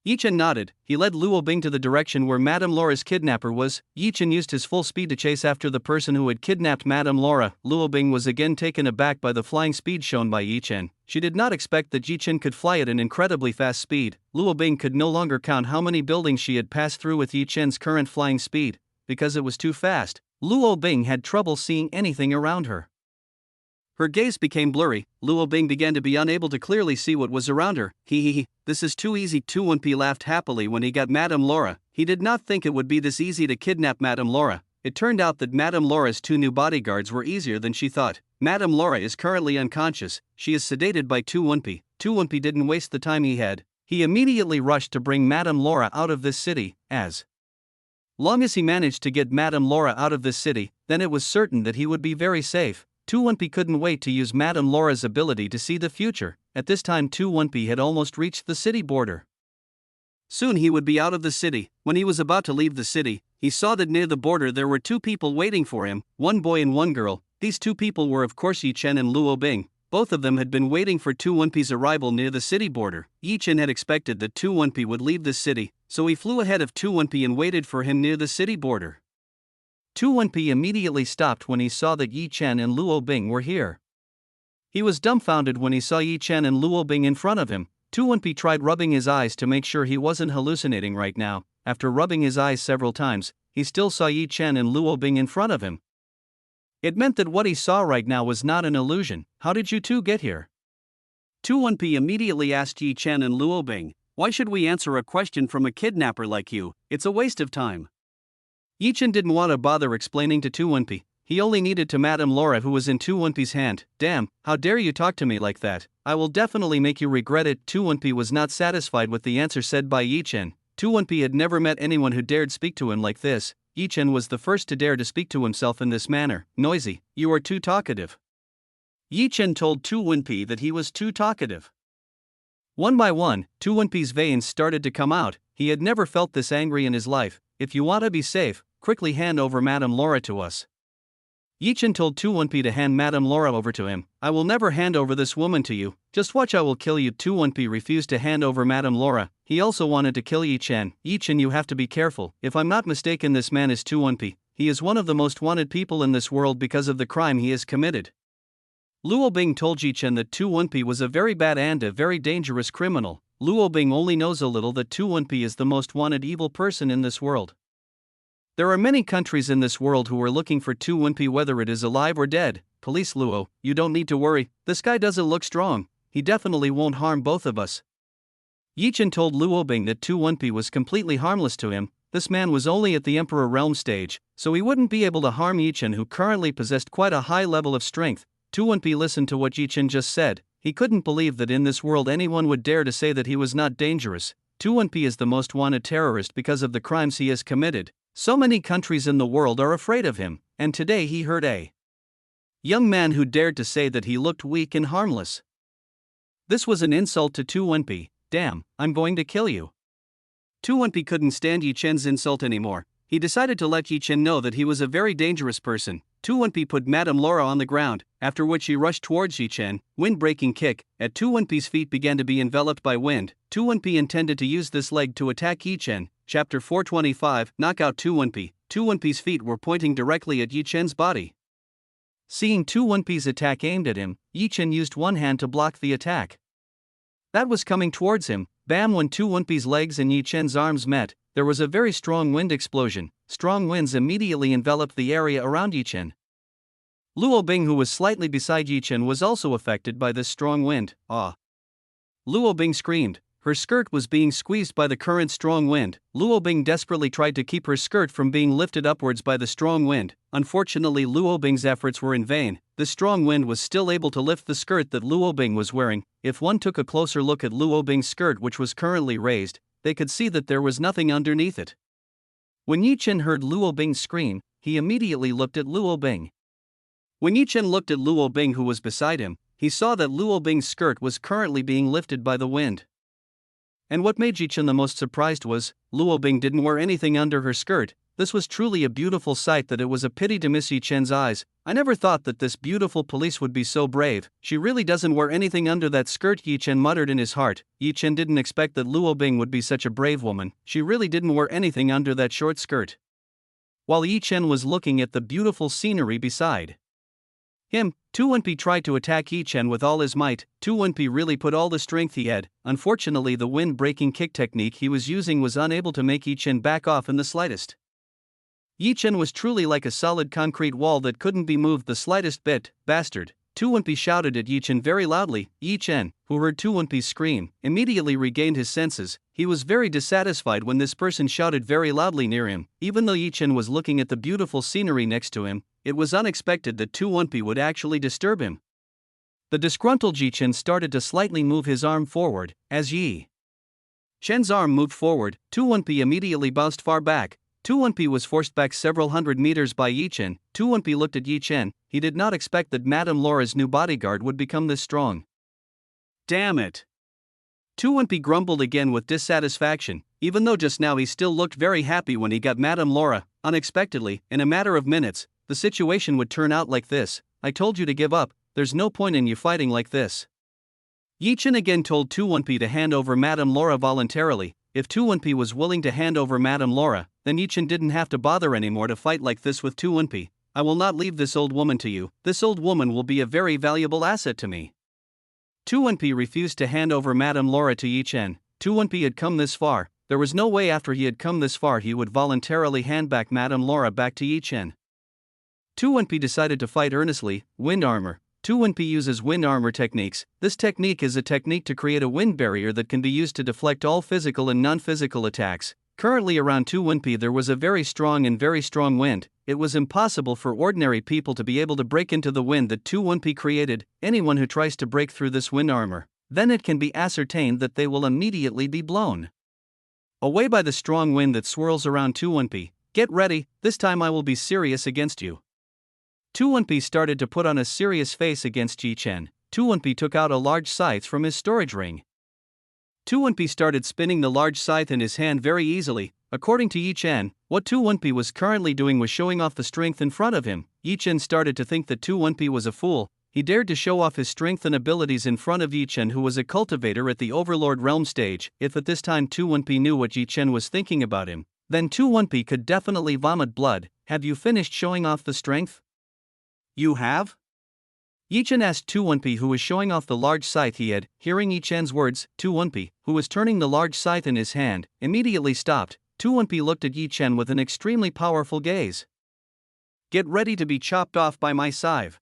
Yi Chen nodded. He led Luo Bing to the direction where Madame Laura's kidnapper was. Yi Chen used his full speed to chase after the person who had kidnapped Madame Laura. Luo Bing was again taken aback by the flying speed shown by Yi Chen. She did not expect that Yi Chen could fly at an incredibly fast speed. Luo Bing could no longer count how many buildings she had passed through with Yi Chen's current flying speed, because it was too fast. Luo Bing had trouble seeing anything around her. Her gaze became blurry. Luo Bing began to be unable to clearly see what was around her. He, this is too easy. Tu Wenpi laughed happily when he got Madame Laura. He did not think it would be this easy to kidnap Madame Laura. It turned out that Madame Laura's two new bodyguards were easier than she thought. Madame Laura is currently unconscious. She is sedated by Tu Wenpi. Tu Wenpi didn't waste the time he had. He immediately rushed to bring Madame Laura out of this city. As long as he managed to get Madame Laura out of this city, then it was certain that he would be very safe. Tu Wenpi couldn't wait to use Madame Laura's ability to see the future. At this time Tu Wenpi had almost reached the city border. Soon he would be out of the city. When he was about to leave the city, he saw that near the border there were two people waiting for him, one boy and one girl. These two people were of course Yi Chen and Luo Bing. Both of them had been waiting for Tu Wenpi's arrival near the city border. Yi Chen had expected that Tu Wenpi would leave the city, so he flew ahead of Tu Wenpi and waited for him near the city border. Tu Wenpi immediately stopped when he saw that Yi Chen and Luo Bing were here. He was dumbfounded when he saw Yi Chen and Luo Bing in front of him. Tu Wenpi tried rubbing his eyes to make sure he wasn't hallucinating right now. After rubbing his eyes several times, he still saw Yi Chen and Luo Bing in front of him. It meant that what he saw right now was not an illusion. "How did you two get here?" Tu Wenpi immediately asked Yi Chen and Luo Bing. "Why should we answer a question from a kidnapper like you? It's a waste of time." Yi Chen didn't want to bother explaining to Tu Wenpi. He only needed to Madame Laura who was in Tu Wenpi's hand. "Damn, how dare you talk to me like that? I will definitely make you regret it." Tu Wenpi was not satisfied with the answer said by Yi Chen. Tu Wenpi had never met anyone who dared speak to him like this. Yi Chen was the first to dare to speak to himself in this manner. "Noisy, you are too talkative." Yi Chen told Tu Wenpi that he was too talkative. One by one, Tu Wenpi's veins started to come out. He had never felt this angry in his life. "If you want to be safe, quickly hand over Madame Laura to us." Yi Chen told Tu Wenpi to hand Madame Laura over to him. "I will never hand over this woman to you. Just watch, I will kill you." Tu Wenpi refused to hand over Madame Laura. He also wanted to kill Yi Chen. "Yi Chen, you have to be careful. If I'm not mistaken, this man is Tu Wenpi. He is one of the most wanted people in this world because of the crime he has committed." Luo Bing told Yi Chen that Tu Wenpi was a very bad and a very dangerous criminal. Luo Bing only knows a little that Tu Wenpi is the most wanted evil person in this world. There are many countries in this world who are looking for Tu Wenpi whether it is alive or dead. "Police Luo, you don't need to worry, this guy doesn't look strong. He definitely won't harm both of us." Yi Chen told Luo Bing that Tu Wenpi was completely harmless to him. This man was only at the Emperor Realm stage, so he wouldn't be able to harm Yi Chen, who currently possessed quite a high level of strength. Tu Wenpi listened to what Yi Chen just said. He couldn't believe that in this world anyone would dare to say that he was not dangerous. Tu Wenpi is the most wanted terrorist because of the crimes he has committed. So many countries in the world are afraid of him, and today he heard a young man who dared to say that he looked weak and harmless. This was an insult to Tu Wenpi. "Damn, I'm going to kill you." Tu Wenpi couldn't stand Yi Chen's insult anymore. He decided to let Yi Chen know that he was a very dangerous person. Tu Wenpei put Madame Laura on the ground, after which he rushed towards Yi Chen, wind-breaking kick. At Tu Wenpei's feet began to be enveloped by wind. Tu Wenpei intended to use this leg to attack Yi Chen. Chapter 425, Knockout Tu Wenpei. Tu Wenpei's feet were pointing directly at Yi Chen's body. Seeing Tu Wenpei's attack aimed at him, Yi Chen used one hand to block the attack that was coming towards him. Bam! When Tu Wenpei's legs and Yi Chen's arms met, there was a very strong wind explosion. Strong winds immediately enveloped the area around Yi Chen. Luo Bing, who was slightly beside Yi Chen, was also affected by this strong wind. Ah! Luo Bing screamed. Her skirt was being squeezed by the current strong wind. Luo Bing desperately tried to keep her skirt from being lifted upwards by the strong wind. Unfortunately, Luo Bing's efforts were in vain. The strong wind was still able to lift the skirt that Luo Bing was wearing. If one took a closer look at Luo Bing's skirt, which was currently raised, they could see that there was nothing underneath it. When Yi Chen heard Luo Bing scream, he immediately looked at Luo Bing. When Yi Chen looked at Luo Bing, who was beside him, he saw that Luo Bing's skirt was currently being lifted by the wind. And what made Yi Chen the most surprised was, Luo Bing didn't wear anything under her skirt. This was truly a beautiful sight that it was a pity to miss Yi Chen's eyes. I never thought that this beautiful police would be so brave. She really doesn't wear anything under that skirt, Yi Chen muttered in his heart. Yi Chen didn't expect that Luo Bing would be such a brave woman. She really didn't wear anything under that short skirt. While Yi Chen was looking at the beautiful scenery beside him, Tu Wenpei tried to attack Yi Chen with all his might. Tu Wenpei really put all the strength he had. Unfortunately, the wind-breaking kick technique he was using was unable to make Yi Chen back off in the slightest. Yi Chen was truly like a solid concrete wall that couldn't be moved the slightest bit. Bastard! Tu Wenpei shouted at Yi Chen very loudly. Yi Chen, who heard Tu Wenpei's scream, immediately regained his senses. He was very dissatisfied when this person shouted very loudly near him. Even though Yi Chen was looking at the beautiful scenery next to him, it was unexpected that Tu Wenpei would actually disturb him. The disgruntled Yi Chen started to slightly move his arm forward. As Yi Chen's arm moved forward, Tu Wenpei immediately bounced far back. Tu Wenpei was forced back several hundred meters by Yi Chen. Tu Wenpei looked at Yi Chen. He did not expect that Madame Laura's new bodyguard would become this strong. Damn it! Tu Wenpei grumbled again with dissatisfaction, even though just now he still looked very happy when he got Madame Laura. Unexpectedly, in a matter of minutes, the situation would turn out like this. I told you to give up, there's no point in you fighting like this. Yi Chen again told Tu Wenpei to hand over Madame Laura voluntarily. If Tu Wenpei was willing to hand over Madame Laura, then Yi Chen didn't have to bother anymore to fight like this with Tu Wenpei. I will not leave this old woman to you. This old woman will be a very valuable asset to me. Tu Wenpei refused to hand over Madame Laura to Yi Chen. Tu Wenpei had come this far. There was no way after he had come this far he would voluntarily hand back Madame Laura back to Yi Chen. Tu Wenpei decided to fight earnestly. Wind armor. Tu Wenpei uses wind armor techniques. This technique is a technique to create a wind barrier that can be used to deflect all physical and non-physical attacks. Currently around Tu Wenpei there was a very strong wind. It was impossible for ordinary people to be able to break into the wind that Tu Wenpei created. Anyone who tries to break through this wind armor, then it can be ascertained that they will immediately be blown away by the strong wind that swirls around Tu Wenpei. Get ready, this time I will be serious against you. Tu Wenpei started to put on a serious face against Yi Chen. Tu Wenpei took out a large scythe from his storage ring. Tu Wenpei started spinning the large scythe in his hand very easily. According to Yi Chen, what Tu Wenpei was currently doing was showing off the strength in front of him. Yi Chen started to think that Tu Wenpei was a fool. He dared to show off his strength and abilities in front of Yi Chen, who was a cultivator at the Overlord Realm stage. If at this time Tu Wenpei knew what Yi Chen was thinking about him, then Tu Wenpei could definitely vomit blood. Have you finished showing off the strength? You have? Yi Chen asked Tu Wenpei, who was showing off the large scythe he had. Hearing Yi Chen's words, Tu Wenpei, who was turning the large scythe in his hand, immediately stopped. Tu Wenpei looked at Yi Chen with an extremely powerful gaze. Get ready to be chopped off by my scythe.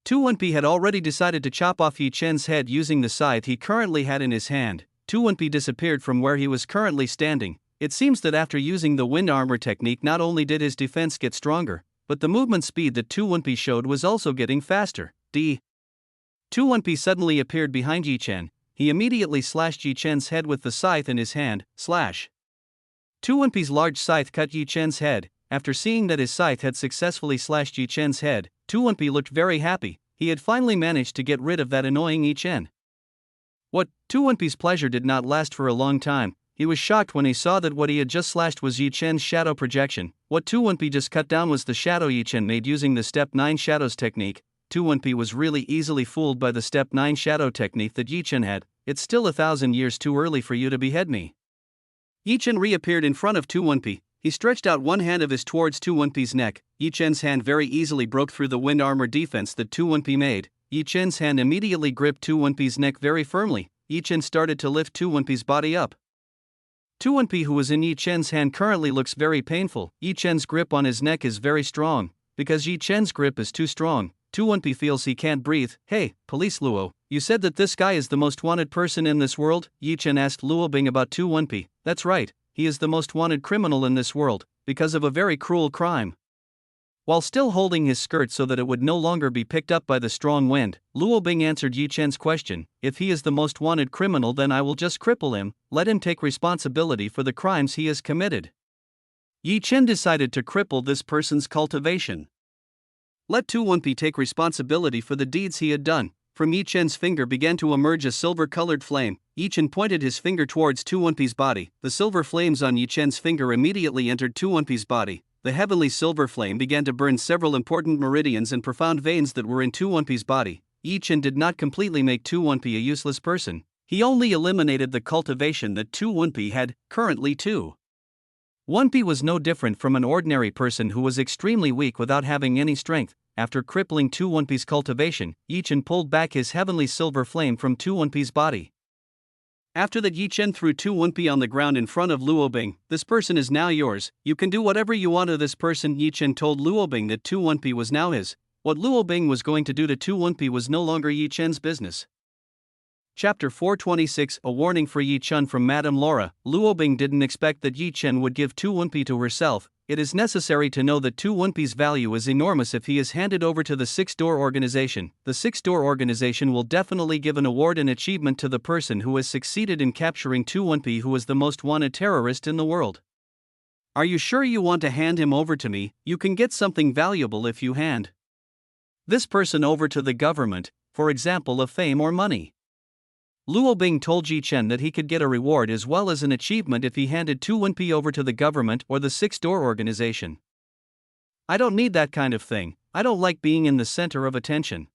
Tu Wenpei had already decided to chop off Yi Chen's head using the scythe he currently had in his hand. Tu Wenpei disappeared from where he was currently standing. It seems that after using the wind armor technique, not only did his defense get stronger, but the movement speed that Tu Wenpei showed was also getting faster. Tu Wenpei suddenly appeared behind Yi Chen. He immediately slashed Yi Chen's head with the scythe in his hand. Slash. Tu Wenpei's large scythe cut Yi Chen's head. After seeing that his scythe had successfully slashed Yi Chen's head, Tu Wenpei looked very happy. He had finally managed to get rid of that annoying Yi Chen. Tu Wenpei's pleasure did not last for a long time. He was shocked when he saw that what he had just slashed was Yi Chen's shadow projection. What Tu Wenpei just cut down was the shadow Yi Chen made using the Step 9 Shadows technique. Tu Wenpei was really easily fooled by the Step 9 shadow technique that Yi Chen had. It's still 1,000 years too early for you to behead me. Yi Chen reappeared in front of Tu Wenpei. He stretched out one hand of his towards Tu Wenpei's neck. Yi Chen's hand very easily broke through the wind armor defense that Tu Wenpei made. Yi Chen's hand immediately gripped Tu Wenpei's neck very firmly. Yi Chen started to lift Tu Wenpei's body up. Tu Wenpei, who was in Yi Chen's hand, currently looks very painful. Yi Chen's grip on his neck is very strong. Because Yi Chen's grip is too strong, Tu Wenpei feels he can't breathe. Hey, Police Luo, you said that this guy is the most wanted person in this world? Yi Chen asked Luo Bing about Tu Wenpei. That's right, he is the most wanted criminal in this world, because of a very cruel crime. While still holding his skirt so that it would no longer be picked up by the strong wind, Luo Bing answered Yi Chen's question. If he is the most wanted criminal, then I will just cripple him, let him take responsibility for the crimes he has committed. Yi Chen decided to cripple this person's cultivation. Let Tu Wenpei take responsibility for the deeds he had done. From Yi Chen's finger began to emerge a silver-colored flame. Yi Chen pointed his finger towards Tu Wenpei's body. The silver flames on Yi Chen's finger immediately entered Tu Wenpei's body. The heavenly silver flame began to burn several important meridians and profound veins that were in Tu Wenpei's body. Yi Chen did not completely make Tu Wenpei a useless person. He only eliminated the cultivation that Tu Wenpei had. Currently, Tu Wenpei was no different from an ordinary person who was extremely weak without having any strength. After crippling Tu Wenpei's cultivation, Yi Chen pulled back his heavenly silver flame from Tu Wenpei's body. After that, Yi Chen threw Tu Wenpei on the ground in front of Luo Bing. This person is now yours. You can do whatever you want to this person. Yi Chen told Luo Bing that Tu Wenpei was now his. What Luo Bing was going to do to Tu Wenpei was no longer Yi Chen's business. Chapter 426, A Warning for Yi Chen from Madame Laura. Luo Bing didn't expect that Yi Chen would give Tu Wenpei to herself. It is necessary to know that Tu Wenpei's value is enormous if he is handed over to the Six Door Organization. The Six Door Organization will definitely give an award and achievement to the person who has succeeded in capturing Tu Wenpei, who is the most wanted terrorist in the world. Are you sure you want to hand him over to me? You can get something valuable if you hand this person over to the government, for example, of fame or money. Luo Bing told Yi Chen that he could get a reward as well as an achievement if he handed Tu Wenpei over to the government or the Six Door Organization. I don't need that kind of thing. I don't like being in the center of attention.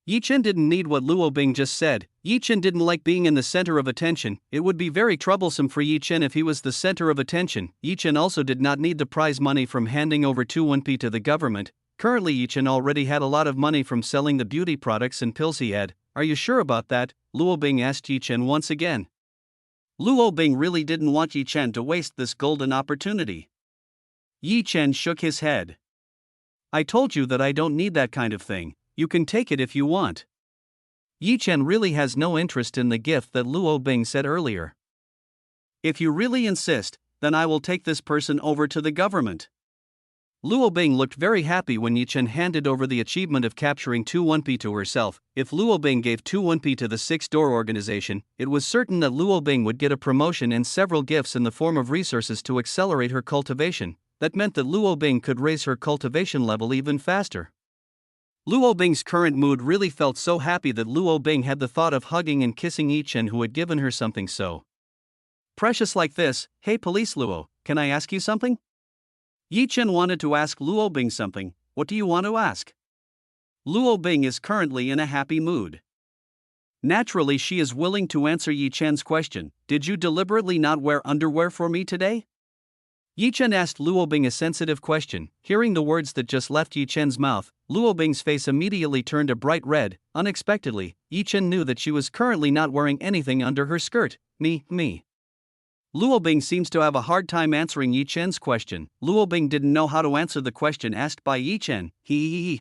Yi Chen didn't need what Luo Bing just said. Yi Chen didn't like being in the center of attention. It would be very troublesome for Yi Chen if he was the center of attention. Yi Chen also did not need the prize money from handing over Tu Wenpei to the government. Currently, Yi Chen already had a lot of money from selling the beauty products and pills he had. Are you sure about that? Luo Bing asked Yi Chen once again. Luo Bing really didn't want Yi Chen to waste this golden opportunity. Yi Chen shook his head. I told you that I don't need that kind of thing. You can take it if you want. Yi Chen really has no interest in the gift that Luo Bing said earlier. If you really insist, then I will take this person over to the government. Luo Bing looked very happy when Yi Chen handed over the achievement of capturing Tu Wenpei to herself. If Luo Bing gave Tu Wenpei to the Six Door Organization, it was certain that Luo Bing would get a promotion and several gifts in the form of resources to accelerate her cultivation. That meant that Luo Bing could raise her cultivation level even faster. Luo Bing's current mood really felt so happy that Luo Bing had the thought of hugging and kissing Yi Chen, who had given her something so precious like this. Hey, Police Luo, can I ask you something? Yi Chen wanted to ask Luo Bing something. What do you want to ask? Luo Bing is currently in a happy mood. Naturally, she is willing to answer Yi Chen's question. Did you deliberately not wear underwear for me today? Yi Chen asked Luo Bing a sensitive question. Hearing the words that just left Yi Chen's mouth, Luo Bing's face immediately turned a bright red. Unexpectedly, Yi Chen knew that she was currently not wearing anything under her skirt. Me. Luo Bing seems to have a hard time answering Yi Chen's question. Luo Bing didn't know how to answer the question asked by Yi Chen. He.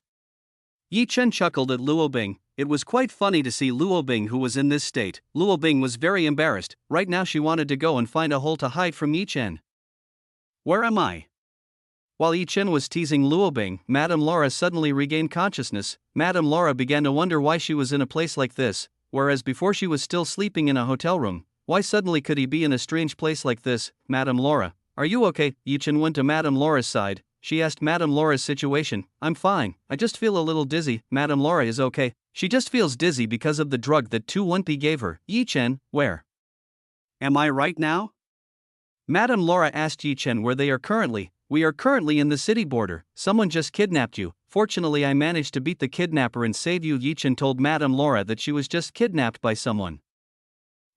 Yi Chen chuckled at Luo Bing. It was quite funny to see Luo Bing, who was in this state. Luo Bing was very embarrassed. Right now she wanted to go and find a hole to hide from Yi Chen. Where am I? While Yi Chen was teasing Luo Bing, Madame Laura suddenly regained consciousness. Madame Laura began to wonder why she was in a place like this, whereas before she was still sleeping in a hotel room. Why suddenly could he be in a strange place like this? Madame Laura, are you okay? Yi Chen went to Madame Laura's side. She asked Madame Laura's situation. I'm fine, I just feel a little dizzy. Madame Laura is okay. She just feels dizzy because of the drug that Tu Wenpei gave her. Yi Chen, where am I right now? Madame Laura asked Yi Chen where they are currently. We are currently in the city border. Someone just kidnapped you. Fortunately, I managed to beat the kidnapper and save you. Yi Chen told Madame Laura that she was just kidnapped by someone.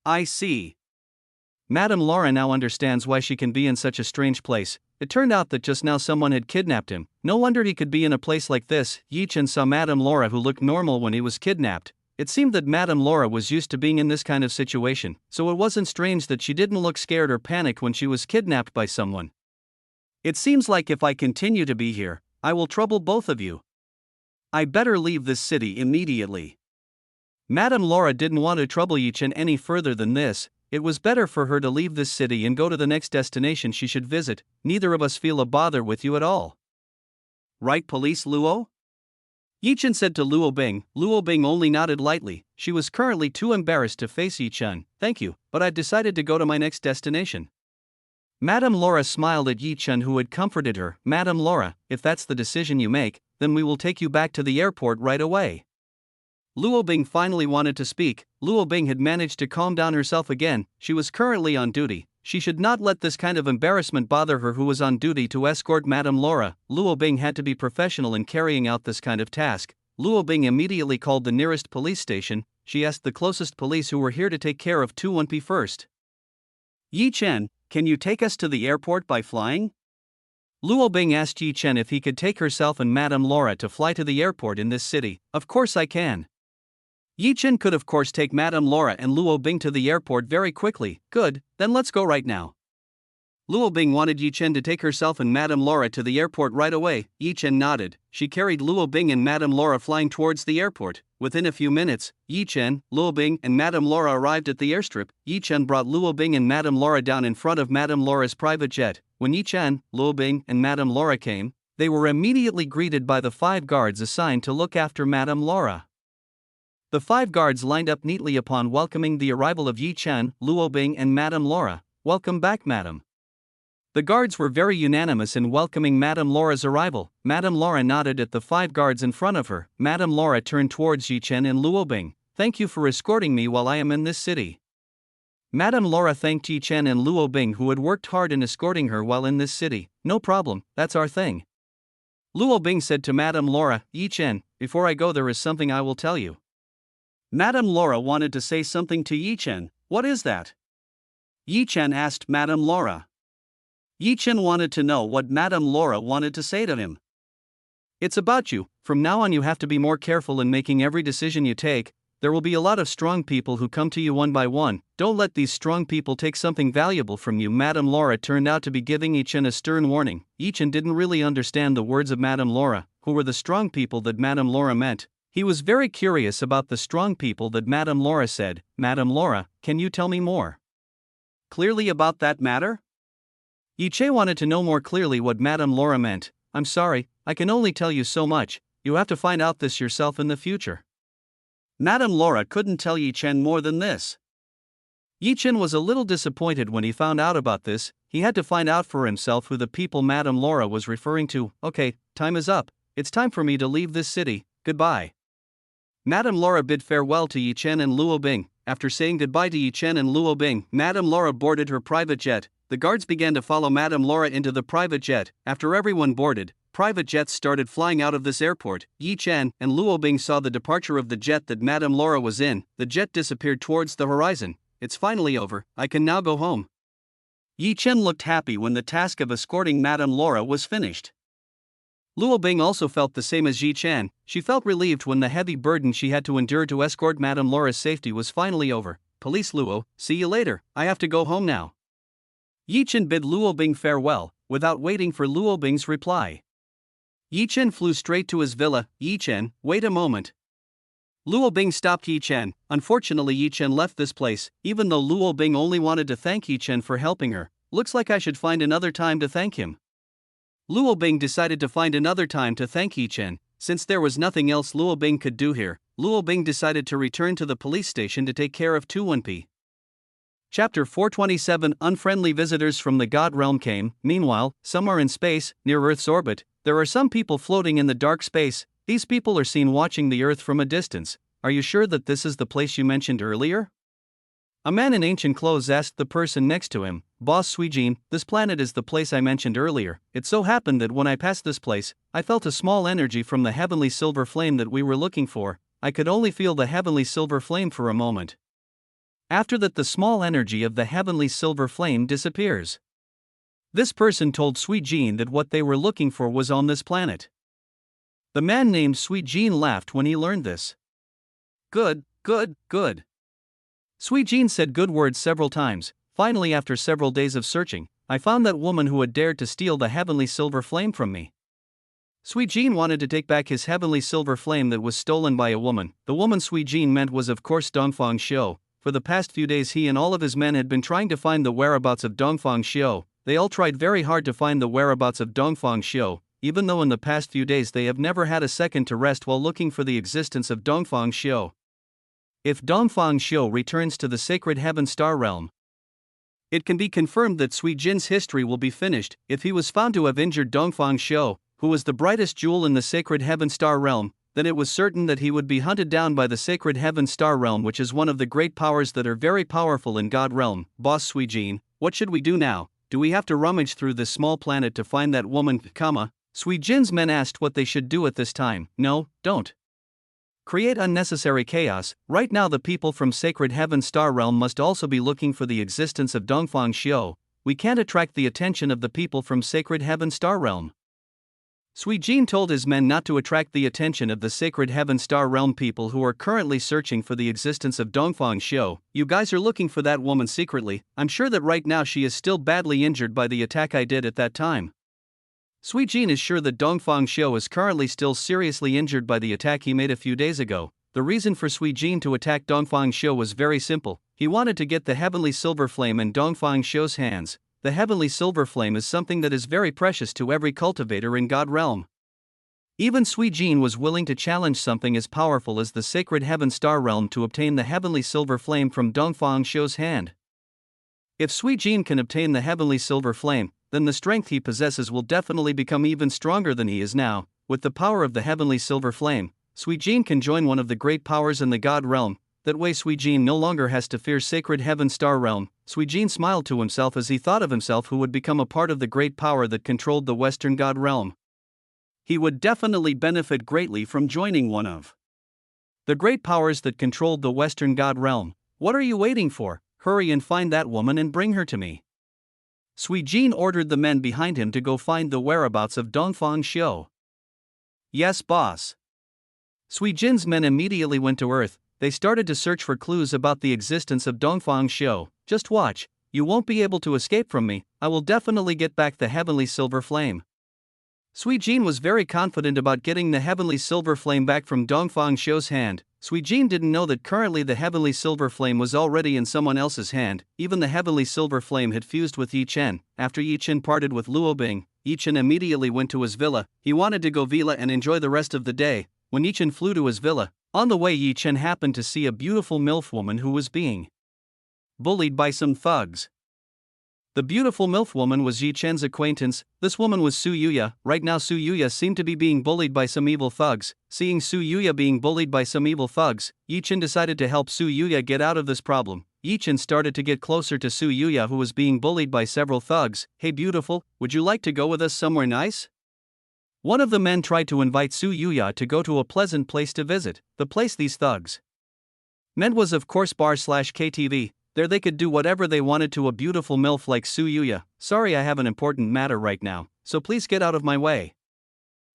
I see. Madame Laura now understands why she can be in such a strange place. It turned out that just now someone had kidnapped him. No wonder he could be in a place like this. Yi Chen saw Madame Laura, who looked normal when he was kidnapped. It seemed that Madame Laura was used to being in this kind of situation, so it wasn't strange that she didn't look scared or panicked when she was kidnapped by someone. It seems like if I continue to be here, I will trouble both of you. I better leave this city immediately. Madame Laura didn't want to trouble Yi Chen any further than this. It was better for her to leave this city and go to the next destination she should visit. Neither of us feel a bother with you at all. Right, Police Luo? Yi Chen said to Luo Bing. Luo Bing only nodded lightly. She was currently too embarrassed to face Yi Chen. Thank you, but I've decided to go to my next destination. Madame Laura smiled at Yi Chen, who had comforted her. Madame Laura, if that's the decision you make, then we will take you back to the airport right away. Luo Bing finally wanted to speak. Luo Bing had managed to calm down herself again. She was currently on duty. She should not let this kind of embarrassment bother her, who was on duty to escort Madame Laura. Luo Bing had to be professional in carrying out this kind of task. Luo Bing immediately called the nearest police station. She asked the closest police who were here to take care of 21P first. Yi Chen, can you take us to the airport by flying? Luo Bing asked Yi Chen if he could take herself and Madame Laura to fly to the airport in this city. Of course I can. Yi Chen could of course take Madame Laura and Luo Bing to the airport very quickly. Good, then let's go right now. Luo Bing wanted Yi Chen to take herself and Madame Laura to the airport right away. Yi Chen nodded. She carried Luo Bing and Madame Laura flying towards the airport. Within a few minutes, Yi Chen, Luo Bing and Madame Laura arrived at the airstrip. Yi Chen brought Luo Bing and Madame Laura down in front of Madame Laura's private jet. When Yi Chen, Luo Bing and Madame Laura came, they were immediately greeted by the 5 guards assigned to look after Madame Laura. The 5 guards lined up neatly upon welcoming the arrival of Yi Chen, Luo Bing and Madame Laura. Welcome back, madam. The guards were very unanimous in welcoming Madame Laura's arrival. Madame Laura nodded at the 5 guards in front of her. Madame Laura turned towards Yi Chen and Luo Bing. Thank you for escorting me while I am in this city. Madame Laura thanked Yi Chen and Luo Bing, who had worked hard in escorting her while in this city. No problem, that's our thing. Luo Bing said to Madame Laura, Yi Chen, before I go there is something I will tell you. Madame Laura wanted to say something to Yi Chen. What is that? Yi Chen asked Madame Laura. Yi Chen wanted to know what Madame Laura wanted to say to him. It's about you. From now on you have to be more careful in making every decision you take. There will be a lot of strong people who come to you one by one. Don't let these strong people take something valuable from you. Madame Laura turned out to be giving Yi Chen a stern warning. Yi Chen didn't really understand the words of Madame Laura. Who were the strong people that Madame Laura meant? He was very curious about the strong people that Madame Laura said. Madame Laura, can you tell me more clearly about that matter? Yi Chen wanted to know more clearly what Madame Laura meant. I'm sorry, I can only tell you so much. You have to find out this yourself in the future. Madame Laura couldn't tell Yi Chen more than this. Yi Chen was a little disappointed when he found out about this. He had to find out for himself who the people Madame Laura was referring to. Okay, time is up. It's time for me to leave this city. Goodbye. Madame Laura bid farewell to Yi Chen and Luo Bing. After saying goodbye to Yi Chen and Luo Bing, Madame Laura boarded her private jet. The guards began to follow Madame Laura into the private jet. After everyone boarded, private jets started flying out of this airport. Yi Chen and Luo Bing saw the departure of the jet that Madame Laura was in. The jet disappeared towards the horizon. It's finally over. I can now go home. Yi Chen looked happy when the task of escorting Madame Laura was finished. Luo Bing also felt the same as Yi Chen. She felt relieved when the heavy burden she had to endure to escort Madame Laura's safety was finally over. Police Luo, see you later, I have to go home now. Yi Chen bid Luo Bing farewell, without waiting for Luo Bing's reply. Yi Chen flew straight to his villa. Yi Chen, wait a moment. Luo Bing stopped Yi Chen. Unfortunately, Yi Chen left this place, even though Luo Bing only wanted to thank Yi Chen for helping her. Looks like I should find another time to thank him. Luo Bing decided to find another time to thank Yi Chen. Since there was nothing else Luo Bing could do here, Luo Bing decided to return to the police station to take care of 21P. Chapter 427 Unfriendly visitors from the God Realm came. Meanwhile, somewhere in space, near Earth's orbit, there are some people floating in the dark space. These people are seen watching the Earth from a distance. Are you sure that this is the place you mentioned earlier? A man in ancient clothes asked the person next to him, "Boss Suijin, this planet is the place I mentioned earlier. It so happened that when I passed this place, I felt a small energy from the heavenly silver flame that we were looking for. I could only feel the heavenly silver flame for a moment. After that, the small energy of the heavenly silver flame disappears." This person told Suijin that what they were looking for was on this planet. The man named Suijin laughed when he learned this. Good, good, good. Suijin said good words several times. Finally, after several days of searching, I found that woman who had dared to steal the heavenly silver flame from me. Suijin wanted to take back his heavenly silver flame that was stolen by a woman. The woman Suijin meant was of course Dongfang Xiu. For the past few days he and all of his men had been trying to find the whereabouts of Dongfang Xiu. They all tried very hard to find the whereabouts of Dongfang Xiu, even though in the past few days they have never had a second to rest while looking for the existence of Dongfang Xiu. If Dongfang Xiu returns to the sacred heaven star realm, it can be confirmed that Suijin's history will be finished. If he was found to have injured Dongfang Xiu, who was the brightest jewel in the sacred heaven star realm, then it was certain that he would be hunted down by the sacred heaven star realm, which is one of the great powers that are very powerful in God realm. Boss Suijin, what should we do now? Do we have to rummage through this small planet to find that woman, Suijin's men asked what they should do at this time. No, don't create unnecessary chaos. Right now the people from sacred heaven star realm must also be looking for the existence of Dongfang Xiu. We can't attract the attention of the people from sacred heaven star realm. Suijin told his men not to attract the attention of the sacred heaven star realm people who are currently searching for the existence of Dongfang Xiu. You guys are looking for that woman secretly. I'm sure that right now she is still badly injured by the attack I did at that time. Suijin is sure that Dongfang Xiu is currently still seriously injured by the attack he made a few days ago. The reason for Suijin to attack Dongfang Xiu was very simple. He wanted to get the heavenly silver flame in Dongfang Xiu's hands. The heavenly silver flame is something that is very precious to every cultivator in God realm. Even Suijin was willing to challenge something as powerful as the sacred heaven star realm to obtain the heavenly silver flame from Dongfang Xiu's hand. If Suijin can obtain the heavenly silver flame, then the strength he possesses will definitely become even stronger than he is now. With the power of the heavenly silver flame, Suijin can join one of the great powers in the God realm. That way Suijin no longer has to fear sacred heaven star realm. Suijin smiled to himself as he thought of himself who would become a part of the great power that controlled the Western God realm. He would definitely benefit greatly from joining one of the great powers that controlled the Western God realm. What are you waiting for? Hurry and find that woman and bring her to me. Suijin ordered the men behind him to go find the whereabouts of Dongfang Xiu. Yes, boss. Suijin's men immediately went to Earth. They started to search for clues about the existence of Dongfang Xiu. Just watch, you won't be able to escape from me. I will definitely get back the heavenly silver flame. Suijin was very confident about getting the heavenly silver flame back from Dongfang Xiu's hand. Suijin didn't know that currently the heavenly silver flame was already in someone else's hand. Even the heavenly silver flame had fused with Chen. After Chen parted with Luobing, Chen immediately went to his villa. He wanted to go villa and enjoy the rest of the day. When Chen flew to his villa, on the way Chen happened to see a beautiful MILF woman who was being bullied by some thugs. The beautiful MILF woman was Chen's acquaintance. This woman was Su Yuya. Right now Su Yuya seemed to be being bullied by some evil thugs. Seeing Su Yuya being bullied by some evil thugs, Chen decided to help Su Yuya get out of this problem. Chen started to get closer to Su Yuya, who was being bullied by several thugs. Hey beautiful, would you like to go with us somewhere nice? One of the men tried to invite Su Yuya to go to a pleasant place to visit. The place these thugs meant was of course bar/KTV. There they could do whatever they wanted to a beautiful MILF like Su Yuya. Sorry, I have an important matter right now, so please get out of my way.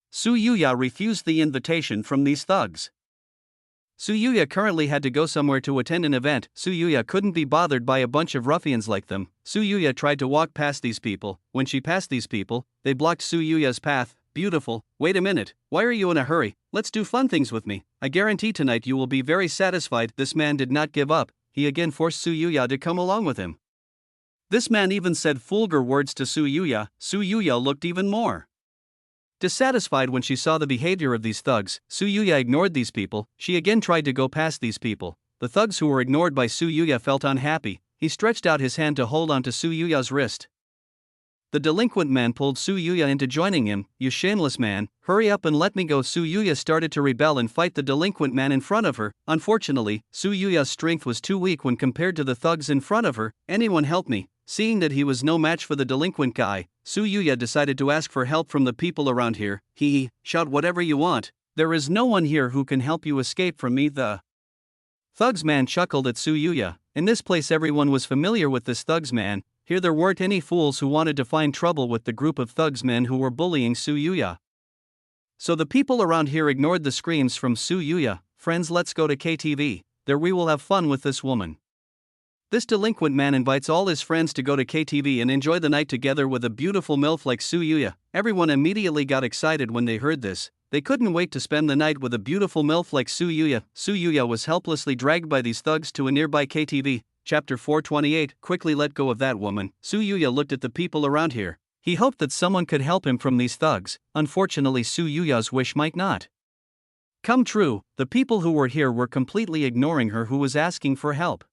Su Yuya refused the invitation from these thugs. Su Yuya currently had to go somewhere to attend an event. Su Yuya couldn't be bothered by a bunch of ruffians like them. Su Yuya tried to walk past these people. When she passed these people, they blocked Su Yuya's path. Beautiful, wait a minute, why are you in a hurry? Let's do fun things with me. I guarantee tonight you will be very satisfied. This man did not give up. He again forced Su Yuya to come along with him. This man even said vulgar words to Su Yuya. Su Yuya looked even more dissatisfied when she saw the behavior of these thugs. Su Yuya ignored these people. She again tried to go past these people. The thugs who were ignored by Su Yuya felt unhappy. He stretched out his hand to hold on to Su Yuya's wrist. The delinquent man pulled Su Yuya into joining him. "You shameless man, hurry up and let me go." Su Yuya started to rebel and fight the delinquent man in front of her. Unfortunately, Su Yuya's strength was too weak when compared to the thugs in front of her. "Anyone help me?" Seeing that he was no match for the delinquent guy, Su Yuya decided to ask for help from the people around here. Shout whatever you want. There is no one here who can help you escape from me." The thugs man chuckled at Su Yuya. In this place everyone was familiar with this thugs man. Here there weren't any fools who wanted to find trouble with the group of thugs men who were bullying Su Yuya. So the people around here ignored the screams from Su Yuya. "Friends, let's go to KTV. There we will have fun with this woman." This delinquent man invites all his friends to go to KTV and enjoy the night together with a beautiful MILF like Su Yuya. Everyone immediately got excited when they heard this. They couldn't wait to spend the night with a beautiful MILF like Su Yuya. Su Yuya was helplessly dragged by these thugs to a nearby KTV. Chapter 428. Quickly let go of that woman. Su Yuya looked at the people around here. He hoped that someone could help him from these thugs. Unfortunately, Su Yuya's wish might not come true. The people who were here were completely ignoring her who was asking for help.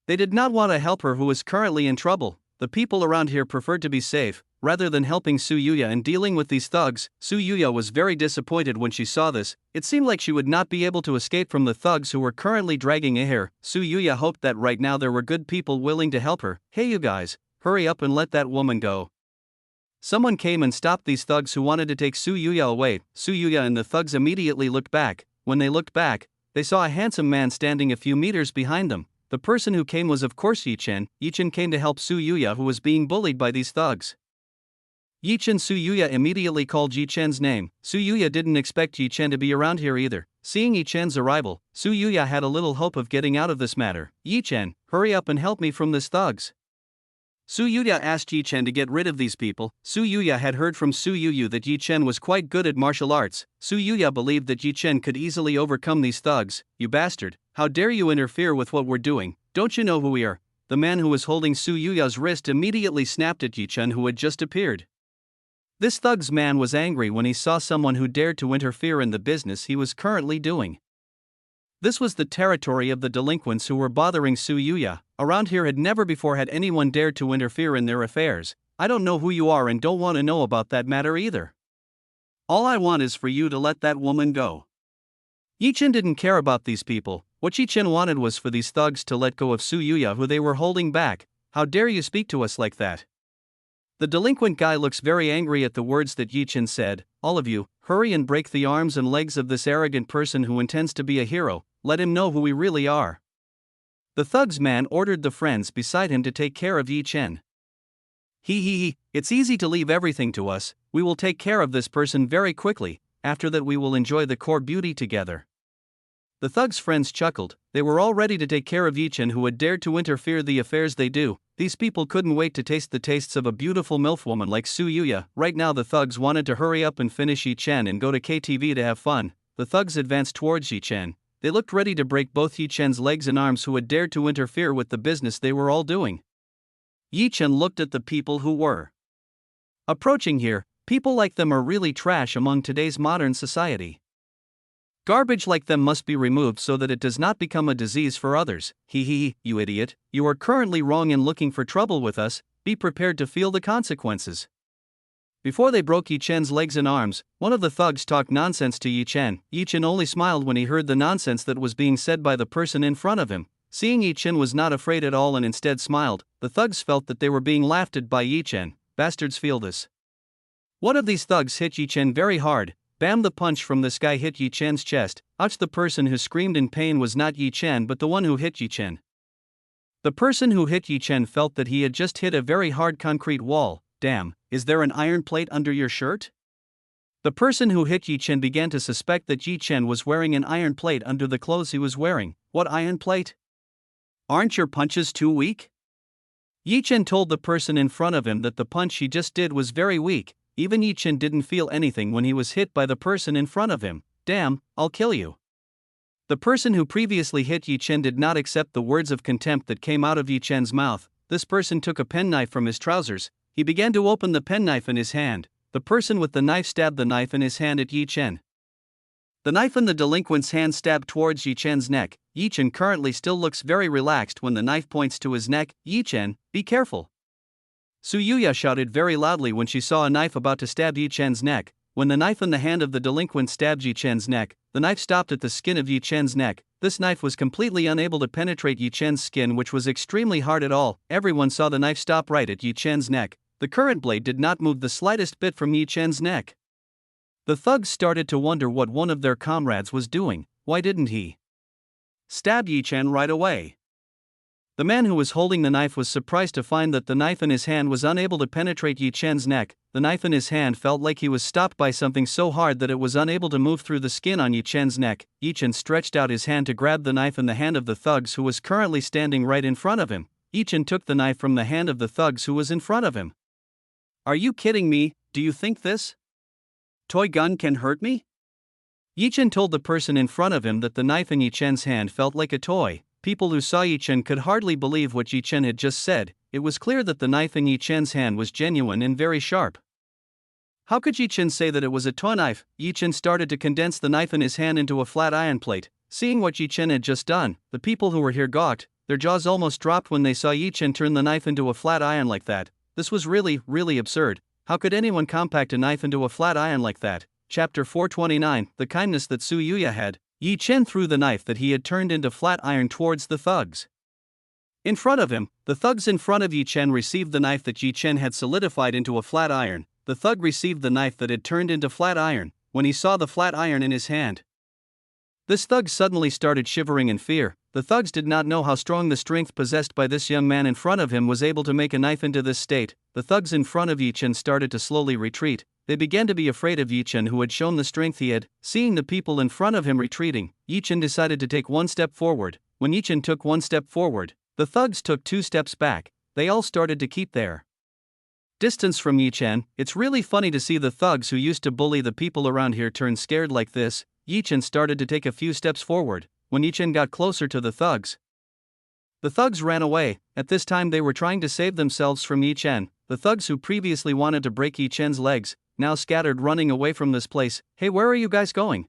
They did not want to help her who was currently in trouble. The people around here preferred to be safe, rather than helping Su Yuya in dealing with these thugs. Su Yuya was very disappointed when she saw this. It seemed like she would not be able to escape from the thugs who were currently dragging her. Su Yuya hoped that right now there were good people willing to help her. "Hey you guys, hurry up and let that woman go." Someone came and stopped these thugs who wanted to take Su Yuya away. Su Yuya and the thugs immediately looked back. When they looked back, they saw a handsome man standing a few meters behind them. The person who came was of course Chen. Chen came to help Su Yuya who was being bullied by these thugs. Chen. Su Yuya immediately called Chen's name. Su Yuya didn't expect Chen to be around here either. Seeing Chen's arrival, Su Yuya had a little hope of getting out of this matter. "Chen, hurry up and help me from this thugs." Su Yuya asked Chen to get rid of these people. Su Yuya had heard from Su Yuyu that Chen was quite good at martial arts. Su Yuya believed that Chen could easily overcome these thugs. "You bastard, how dare you interfere with what we're doing? Don't you know who we are?" The man who was holding Su Yuya's wrist immediately snapped at Chen who had just appeared. This thug's man was angry when he saw someone who dared to interfere in the business he was currently doing. This was the territory of the delinquents who were bothering Su Yuya. Around here had never before had anyone dared to interfere in their affairs. "I don't know who you are and don't want to know about that matter either. All I want is for you to let that woman go." Chen didn't care about these people. What Chen wanted was for these thugs to let go of Su Yuya who they were holding back. "How dare you speak to us like that?" The delinquent guy looks very angry at the words that Chen said. "All of you, hurry and break the arms and legs of this arrogant person who intends to be a hero. Let him know who we really are." The thugs man ordered the friends beside him to take care of Chen. It's easy to leave everything to us. We will take care of this person very quickly. After that we will enjoy the core beauty together." The thugs' friends chuckled. They were all ready to take care of Chen who had dared to interfere the affairs they do. These people couldn't wait to taste the tastes of a beautiful MILF woman like Su Yuya. Right now the thugs wanted to hurry up and finish Chen and go to KTV to have fun. The thugs advanced towards Chen. They looked ready to break both Chen's legs and arms who had dared to interfere with the business they were all doing. Chen looked at the people who were approaching here. People like them are really trash among today's modern society. Garbage like them must be removed so that it does not become a disease for others. You idiot, you are currently wrong in looking for trouble with us. Be prepared to feel the consequences. Before they broke Chen's legs and arms, one of the thugs talked nonsense to Chen. Chen only smiled when he heard the nonsense that was being said by the person in front of him. Seeing Chen was not afraid at all and instead smiled, the thugs felt that they were being laughed at by Chen. Bastards feel this. One of these thugs hit Chen very hard. Bam! The punch from this guy hit Chen's chest. Ouch! The person who screamed in pain was not Chen but the one who hit Chen. The person who hit Chen felt that he had just hit a very hard concrete wall. Damn, is there an iron plate under your shirt? The person who hit Chen began to suspect that Chen was wearing an iron plate under the clothes he was wearing. What iron plate? Aren't your punches too weak? Chen told the person in front of him that the punch he just did was very weak. Even Chen didn't feel anything when he was hit by the person in front of him. Damn, I'll kill you. The person who previously hit Chen did not accept the words of contempt that came out of Chen's mouth. This person took a penknife from his trousers. He began to open the penknife in his hand. The person with the knife stabbed the knife in his hand at Chen. The knife in the delinquent's hand stabbed towards Chen's neck. Chen currently still looks very relaxed when the knife points to his neck. Chen, be careful. Su Yuya shouted very loudly when she saw a knife about to stab Yi Chen's neck. When the knife in the hand of the delinquent stabbed Yi Chen's neck, the knife stopped at the skin of Yi Chen's neck. This knife was completely unable to penetrate Yi Chen's skin, which was extremely hard at all. Everyone saw the knife stop right at Yi Chen's neck. The current blade did not move the slightest bit from Yi Chen's neck. The thugs started to wonder what one of their comrades was doing. Why didn't he stab Yi Chen right away? The man who was holding the knife was surprised to find that the knife in his hand was unable to penetrate Yi Chen's neck. The knife in his hand felt like he was stopped by something so hard that it was unable to move through the skin on Yi Chen's neck. Yi Chen stretched out his hand to grab the knife in the hand of the thugs who was currently standing right in front of him. Yi Chen took the knife from the hand of the thugs who was in front of him. Are you kidding me? Do you think this toy gun can hurt me? Yi Chen told the person in front of him that the knife in Yi Chen's hand felt like a toy. People who saw Yi Chen could hardly believe what Yi Chen had just said. It was clear that the knife in Yi Chen's hand was genuine and very sharp. How could Yi Chen say that it was a toy knife? Yi Chen started to condense the knife in his hand into a flat iron plate. Seeing what Yi Chen had just done, the people who were here gawked. Their jaws almost dropped when they saw Yi Chen turn the knife into a flat iron like that. This was really absurd. How could anyone compact a knife into a flat iron like that? Chapter 429, The Kindness That Su Yuya Had. Yi Chen threw the knife that he had turned into flat iron towards the thugs in front of him. The thugs in front of Yi Chen received the knife that Yi Chen had solidified into a flat iron. The thug received the knife that had turned into flat iron. When he saw the flat iron in his hand, this thug suddenly started shivering in fear. The thugs did not know how strong the strength possessed by this young man in front of him was able to make a knife into this state. The thugs in front of Yi Chen started to slowly retreat. They began to be afraid of Yi Chen, who had shown the strength he had. Seeing the people in front of him retreating, Yi Chen decided to take one step forward. When Yi Chen took one step forward, the thugs took 2 steps back. They all started to keep their distance from Yi Chen. It's really funny to see the thugs who used to bully the people around here turn scared like this. Yi Chen started to take a few steps forward. When Yi Chen got closer to the thugs ran away. At this time they were trying to save themselves from Yi Chen. The thugs who previously wanted to break Yi Chen's legs now scattered, running away from this place. Hey, where are you guys going?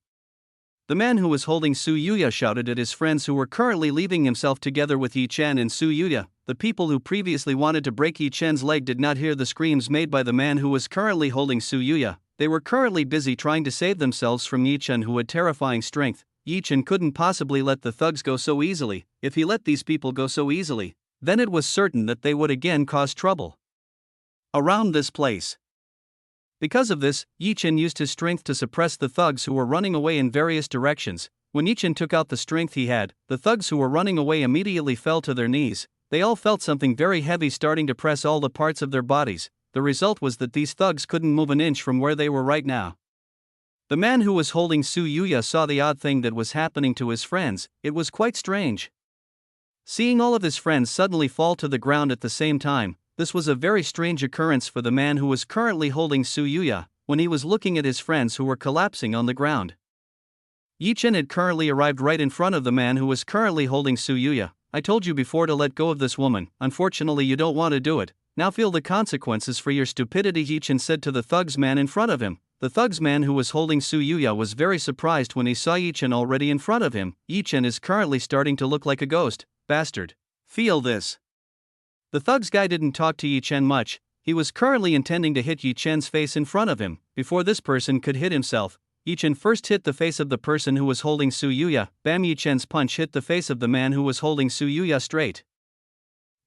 The man who was holding Su Yuya shouted at his friends who were currently leaving himself together with Yi Chen and Su Yuya. The people who previously wanted to break Yi Chen's leg did not hear the screams made by the man who was currently holding Su Yuya. They were currently busy trying to save themselves from Yi Chen, who had terrifying strength. Yi Chen couldn't possibly let the thugs go so easily. If he let these people go so easily, then it was certain that they would again cause trouble around this place. Because of this, Yi Chen used his strength to suppress the thugs who were running away in various directions. When Yi Chen took out the strength he had, the thugs who were running away immediately fell to their knees. They all felt something very heavy starting to press all the parts of their bodies. The result was that these thugs couldn't move an inch from where they were right now. The man who was holding Su Yuya saw the odd thing that was happening to his friends. It was quite strange. Seeing all of his friends suddenly fall to the ground at the same time, this was a very strange occurrence for the man who was currently holding Su Yuya. When he was looking at his friends who were collapsing on the ground, Yi Chen had currently arrived right in front of the man who was currently holding Su Yuya. I told you before to let go of this woman. Unfortunately, you don't want to do it. Now feel the consequences for your stupidity, Yi Chen said to the thugs man in front of him. The thugs man who was holding Su Yuya was very surprised when he saw Yi Chen already in front of him. Yi Chen is currently starting to look like a ghost. Bastard. Feel this. The thugs guy didn't talk to Yi Chen much. He was currently intending to hit Yi Chen's face in front of him. Before this person could hit himself, Yi Chen first hit the face of the person who was holding Su Yuya. Bam! Yi Chen's punch hit the face of the man who was holding Su Yuya straight.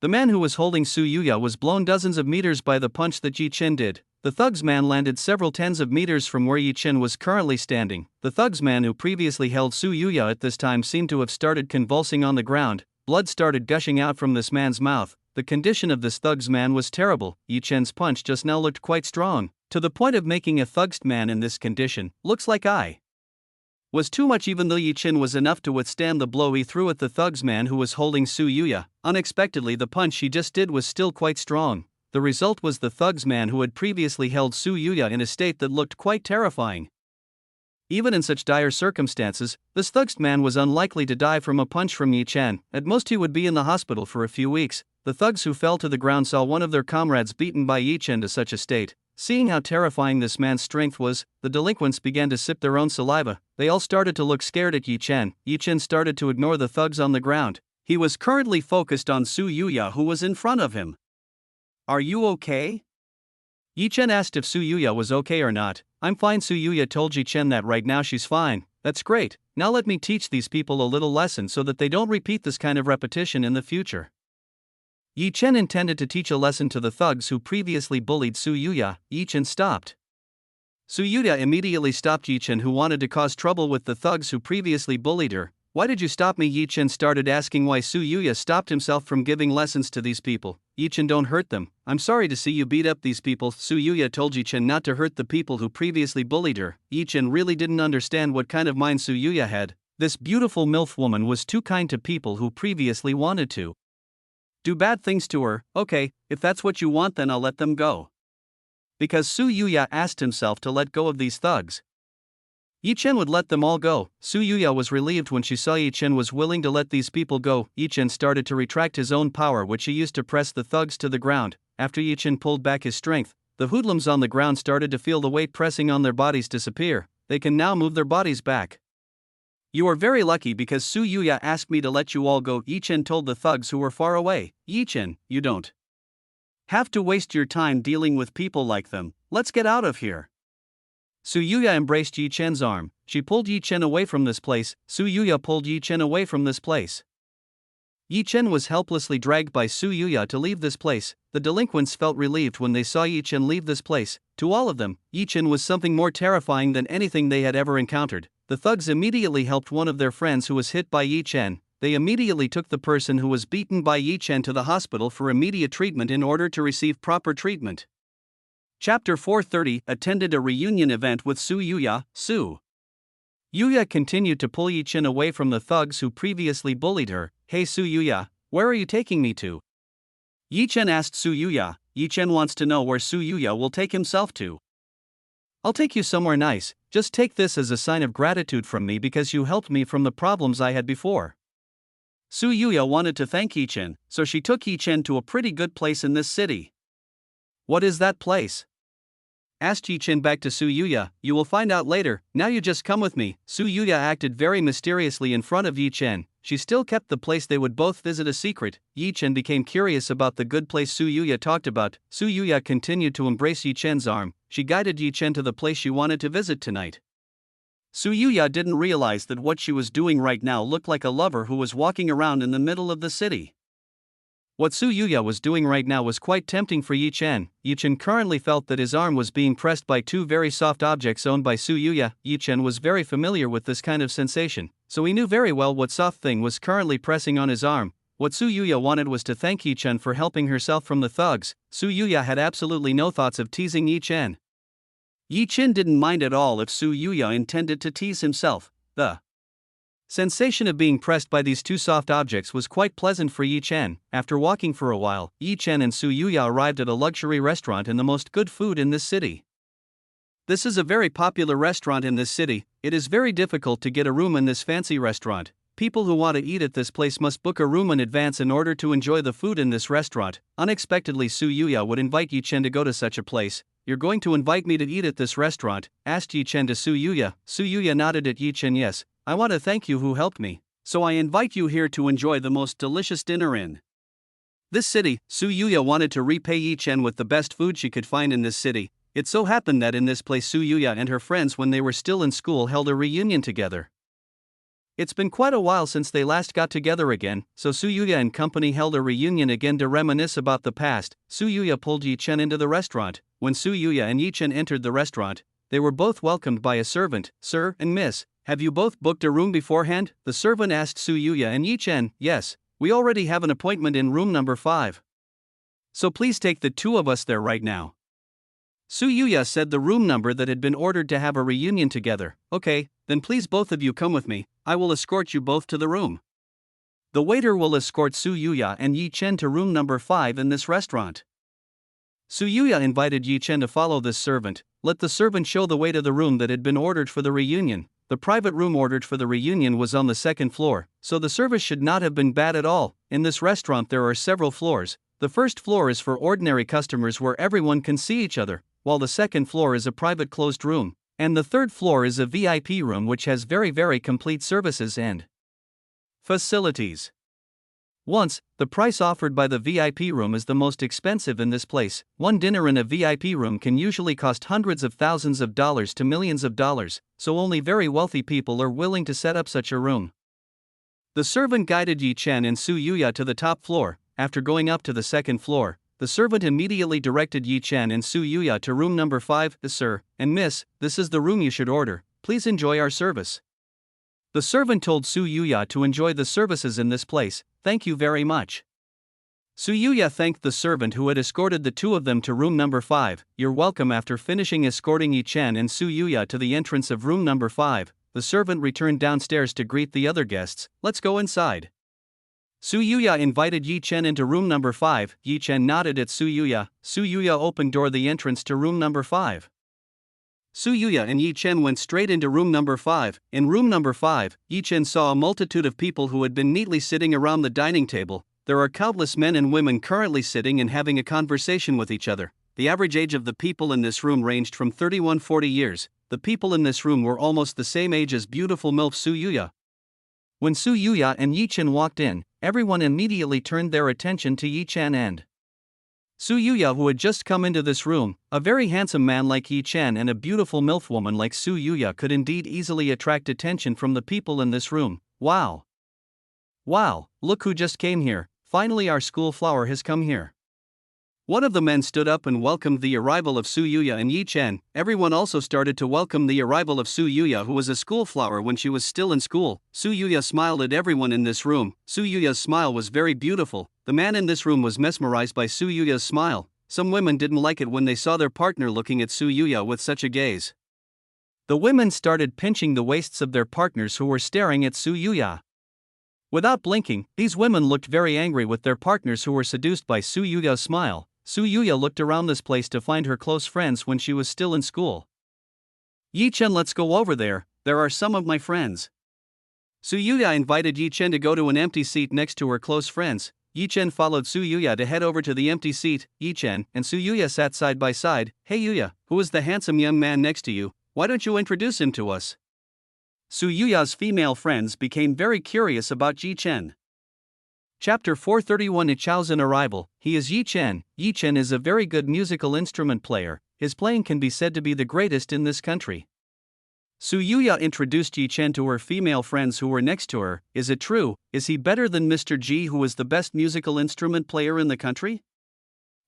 The man who was holding Su Yuya was blown dozens of meters by the punch that Yi Chen did. The thugs man landed several tens of meters from where Yi Chen was currently standing. The thugs man who previously held Su Yuya at this time seemed to have started convulsing on the ground. Blood started gushing out from this man's mouth. The condition of this thugs man was terrible. Yi Chen's punch just now looked quite strong, to the point of making a thugs man in this condition. Looks like I was too much, even though Yi Chen was enough to withstand the blow he threw at the thugs man who was holding Su Yuya. Unexpectedly, the punch he just did was still quite strong. The result was the thugs man who had previously held Su Yuya in a state that looked quite terrifying. Even in such dire circumstances, this thugs man was unlikely to die from a punch from Yi Chen. At most he would be in the hospital for a few weeks. The thugs who fell to the ground saw one of their comrades beaten by Yi Chen to such a state. Seeing how terrifying this man's strength was, the delinquents began to sip their own saliva. They all started to look scared at Yi Chen. Yi Chen started to ignore the thugs on the ground. He was currently focused on Su Yuya, who was in front of him. Are you okay? Yi Chen asked if Su Yuya was okay or not. I'm fine. Su Yuya told Yi Chen that right now she's fine. That's great. Now let me teach these people a little lesson so that they don't repeat this kind of repetition in the future. Yi Chen intended to teach a lesson to the thugs who previously bullied Su Yuya. Yi Chen stopped. Su Yuya immediately stopped Yi Chen, who wanted to cause trouble with the thugs who previously bullied her. Why did you stop me? Yi Chen started asking why Su Yuya stopped himself from giving lessons to these people. Yi Chen, don't hurt them. I'm sorry to see you beat up these people. Su Yuya told Yi Chen not to hurt the people who previously bullied her. Yi Chen really didn't understand what kind of mind Su Yuya had. This beautiful MILF woman was too kind to people who previously wanted to do bad things to her. Okay, if that's what you want, then I'll let them go. Because Su Yuya asked himself to let go of these thugs, Yi Chen would let them all go. Su Yuya was relieved when she saw Yi Chen was willing to let these people go. Yi Chen started to retract his own power, which he used to press the thugs to the ground. After Yi Chen pulled back his strength, the hoodlums on the ground started to feel the weight pressing on their bodies disappear. They can now move their bodies back. You are very lucky because Su Yuya asked me to let you all go, Yi Chen told the thugs who were far away. Yi Chen, you don't have to waste your time dealing with people like them. Let's get out of here. Su Yuya embraced Yi Chen's arm. She pulled Yi Chen away from this place. Su Yuya pulled Yi Chen away from this place. Yi Chen was helplessly dragged by Su Yuya to leave this place. The delinquents felt relieved when they saw Yi Chen leave this place. To all of them, Yi Chen was something more terrifying than anything they had ever encountered. The thugs immediately helped one of their friends who was hit by Yi Chen. They immediately took the person who was beaten by Yi Chen to the hospital for immediate treatment in order to receive proper treatment. Chapter 430 attended a reunion event with Su Yuya. Su Yuya continued to pull Yi Chen away from the thugs who previously bullied her. Hey Su Yuya, where are you taking me to? Yi Chen asked Su Yuya. Yi Chen wants to know where Su Yuya will take himself to. I'll take you somewhere nice. Just take this as a sign of gratitude from me because you helped me from the problems I had before. Su Yuya wanted to thank Yi Chen, so she took Yi Chen to a pretty good place in this city. What is that place? Asked Yi Chen back to Su Yuya. You will find out later, now you just come with me. Su Yuya acted very mysteriously in front of Yi Chen. She still kept the place they would both visit a secret. Yi Chen became curious about the good place Su Yuya talked about. Su Yuya continued to embrace Yi Chen's arm. She guided Yi Chen to the place she wanted to visit tonight. Su Yuya didn't realize that what she was doing right now looked like a lover who was walking around in the middle of the city. What Su Yuya was doing right now was quite tempting for Yi Chen. Yi Chen currently felt that his arm was being pressed by two very soft objects owned by Su Yuya. Yi Chen was very familiar with this kind of sensation, so he knew very well what soft thing was currently pressing on his arm. What Su Yuya wanted was to thank Yi Chen for helping herself from the thugs. Su Yuya had absolutely no thoughts of teasing Yi Chen. Yi Chen didn't mind at all if Su Yuya intended to tease himself. The sensation of being pressed by these two soft objects was quite pleasant for Yi Chen. After walking for a while, Yi Chen and Su Yuya arrived at a luxury restaurant and the most good food in this city. This is a very popular restaurant in this city. It is very difficult to get a room in this fancy restaurant. People who want to eat at this place must book a room in advance in order to enjoy the food in this restaurant. Unexpectedly, Su Yuya would invite Yi Chen to go to such a place. You're going to invite me to eat at this restaurant? Asked Yi Chen to Su Yuya. Su Yuya nodded at Yi Chen. Yes, I want to thank you who helped me. So I invite you here to enjoy the most delicious dinner in this city. Su Yuya wanted to repay Yi Chen with the best food she could find in this city. It so happened that in this place Su Yuya and her friends, when they were still in school, held a reunion together. It's been quite a while since they last got together again, so Su Yuya and company held a reunion again to reminisce about the past. Su Yuya pulled Yi Chen into the restaurant. When Su Yuya and Yi Chen entered the restaurant, they were both welcomed by a servant. Sir and Miss, have you both booked a room beforehand? The servant asked Su Yuya and Yi Chen. Yes, we already have an appointment in room number 5. So please take the two of us there right now. Su Yuya said the room number that had been ordered to have a reunion together. Okay, then please both of you come with me. I will escort you both to the room. The waiter will escort Su Yuya and Yi Chen to room number 5 in this restaurant. Su Yuya invited Yi Chen to follow this servant. Let the servant show the way to the room that had been ordered for the reunion. The private room ordered for the reunion was on the 2nd floor, so the service should not have been bad at all. In this restaurant there are several floors. The first floor is for ordinary customers where everyone can see each other, while the 2nd floor is a private closed room, and the 3rd floor is a VIP room which has very complete services and facilities. Once, the price offered by the VIP room is the most expensive in this place. One dinner in a VIP room can usually cost hundreds of thousands of dollars to millions of dollars, so only very wealthy people are willing to set up such a room. The servant guided Yi Chen and Su Yuya to the top floor. After going up to the second floor, the servant immediately directed Yi Chen and Su Yuya to room number 5. Sir and Miss, this is the room you should order. Please enjoy our service. The servant told Su Yuya to enjoy the services in this place. Thank you very much. Su Yuya thanked the servant who had escorted the two of them to room number 5. You're welcome. After finishing escorting Yi Chen and Su Yuya to the entrance of room number 5, the servant returned downstairs to greet the other guests. Let's go inside. Su Yuya invited Yi Chen into room number 5. Yi Chen nodded at Su Yuya. Su Yuya opened door the entrance to room number 5. Su Yuya and Yi Chen went straight into room number 5. In room number 5, Yi Chen saw a multitude of people who had been neatly sitting around the dining table. There are countless men and women currently sitting and having a conversation with each other. The average age of the people in this room ranged from 31-40 years. The people in this room were almost the same age as beautiful MILF Su Yuya. When Su Yuya and Yi Chen walked in, everyone immediately turned their attention to Yi Chen and Su Yuya, who had just come into this room. A very handsome man like Yi Chen and a beautiful MILF woman like Su Yuya could indeed easily attract attention from the people in this room. Wow! Wow, look who just came here. Finally our school flower has come here. One of the men stood up and welcomed the arrival of Su Yuya and Yi Chen. Everyone also started to welcome the arrival of Su Yuya, who was a school flower when she was still in school. Su Yuya smiled at everyone in this room. Su Yuya's smile was very beautiful. The man in this room was mesmerized by Su Yuya's smile. Some women didn't like it when they saw their partner looking at Su Yuya with such a gaze. The women started pinching the waists of their partners who were staring at Su Yuya. Without blinking, these women looked very angry with their partners who were seduced by Su Yuya's smile. Su Yuya looked around this place to find her close friends when she was still in school. Yi Chen, let's go over there are some of my friends. Su Yuya invited Yi Chen to go to an empty seat next to her close friends. Yi Chen followed Su Yuya to head over to the empty seat. Yi Chen and Su Yuya sat side by side. Hey Yuya, who is the handsome young man next to you? Why don't you introduce him to us? Su Yuya's female friends became very curious about Yi Chen. Chapter 431. Yichao's arrival. He is Yi Chen. Yi Chen is a very good musical instrument player. His playing can be said to be the greatest in this country. Su Yuya introduced Yi Chen to her female friends who were next to her. Is it true? Is he better than Mr. Ji, who is the best musical instrument player in the country?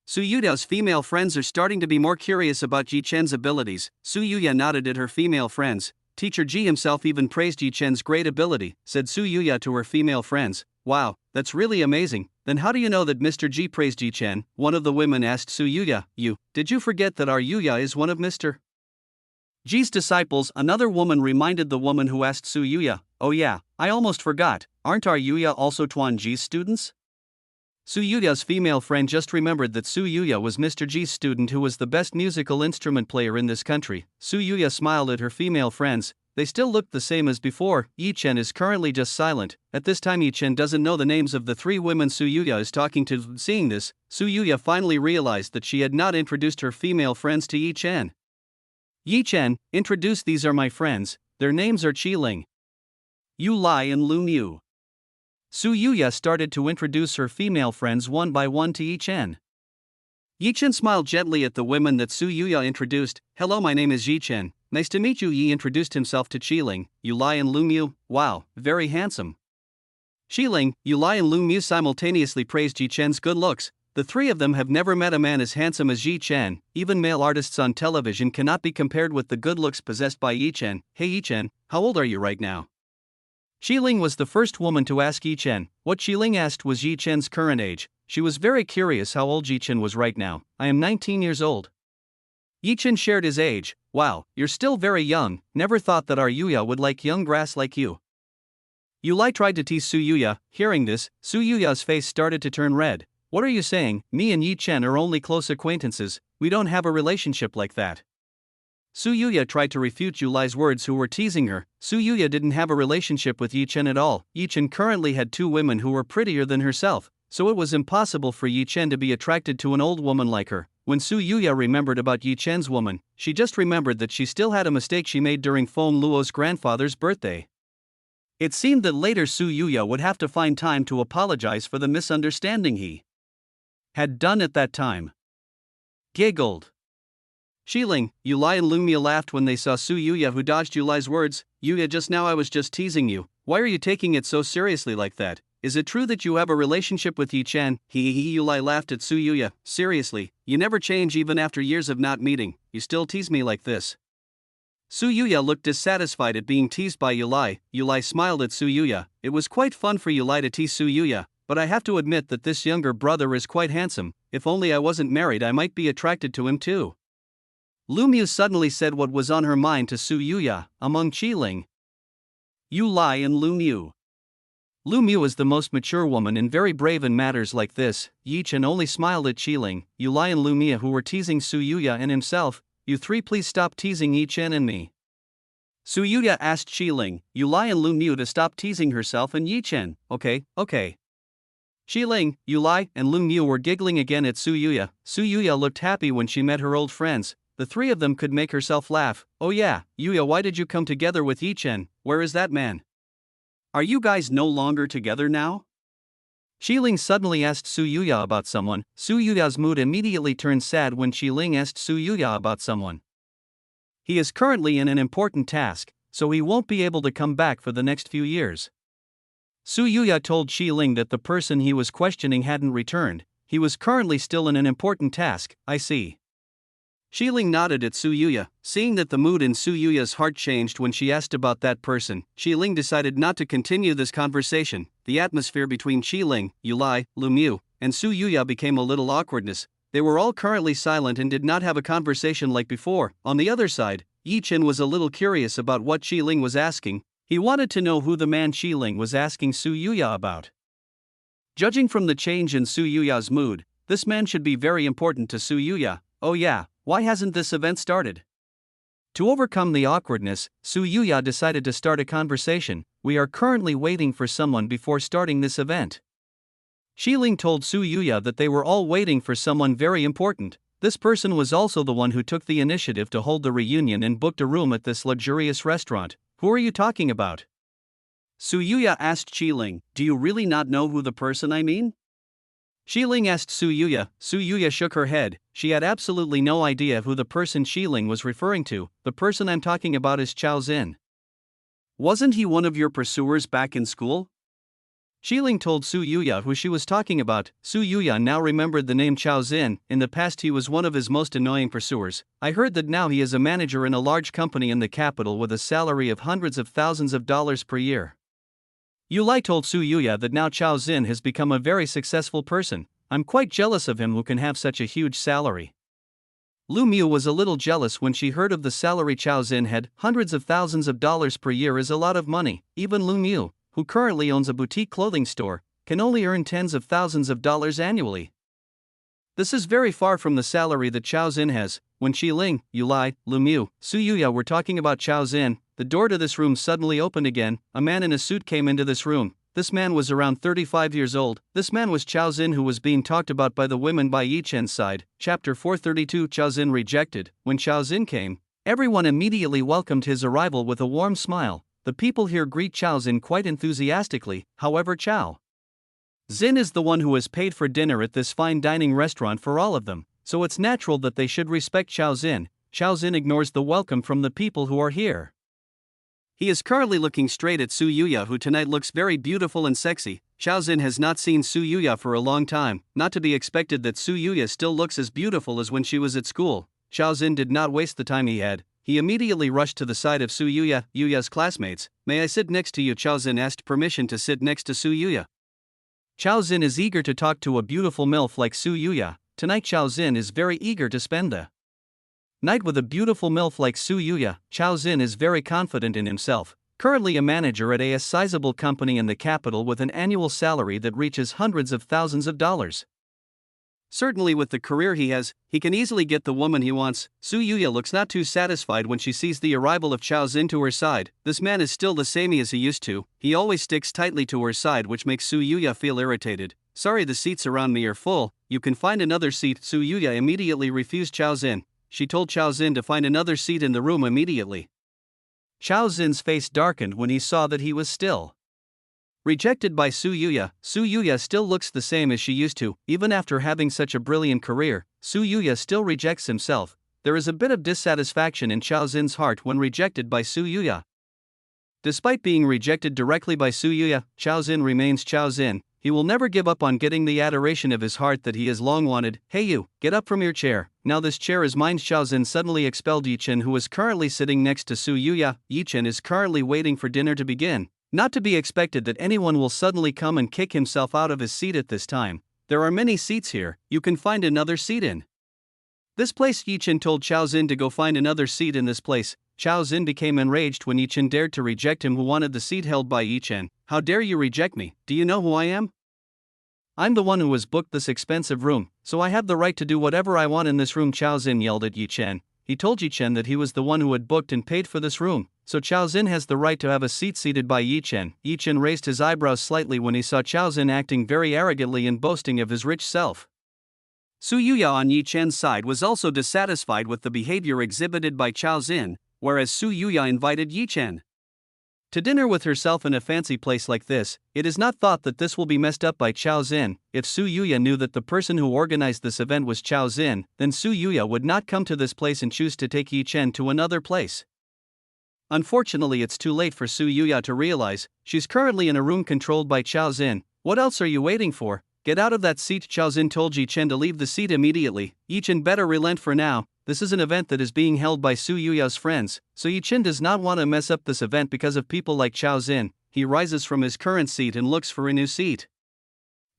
Su Yuya's female friends are starting to be more curious about Yi Chen's abilities. Su Yuya nodded at her female friends. Teacher Ji himself even praised Yi Chen's great ability, said Su Yuya to her female friends. Wow, that's really amazing. Then how do you know that Mr. Ji praised Yi Chen? One of the women asked Su Yuya. Did you forget that our Yuya is one of Mr. Ji's disciples? Another woman reminded the woman who asked Su Yuya. Oh yeah, I almost forgot. Aren't our Yuya also Tuan Ji's students? Su Yuya's female friend just remembered that Su Yuya was Mr. Ji's student who was the best musical instrument player in this country. Su Yuya smiled at her female friends. They still looked the same as before. Yi Chen is currently just silent. At this time Yi Chen doesn't know the names of the three women Su Yuya is talking to. Seeing this, Su Yuya finally realized that she had not introduced her female friends to Yi Chen. Yi Chen, introduce, these are my friends. Their names are Qiling, Yu Lai and Lu Mu. Su Yuya started to introduce her female friends one by one to Yi Chen. Yi Chen smiled gently at the women that Su Yuya introduced. Hello, my name is Yi Chen. Nice to meet you. Yi introduced himself to Qiling, Yu Lai and Lu Mu. Wow, very handsome. Qiling, Yu Lai and Lu Mu simultaneously praised Yi Chen's good looks. The three of them have never met a man as handsome as Yi Chen. Even male artists on television cannot be compared with the good looks possessed by Yi Chen. Hey Yi Chen, how old are you right now? Qiling was the first woman to ask Yi Chen. What Qiling asked was Yi Chen's current age. She was very curious how old Yi Chen was right now. I am 19 years old. Yi Chen shared his age. Wow, you're still very young. Never thought that our Yuya would like young grass like you. Yu Lai tried to tease Su Yuya. Hearing this, Su Yuya's face started to turn red. What are you saying? Me and Yi Chen are only close acquaintances. We don't have a relationship like that. Su Yuya tried to refute Yu Lai's words, who were teasing her. Su Yuya didn't have a relationship with Yi Chen at all. Yi Chen currently had two women who were prettier than herself, so it was impossible for Yi Chen to be attracted to an old woman like her. When Su Yuya remembered about Yi Chen's woman, she just remembered that she still had a mistake she made during Feng Luo's grandfather's birthday. It seemed that later Su Yuya would have to find time to apologize for the misunderstanding he had done at that time. Giggled. Xiling, Yulai and Lumia laughed when they saw Su Yuya, who dodged Yulai's words. Yuya, just now I was just teasing you. Why are you taking it so seriously like that? Is it true that you have a relationship with Yi Chen? Yulai laughed at Su Yuya. Seriously, you never change even after years of not meeting. You still tease me like this. Su Yuya looked dissatisfied at being teased by Yulai. Yulai smiled at Su Yuya. It was quite fun for Yulai to tease Su Yuya, but I have to admit that this younger brother is quite handsome. If only I wasn't married, I might be attracted to him too. Lumiu suddenly said what was on her mind to Su Yuya. Among Qiling, Yulai and Lumiu, Lumiu is the most mature woman and very brave in matters like this. Yi Chen only smiled at Qiling, Yulai and Lumia, who were teasing Su Yuya and himself. You three please stop teasing Yi Chen and me. Su Yuya asked Qiling, Yulai and Lumiu to stop teasing herself and Yi Chen. Okay. Qiling, Yulai, and Lumiu were giggling again at Su Yuya. Su Yuya looked happy when she met her old friends. The three of them could make herself laugh. Oh yeah, Yuya, why did you come together with Yi Chen? Where is that man? Are you guys no longer together now? Qiling suddenly asked Su Yuya about someone. Su Yuya's mood immediately turned sad when Qiling asked Su Yuya about someone. He is currently in an important task, so he won't be able to come back for the next few years. Su Yuya told Qiling that the person he was questioning hadn't returned. He was currently still in an important task. I see. Qiling nodded at Su Yuya. Seeing that the mood in Su Yuya's heart changed when she asked about that person, Qiling decided not to continue this conversation. The atmosphere between Qiling, Yulai, Lumiu, and Su Yuya became a little awkwardness. They were all currently silent and did not have a conversation like before. On the other side, Yi Chen was a little curious about what Qiling was asking. He wanted to know who the man Qiling was asking Su Yuya about. Judging from the change in Su Yuya's mood, this man should be very important to Su Yuya. Oh yeah, why hasn't this event started? To overcome the awkwardness, Su Yuya decided to start a conversation. We are currently waiting for someone before starting this event. Qiling told Su Yuya that they were all waiting for someone very important. This person was also the one who took the initiative to hold the reunion and booked a room at this luxurious restaurant. Who are you talking about? Su Yuya asked Qiling. Do you really not know who the person I mean? Qiling asked Su Yuya. Su Yuya shook her head. She had absolutely no idea who the person Qiling was referring to. The person I'm talking about is Chao Xin. Wasn't he one of your pursuers back in school? Qiling told Su Yuya who she was talking about. Su Yuya now remembered the name Chao Xin. In the past he was one of his most annoying pursuers. I heard that now he is a manager in a large company in the capital with a salary of hundreds of thousands of dollars per year. Yulai told Su Yuya that now Chao Xin has become a very successful person. I'm quite jealous of him who can have such a huge salary. Lumiu was a little jealous when she heard of the salary Chao Xin had. Hundreds of thousands of dollars per year is a lot of money. Even Lumiu, who currently owns a boutique clothing store, can only earn tens of thousands of dollars annually. This is very far from the salary that Chao Xin has. When Qiling, Yulai, Lumiu, Su Yuya were talking about Chao Xin, the door to this room suddenly opened again. A man in a suit came into this room. This man was around 35 years old. This man was Chao Xin, who was being talked about by the women by Yi Chen's side. Chapter 432. Chao Xin rejected. When Chao Xin came, everyone immediately welcomed his arrival with a warm smile. The people here greet Chao Xin quite enthusiastically. However, Chao Xin is the one who has paid for dinner at this fine dining restaurant for all of them, so it's natural that they should respect Chao Xin. Chao Xin ignores the welcome from the people who are here. He is currently looking straight at Su Yuya, who tonight looks very beautiful and sexy. Chao Xin has not seen Su Yuya for a long time. Not to be expected that Su Yuya still looks as beautiful as when she was at school. Chao Xin did not waste the time he had. He immediately rushed to the side of Su Yuya, Yuya's classmates. May I sit next to you? Chao Xin asked permission to sit next to Su Yuya. Chao Xin is eager to talk to a beautiful MILF like Su Yuya. Tonight Chao Xin is very eager to spend the night with a beautiful MILF like Su Yuya. Chao Xin is very confident in himself, currently a manager at a sizable company in the capital with an annual salary that reaches hundreds of thousands of dollars. Certainly with the career he has, he can easily get the woman he wants. Su Yuya looks not too satisfied when she sees the arrival of Chao Xin to her side. This man is still the same as he used to. He always sticks tightly to her side, which makes Su Yuya feel irritated. Sorry, the seats around me are full. You can find another seat. Su Yuya immediately refused Chao Xin. She told Chao Xin to find another seat in the room immediately. Chao Xin's face darkened when he saw that he was still rejected by Su Yuya. Su Yuya still looks the same as she used to, even after having such a brilliant career. Su Yuya still rejects himself. There is a bit of dissatisfaction in Chao Xin's heart when rejected by Su Yuya. Despite being rejected directly by Su Yuya, Chao Xin remains Chao Xin. He will never give up on getting the adoration of his heart that he has long wanted. Hey you, get up from your chair, now this chair is mine. Chao Xin suddenly expelled Yi Chen, who was currently sitting next to Su Yuya. Yi Chen is currently waiting for dinner to begin. Not to be expected that anyone will suddenly come and kick himself out of his seat at this time. There are many seats here, you can find another seat in this place. Yi Chen told Chao Xin to go find another seat in this place. Chao Xin became enraged when Yi Chen dared to reject him, who wanted the seat held by Yi Chen. How dare you reject me? Do you know who I am? I'm the one who has booked this expensive room, so I have the right to do whatever I want in this room. Chao Xin yelled at Yi Chen. He told Yi Chen that he was the one who had booked and paid for this room, so Chao Xin has the right to have a seat seated by Yi Chen. Yi Chen raised his eyebrows slightly when he saw Chao Xin acting very arrogantly and boasting of his rich self. Su Yuya on Yi Chen's side was also dissatisfied with the behavior exhibited by Chao Xin, whereas Su Yuya invited Yi Chen to dinner with herself in a fancy place like this. It is not thought that this will be messed up by Chao Xin. If Su Yuya knew that the person who organized this event was Chao Xin, then Su Yuya would not come to this place and choose to take Yi Chen to another place. Unfortunately, it's too late for Su Yuya to realize. She's currently in a room controlled by Chao Xin. What else are you waiting for? Get out of that seat. Chao Xin told Yi Chen to leave the seat immediately. Yi Chen better relent for now. This is an event that is being held by Su Yuya's friends, so Yi Chen does not want to mess up this event because of people like Chao Xin. He rises from his current seat and looks for a new seat.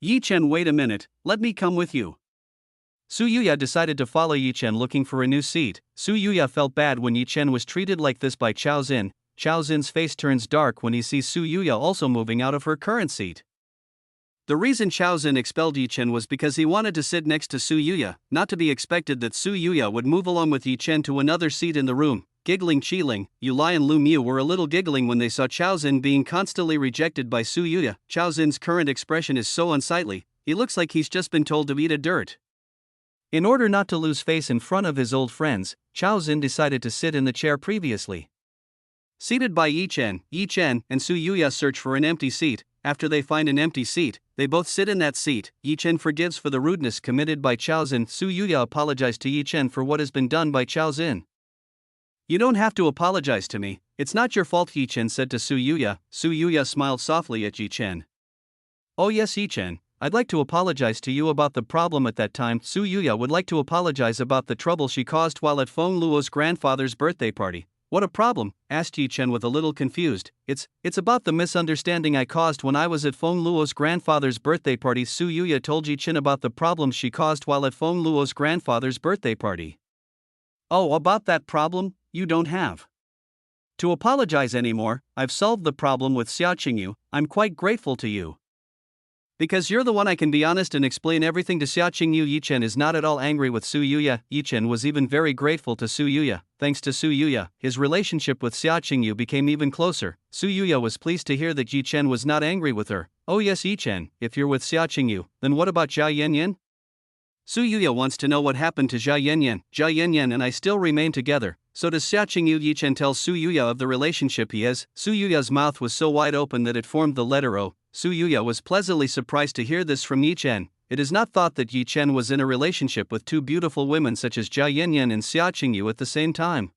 Yi Chen, wait a minute, let me come with you. Su Yuya decided to follow Yi Chen looking for a new seat. Su Yuya felt bad when Yi Chen was treated like this by Chao Xin. Chao Xin's face turns dark when he sees Su Yuya also moving out of her current seat. The reason Chao Xin expelled Yi Chen was because he wanted to sit next to Su Yuya. Not to be expected that Su Yuya would move along with Yi Chen to another seat in the room. Giggling Qiling, Yulai and Lu Miu were a little giggling when they saw Chao Xin being constantly rejected by Su Yuya. Chao Xin's current expression is so unsightly, he looks like he's just been told to eat a dirt. In order not to lose face in front of his old friends, Chao Xin decided to sit in the chair previously seated by Yi Chen and Su Yuya search for an empty seat. After they find an empty seat, they both sit in that seat. Yi Chen forgives for the rudeness committed by Chao Xin. Su Yuya apologized to Yi Chen for what has been done by Chao Xin. You don't have to apologize to me, it's not your fault, Yi Chen said to Su Yuya. Su Yuya smiled softly at Yi Chen. Oh yes, Yi Chen, I'd like to apologize to you about the problem at that time. Su Yuya would like to apologize about the trouble she caused while at Feng Luo's grandfather's birthday party. What a problem? Asked Yi Chen with a little confused. It's about the misunderstanding I caused when I was at Feng Luo's grandfather's birthday party. Su Yuya told Yi Chen about the problem she caused while at Feng Luo's grandfather's birthday party. Oh, about that problem? You don't have to apologize anymore. I've solved the problem with Xia Qingyu. I'm quite grateful to you. Because you're the one I can be honest and explain everything to Xia Qingyu. Yi Chen is not at all angry with Su Yuya. Yi Chen was even very grateful to Su Yuya. Thanks to Su Yuya, his relationship with Xia Qingyu became even closer. Su Yuya was pleased to hear that Yi Chen was not angry with her. Oh yes, Yi Chen, if you're with Xia Qingyu, then what about Jia Yanyan? Su Yuya wants to know what happened to Jia Yanyan. Jia Yanyan and I still remain together. So does Xia Qingyu. Yi Chen tells Su Yuya of the relationship he has. Su Yuya's mouth was so wide open that it formed the letter O. Su Yuya was pleasantly surprised to hear this from Yi Chen. It is not thought that Yi Chen was in a relationship with two beautiful women such as Jia Yanyan and Xia Qingyu at the same time.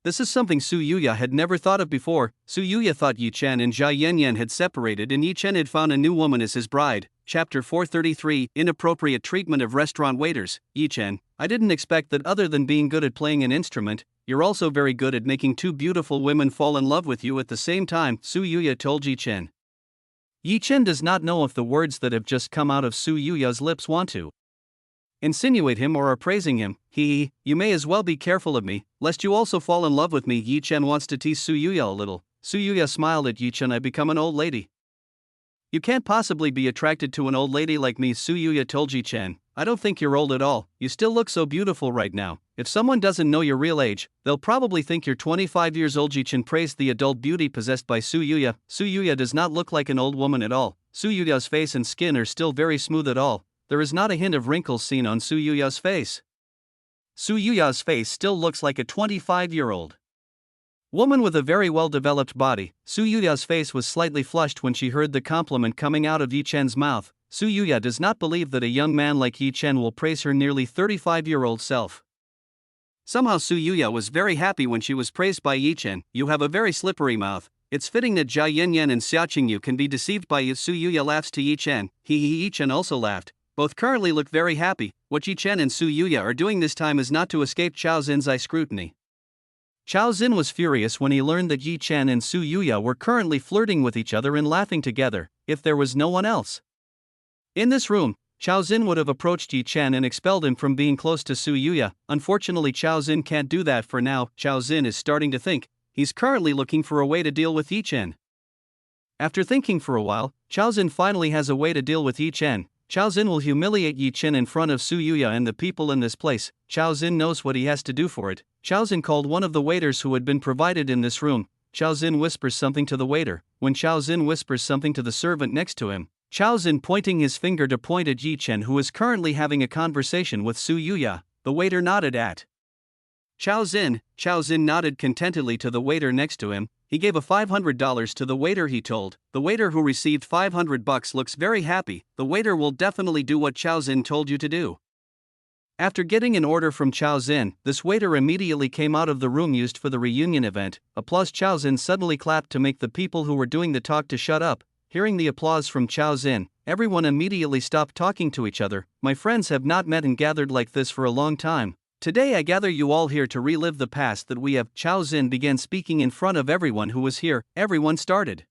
This is something Su Yuya had never thought of before. Su Yuya thought Yi Chen and Jia Yanyan had separated and Yi Chen had found a new woman as his bride. Chapter 433, Inappropriate Treatment of Restaurant Waiters. Yi Chen, I didn't expect that other than being good at playing an instrument, you're also very good at making two beautiful women fall in love with you at the same time, Su Yuya told Yi Chen. Yi Chen does not know if the words that have just come out of Su Yuya's lips want to insinuate him or are praising him. You may as well be careful of me, lest you also fall in love with me. Yi Chen wants to tease Su Yuya a little. Su Yuya smiled at Yi Chen. I become an old lady. You can't possibly be attracted to an old lady like me, Su Yuya told Yi Chen. I don't think you're old at all, you still look so beautiful right now. If someone doesn't know your real age, they'll probably think you're 25 years old. Yi Chen praised the adult beauty possessed by Su Yuya. Su Yuya does not look like an old woman at all. Su Yuya's face and skin are still very smooth at all. There is not a hint of wrinkles seen on Su Yuya's face. Su Yuya's face still looks like a 25-year-old Woman with a very well-developed body, Su Yuya's face was slightly flushed when she heard the compliment coming out of Yi Chen's mouth. Su Yuya does not believe that a young man like Yi Chen will praise her nearly 35-year-old self. Somehow Su Yuya was very happy when she was praised by Yi Chen. You have a very slippery mouth. It's fitting that Jia Yanyan and Xia Qingyu can be deceived by you. Su Yuya laughs to Yi Chen. Yi Chen also laughed. Both currently look very happy. What Yi Chen and Su Yuya are doing this time is not to escape Chao Xin's eye scrutiny. Chao Xin was furious when he learned that Yi Chen and Su Yuya were currently flirting with each other and laughing together, if there was no one else. In this room, Chao Xin would have approached Yi Chen and expelled him from being close to Su Yuya. Unfortunately, Chao Xin can't do that for now. Chao Xin is starting to think. He's currently looking for a way to deal with Yi Chen. After thinking for a while, Chao Xin finally has a way to deal with Yi Chen. Chao Xin will humiliate Yi Chen in front of Su Yuya and the people in this place. Chao Xin knows what he has to do for it. Chao Xin called one of the waiters who had been provided in this room. Chao Xin whispers something to the waiter. When Chao Xin whispers something to the servant next to him, Chao Xin pointing his finger to point at Yi Chen, who is currently having a conversation with Su Yuya. The waiter nodded at Chao Xin. Chao Xin nodded contentedly to the waiter next to him. He gave a $500 to the waiter, he told. The waiter who received $500 looks very happy. The waiter will definitely do what Chao Xin told you to do. After getting an order from Chao Xin, this waiter immediately came out of the room used for the reunion event. Applause. Chao Xin suddenly clapped to make the people who were doing the talk to shut up. Hearing the applause from Chao Xin, everyone immediately stopped talking to each other. My friends have not met and gathered like this for a long time. Today I gather you all here to relive the past that we have. Chao Xin began speaking in front of everyone who was here. Everyone started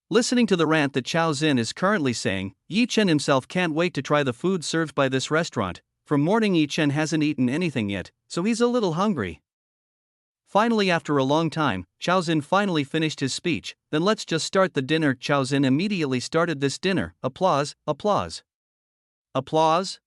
listening to the rant that Chao Xin is currently saying. Yi Chen himself can't wait to try the food served by this restaurant. From morning Yi Chen hasn't eaten anything yet, so he's a little hungry. Finally, after a long time, Chao Xin finally finished his speech. Then let's just start the dinner. Chao Xin immediately started this dinner. Applause, applause, applause.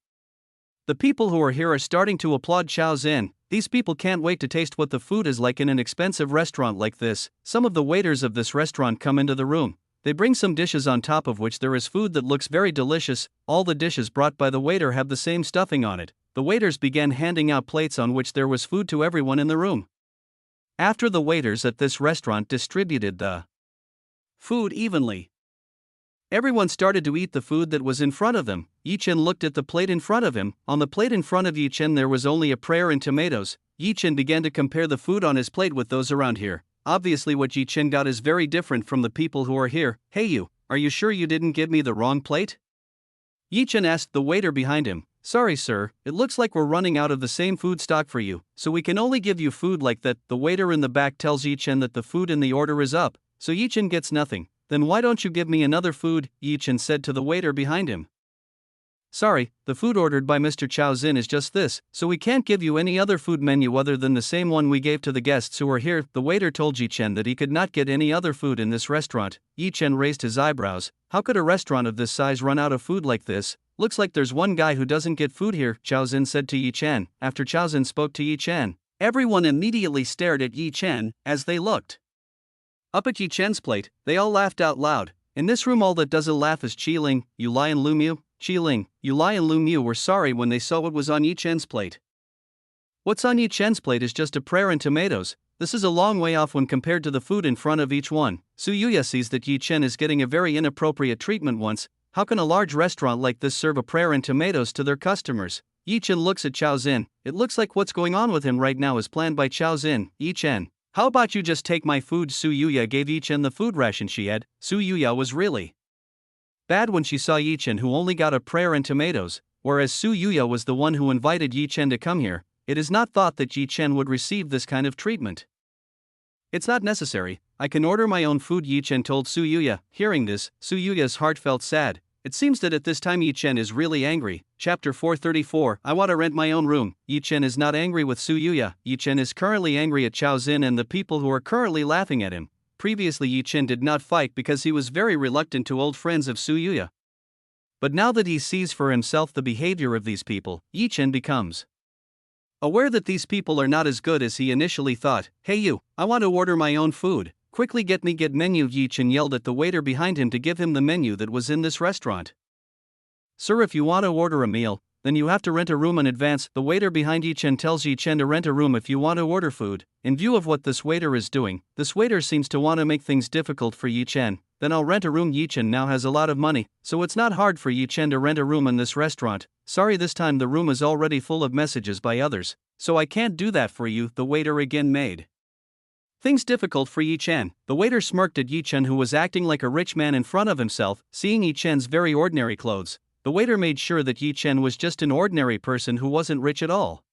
The people who are here are starting to applaud Chao Xin. These people can't wait to taste what the food is like in an expensive restaurant like this. Some of the waiters of this restaurant come into the room. They bring some dishes on top of which there is food that looks very delicious. All the dishes brought by the waiter have the same stuffing on it. The waiters began handing out plates on which there was food to everyone in the room. After the waiters at this restaurant distributed the food evenly, everyone started to eat the food that was in front of them. Yi Chen looked at the plate in front of him. On the plate in front of Yi Chen there was only a prayer and tomatoes. Yi Chen began to compare the food on his plate with those around here. Obviously what Yi Chen got is very different from the people who are here. Hey you, are you sure you didn't give me the wrong plate? Yi Chen asked the waiter behind him. Sorry sir, it looks like we're running out of the same food stock for you, so we can only give you food like that. The waiter in the back tells Yi Chen that the food in the order is up, so Yi Chen gets nothing. Then why don't you give me another food? Yi Chen said to the waiter behind him. Sorry, the food ordered by Mr. Chao Xin is just this, so we can't give you any other food menu other than the same one we gave to the guests who are here. The waiter told Yi Chen that he could not get any other food in this restaurant. Yi Chen raised his eyebrows. How could a restaurant of this size run out of food like this? Looks like there's one guy who doesn't get food here, Chao Xin said to Yi Chen. After Chao Xin spoke to Yi Chen, everyone immediately stared at Yi Chen. As they looked up at Yi Chen's plate, they all laughed out loud. In this room all that doesn't laugh is Qi Ling, Yu Lai and Lu Miu. Qi Ling, Yu Lai and Lu Miu were sorry when they saw what was on Yi Chen's plate. What's on Yi Chen's plate is just a prayer and tomatoes. This is a long way off when compared to the food in front of each one. Su Yuya sees that Yi Chen is getting a very inappropriate treatment once. How can a large restaurant like this serve a prayer and tomatoes to their customers? Yi Chen looks at Chao Xin. It looks like what's going on with him right now is planned by Chao Xin. Yi Chen, how about you just take my food? Su Yuya gave Yi Chen the food ration she had. Su Yuya was really bad when she saw Yi Chen, who only got a prayer and tomatoes, whereas Su Yuya was the one who invited Yi Chen to come here. It is not thought that Yi Chen would receive this kind of treatment. It's not necessary, I can order my own food, Yi Chen told Su Yuya. Hearing this, Su Yuya's heart felt sad. It seems that at this time Yi Chen is really angry. Chapter 434, I want to rent my own room. Yi Chen is not angry with Su Yuya. Yi Chen is currently angry at Chao Xin and the people who are currently laughing at him. Previously Yi Chen did not fight because he was very reluctant to old friends of Su Yuya. But now that he sees for himself the behavior of these people, Yi Chen becomes aware that these people are not as good as he initially thought. Hey you, I want to order my own food. Quickly get menu. Yi Chen yelled at the waiter behind him to give him the menu that was in this restaurant. Sir, if you want to order a meal, then you have to rent a room in advance. The waiter behind Yi Chen tells Yi Chen to rent a room if you want to order food. In view of what this waiter is doing, this waiter seems to want to make things difficult for Yi Chen. Then I'll rent a room. Yi Chen now has a lot of money, so it's not hard for Yi Chen to rent a room in this restaurant. Sorry, this time the room is already full of messages by others, so I can't do that for you, the waiter again made things difficult for Yi Chen. The waiter smirked at Yi Chen, who was acting like a rich man in front of himself. Seeing Yi Chen's very ordinary clothes, the waiter made sure that Yi Chen was just an ordinary person who wasn't rich at all.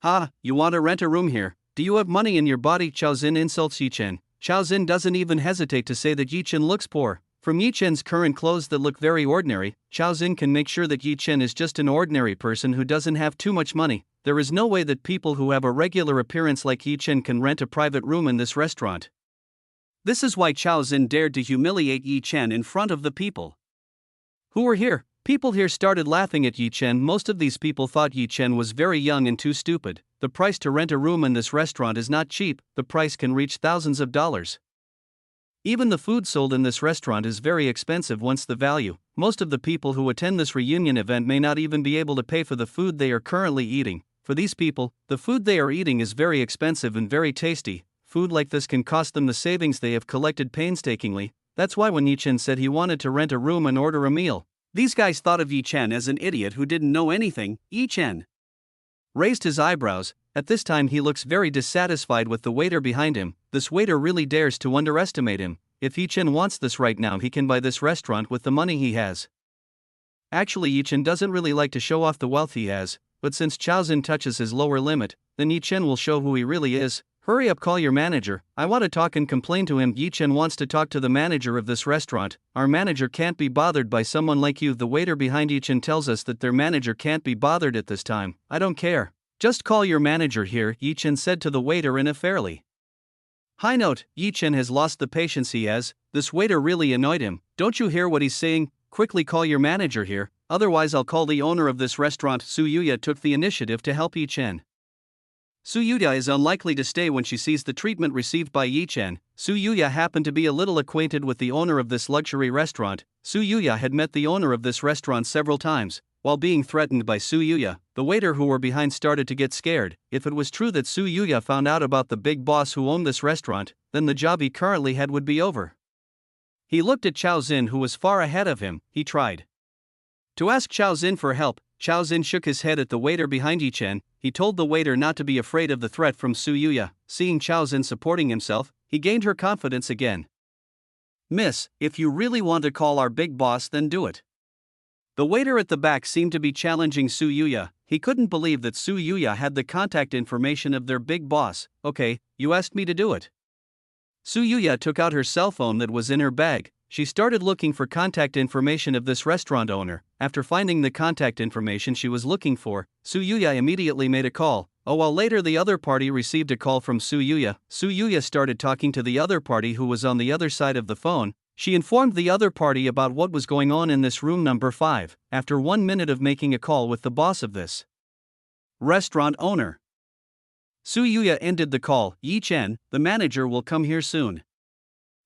Ha, you want to rent a room here? Do you have money in your body? Chao Xin insults Yi Chen. Chao Xin doesn't even hesitate to say that Yi Chen looks poor. From Yi Chen's current clothes that look very ordinary, Chao Xin can make sure that Yi Chen is just an ordinary person who doesn't have too much money. There is no way that people who have a regular appearance like Yi Chen can rent a private room in this restaurant. This is why Chao Xin dared to humiliate Yi Chen in front of the people who were here. People here started laughing at Yi Chen. Most of these people thought Yi Chen was very young and too stupid. The price to rent a room in this restaurant is not cheap. The price can reach thousands of dollars. Even the food sold in this restaurant is very expensive. Once the value, most of the people who attend this reunion event may not even be able to pay for the food they are currently eating. For these people, the food they are eating is very expensive and very tasty. Food like this can cost them the savings they have collected painstakingly. That's why when Yi Chen said he wanted to rent a room and order a meal, these guys thought of Yi Chen as an idiot who didn't know anything. Yi Chen raised his eyebrows. At this time he looks very dissatisfied with the waiter behind him. This waiter really dares to underestimate him. If Yi Chen wants this right now, he can buy this restaurant with the money he has. Actually, Yi Chen doesn't really like to show off the wealth he has, but since Chao Xin touches his lower limit, then Yi Chen will show who he really is. Hurry up, call your manager. I want to talk and complain to him. Yi Chen wants to talk to the manager of this restaurant. Our manager can't be bothered by someone like you. The waiter behind Yi Chen tells us that their manager can't be bothered at this time. I don't care. Just call your manager here, Yi Chen said to the waiter in a fairly high note. Yi Chen has lost the patience he has. This waiter really annoyed him. Don't you hear what he's saying? Quickly call your manager here, otherwise I'll call the owner of this restaurant. Su Yuya took the initiative to help Yi Chen. Su Yuya is unlikely to stay when she sees the treatment received by Yi Chen. Su Yuya happened to be a little acquainted with the owner of this luxury restaurant. Su Yuya had met the owner of this restaurant several times. While being threatened by Su Yuya, the waiter who were behind started to get scared. If it was true that Su Yuya found out about the big boss who owned this restaurant, then the job he currently had would be over. He looked at Chao Xin, who was far ahead of him. He tried to ask Chao Xin for help. Chao Xin shook his head at the waiter behind Yi Chen. He told the waiter not to be afraid of the threat from Su Yuya. Seeing Chao Xin supporting himself, he gained her confidence again. Miss, if you really want to call our big boss, then do it. The waiter at the back seemed to be challenging Su Yuya. He couldn't believe that Su Yuya had the contact information of their big boss. Okay, you asked me to do it. Su Yuya took out her cell phone that was in her bag. She started looking for contact information of this restaurant owner. After finding the contact information she was looking for, Su Yuya immediately made a call. A while later, the other party received a call from Su Yuya. Su Yuya started talking to the other party who was on the other side of the phone. She informed the other party about what was going on in this room number 5. After 1 minute of making a call with the boss of this restaurant owner, Su Yuya ended the call. Yi Chen, the manager, will come here soon.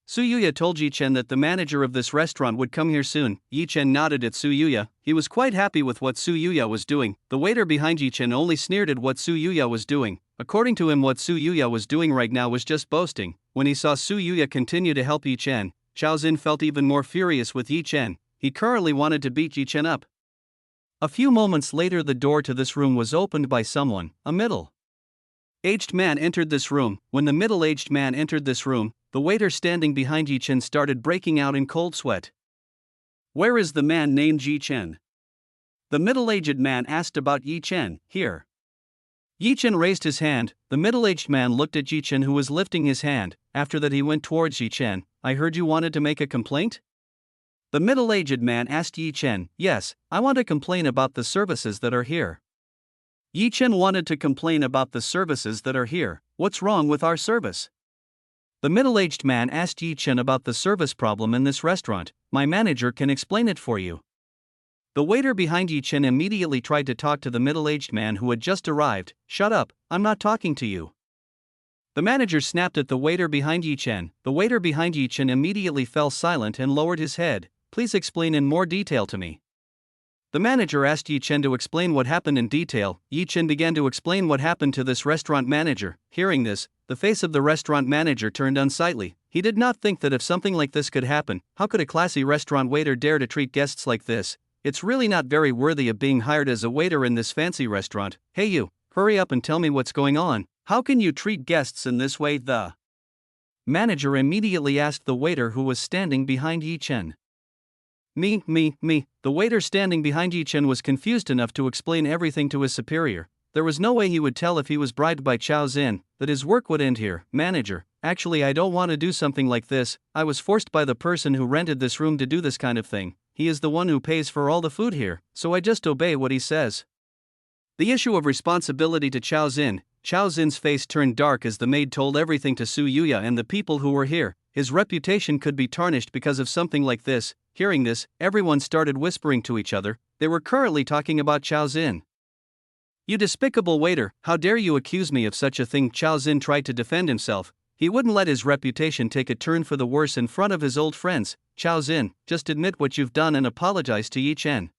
Su Yuya told Yi Chen that the manager of this restaurant would come here soon. Yi Chen nodded at Su Yuya. He was quite happy with what Su Yuya was doing. The waiter behind Yi Chen only sneered at what Su Yuya was doing. According to him, what Su Yuya was doing right now was just boasting. When he saw Su Yuya continue to help Yi Chen, Chao Xin felt even more furious with Yi Chen. He currently wanted to beat Yi Chen up. A few moments later, the door to this room was opened by someone. A middle-aged man entered this room. When the middle-aged man entered this room, the waiter standing behind Yi Chen started breaking out in cold sweat. Where is the man named Yi Chen? The middle-aged man asked about Yi Chen. Here. Yi Chen raised his hand. The middle-aged man looked at Yi Chen, who was lifting his hand. After that, he went towards Yi Chen. I heard you wanted to make a complaint? The middle-aged man asked Yi Chen. Yes, I want to complain about the services that are here. Yi Chen wanted to complain about the services that are here. What's wrong with our service? The middle-aged man asked Yi Chen about the service problem in this restaurant. My manager can explain it for you. The waiter behind Yi Chen immediately tried to talk to the middle-aged man who had just arrived. Shut up, I'm not talking to you. The manager snapped at the waiter behind Yi Chen. The waiter behind Yi Chen immediately fell silent and lowered his head. Please explain in more detail to me. The manager asked Yi Chen to explain what happened in detail. Yi Chen began to explain what happened to this restaurant manager. Hearing this, the face of the restaurant manager turned unsightly. He did not think that if something like this could happen, how could a classy restaurant waiter dare to treat guests like this? It's really not very worthy of being hired as a waiter in this fancy restaurant. Hey you, hurry up and tell me what's going on. How can you treat guests in this way? The manager immediately asked the waiter who was standing behind Yi Chen. Me. The waiter standing behind Yi Chen was confused enough to explain everything to his superior. There was no way he would tell if he was bribed by Chao Xin, that his work would end here. Manager, actually I don't want to do something like this. I was forced by the person who rented this room to do this kind of thing. He is the one who pays for all the food here, so I just obey what he says. The issue of responsibility to Chao Xin. Chao Xin's face turned dark as the maid told everything to Su Yuya and the people who were here. His reputation could be tarnished because of something like this. Hearing this, everyone started whispering to each other. They were currently talking about Chao Xin. You despicable waiter, how dare you accuse me of such a thing? Chao Xin tried to defend himself. He wouldn't let his reputation take a turn for the worse in front of his old friends. Chao Xin, just admit what you've done and apologize to Yi Chen.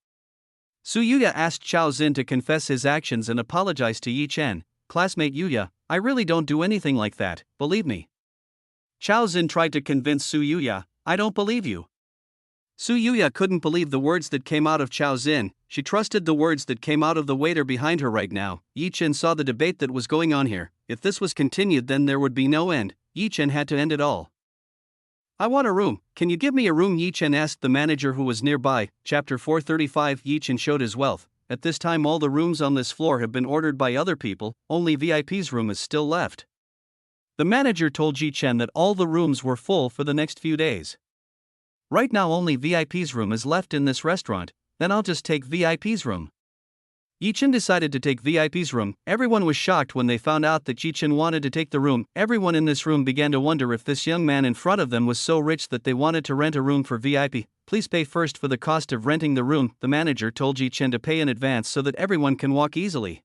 Su Yuya asked Chao Xin to confess his actions and apologize to Yi Chen. Classmate Yuya, I really don't do anything like that, believe me. Chao Xin tried to convince Su Yuya, I don't believe you. Su Yuya couldn't believe the words that came out of Chao Xin. She trusted the words that came out of the waiter behind her right now. Yi Chen saw the debate that was going on here. If this was continued, then there would be no end. Yi Chen had to end it all. I want a room. Can you give me a room? Yi Chen asked the manager who was nearby. Chapter 435. Yi Chen showed his wealth. At this time all the rooms on this floor have been ordered by other people, only VIP's room is still left. The manager told Yi Chen that all the rooms were full for the next few days. Right now only VIP's room is left in this restaurant, then I'll just take VIP's room. Yi Chen decided to take VIP's room. Everyone was shocked when they found out that Yi Chen wanted to take the room. Everyone in this room began to wonder if this young man in front of them was so rich that they wanted to rent a room for VIP. Please pay first for the cost of renting the room. The manager told Yi Chen to pay in advance so that everyone can walk easily.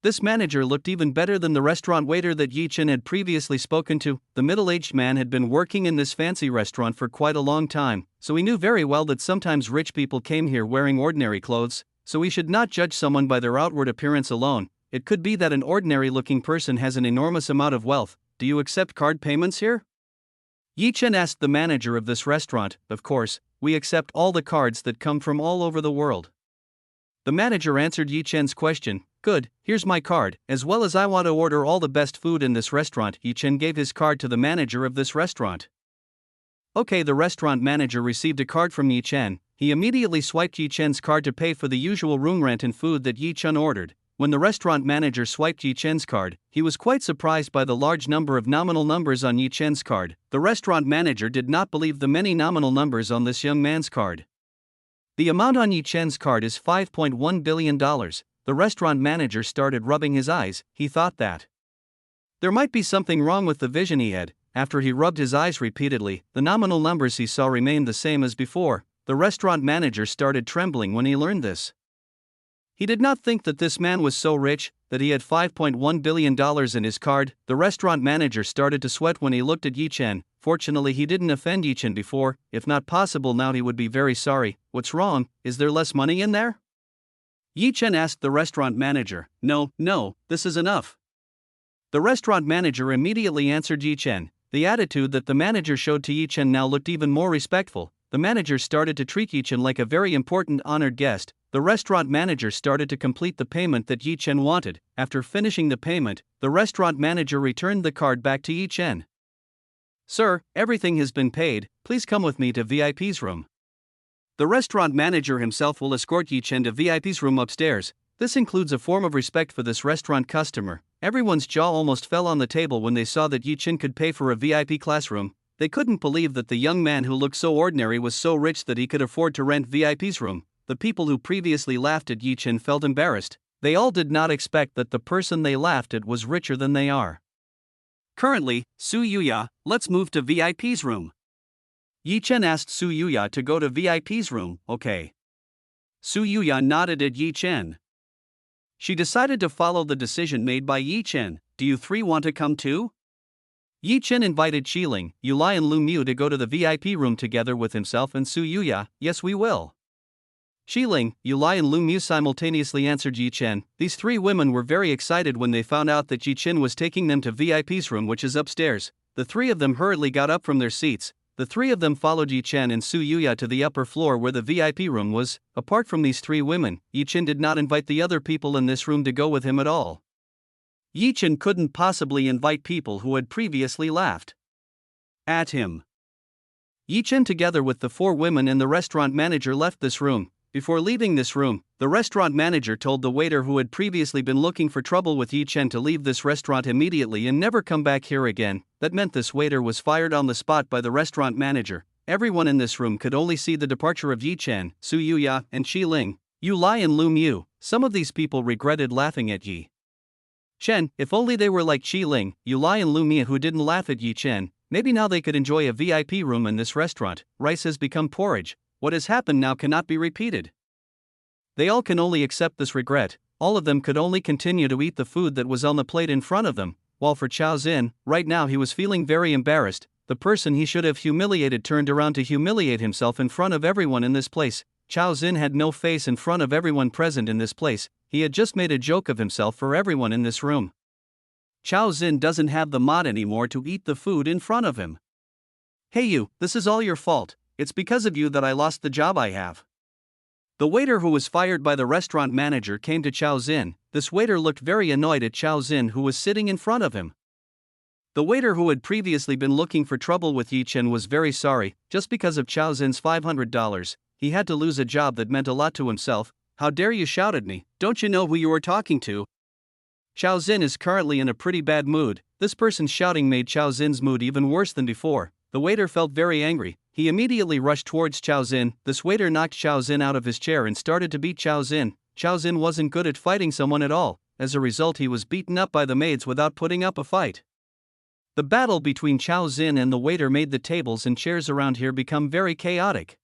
This manager looked even better than the restaurant waiter that Yi Chen had previously spoken to. The middle-aged man had been working in this fancy restaurant for quite a long time, so he knew very well that sometimes rich people came here wearing ordinary clothes, so we should not judge someone by their outward appearance alone. It could be that an ordinary-looking person has an enormous amount of wealth. Do you accept card payments here? Yi Chen asked the manager of this restaurant. Of course, we accept all the cards that come from all over the world. The manager answered Yi Chen's question. Good, here's my card, as well as I want to order all the best food in this restaurant. Yi Chen gave his card to the manager of this restaurant. Okay, the restaurant manager received a card from Yi Chen. He immediately swiped Yi Chen's card to pay for the usual room rent and food that Yi Chen ordered. When the restaurant manager swiped Yi Chen's card, he was quite surprised by the large number of nominal numbers on Yi Chen's card. The restaurant manager did not believe the many nominal numbers on this young man's card. The amount on Yi Chen's card is $5.1 billion. The restaurant manager started rubbing his eyes. He thought that there might be something wrong with the vision he had. After he rubbed his eyes repeatedly, the nominal numbers he saw remained the same as before. The restaurant manager started trembling when he learned this. He did not think that this man was so rich, that he had $5.1 billion in his card. The restaurant manager started to sweat when he looked at Yi Chen. Fortunately he didn't offend Yi Chen before. If not possible now he would be very sorry. What's wrong? Is there less money in there? Yi Chen asked the restaurant manager. No, this is enough. The restaurant manager immediately answered Yi Chen. The attitude that the manager showed to Yi Chen now looked even more respectful. The manager started to treat Yi Chen like a very important honored guest. The restaurant manager started to complete the payment that Yi Chen wanted. After finishing the payment, the restaurant manager returned the card back to Yi Chen. Sir, everything has been paid, please come with me to VIP's room. The restaurant manager himself will escort Yi Chen to VIP's room upstairs. This includes a form of respect for this restaurant customer. Everyone's jaw almost fell on the table when they saw that Yi Chen could pay for a VIP classroom. They couldn't believe that the young man who looked so ordinary was so rich that he could afford to rent VIP's room. The people who previously laughed at Yi Chen felt embarrassed. They all did not expect that the person they laughed at was richer than they are. Currently, Su Yuya, let's move to VIP's room. Yi Chen asked Su Yuya to go to VIP's room. Okay. Su Yuya nodded at Yi Chen. She decided to follow the decision made by Yi Chen. Do you three want to come too? Yi Chen invited Qiling, Yulai and Lu Mu to go to the VIP room together with himself and Su Yuya. Yes, we will. Xiling, Yulai and Lu Mu simultaneously answered Yi Chen. These three women were very excited when they found out that Yi Chen was taking them to VIP's room, which is upstairs. The three of them hurriedly got up from their seats. The three of them followed Yi Chen and Su Yuya to the upper floor where the VIP room was. Apart from these three women, Yi Chen did not invite the other people in this room to go with him at all. Yi Chen couldn't possibly invite people who had previously laughed at him. Yi Chen together with the four women and the restaurant manager left this room. Before leaving this room, the restaurant manager told the waiter who had previously been looking for trouble with Yi Chen to leave this restaurant immediately and never come back here again. That meant this waiter was fired on the spot by the restaurant manager. Everyone in this room could only see the departure of Yi Chen, Su Yuya, and Xiling, Yu Lai and Lu Mu. Some of these people regretted laughing at Yi Chen. If only they were like Xiling, Yu Lai and Lu Mu who didn't laugh at Yi Chen. Maybe now they could enjoy a VIP room in this restaurant. Rice has become porridge. What has happened now cannot be repeated. They all can only accept this regret. All of them could only continue to eat the food that was on the plate in front of them. While for Chao Xin, right now he was feeling very embarrassed. The person he should have humiliated turned around to humiliate himself in front of everyone in this place. Chao Xin had no face in front of everyone present in this place. He had just made a joke of himself for everyone in this room. Chao Xin doesn't have the mod anymore to eat the food in front of him. Hey you, this is all your fault. It's because of you that I lost the job I have. The waiter who was fired by the restaurant manager came to Chao Xin. This waiter looked very annoyed at Chao Xin who was sitting in front of him. The waiter who had previously been looking for trouble with Yi Chen was very sorry. Just because of Chao Xin's $500, he had to lose a job that meant a lot to himself. How dare you shout at me? Don't you know who you are talking to? Chao Xin is currently in a pretty bad mood. This person's shouting made Chao Xin's mood even worse than before. The waiter felt very angry. He immediately rushed towards Chao Xin. This waiter knocked Chao Xin out of his chair and started to beat Chao Xin. Chao Xin wasn't good at fighting someone at all. As a result, he was beaten up by the maids without putting up a fight. The battle between Chao Xin and the waiter made the tables and chairs around here become very chaotic.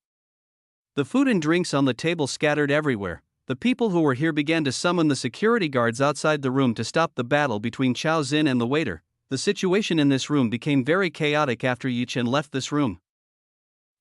The food and drinks on the table scattered everywhere. The people who were here began to summon the security guards outside the room to stop the battle between Chao Xin and the waiter. The situation in this room became very chaotic after Yi Chen left this room.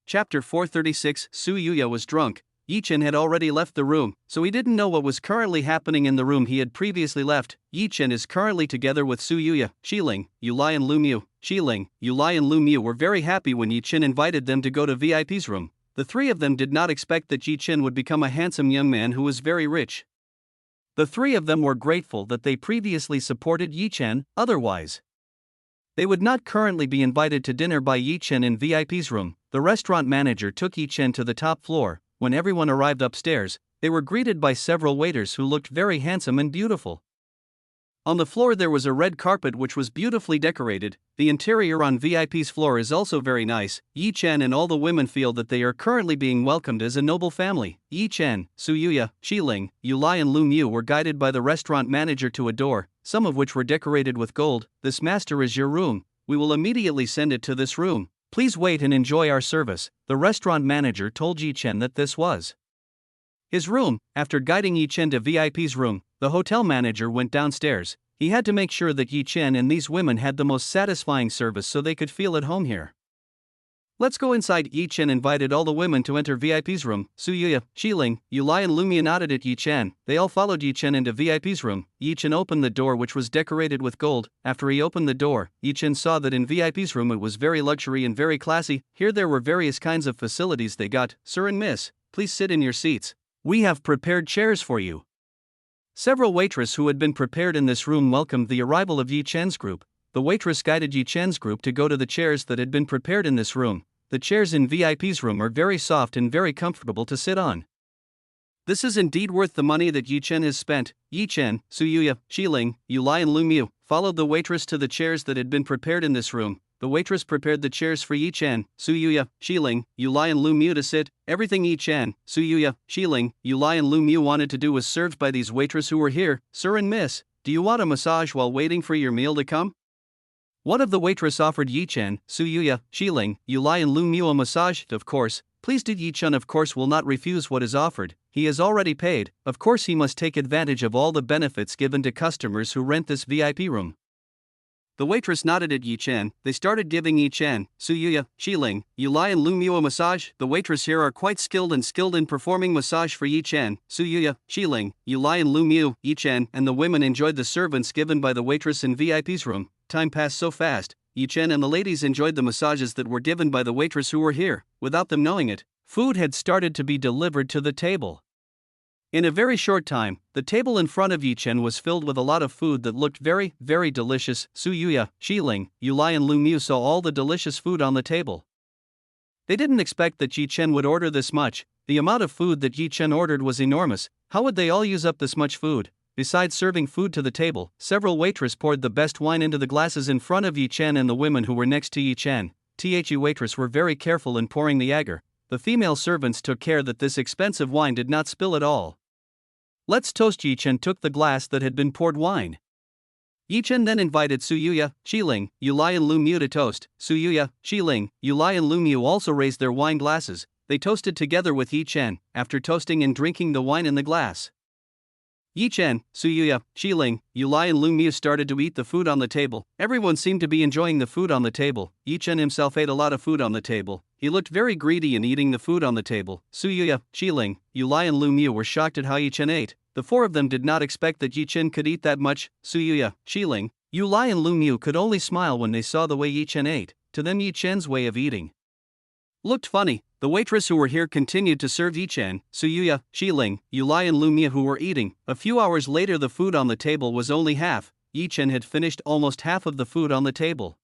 Chapter 436. Su Yuya was drunk. Yi Chen had already left the room, so he didn't know what was currently happening in the room he had previously left. Yi Chen is currently together with Su Yuya, Xiling, Yu Lai and Lu Mu. Xiling, Yu Lai and Lu Mu were very happy when Yi Chen invited them to go to VIP's room. The three of them did not expect that Yi Chen would become a handsome young man who was very rich. The three of them were grateful that they previously supported Yi Chen, otherwise they would not currently be invited to dinner by Yi Chen in VIP's room. The restaurant manager took Yi Chen to the top floor. When everyone arrived upstairs, they were greeted by several waiters who looked very handsome and beautiful. On the floor there was a red carpet which was beautifully decorated. The interior on VIP's floor is also very nice. Yi Chen and all the women feel that they are currently being welcomed as a noble family. Yi Chen, Su Yuya, Xiling, Yu Lai and Lu Mu were guided by the restaurant manager to a door, some of which were decorated with gold. This master is your room. We will immediately send it to this room. Please wait and enjoy our service. The restaurant manager told Yi Chen that this was his room. After guiding Yi Chen to VIP's room, the hotel manager went downstairs. He had to make sure that Yi Chen and these women had the most satisfying service so they could feel at home here. Let's go inside. Yi Chen invited all the women to enter VIP's room. Su Yuya, Xiling, Yu Lai and Lu Mu nodded at Yi Chen. They all followed Yi Chen into VIP's room. Yi Chen opened the door which was decorated with gold. After he opened the door, Yi Chen saw that in VIP's room it was very luxury and very classy. Here there were various kinds of facilities they got. Sir and miss, please sit in your seats. We have prepared chairs for you. Several waitresses who had been prepared in this room welcomed the arrival of Yi Chen's group. The waitress guided Yi Chen's group to go to the chairs that had been prepared in this room. The chairs in VIP's room are very soft and very comfortable to sit on. This is indeed worth the money that Yi Chen has spent. Yi Chen, Su Yuya, Xiling, Yu Lai and Lu Mu followed the waitress to the chairs that had been prepared in this room. The waitress prepared the chairs for Yi Chen, Su Yuya, Xiling, Yu Lai and Lu Mu to sit. Everything Yi Chen, Su Yuya, Xiling, Yu Lai and Lu Mu wanted to do was served by these waitresses who were here. Sir and miss, do you want a massage while waiting for your meal to come? One of the waitress offered Yi Chen, Su Yuya, Xiling, Yu Lai and Lu Mu a massage. Of course, pleased Yi Chen of course will not refuse what is offered. He has already paid. Of course he must take advantage of all the benefits given to customers who rent this VIP room. The waitress nodded at Yi Chen. They started giving Yi Chen, Su Yuya, Xiling, Yulai and Lu Miu a massage. The waitress here are quite skilled in performing massage for Yi Chen, Su Yuya, Xiling, Yulai and Lu Miu. Yi Chen and the women enjoyed the servants given by the waitress in VIP's room. Time passed so fast. Yi Chen and the ladies enjoyed the massages that were given by the waitress who were here. Without them knowing it, food had started to be delivered to the table. In a very short time, the table in front of Yi Chen was filled with a lot of food that looked very, very delicious. Su Yuya, Xiling, Yulai and Lu Miu saw all the delicious food on the table. They didn't expect that Yi Chen would order this much. The amount of food that Yi Chen ordered was enormous. How would they all use up this much food? Besides serving food to the table, several waitresses poured the best wine into the glasses in front of Yi Chen and the women who were next to Yi Chen. The waitress were very careful in pouring the agar. The female servants took care that this expensive wine did not spill at all. Let's toast. Yi Chen took the glass that had been poured wine. Yi Chen then invited Su Yuya, Xiling, Yulai and Lu Miu to toast. Su Yuya, Xiling, Yulai and Lu Miu also raised their wine glasses. They toasted together with Yi Chen, after toasting and drinking the wine in the glass. Yi Chen, Su Yuya, Xiling, Yulai and Lu Miu started to eat the food on the table. Everyone seemed to be enjoying the food on the table. Yi Chen himself ate a lot of food on the table. He looked very greedy in eating the food on the table. Su Yuya, Xiling, Yulai and Lu Miu were shocked at how Yi Chen ate. The four of them did not expect that Yi Chen could eat that much. Su Yuya, Xiling, Yulai and Lu Miu could only smile when they saw the way Yi Chen ate. To them, Yi Chen's way of eating looked funny. The waitress who were here continued to serve Yi Chen, Su Yuya, Xiling, Yulai and Lu Miu who were eating. A few hours later the food on the table was only half. Yi Chen had finished almost half of the food on the table.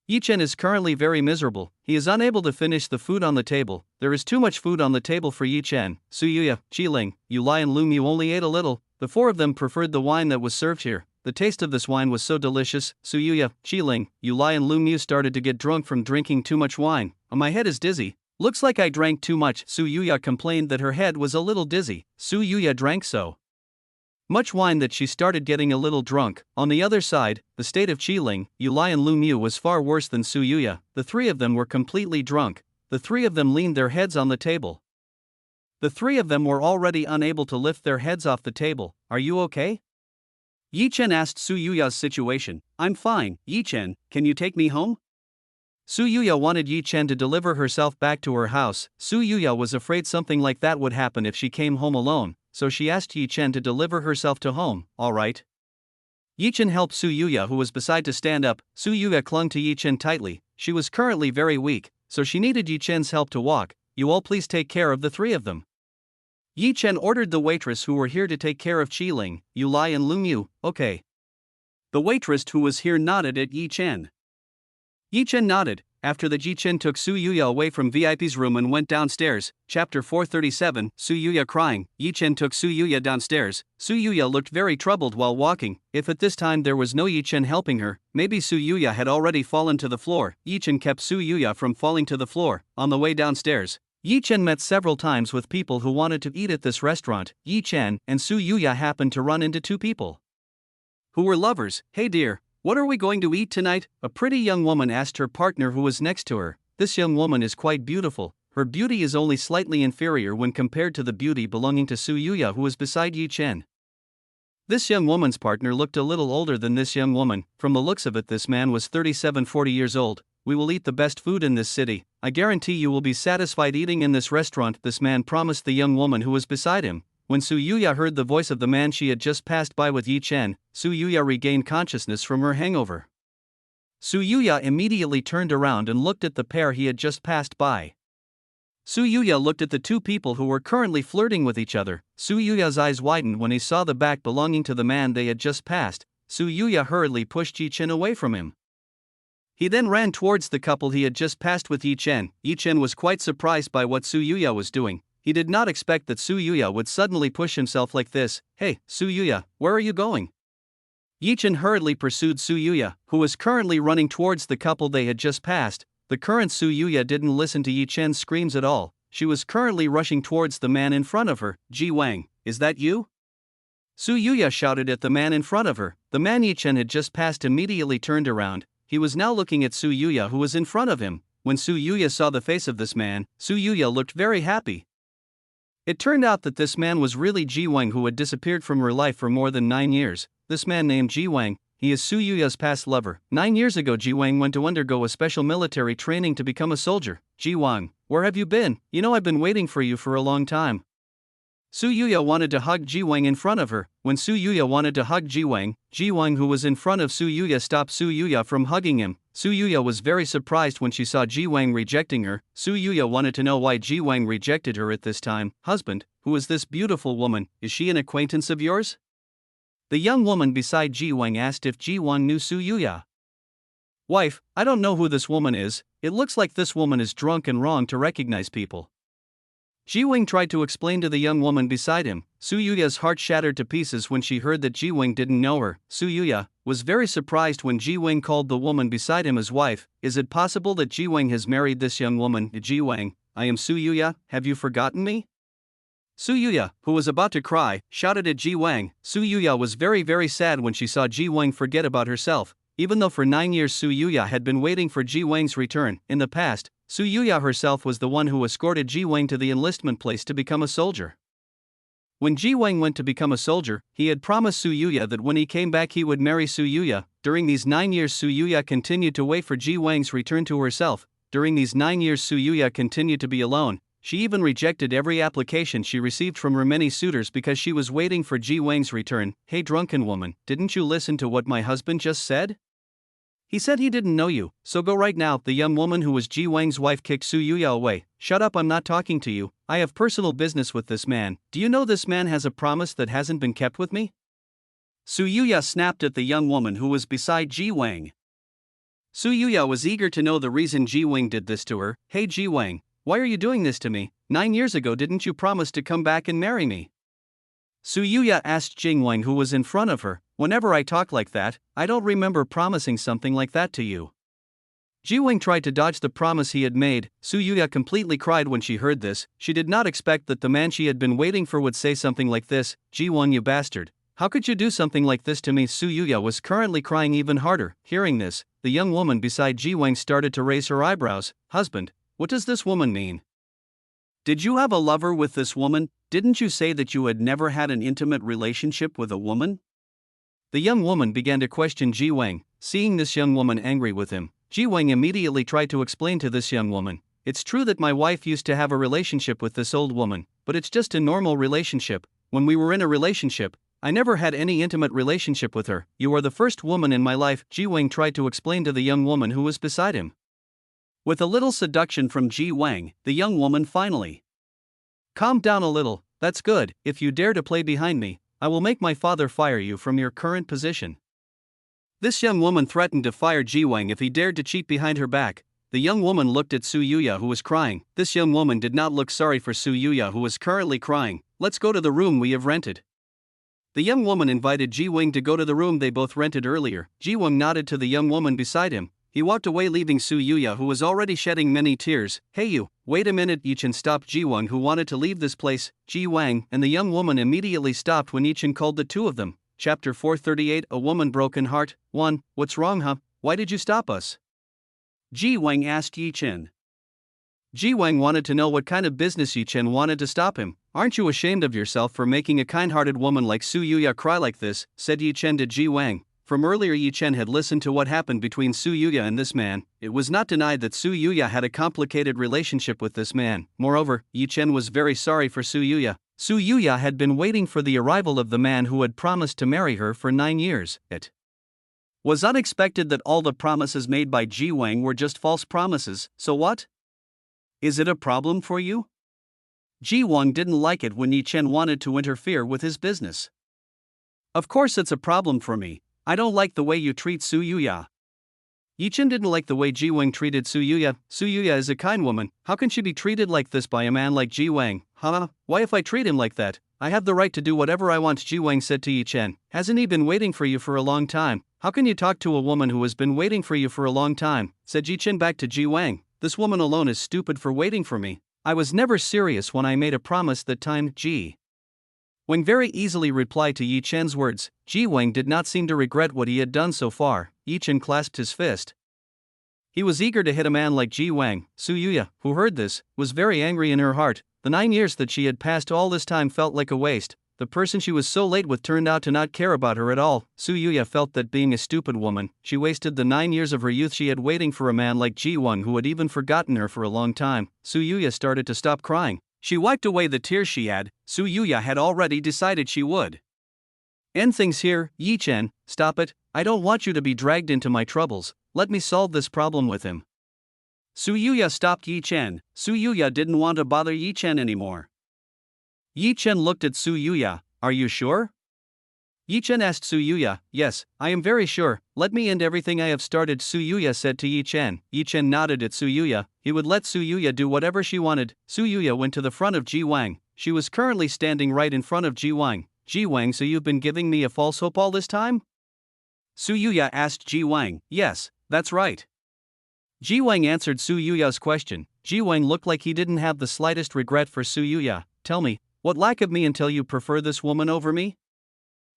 Yi Chen is currently very miserable. He is unable to finish the food on the table. There is too much food on the table for Yi Chen. Su Yuya, Xiling, Yulai and Lu Miu only ate a little. The four of them preferred the wine that was served here. The taste of this wine was so delicious. Su Yuya, Xiling, Yulai and Lu Miu started to get drunk from drinking too much wine. My head is dizzy. Looks like I drank too much. Su Yuya complained that her head was a little dizzy. Su Yuya drank so much wine that she started getting a little drunk. On the other side, the state of Xiling, Yulai and Lu Miu was far worse than Su Yuya. The three of them were completely drunk. The three of them leaned their heads on the table. The three of them were already unable to lift their heads off the table. Are you okay? Yi Chen asked Su Yuya's situation. I'm fine. Yi Chen, can you take me home? Su Yuya wanted Yi Chen to deliver herself back to her house. Su Yuya was afraid something like that would happen if she came home alone, so she asked Yi Chen to deliver herself to home. All right. Yi Chen helped Su Yuya, who was beside, to stand up. Su Yuya clung to Yi Chen tightly. She was currently very weak, so she needed Yi Chen's help to walk. You all please take care of the three of them. Yi Chen ordered the waitress who were here to take care of Xiling, Yulai and Lu Miu. Okay. The waitress who was here nodded at Yi Chen. Yi Chen nodded. After that, Yi Chen took Su Yuya away from VIP's room and went downstairs. Chapter 437, Su Yuya crying. Yi Chen took Su Yuya downstairs. Su Yuya looked very troubled while walking. If at this time there was no Yi Chen helping her, maybe Su Yuya had already fallen to the floor. Yi Chen kept Su Yuya from falling to the floor. On the way downstairs, Yi Chen met several times with people who wanted to eat at this restaurant. Yi Chen and Su Yuya happened to run into two people who were lovers. Hey dear, what are we going to eat tonight? A pretty young woman asked her partner who was next to her. This young woman is quite beautiful. Her beauty is only slightly inferior when compared to the beauty belonging to Su Yuya, who was beside Yi Chen. This young woman's partner looked a little older than this young woman. From the looks of it, this man was 37-40 years old. We will eat the best food in this city. I guarantee you will be satisfied eating in this restaurant, this man promised the young woman who was beside him. When Su Yuya heard the voice of the man she had just passed by with Yi Chen, Su Yuya regained consciousness from her hangover. Su Yuya immediately turned around and looked at the pair he had just passed by. Su Yuya looked at the two people who were currently flirting with each other. Su Yuya's eyes widened when he saw the back belonging to the man they had just passed. Su Yuya hurriedly pushed Yi Chen away from him. He then ran towards the couple he had just passed with Yi Chen. Yi Chen was quite surprised by what Su Yuya was doing. He did not expect that Su Yuya would suddenly push himself like this. Hey, Su Yuya, where are you going? Yi Chen hurriedly pursued Su Yuya, who was currently running towards the couple they had just passed. The current Su Yuya didn't listen to Yi Chen's screams at all. She was currently rushing towards the man in front of her. Ji Wang, is that you? Su Yuya shouted at the man in front of her. The man Yi Chen had just passed immediately turned around. He was now looking at Su Yuya, who was in front of him. When Su Yuya saw the face of this man, Su Yuya looked very happy. It turned out that this man was really Ji Wang, who had disappeared from her life for more than 9 years. This man named Ji Wang, he is Su Yuya's past lover. 9 years ago Ji Wang went to undergo a special military training to become a soldier. Ji Wang, where have you been? You know I've been waiting for you for a long time. Su Yuya wanted to hug Ji Wang in front of her. When Su Yuya wanted to hug Ji Wang, who was in front of Su Yuya, stopped Su Yuya from hugging him. Su Yuya was very surprised when she saw Ji Wang rejecting her. Su Yuya wanted to know why Ji Wang rejected her at this time. Husband, who is this beautiful woman? Is she an acquaintance of yours? The young woman beside Ji Wang asked if Ji Wang knew Su Yuya. Wife, I don't know who this woman is. It looks like this woman is drunk and wrong to recognize people. Ji Wang tried to explain to the young woman beside him. Su Yuya's heart shattered to pieces when she heard that Ji Wang didn't know her. Su Yuya was very surprised when Ji Wang called the woman beside him his wife. Is it possible that Ji Wang has married this young woman? Ji Wang, I am Su Yuya, have you forgotten me? Su Yuya, who was about to cry, shouted at Ji Wang. Su Yuya was very sad when she saw Ji Wang forget about herself. Even though for 9 years Su Yuya had been waiting for Ji Wang's return, in the past, Su Yuya herself was the one who escorted Ji Wang to the enlistment place to become a soldier. When Ji Wang went to become a soldier, he had promised Su Yuya that when he came back he would marry Su Yuya. During these 9 years Su Yuya continued to wait for Ji Wang's return to herself. During these 9 years Su Yuya continued to be alone. She even rejected every application she received from her many suitors because she was waiting for Ji Wang's return. Hey drunken woman, didn't you listen to what my husband just said? He said he didn't know you, so go right now. The young woman who was Ji Wang's wife kicked Su Yuya away. Shut up, I'm not talking to you. I have personal business with this man. Do you know this man has a promise that hasn't been kept with me? Su Yuya snapped at the young woman who was beside Ji Wang. Su Yuya was eager to know the reason Ji Wang did this to her. Hey Ji Wang, why are you doing this to me? 9 years ago didn't you promise to come back and marry me? Su Yuya asked Ji Wang who was in front of her. Whenever I talk like that, I don't remember promising something like that to you. Ji Wang tried to dodge the promise he had made. Su Yuya completely cried when she heard this. She did not expect that the man she had been waiting for would say something like this. Ji Wang, you bastard. How could you do something like this to me? Su Yuya was currently crying even harder. Hearing this, the young woman beside Ji Wang started to raise her eyebrows. Husband, what does this woman mean? Did you have a lover with this woman? Didn't you say that you had never had an intimate relationship with a woman? The young woman began to question Ji Wang. Seeing this young woman angry with him, Ji Wang immediately tried to explain to this young woman. It's true that my wife used to have a relationship with this old woman, but it's just a normal relationship. When we were in a relationship, I never had any intimate relationship with her. You are the first woman in my life, Ji Wang tried to explain to the young woman who was beside him. With a little seduction from Ji Wang, the young woman finally calmed down a little. That's good. If you dare to play behind me, I will make my father fire you from your current position. This young woman threatened to fire Ji Wang if he dared to cheat behind her back. The young woman looked at Su Yuya who was crying. This young woman did not look sorry for Su Yuya who was currently crying. Let's go to the room we have rented. The young woman invited Ji Wang to go to the room they both rented earlier. Ji Wang nodded to the young woman beside him. He walked away leaving Su Yuya who was already shedding many tears. Hey you, wait a minute. Chen stopped Ji Wang who wanted to leave this place. Ji Wang and the young woman immediately stopped when Chen called the two of them. Chapter 438 A Woman Broken Heart 1. What's wrong, huh? Why did you stop us? Ji Wang asked Chen. Ji Wang wanted to know what kind of business Chen wanted to stop him. Aren't you ashamed of yourself for making a kind-hearted woman like Su Yuya cry like this? Said Chen to Ji Wang. From earlier Chen had listened to what happened between Su Yuya and this man. It was not denied that Su Yuya had a complicated relationship with this man. Moreover, Chen was very sorry for Su Yuya. Su Yuya had been waiting for the arrival of the man who had promised to marry her for 9 years. It was unexpected that all the promises made by Ji Wang were just false promises. So what? Is it a problem for you? Ji Wang didn't like it when Chen wanted to interfere with his business. Of course it's a problem for me. I don't like the way you treat Su Yuya. Chen didn't like the way Ji Wang treated Su Yuya. Su Yuya is a kind woman. How can she be treated like this by a man like Ji Wang? Huh? Why if I treat him like that? I have the right to do whatever I want, Ji Wang said to Chen. Hasn't he been waiting for you for a long time? How can you talk to a woman who has been waiting for you for a long time? Said Chen back to Ji Wang. This woman alone is stupid for waiting for me. I was never serious when I made a promise that time. Ji Wang very easily replied to Chen's words. Ji Wang did not seem to regret what he had done so far. Chen clasped his fist. He was eager to hit a man like Ji Wang. Su Yuya, who heard this, was very angry in her heart. The 9 years that she had passed all this time felt like a waste. the person she was so late with turned out to not care about her at all. Su Yuya felt that being a stupid woman, she wasted the 9 years of her youth she had waiting for a man like Ji Wang who had even forgotten her for a long time. Su Yuya started to stop crying. She wiped away the tears she had. Su Yuya had already decided she would end things here. Yi Chen, stop it, I don't want you to be dragged into my troubles, let me solve this problem with him. Su Yuya stopped Yi Chen. Su Yuya didn't want to bother Yi Chen anymore. Yi Chen looked at Su Yuya, are you sure? Yi Chen asked Su Yuya, yes, I am very sure, let me end everything I have started, Su Yuya said to Yi Chen. Yi Chen nodded at Su Yuya, he would let Su Yuya do whatever she wanted. Su Yuya went to the front of Ji Wang. She was currently standing right in front of Ji Wang. Ji Wang, so you've been giving me a false hope all this time? Su Yuya asked Ji Wang. Yes, that's right. Ji Wang answered Su Yuya's question. Ji Wang looked like he didn't have the slightest regret for Su Yuya. Tell me, what lack of me until you prefer this woman over me?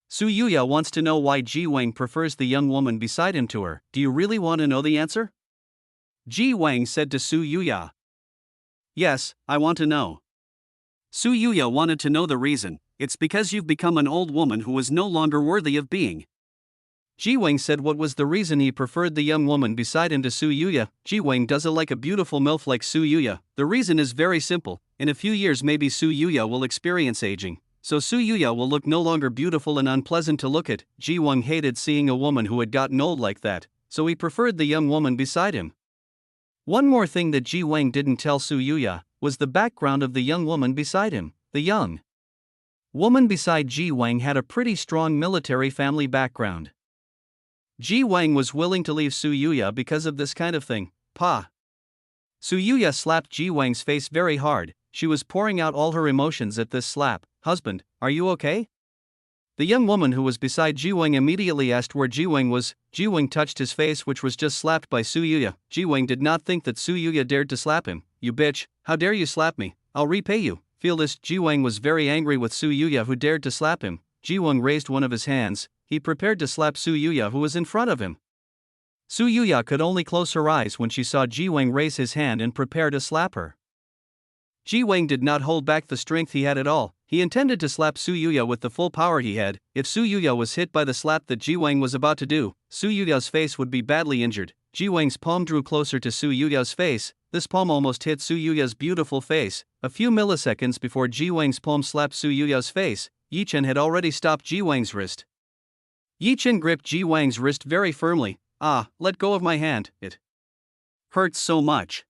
Su Yuya wants to know why Ji Wang prefers the young woman beside him to her. Do you really want to know the answer? Ji Wang said to Su Yuya. Yes, I want to know. Su Yuya wanted to know the reason. It's because you've become an old woman who is no longer worthy of being. Ji Wang said what was the reason he preferred the young woman beside him to Su Yuya. Ji Wang doesn't like a beautiful MILF like Su Yuya. The reason is very simple. In a few years maybe Su Yuya will experience aging. So Su Yuya will look no longer beautiful and unpleasant to look at. Ji Wang hated seeing a woman who had gotten old like that, so he preferred the young woman beside him. One more thing that Ji Wang didn't tell Su Yuya was the background of the young woman beside him. The young woman beside Ji Wang had a pretty strong military family background. Ji Wang was willing to leave Su Yuya because of this kind of thing. Pa. Su Yuya slapped Ji Wang's face very hard. She was pouring out all her emotions at this slap. Husband, are you okay? The young woman who was beside Ji Wang immediately asked where Ji Wang was. Ji Wang touched his face, which was just slapped by Su Yuya. Ji Wang did not think that Su Yuya dared to slap him. You bitch, how dare you slap me? I'll repay you. Feel this. Ji Wang was very angry with Su Yuya who dared to slap him. Ji Wang raised one of his hands. He prepared to slap Su Yuya who was in front of him. Su Yuya could only close her eyes when she saw Ji Wang raise his hand and prepare to slap her. Ji Wang did not hold back the strength he had at all. He intended to slap Su Yuya with the full power he had. If Su Yuya was hit by the slap that Ji Wang was about to do, Su Yuya's face would be badly injured. Ji Wang's palm drew closer to Su Yuya's face. This palm almost hit Su Yuya's beautiful face. A few milliseconds before Ji Wang's palm slapped Su Yuya's face, Yi Chen had already stopped Ji Wang's wrist. Yi Chen gripped Ji Wang's wrist very firmly. Ah, let go of my hand, it hurts so much.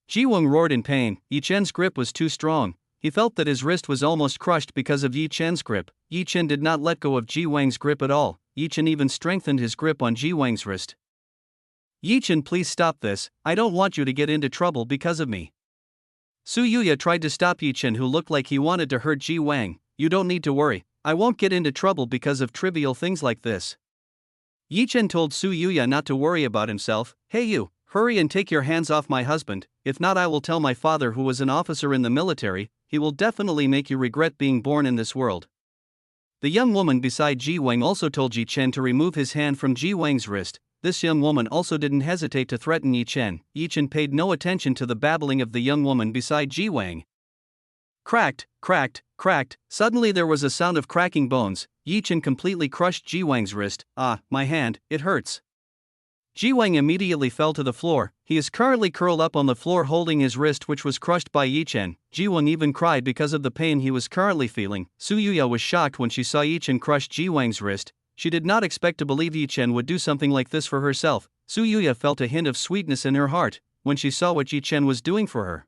Ji Wang roared in pain. Yi Chen's grip was too strong. He felt that his wrist was almost crushed because of Yi Chen's grip. Yi Chen did not let go of Ji Wang's grip at all. Yi Chen even strengthened his grip on Ji Wang's wrist. Yi Chen, please stop this, I don't want you to get into trouble because of me. Su Yuya tried to stop Yi Chen who looked like he wanted to hurt Ji Wang. You don't need to worry, I won't get into trouble because of trivial things like this. Yi Chen told Su Yuya not to worry about himself. Hey you, hurry and take your hands off my husband, if not I will tell my father who was an officer in the military, he will definitely make you regret being born in this world. The young woman beside Ji Wang also told Yi Chen to remove his hand from Ji Wang's wrist. This young woman also didn't hesitate to threaten Yi Chen. Yi Chen paid no attention to the babbling of the young woman beside Ji Wang. Cracked, cracked, cracked, suddenly there was a sound of cracking bones. Yi Chen completely crushed Ji Wang's wrist. Ah, my hand, it hurts. Ji Wang immediately fell to the floor. He is currently curled up on the floor holding his wrist which was crushed by Yi Chen. Ji Wang even cried because of the pain he was currently feeling. Su Yuya was shocked when she saw Yi Chen crush Ji Wang's wrist. She did not expect to believe Yi Chen would do something like this for herself. Su Yuya felt a hint of sweetness in her heart when she saw what Yi Chen was doing for her.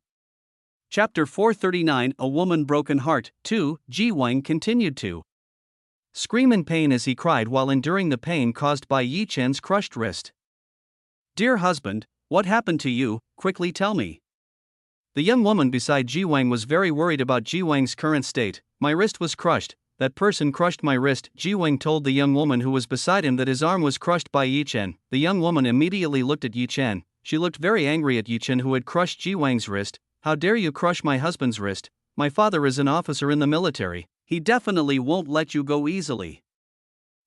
Chapter 439, A Woman Broken Heart. 2. Ji Wang continued to scream in pain as he cried while enduring the pain caused by Yi Chen's crushed wrist. Dear husband, what happened to you? Quickly tell me. The young woman beside Ji Wang was very worried about Ji Wang's current state. My wrist was crushed. That person crushed my wrist. Ji Wang told the young woman who was beside him that his arm was crushed by Yi Chen. The young woman immediately looked at Yi Chen. She looked very angry at Yi Chen who had crushed Ji Wang's wrist. How dare you crush my husband's wrist? My father is an officer in the military. He definitely won't let you go easily.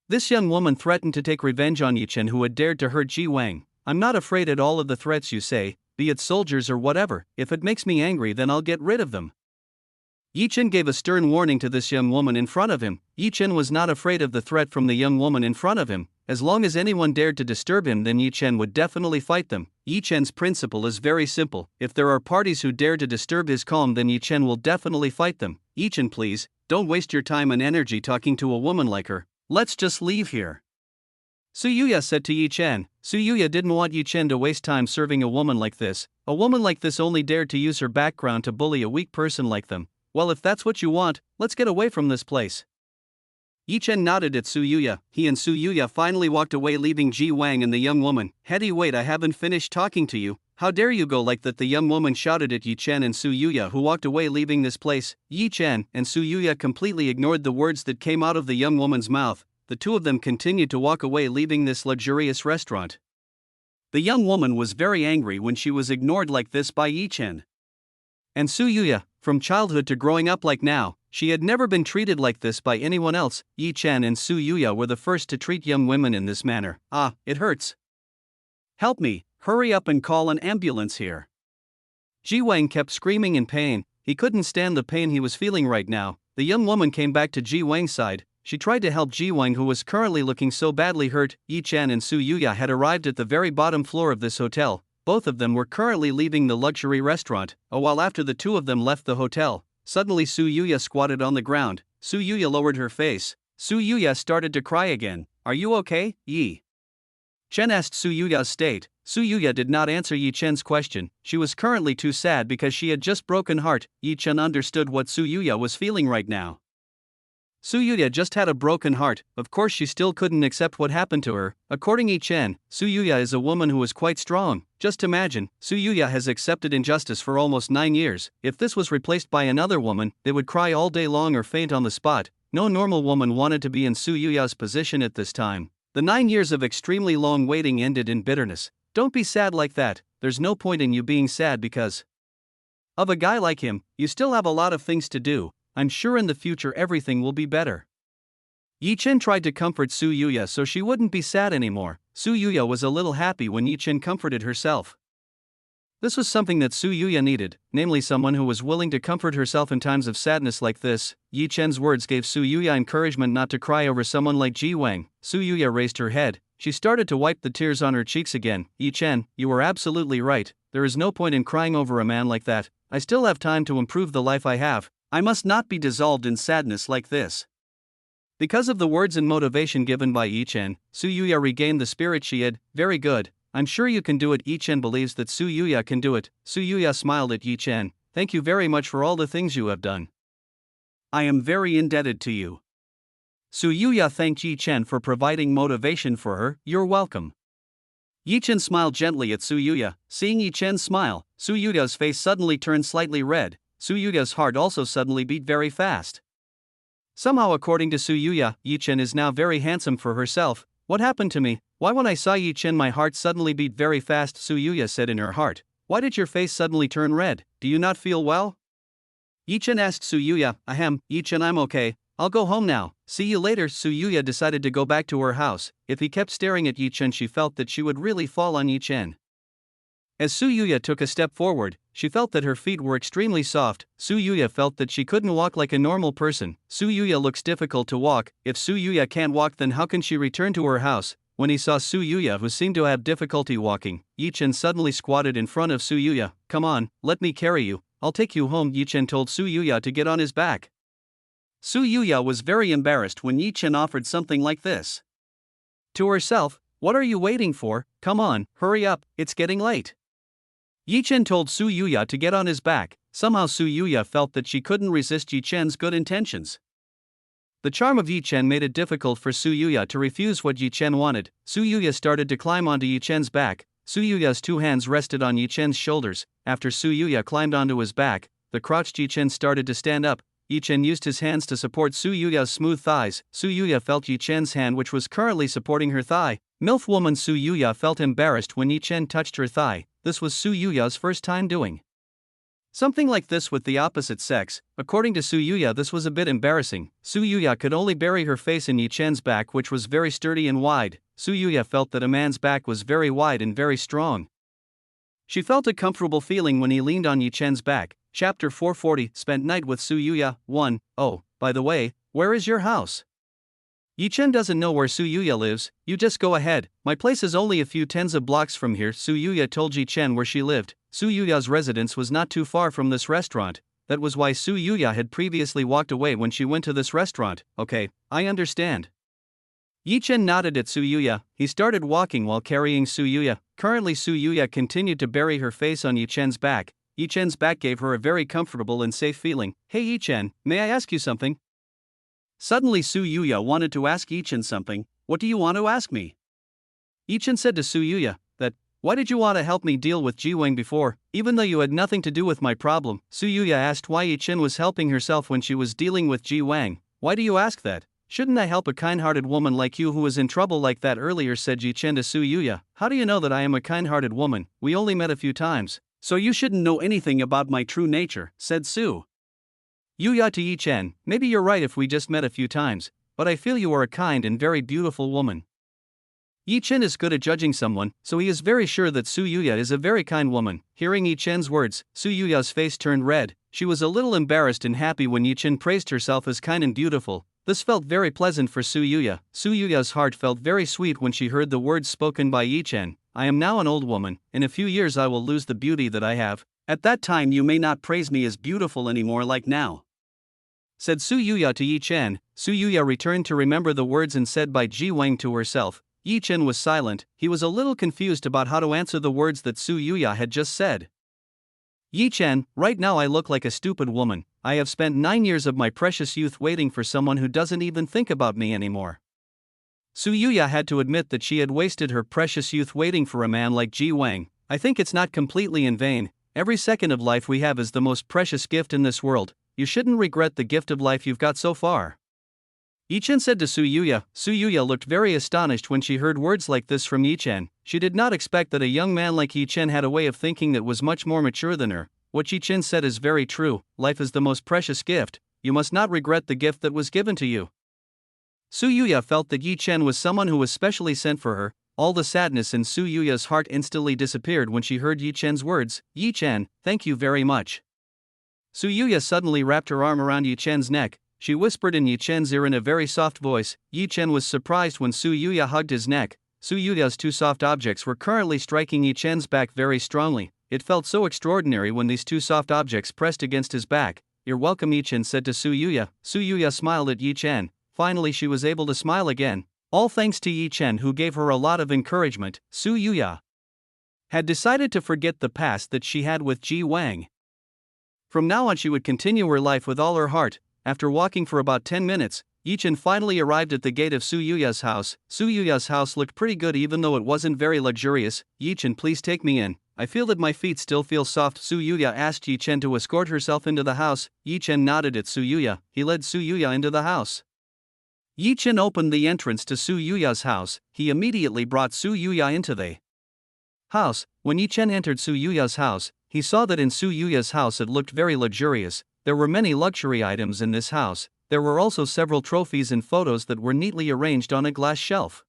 This young woman threatened to take revenge on Yi Chen who had dared to hurt Ji Wang. I'm not afraid at all of the threats you say, be it soldiers or whatever. If it makes me angry then I'll get rid of them. Yi Chen gave a stern warning to this young woman in front of him. Yi Chen was not afraid of the threat from the young woman in front of him. As long as anyone dared to disturb him, then Yi Chen would definitely fight them. Yi Chen's principle is very simple. If there are parties who dare to disturb his calm, then Yi Chen will definitely fight them. Yi Chen, please, don't waste your time and energy talking to a woman like her. Let's just leave here. Su Yuya said to Yi Chen. Su Yuya didn't want Yi Chen to waste time serving a woman like this. A woman like this only dared to use her background to bully a weak person like them. Well, if that's what you want, let's get away from this place. Yi Chen nodded at Su Yuya. He and Su Yuya finally walked away, leaving Ji Wang and the young woman. Hetty, wait, I haven't finished talking to you. How dare you go like that? The young woman shouted at Yi Chen and Su Yuya, who walked away, leaving this place. Yi Chen and Su Yuya completely ignored the words that came out of the young woman's mouth. The two of them continued to walk away, leaving this luxurious restaurant. The young woman was very angry when she was ignored like this by Yi Chen and Su Yuya. From childhood to growing up like now, she had never been treated like this by anyone else. Yi Chen and Su Yuya were the first to treat young women in this manner. Ah, it hurts. Help me, hurry up and call an ambulance here. Ji Wang kept screaming in pain. He couldn't stand the pain he was feeling right now. The young woman came back to Ji Wang's side. She tried to help Ji Wang, who was currently looking so badly hurt. Yi Chen and Su Yuya had arrived at the very bottom floor of this hotel. Both of them were currently leaving the luxury restaurant. A while after the two of them left the hotel, suddenly Su Yuya squatted on the ground. Su Yuya lowered her face. Su Yuya started to cry again. Are you okay, Yi Chen asked Su Yuya's state. Su Yuya did not answer Yi Chen's question. She was currently too sad because she had just broken heart. Yi Chen understood what Su Yuya was feeling right now. Su Yuya just had a broken heart. Of course she still couldn't accept what happened to her. According to Yi Chen, Su Yuya is a woman who is quite strong. Just imagine, Su Yuya has accepted injustice for almost 9 years. If this was replaced by another woman, they would cry all day long or faint on the spot. No normal woman wanted to be in Su Yuya's position at this time. The 9 years of extremely long waiting ended in bitterness. Don't be sad like that. There's no point in you being sad because of a guy like him. You still have a lot of things to do. I'm sure in the future everything will be better. Yi Chen tried to comfort Su Yuya so she wouldn't be sad anymore. Su Yuya was a little happy when Yi Chen comforted herself. This was something that Su Yuya needed, namely someone who was willing to comfort herself in times of sadness like this. Yi Chen's words gave Su Yuya encouragement not to cry over someone like Ji Wang. Su Yuya raised her head. She started to wipe the tears on her cheeks again. Yi Chen, you were absolutely right. There is no point in crying over a man like that. I still have time to improve the life I have. I must not be dissolved in sadness like this. Because of the words and motivation given by Yi Chen, Su Yuya regained the spirit she had. Very good. I'm sure you can do it. Yi Chen believes that Su Yuya can do it. Su Yuya smiled at Yi Chen. Thank you very much for all the things you have done. I am very indebted to you. Su Yuya thanked Yi Chen for providing motivation for her. You're welcome. Yi Chen smiled gently at Su Yuya. Seeing Yi Chen smile, Su Yuya's face suddenly turned slightly red. Su Yuya's heart also suddenly beat very fast. Somehow, according to Su Yuya, Yi Chen is now very handsome for herself. What happened to me? Why when I saw Yi Chen my heart suddenly beat very fast? Su Yuya said in her heart. Why did your face suddenly turn red? Do you not feel well? Yi Chen asked Su Yuya. Ahem, Yi Chen, I'm okay. I'll go home now. See you later. Su Yuya decided to go back to her house. If he kept staring at Yi Chen, she felt that she would really fall on Yi Chen. As Su Yuya took a step forward, she felt that her feet were extremely soft. Su Yuya felt that she couldn't walk like a normal person. Su Yuya looks difficult to walk. If Su Yuya can't walk, then how can she return to her house? When he saw Su Yuya, who seemed to have difficulty walking, Yi Chen suddenly squatted in front of Su Yuya. Come on, let me carry you. I'll take you home. Yi Chen told Su Yuya to get on his back. Su Yuya was very embarrassed when Yi Chen offered something like this to herself. What are you waiting for? Come on, hurry up, it's getting late. Yi Chen told Su Yuya to get on his back. Somehow Su Yuya felt that she couldn't resist Yi Chen's good intentions. The charm of Yi Chen made it difficult for Su Yuya to refuse what Yi Chen wanted. Su Yuya started to climb onto Yi Chen's back. Su Yuya's two hands rested on Yi Chen's shoulders. After Su Yuya climbed onto his back, the crouched Yi Chen started to stand up. Yi Chen used his hands to support Su Yuya's smooth thighs. Su Yuya felt Yi Chen's hand, which was currently supporting her thigh. MILF woman Su Yuya felt embarrassed when Yi Chen touched her thigh. This was Su Yuya's first time doing something like this with the opposite sex. According to Su Yuya, this was a bit embarrassing. Su Yuya could only bury her face in Yi Chen's back, which was very sturdy and wide. Su Yuya felt that a man's back was very wide and very strong. She felt a comfortable feeling when he leaned on Yi Chen's back. Chapter 440 Spent Night with Su Yuya. 1. Oh, by the way, where is your house? Yi Chen doesn't know where Su Yuya lives. You just go ahead. My place is only a few tens of blocks from here. Su Yuya told Yi Chen where she lived. Su Yuya's residence was not too far from this restaurant. That was why Su Yuya had previously walked away when she went to this restaurant. Okay, I understand. Yi Chen nodded at Su Yuya. He started walking while carrying Su Yuya. Currently Su Yuya continued to bury her face on Yi Chen's back. Yi Chen's back gave her a very comfortable and safe feeling. Hey Yi Chen, may I ask you something? Suddenly Su Yuya wanted to ask Yi Chen something. What do you want to ask me? Yi Chen said to Su Yuya that, why did you want to help me deal with Ji Wang before, even though you had nothing to do with my problem? Su Yuya asked why Yi Chen was helping herself when she was dealing with Ji Wang. Why do you ask that? Shouldn't I help a kind-hearted woman like you who was in trouble like that earlier, said Yi Chen to Su Yuya. How do you know that I am a kind-hearted woman? We only met a few times. So you shouldn't know anything about my true nature, said Su Yuya to Yi Chen. Maybe you're right if we just met a few times, but I feel you are a kind and very beautiful woman. Yi Chen is good at judging someone, so he is very sure that Su Yuya is a very kind woman. Hearing Yi Chen's words, Su Yuya's face turned red. She was a little embarrassed and happy when Yi Chen praised herself as kind and beautiful. This felt very pleasant for Su Yuya. Su Yuya's heart felt very sweet when she heard the words spoken by Yi Chen. I am now an old woman. In a few years I will lose the beauty that I have. At that time you may not praise me as beautiful anymore like now, said Su Yuya to Yi Chen. Su Yuya returned to remember the words and said by Ji Wang to herself. Yi Chen was silent. He was a little confused about how to answer the words that Su Yuya had just said. Yi Chen, right now I look like a stupid woman. I have spent 9 years of my precious youth waiting for someone who doesn't even think about me anymore. Su Yuya had to admit that she had wasted her precious youth waiting for a man like Ji Wang. I think it's not completely in vain. Every second of life we have is the most precious gift in this world. You shouldn't regret the gift of life you've got so far. Yi Chen said to Su Yuya. Su Yuya looked very astonished when she heard words like this from Yi Chen. She did not expect that a young man like Yi Chen had a way of thinking that was much more mature than her. What Yi Chen said is very true. Life is the most precious gift. You must not regret the gift that was given to you. Su Yuya felt that Yi Chen was someone who was specially sent for her. All the sadness in Su Yuya's heart instantly disappeared when she heard Yi Chen's words. Yi Chen, thank you very much. Su Yuya suddenly wrapped her arm around Yi Chen's neck. She whispered in Yi Chen's ear in a very soft voice. Yi Chen was surprised when Su Yuya hugged his neck. Su Yuya's two soft objects were currently striking Yi Chen's back very strongly. It felt so extraordinary when these two soft objects pressed against his back. You're welcome, Yi Chen said to Su Yuya. Su Yuya smiled at Yi Chen. Finally she was able to smile again. All thanks to Yi Chen who gave her a lot of encouragement. Su Yuya had decided to forget the past that she had with Ji Wang. From now on she would continue her life with all her heart. After walking for about 10 minutes, Yi Chen finally arrived at the gate of Su Yuya's house. Su Yuya's house looked pretty good even though it wasn't very luxurious. Yi Chen, please take me in. I feel that my feet still feel soft. Su Yuya asked Yi Chen to escort herself into the house. Yi Chen nodded at Su Yuya. He led Su Yuya into the house. Yi Chen opened the entrance to Su Yuya's house. He immediately brought Su Yuya into the house. When Yi Chen entered Su Yuya's house, he saw that in Su Yuya's house it looked very luxurious. There were many luxury items in this house. There were also several trophies and photos that were neatly arranged on a glass shelf.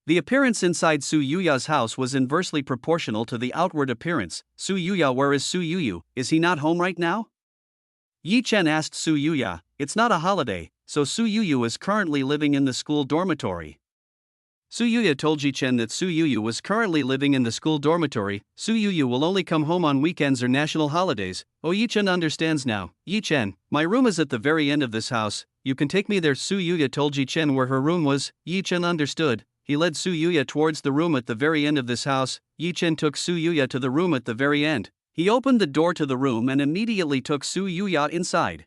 The appearance inside Su Yuya's house was inversely proportional to the outward appearance. Su Yuya, where is Su Yuyu? Is he not home right now? Yi Chen asked Su Yuya. It's not a holiday, so Su Yuyu is currently living in the school dormitory. Su Yuya told Yi Chen that Su Yuyu was currently living in the school dormitory. Su Yuyu will only come home on weekends or national holidays. Oh, Yi Chen understands now. Yi Chen, my room is at the very end of this house. You can take me there. Su Yuya told Yi Chen where her room was. Yi Chen understood. He led Su Yuya towards the room at the very end of this house. Yi Chen took Su Yuya to the room at the very end. He opened the door to the room and immediately took Su Yuya inside.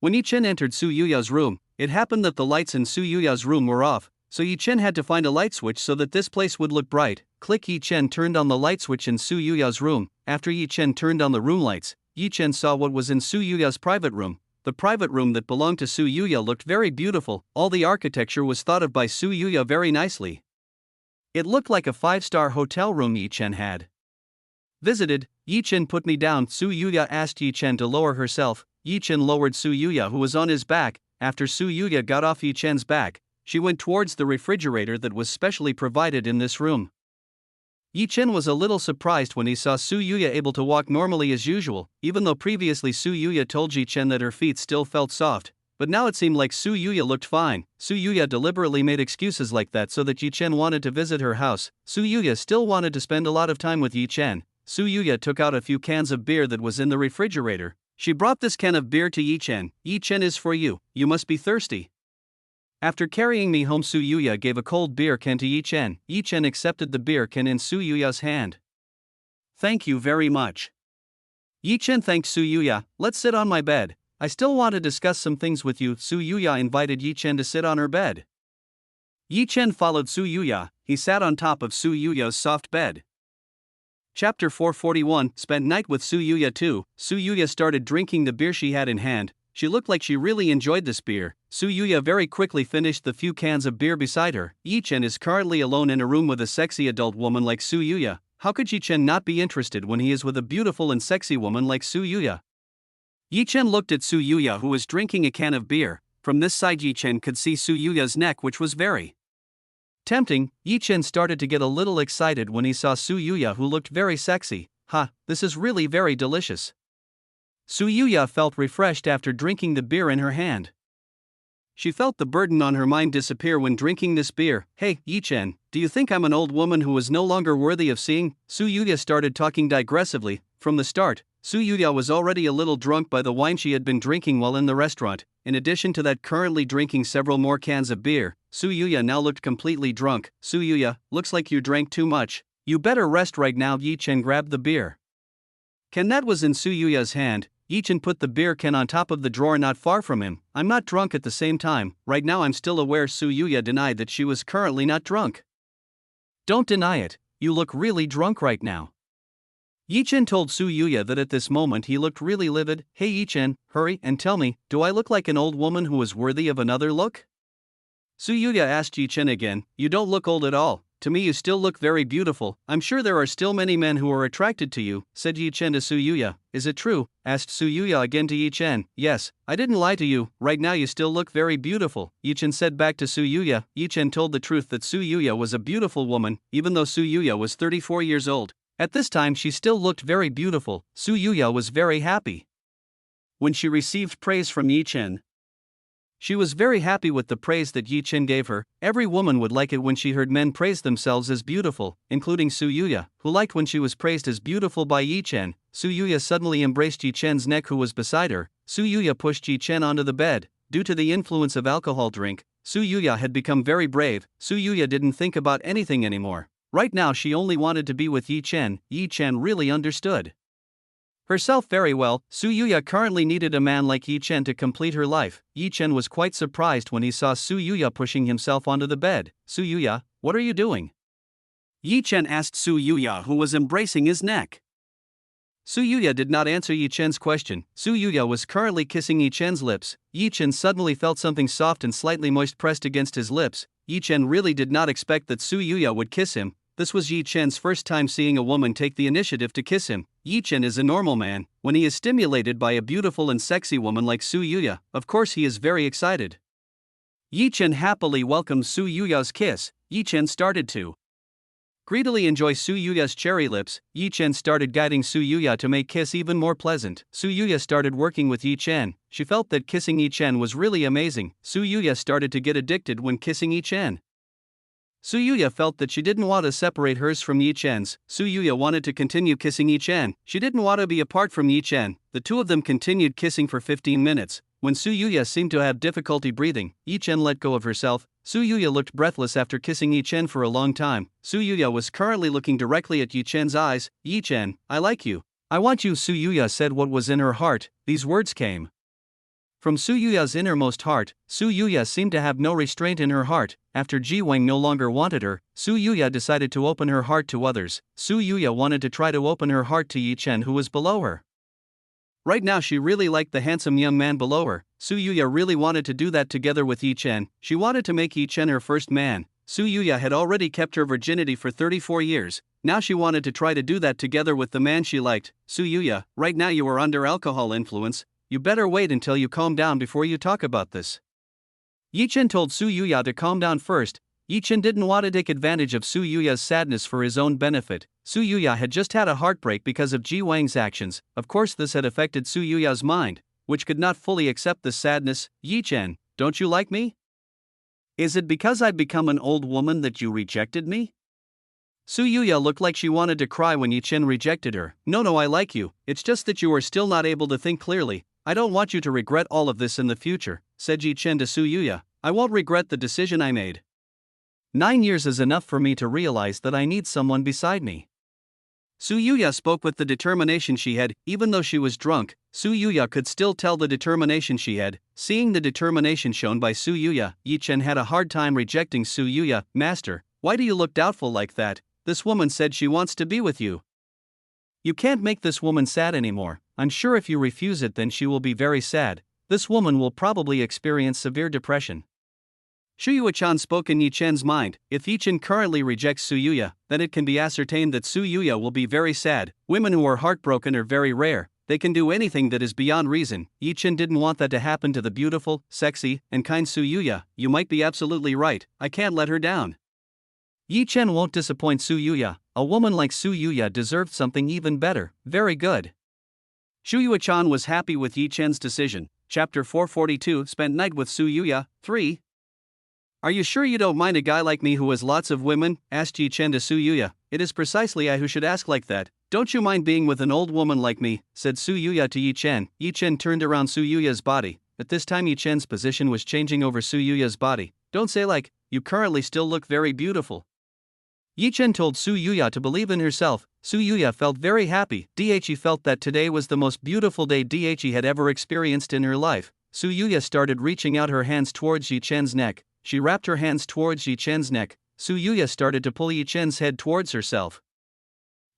When Yi Chen entered Su Yuya's room, it happened that the lights in Su Yuya's room were off, so Yi Chen had to find a light switch so that this place would look bright. Click. Yi Chen turned on the light switch in Su Yuya's room. After Yi Chen turned on the room lights, Yi Chen saw what was in Su Yuya's private room. The private room that belonged to Su Yuya looked very beautiful. All the architecture was thought of by Su Yuya very nicely. It looked like a 5-star hotel room Yi Chen had visited. Yi Chen, put me down. Su Yuya asked Yi Chen to lower herself. Yi Chen lowered Su Yuya, who was on his back. After Su Yuya got off Yi Chen's back, she went towards the refrigerator that was specially provided in this room. Yi Chen was a little surprised when he saw Su Yuya able to walk normally as usual, even though previously Su Yuya told Yi Chen that her feet still felt soft. But now it seemed like Su Yuya looked fine. Su Yuya deliberately made excuses like that so that Yi Chen wanted to visit her house. Su Yuya still wanted to spend a lot of time with Yi Chen. Su Yuya took out a few cans of beer that was in the refrigerator. She brought this can of beer to Yi Chen. Yi Chen is for you, you must be thirsty. After carrying me home, Su Yuya gave a cold beer can to Yi Chen. Yi Chen accepted the beer can in Su Yuya's hand. Thank you very much. Yi Chen thanked Su Yuya. Let's sit on my bed. I still want to discuss some things with you. Su Yuya invited Yi Chen to sit on her bed. Yi Chen followed Su Yuya. He sat on top of Su Yuya's soft bed. Chapter 441, Spent night with Su Yuya too. Su Yuya started drinking the beer she had in hand. She looked like she really enjoyed this beer. Su Yuya very quickly finished the few cans of beer beside her. Yi Chen is currently alone in a room with a sexy adult woman like Su Yuya. How could Yi Chen not be interested when he is with a beautiful and sexy woman like Su Yuya? Yi Chen looked at Su Yuya, who was drinking a can of beer. From this side Yi Chen could see Su Yuya's neck, which was very tempting. Yi Chen started to get a little excited when he saw Su Yuya, who looked very sexy. This is really very delicious. Su Yuya felt refreshed after drinking the beer in her hand. She felt the burden on her mind disappear when drinking this beer. Hey, Yi Chen, do you think I'm an old woman who is no longer worthy of seeing? Su Yuya started talking digressively. From the start, Su Yuya was already a little drunk by the wine she had been drinking while in the restaurant. In addition to that, currently drinking several more cans of beer, Su Yuya now looked completely drunk. Su Yuya, looks like you drank too much. You better rest right now. Yi Chen grabbed the beer can that was in Su Yuya's hand. Yi Chen put the beer can on top of the drawer not far from him. I'm not drunk at the same time. Right now I'm still aware. Su Yuya denied that she was currently not drunk. Don't deny it. You look really drunk right now. Yi Chen told Su Yuya that at this moment he looked really livid. Hey Yi Chen, hurry and tell me, do I look like an old woman who is worthy of another look? Su Yuya asked Yi Chen again. You don't look old at all. To me you still look very beautiful. I'm sure there are still many men who are attracted to you, said Yi Chen to Su Yuya. Is it true? Asked Su Yuya again to Yi Chen. Yes, I didn't lie to you. Right now you still look very beautiful, Yi Chen said back to Su Yuya. Yi Chen told the truth that Su Yuya was a beautiful woman, even though Su Yuya was 34 years old. At this time she still looked very beautiful. Su Yuya was very happy when she received praise from Yi Chen. She was very happy with the praise that Yi Chen gave her. Every woman would like it when she heard men praise themselves as beautiful, including Su Yuya, who liked when she was praised as beautiful by Yi Chen. Su Yuya suddenly embraced Yi Chen's neck, who was beside her. Su Yuya pushed Yi Chen onto the bed. Due to the influence of alcohol drink, Su Yuya had become very brave. Su Yuya didn't think about anything anymore. Right now she only wanted to be with Yi Chen. Yi Chen really understood herself very well. Su Yuya currently needed a man like Yi Chen to complete her life. Yi Chen was quite surprised when he saw Su Yuya pushing himself onto the bed. Su Yuya, what are you doing? Yi Chen asked Su Yuya, who was embracing his neck. Su Yuya did not answer Yi Chen's question. Su Yuya was currently kissing Yi Chen's lips. Yi Chen suddenly felt something soft and slightly moist pressed against his lips. Yi Chen really did not expect that Su Yuya would kiss him. This was Yi Chen's first time seeing a woman take the initiative to kiss him. Yi Chen is a normal man. When he is stimulated by a beautiful and sexy woman like Su Yuya, of course he is very excited. Yi Chen happily welcomed Su Yuya's kiss. Yi Chen started to greedily enjoy Su Yuya's cherry lips. Yi Chen started guiding Su Yuya to make kiss even more pleasant. Su Yuya started working with Yi Chen. She felt that kissing Yi Chen was really amazing. Su Yuya started to get addicted when kissing Yi Chen. Su Yuya felt that she didn't want to separate hers from Yi Chen's. Su Yuya wanted to continue kissing Yi Chen. She didn't want to be apart from Yi Chen. The two of them continued kissing for 15 minutes. When Su Yuya seemed to have difficulty breathing, Yi Chen let go of herself. Su Yuya looked breathless after kissing Yi Chen for a long time. Su Yuya was currently looking directly at Yi Chen's eyes. Yi Chen, I like you. I want you. Su Yuya said what was in her heart. These words came from Su Yuya's innermost heart. Su Yuya seemed to have no restraint in her heart. After Ji Wang no longer wanted her, Su Yuya decided to open her heart to others. Su Yuya wanted to try to open her heart to Yi Chen, who was below her. Right now she really liked the handsome young man below her. Su Yuya really wanted to do that together with Yi Chen. She wanted to make Yi Chen her first man. Su Yuya had already kept her virginity for 34 years. Now she wanted to try to do that together with the man she liked. Su Yuya, right now you are under alcohol influence. You better wait until you calm down before you talk about this. Yi Chen told Su Yuya to calm down first. Yi Chen didn't want to take advantage of Su Yuya's sadness for his own benefit. Su Yuya had just had a heartbreak because of Ji Wang's actions. Of course, this had affected Su Yuya's mind, which could not fully accept the sadness. Yi Chen, don't you like me? Is it because I've become an old woman that you rejected me? Su Yuya looked like she wanted to cry when Yi Chen rejected her. No, I like you, it's just that you are still not able to think clearly. I don't want you to regret all of this in the future, said Yi Chen to Su Yuya. I won't regret the decision I made. 9 years is enough for me to realize that I need someone beside me. Su Yuya spoke with the determination she had. Even though she was drunk, Su Yuya could still tell the determination she had. Seeing the determination shown by Su Yuya, Yi Chen had a hard time rejecting Su Yuya. Master, why do you look doubtful like that? This woman said she wants to be with you. You can't make this woman sad anymore. I'm sure if you refuse it, then she will be very sad. This woman will probably experience severe depression. Shu Yuya-chan spoke in Yi Chen's mind. If Yi Chen currently rejects Su Yuya, then it can be ascertained that Su Yuya will be very sad. Women who are heartbroken are very rare. They can do anything that is beyond reason. Yi Chen didn't want that to happen to the beautiful, sexy, and kind Su Yuya. You might be absolutely right. I can't let her down. Yi Chen won't disappoint Su Yuya. A woman like Su Yuya deserved something even better. Very good. Shu Yuya-chan was happy with Yi Chen's decision. Chapter 442. Spent night with Su Yuya. 3. Are you sure you don't mind a guy like me who has lots of women? Asked Yi Chen to Su Yuya. It is precisely I who should ask like that. Don't you mind being with an old woman like me? Said Su Yuya to Yi Chen. Yi Chen turned around Su Yuya's body. At this time Yi Chen's position was changing over Su Yuya's body. Don't say like, you currently still look very beautiful. Yi Chen told Su Yuya to believe in herself. Su Yuya felt very happy. He felt that today was the most beautiful day he had ever experienced in her life. Su Yuya started reaching out her hands towards Yi Chen's neck. She wrapped her hands towards Yi Chen's neck. Su Yuya started to pull Yi Chen's head towards herself.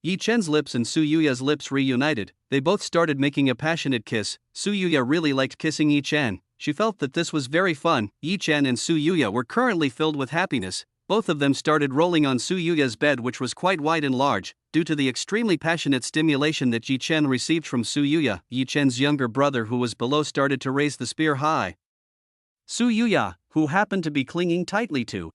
Yi Chen's lips and Su Yuya's lips reunited. They both started making a passionate kiss. Su Yuya really liked kissing Yi Chen. She felt that this was very fun. Yi Chen and Su Yuya were currently filled with happiness. Both of them started rolling on Su Yuya's bed, which was quite wide and large. Due to the extremely passionate stimulation that Yi Chen received from Su Yuya, Yi Chen's younger brother who was below started to raise the spear high. Su Yuya, who happened to be clinging tightly to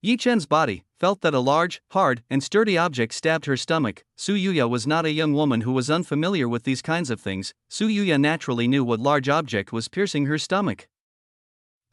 Yi Chen's body, felt that a large, hard, and sturdy object stabbed her stomach. Su Yuya was not a young woman who was unfamiliar with these kinds of things. Su Yuya naturally knew what large object was piercing her stomach.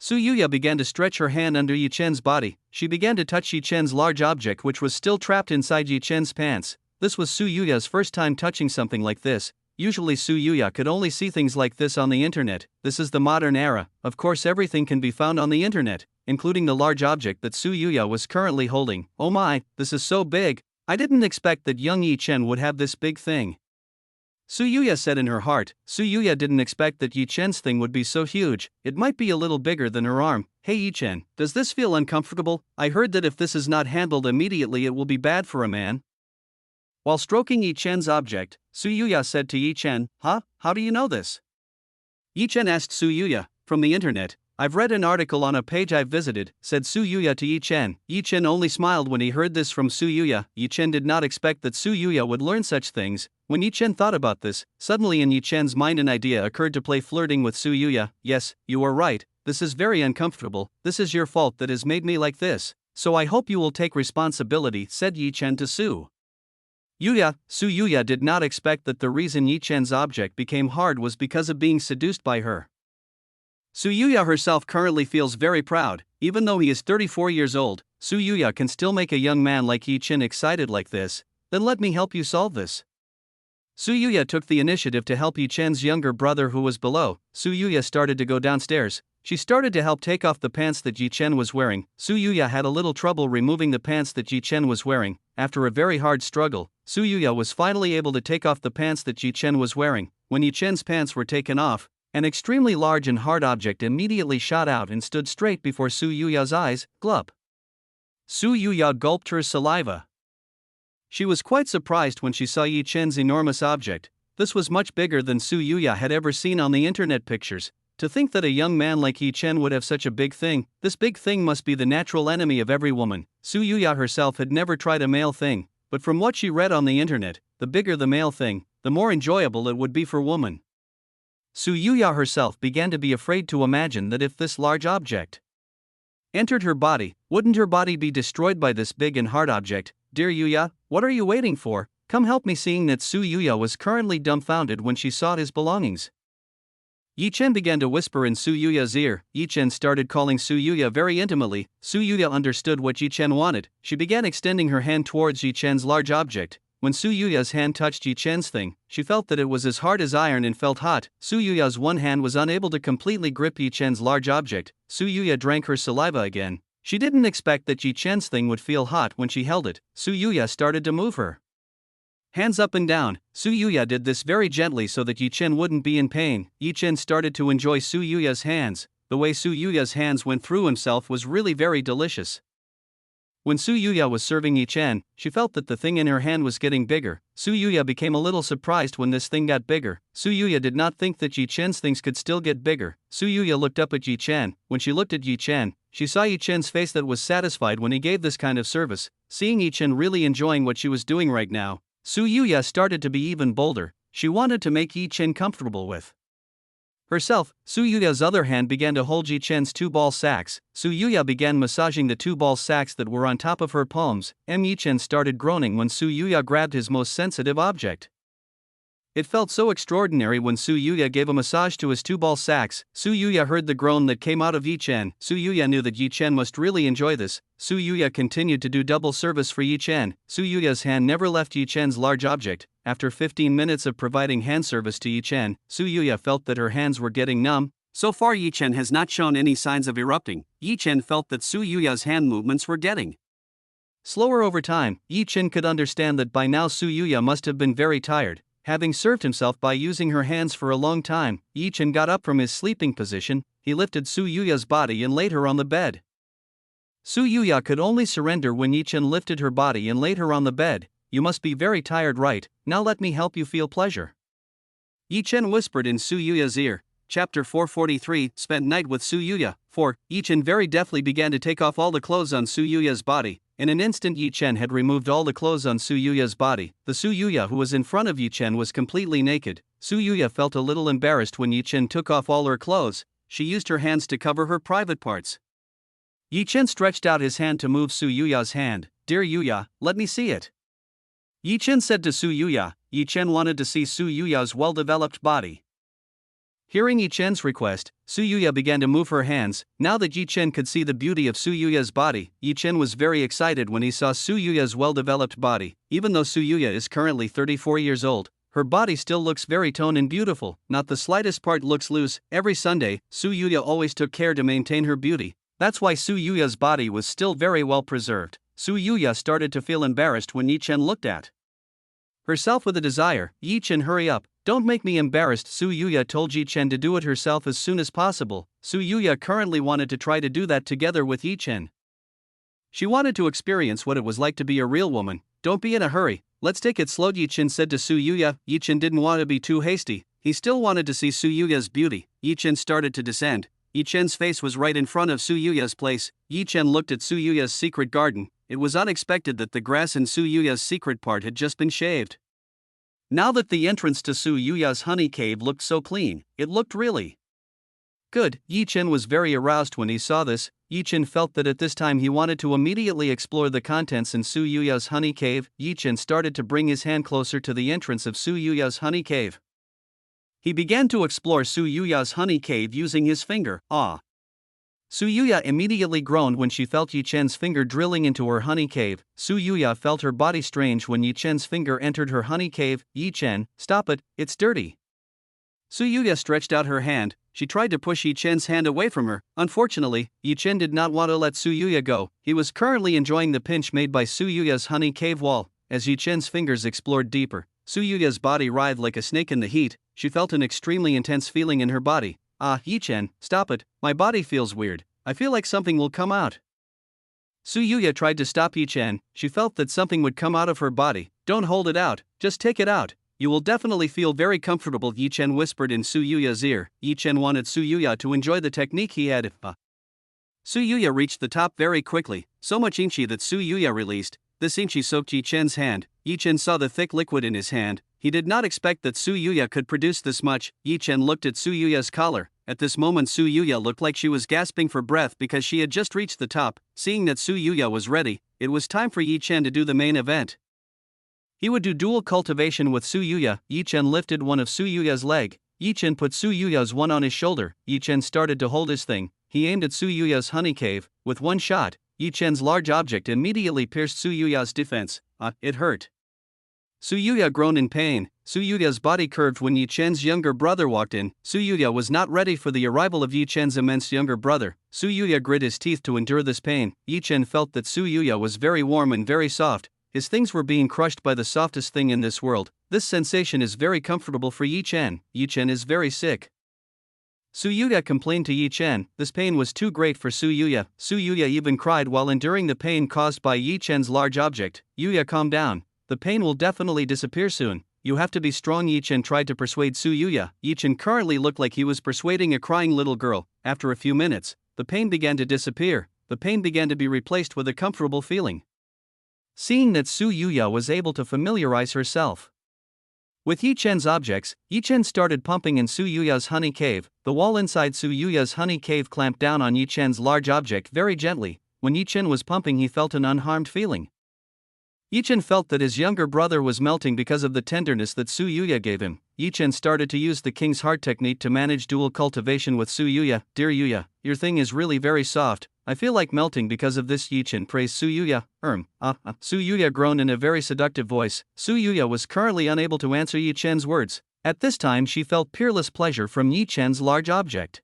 Su Yuya began to stretch her hand under Yi Chen's body. She began to touch Yi Chen's large object, which was still trapped inside Yi Chen's pants. This was Su Yuya's first time touching something like this. Usually Su Yuya could only see things like this on the internet. This is the modern era. Of course everything can be found on the internet, including the large object that Su Yuya was currently holding. Oh my, this is so big. I didn't expect that young Yi Chen would have this big thing. Su Yuya said in her heart. Su Yuya didn't expect that Yi Chen's thing would be so huge. It might be a little bigger than her arm. Hey Yi Chen, does this feel uncomfortable? I heard that if this is not handled immediately it will be bad for a man. While stroking Yi Chen's object, Su Yuya said to Yi Chen, Huh? How do you know this? Yi Chen asked Su Yuya. From the internet. I've read an article on a page I've visited, said Su Yuya to Yi Chen. Yi Chen only smiled when he heard this from Su Yuya. Yi Chen did not expect that Su Yuya would learn such things. When Yi Chen thought about this, suddenly in Yi Chen's mind an idea occurred to play flirting with Su Yuya. Yes, you are right, this is very uncomfortable, this is your fault that has made me like this, so I hope you will take responsibility, said Yi Chen to Su Yuya. Su Yuya did not expect that the reason Yi Chen's object became hard was because of being seduced by her. Su Yuya herself currently feels very proud. Even though he is 34 years old, Su Yuya can still make a young man like Yi Chen excited like this. Then let me help you solve this. Su Yuya took the initiative to help Yi Chen's younger brother who was below. Su Yuya started to go downstairs. She started to help take off the pants that Yi Chen was wearing. Su Yuya had a little trouble removing the pants that Yi Chen was wearing. After a very hard struggle, Su Yuya was finally able to take off the pants that Yi Chen was wearing. When Yi Chen's pants were taken off, an extremely large and hard object immediately shot out and stood straight before Su Yuya's eyes. Glup. Su Yuya gulped her saliva. She was quite surprised when she saw Yi Chen's enormous object. This was much bigger than Su Yuya had ever seen on the internet pictures. To think that a young man like Yi Chen would have such a big thing, this big thing must be the natural enemy of every woman. Su Yuya herself had never tried a male thing, but from what she read on the internet, the bigger the male thing, the more enjoyable it would be for women. Su Yuya herself began to be afraid to imagine that if this large object entered her body. Wouldn't her body be destroyed by this big and hard object? Dear Yuya, what are you waiting for? Come help me. Seeing that Su Yuya was currently dumbfounded when she saw his belongings, Yi Chen began to whisper in Su Yuya's ear. Yi Chen started calling Su Yuya very intimately. Su Yuya understood what Yi Chen wanted. She began extending her hand towards Yi Chen's large object. When Su Yuya's hand touched Yi Chen's thing, she felt that it was as hard as iron and felt hot. Su Yuya's one hand was unable to completely grip Yi Chen's large object. Su Yuya drank her saliva again. She didn't expect that Yi Chen's thing would feel hot when she held it. Su Yuya started to move her hands up and down. Su Yuya did this very gently so that Yi Chen wouldn't be in pain. Yi Chen started to enjoy Su Yuya's hands. The way Su Yuya's hands went through himself was really very delicious. When Su Yuya was serving Yi Chen, she felt that the thing in her hand was getting bigger. Su Yuya became a little surprised when this thing got bigger. Su Yuya did not think that Yi Chen's things could still get bigger. Su Yuya looked up at Yi Chen. When she looked at Yi Chen, she saw Yi Chen's face that was satisfied when he gave this kind of service. Seeing Yi Chen really enjoying what she was doing right now, Su Yuya started to be even bolder. She wanted to make Yi Chen comfortable with herself. Su Yuya's other hand began to hold Yi Chen's two ball sacks. Su Yuya began massaging the two ball sacks that were on top of her palms. Yi Chen started groaning when Su Yuya grabbed his most sensitive object. It felt so extraordinary when Su Yuya gave a massage to his two ball sacks. Su Yuya heard the groan that came out of Yi Chen. Su Yuya knew that Yi Chen must really enjoy this. Su Yuya continued to do double service for Yi Chen. Su Yuya's hand never left Yi Chen's large object. After 15 minutes of providing hand service to Yi Chen, Su Yuya felt that her hands were getting numb. So far Yi Chen has not shown any signs of erupting. Yi Chen felt that Su Yuya's hand movements were getting slower over time. Yi Chen could understand that by now Su Yuya must have been very tired. Having served himself by using her hands for a long time, Yi Chen got up from his sleeping position. He lifted Su Yuya's body and laid her on the bed. Su Yuya could only surrender when Yi Chen lifted her body and laid her on the bed. You must be very tired, right? Now let me help you feel pleasure, Yi Chen whispered in Su Yuya's ear. Chapter 443, Spent Night with Su Yuya. 4. Yi Chen very deftly began to take off all the clothes on Su Yuya's body. In an instant Yi Chen had removed all the clothes on Su Yuya's body. The Su Yuya who was in front of Yi Chen was completely naked. Su Yuya felt a little embarrassed when Yi Chen took off all her clothes. She used her hands to cover her private parts. Yi Chen stretched out his hand to move Su Yuya's hand. Dear Yuya, let me see it, Yi Chen said to Su Yuya. Yi Chen wanted to see Su Yuya's well-developed body. Hearing Yi Chen's request, Su Yuya began to move her hands. Now that Yi Chen could see the beauty of Su Yuya's body, Yi Chen was very excited when he saw Su Yuya's well-developed body. Even though Su Yuya is currently 34 years old, her body still looks very toned and beautiful. Not the slightest part looks loose. Every Sunday, Su Yuya always took care to maintain her beauty. That's why Su Yuya's body was still very well preserved. Su Yuya started to feel embarrassed when Yi Chen looked at herself with a desire. Yi Chen, hurry up, don't make me embarrassed. Su Yuya told Yi Chen to do it herself as soon as possible. Su Yuya currently wanted to try to do that together with Yi Chen. She wanted to experience what it was like to be a real woman. Don't be in a hurry, let's take it slow, Yi Chen said to Su Yuya. Yi Chen didn't want to be too hasty. He still wanted to see Su Yuya's beauty. Yi Chen started to descend. Yi Chen's face was right in front of Su Yuya's place. Yi Chen looked at Su Yuya's secret garden. It was unexpected that the grass in Su Yuya's secret part had just been shaved. Now that the entrance to Su Yuya's honey cave looked so clean, it looked really good. Yi Chen was very aroused when he saw this. Yi Chen felt that at this time he wanted to immediately explore the contents in Su Yuya's honey cave. Yi Chen started to bring his hand closer to the entrance of Su Yuya's honey cave. He began to explore Su Yuya's honey cave using his finger. Ah! Su Yuya immediately groaned when she felt Yi Chen's finger drilling into her honey cave. Su Yuya felt her body strange when Yi Chen's finger entered her honey cave. Yi Chen, stop it, it's dirty. Su Yuya stretched out her hand. She tried to push Yi Chen's hand away from her. Unfortunately, Yi Chen did not want to let Su Yuya go. He was currently enjoying the pinch made by Su Yuya's honey cave wall. As Yi Chen's fingers explored deeper, Su Yuya's body writhed like a snake in the heat. She felt an extremely intense feeling in her body. Ah, Yi Chen, stop it, my body feels weird. I feel like something will come out. Su Yuya tried to stop Yi Chen. She felt that something would come out of her body. Don't hold it out, just take it out. You will definitely feel very comfortable, Yi Chen whispered in Su Yuya's ear. Yi Chen wanted Su Yuya to enjoy the technique he had. Su Yuya reached the top very quickly, so much inchi that Su Yuya released. This inchi soaked Yi Chen's hand. Yi Chen saw the thick liquid in his hand. He did not expect that Su Yuya could produce this much. Yi Chen looked at Su Yuya's collar. At this moment Su Yuya looked like she was gasping for breath because she had just reached the top. Seeing that Su Yuya was ready, it was time for Yi Chen to do the main event. He would do dual cultivation with Su Yuya. Yi Chen lifted one of Su Yuya's leg. Yi Chen put Su Yuya's one on his shoulder. Yi Chen started to hold his thing. He aimed at Su Yuya's honey cave. With one shot, Yi Chen's large object immediately pierced Su Yuya's defense. It hurt. Su Yuya groaned in pain. Su Yuya's body curved when Yi Chen's younger brother walked in. Su Yuya was not ready for the arrival of Yi Chen's immense younger brother. Su Yuya grit his teeth to endure this pain. Yi Chen felt that Su Yuya was very warm and very soft. His things were being crushed by the softest thing in this world. This sensation is very comfortable for Yi Chen. Yi Chen is very sick. Su Yuya complained to Yi Chen. This pain was too great for Su Yuya. Su Yuya even cried while enduring the pain caused by Yi Chen's large object. Yuya, calm down. The pain will definitely disappear soon. You have to be strong. Yi Chen tried to persuade Su Yuya. Yi Chen currently looked like he was persuading a crying little girl. After a few minutes, the pain began to disappear. The pain began to be replaced with a comfortable feeling. Seeing that Su Yuya was able to familiarize herself with Yi Chen's objects, Yi Chen started pumping in Su Yuya's honey cave. The wall inside Su Yuya's honey cave clamped down on Yi Chen's large object very gently. When Yi Chen was pumping, he felt an unharmed feeling. Yi Chen felt that his younger brother was melting because of the tenderness that Su Yuya gave him. Yi Chen started to use the King's Heart technique to manage dual cultivation with Su Yuya. Dear Yuya, your thing is really very soft. I feel like melting because of this. Yi Chen praised Su Yuya. Su Yuya groaned in a very seductive voice. Su Yuya was currently unable to answer Yi Chen's words. At this time she felt peerless pleasure from Yi Chen's large object.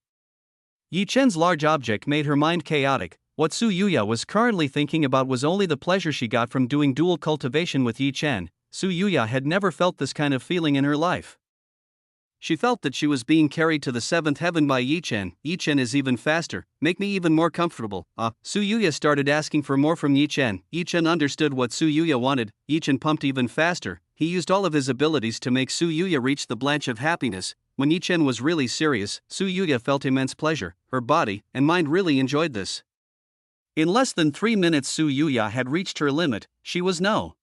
Yi Chen's large object made her mind chaotic. What Su Yuya was currently thinking about was only the pleasure she got from doing dual cultivation with Yi Chen. Su Yuya had never felt this kind of feeling in her life. She felt that she was being carried to the seventh heaven by Yi Chen. Yi Chen is even faster, make me even more comfortable. Su Yuya started asking for more from Yi Chen. Yi Chen understood what Su Yuya wanted. Yi Chen pumped even faster. He used all of his abilities to make Su Yuya reach the blanch of happiness. When Yi Chen was really serious, Su Yuya felt immense pleasure. Her body and mind really enjoyed this. In less than 3 minutes Su Yuya had reached her limit. She was no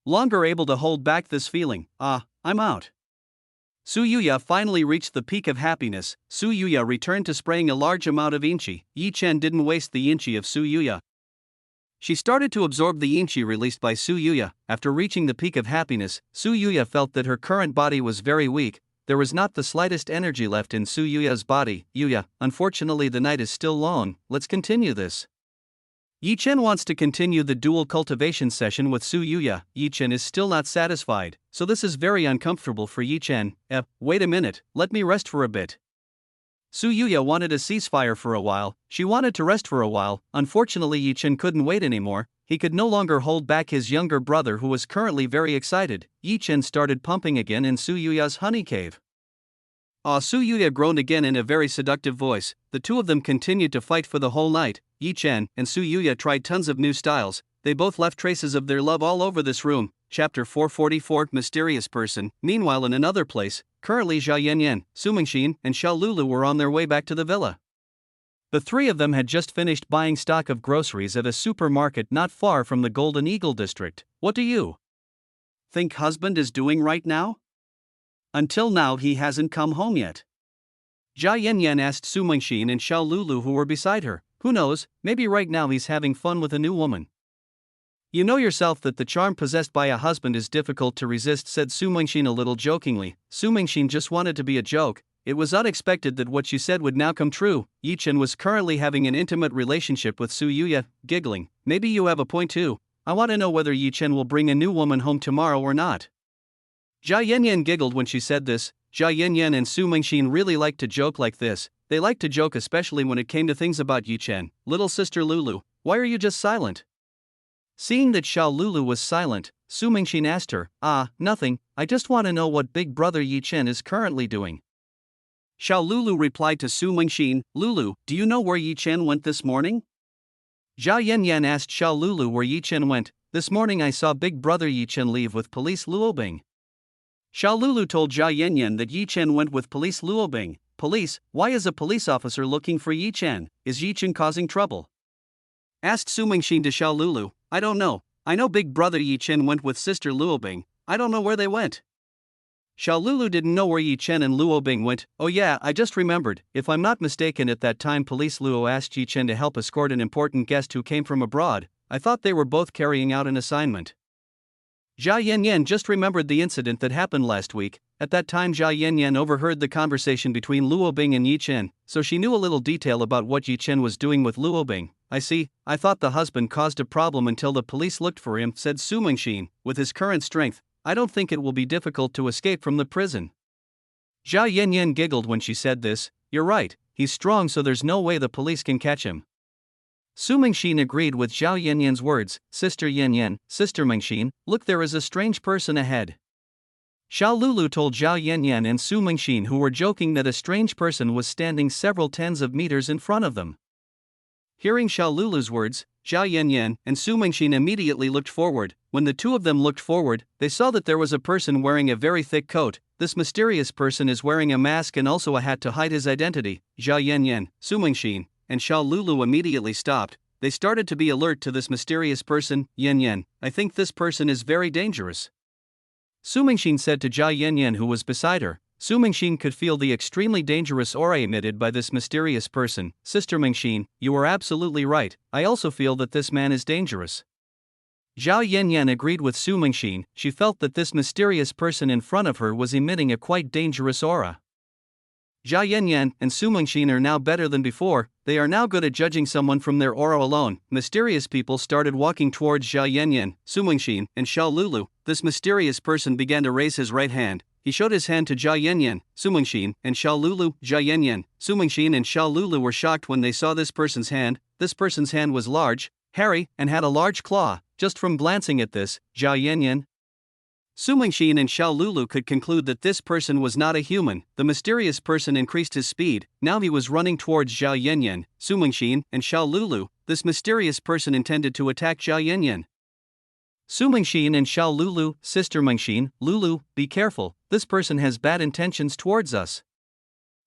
longer able to hold back this feeling. I'm out. Su Yuya finally reached the peak of happiness. Su Yuya returned to spraying a large amount of inchi. Yi Chen didn't waste the inchi of Su Yuya. She started to absorb the inchi released by Su Yuya. After reaching the peak of happiness, Su Yuya felt that her current body was very weak. There was not the slightest energy left in Su Yuya's body. Yuya, unfortunately the night is still long. Let's continue this. Yi Chen wants to continue the dual cultivation session with Su Yuya. Yi Chen is still not satisfied, so this is very uncomfortable for Yi Chen. Wait a minute, let me rest for a bit. Su Yuya wanted a ceasefire for a while. She wanted to rest for a while. Unfortunately Yi Chen couldn't wait anymore. He could no longer hold back his younger brother who was currently very excited. Yi Chen started pumping again in Su Yuya's honey cave. Su Yuya groaned again in a very seductive voice. The two of them continued to fight for the whole night. Yi Chen and Su Yuya tried tons of new styles. They both left traces of their love all over this room. Chapter 444 Mysterious Person. Meanwhile in another place, currently Jia Yanyan, Su Mingxin, and Xiao Lulu were on their way back to the villa. The three of them had just finished buying stock of groceries at a supermarket not far from the Golden Eagle district. What do you think husband is doing right now? Until now he hasn't come home yet. Jia Yanyan asked Su Mingxin and Xiao Lulu who were beside her. Who knows, maybe right now he's having fun with a new woman. You know yourself that the charm possessed by a husband is difficult to resist, said Su Mingxin a little jokingly. Su Mingxin just wanted to be a joke. It was unexpected that what she said would now come true. Yi Chen was currently having an intimate relationship with Su Yuya, giggling. Maybe you have a point too. I want to know whether Yi Chen will bring a new woman home tomorrow or not. Jia Yanyan giggled when she said this. Jia Yanyan and Su Mingxin really liked to joke like this. They liked to joke especially when it came to things about Yi Chen. Little sister Lulu, why are you just silent? Seeing that Xiao Lulu was silent, Su Mingxin asked her, nothing, I just want to know what big brother Yi Chen is currently doing. Xiao Lulu replied to Su Mingxin, Lulu, do you know where Yi Chen went this morning? Jia Yanyan asked Xiao Lulu where Yi Chen went. This morning I saw big brother Yi Chen leave with police Luobing. Xiao Lulu told Jia Yanyan that Yi Chen went with police Luobing. Police, why is a police officer looking for Yi Chen? Is Yi Chen causing trouble? Asked Su Mingxin to Xiao Lulu. I don't know. I know big brother Yi Chen went with sister Luobing. I don't know where they went. Xiaolulu didn't know where Yi Chen and Luo Bing went. Oh yeah, I just remembered. If I'm not mistaken, at that time police Luo asked Yi Chen to help escort an important guest who came from abroad. I thought they were both carrying out an assignment. Jia Yanyan just remembered the incident that happened last week. At that time Jia Yanyan overheard the conversation between Luo Bing and Yi Chen, so she knew a little detail about what Yi Chen was doing with Luo Bing. I see, I thought the husband caused a problem until the police looked for him, said Su Mingxin. With his current strength, I don't think it will be difficult to escape from the prison. Jia Yanyan giggled when she said this. You're right, he's strong, so there's no way the police can catch him. Su Mingxin agreed with Zhao Yanyan's words. Sister Yanyan, Sister Mingxin, look, there is a strange person ahead. Xiaolulu told Zhao Yanyan and Su Mingxin, who were joking, that a strange person was standing several tens of meters in front of them. Hearing Xiaolulu's words, Zhao Yanyan and Su Mingxin immediately looked forward. When the two of them looked forward, they saw that there was a person wearing a very thick coat. This mysterious person is wearing a mask and also a hat to hide his identity. Zhao Yanyan, Su Mingxin, and Xiaolulu immediately stopped. They started to be alert to this mysterious person. Yanyan, I think this person is very dangerous. Su Mingxin said to Zhao Yanyan, who was beside her. Su Mingxin could feel the extremely dangerous aura emitted by this mysterious person. Sister Mingxin, you are absolutely right, I also feel that this man is dangerous. Zhao Yanyan agreed with Su Mingxin. She felt that this mysterious person in front of her was emitting a quite dangerous aura. Zhao Yanyan and Su Mingxin are now better than before. They are now good at judging someone from their aura alone. Mysterious people started walking towards Zhao Yanyan, Su Mingxin, and Xiaolulu. This mysterious person began to raise his right hand. He showed his hand to Zhao Yanyan, Su Mingxin, and Xiaolulu. Zhao Yanyan, Su Mingxin, and Xiaolulu were shocked when they saw this person's hand. This person's hand was large, hairy, and had a large claw. Just from glancing at this, Zhao Yanyan, Su Mingxin, and Xiaolulu could conclude that this person was not a human. The mysterious person increased his speed. Now he was running towards Zhao Yanyan, Su Mingxin, and Xiaolulu. This mysterious person intended to attack Zhao Yanyan. Su Mingxin and Xiaolulu, Sister Mingxin, Lulu, be careful, this person has bad intentions towards us.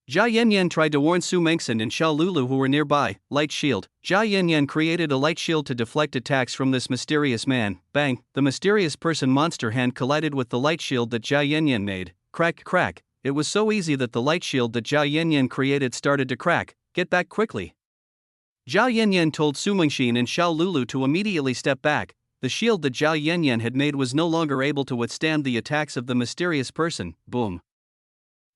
Zhao Yanyan tried to warn Su Mingxin and Xiaolulu, who were nearby. Light shield. Zhao Yanyan created a light shield to deflect attacks from this mysterious man. Bang! The mysterious person monster hand collided with the light shield that Zhao Yanyan made. Crack, crack. It was so easy that the light shield that Zhao Yanyan created started to crack. Get back quickly. Zhao Yanyan told Su Mingxin and Xiaolulu to immediately step back. The shield that Zhao Yanyan had made was no longer able to withstand the attacks of the mysterious person. Boom.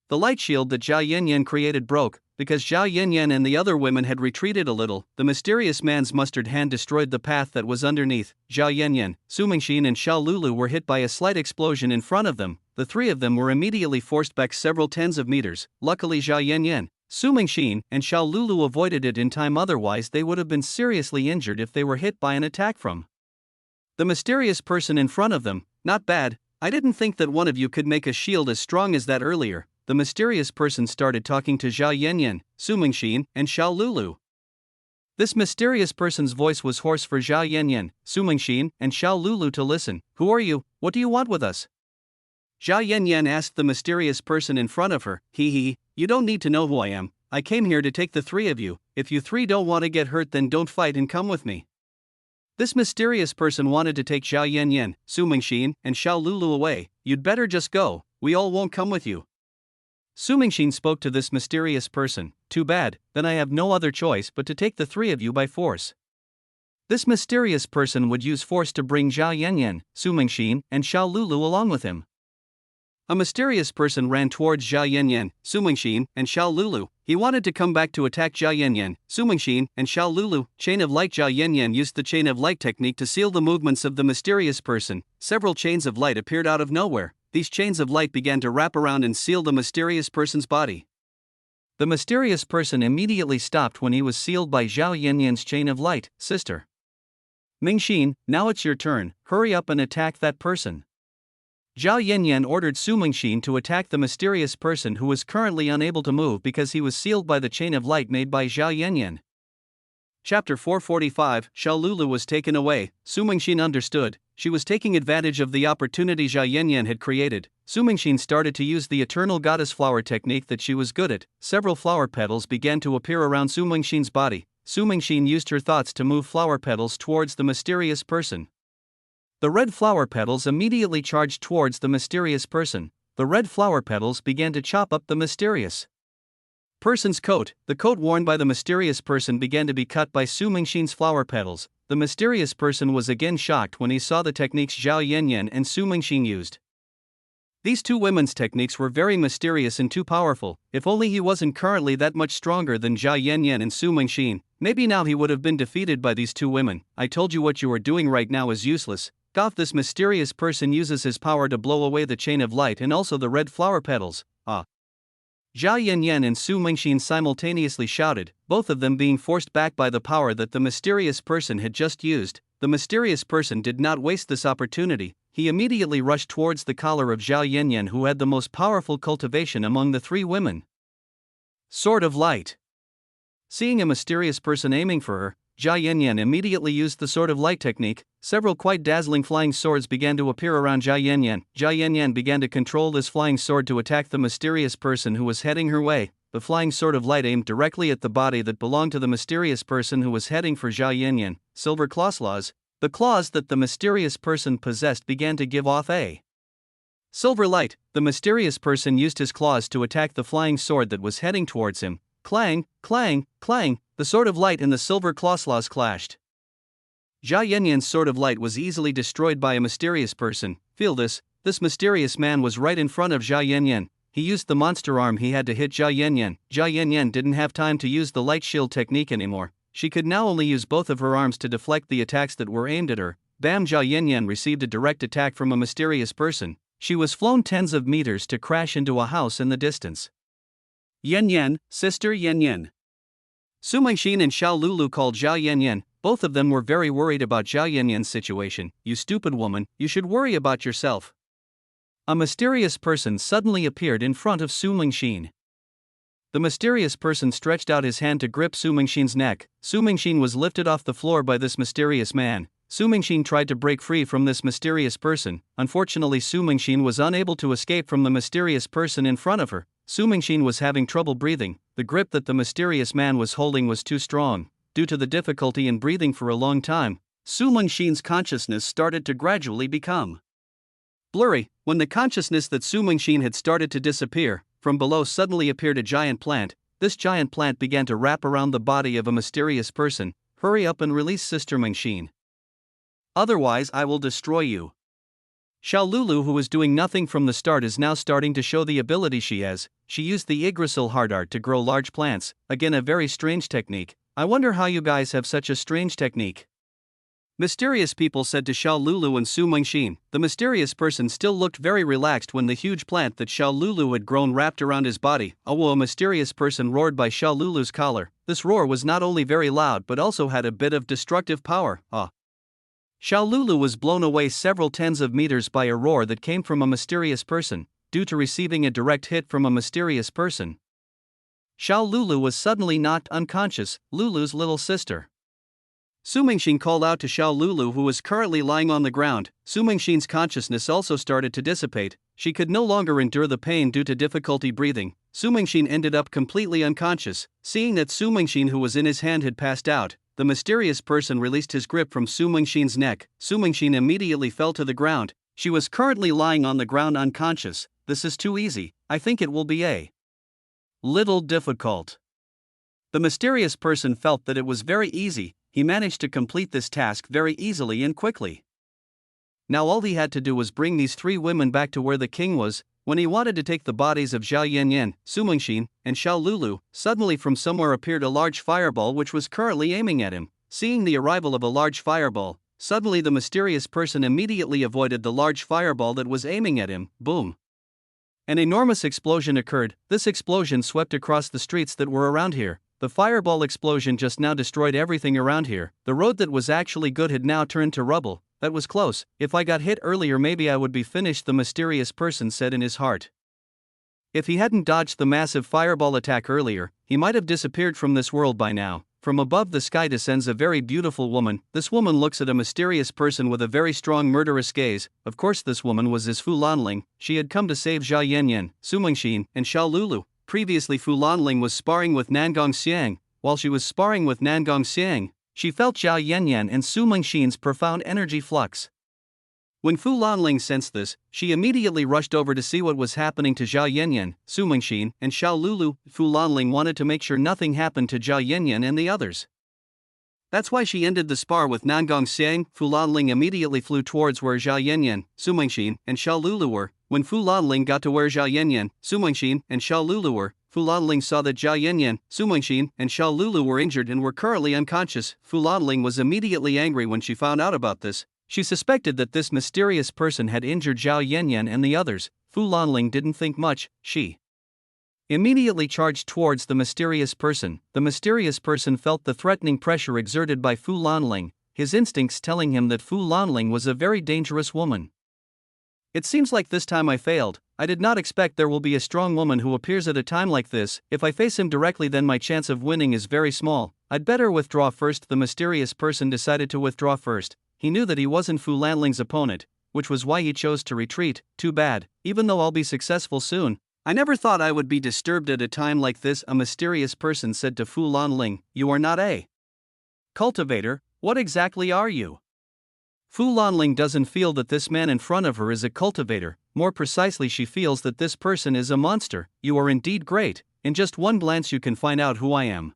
The light shield that Zhao Yanyan created broke. Because Zhao Yanyan and the other women had retreated a little, the mysterious man's mustard hand destroyed the path that was underneath. Zhao Yanyan, Su Mingxin, and Xiaolulu were hit by a slight explosion in front of them. The three of them were immediately forced back several tens of meters. Luckily Zhao Yanyan, Su Mingxin, and Xiaolulu avoided it in time, otherwise they would have been seriously injured if they were hit by an attack from the mysterious person in front of them. Not bad. I didn't think that one of you could make a shield as strong as that earlier. The mysterious person started talking to Zhao Yanyan, Su Mingxin, and Xiaolulu. This mysterious person's voice was hoarse for Zhao Yanyan, Su Mingxin, and Xiaolulu to listen. Who are you? What do you want with us? Zhao Yanyan asked the mysterious person in front of her. You don't need to know who I am. I came here to take the three of you. If you three don't want to get hurt, then don't fight and come with me. This mysterious person wanted to take Zhao Yanyan, Su Mingxin, and Xiaolulu away. You'd better just go. We all won't come with you. Su Mingxin spoke to this mysterious person. Too bad, then I have no other choice but to take the three of you by force. This mysterious person would use force to bring Zhao Yanyan, Su Mingxin, and Xiaolulu along with him. A mysterious person ran towards Zhao Yanyan, Su Mingxin, and Xiaolulu. He wanted to come back to attack Zhao Yanyan, Su Mingxin, and Xiaolulu. Chain of light. Zhao Yanyan used the chain of light technique to seal the movements of the mysterious person. Several chains of light appeared out of nowhere. These chains of light began to wrap around and seal the mysterious person's body. The mysterious person immediately stopped when he was sealed by Zhao Yanyan's chain of light. Sister Mingxin, now it's your turn, hurry up and attack that person. Zhao Yanyan ordered Su Mingxin to attack the mysterious person who was currently unable to move because he was sealed by the chain of light made by Zhao Yanyan. Chapter 445. Xiaolulu was taken away. Su Mingxin understood. She was taking advantage of the opportunity Zhao Yanyan had created. Su Mingxin started to use the eternal goddess flower technique that she was good at. Several flower petals began to appear around Su Mingxin's body. Su Mingxin used her thoughts to move flower petals towards the mysterious person. The red flower petals immediately charged towards the mysterious person. the red flower petals began to chop up the mysterious person's coat. The coat worn by the mysterious person began to be cut by Su Mingxin's flower petals. The mysterious person was again shocked when he saw the techniques Zhao Yanyan and Su Mingxin used. These two women's techniques were very mysterious and too powerful. If only he wasn't currently that much stronger than Zhao Yanyan and Su Mingxin, maybe now he would have been defeated by these two women. I told you what you are doing right now is useless. Goff, this mysterious person uses his power to blow away the chain of light and also the red flower petals. Ah! Zhao Yanyan and Su Mingxin simultaneously shouted, both of them being forced back by the power that the mysterious person had just used. The mysterious person did not waste this opportunity. He immediately rushed towards the collar of Zhao Yanyan, who had the most powerful cultivation among the three women. Sword of Light. Seeing a mysterious person aiming for her, Zhao Yanyan immediately used the Sword of Light technique. Several quite dazzling flying swords began to appear around Zhao Yanyan. Zhao Yanyan began to control this flying sword to attack the mysterious person who was heading her way. The flying sword of light aimed directly at the body that belonged to the mysterious person who was heading for Zhao Yanyan. Silver claws. The claws that the mysterious person possessed began to give off a silver light. The mysterious person used his claws to attack the flying sword that was heading towards him. Clang, clang, clang, the sword of light and the silver claws clashed. Zhao Yanyan's sword of light was easily destroyed by a mysterious person. Feel this mysterious man was right in front of Zhao Yanyan. He used the monster arm he had to hit Zhao Yanyan. Zhao Yanyan didn't have time to use the light shield technique anymore. She could now only use both of her arms to deflect the attacks that were aimed at her. Bam! Zhao Yanyan received a direct attack from a mysterious person. She was flown tens of meters to crash into a house in the distance. Yanyan, sister Yanyan. Su Mingxin and Xiao Lulu called Zhao Yanyan. Both of them were very worried about Zhao Yanyan's situation. You stupid woman, you should worry about yourself. A mysterious person suddenly appeared in front of Su Mingxin. The mysterious person stretched out his hand to grip Su Mingxin's neck. Su Mingxin was lifted off the floor by this mysterious man. Su Mingxin tried to break free from this mysterious person. Unfortunately, Su Mingxin was unable to escape from the mysterious person in front of her. Su Mingxin was having trouble breathing. The grip that the mysterious man was holding was too strong. Due to the difficulty in breathing for a long time, Su Mingxin's consciousness started to gradually become blurry. When the consciousness that Su Mingxin had started to disappear, from below suddenly appeared a giant plant. This giant plant began to wrap around the body of a mysterious person. Hurry up and release Sister Mingxin. Otherwise I will destroy you. Xiao Lulu, who was doing nothing from the start, is now starting to show the ability she has. She used the Yggdrasil hard art to grow large plants. Again, a very strange technique. I wonder how you guys have such a strange technique. Mysterious people said to Xiao Lulu and Su Mingxin. The mysterious person still looked very relaxed when the huge plant that Xiao Lulu had grown wrapped around his body. Oh, a mysterious person roared by Xiao Lulu's collar. This roar was not only very loud but also had a bit of destructive power. Xiao Lulu was blown away several tens of meters by a roar that came from a mysterious person. Due to receiving a direct hit from a mysterious person, Xiao Lulu was suddenly knocked unconscious. Lulu's little sister Su Mingxin called out to Xiao Lulu, who was currently lying on the ground. Su Mingxin's consciousness also started to dissipate. She could no longer endure the pain due to difficulty breathing. Su Mingxin ended up completely unconscious. Seeing that Su Mingxin, who was in his hand, had passed out, the mysterious person released his grip from Su Mingxin's neck. Su Mingxin immediately fell to the ground. She was currently lying on the ground unconscious. This is too easy. I think it will be a little difficult. The mysterious person felt that it was very easy. He managed to complete this task very easily and quickly. Now all he had to do was bring these three women back to where the king was. When he wanted to take the bodies of Zhao Yanyan, Su Mingxin, and Xiao Lulu, suddenly from somewhere appeared a large fireball which was currently aiming at him. Seeing the arrival of a large fireball, suddenly the mysterious person immediately avoided the large fireball that was aiming at him. Boom! An enormous explosion occurred. This explosion swept across the streets that were around here. The fireball explosion just now destroyed everything around here. The road that was actually good had now turned to rubble. That was close. If I got hit earlier, maybe I would be finished, the mysterious person said in his heart. If he hadn't dodged the massive fireball attack earlier, he might have disappeared from this world by now. From above the sky descends a very beautiful woman. This woman looks at a mysterious person with a very strong murderous gaze. Of course this woman was his Fu Lanling. She had come to save Zhao Yanyan, Su Mingxin, and Xiao Lulu. Previously Fu Lanling was sparring with Nangong Xiang. While she was sparring with Nangong Xiang, she felt Zhao Yanyan and Su Mingxin's profound energy flux. When Fu Lanling sensed this, she immediately rushed over to see what was happening to Zhao Yanyan, Su Mengxin, and Xiao Lulu. Fu Lanling wanted to make sure nothing happened to Zhao Yanyan and the others. That's why she ended the spar with Nangong Xiang. Fu Lanling immediately flew towards where Zhao Yanyan, Su Mengxin, and Xiao Lulu were. When Fu Lanling got to where Zhao Yanyan, Su Mengxin, and Xiao Lulu were, Fu Lanling saw that Zhao Yanyan, Su Mengxin, and Xiao Lulu were injured and were currently unconscious. Fu Lanling was immediately angry when she found out about this. She suspected that this mysterious person had injured Zhao Yanyan and the others. Fu Lanling didn't think much. She immediately charged towards the mysterious person. The mysterious person felt the threatening pressure exerted by Fu Lanling, his instincts telling him that Fu Lanling was a very dangerous woman. It seems like this time I failed. I did not expect there will be a strong woman who appears at a time like this. If I face him directly, then my chance of winning is very small. I'd better withdraw first. The mysterious person decided to withdraw first. He knew that he wasn't Fu Lanling's opponent, which was why he chose to retreat. Too bad, even though I'll be successful soon. I never thought I would be disturbed at a time like this. A mysterious person said to Fu Lanling, "You are not a cultivator, what exactly are you?" Fu Lanling doesn't feel that this man in front of her is a cultivator, more precisely she feels that this person is a monster. "You are indeed great, in just one glance you can find out who I am.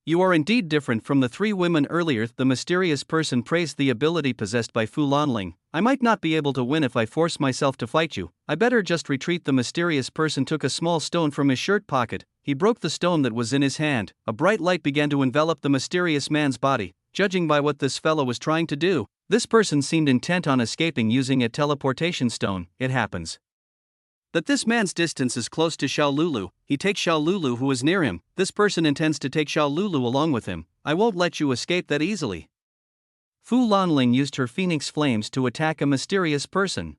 You are indeed different from the three women earlier." The mysterious person praised the ability possessed by Fu Lanling. "I might not be able to win if I force myself to fight you. I better just retreat." The mysterious person took a small stone from his shirt pocket. He broke the stone that was in his hand. A bright light began to envelop the mysterious man's body. Judging by what this fellow was trying to do, this person seemed intent on escaping using a teleportation stone. It happens that this man's distance is close to Xiao Lulu. He takes Xiao Lulu who is near him. This person intends to take Xiao Lulu along with him. "I won't let you escape that easily." Fu Lanling used her phoenix flames to attack a mysterious person.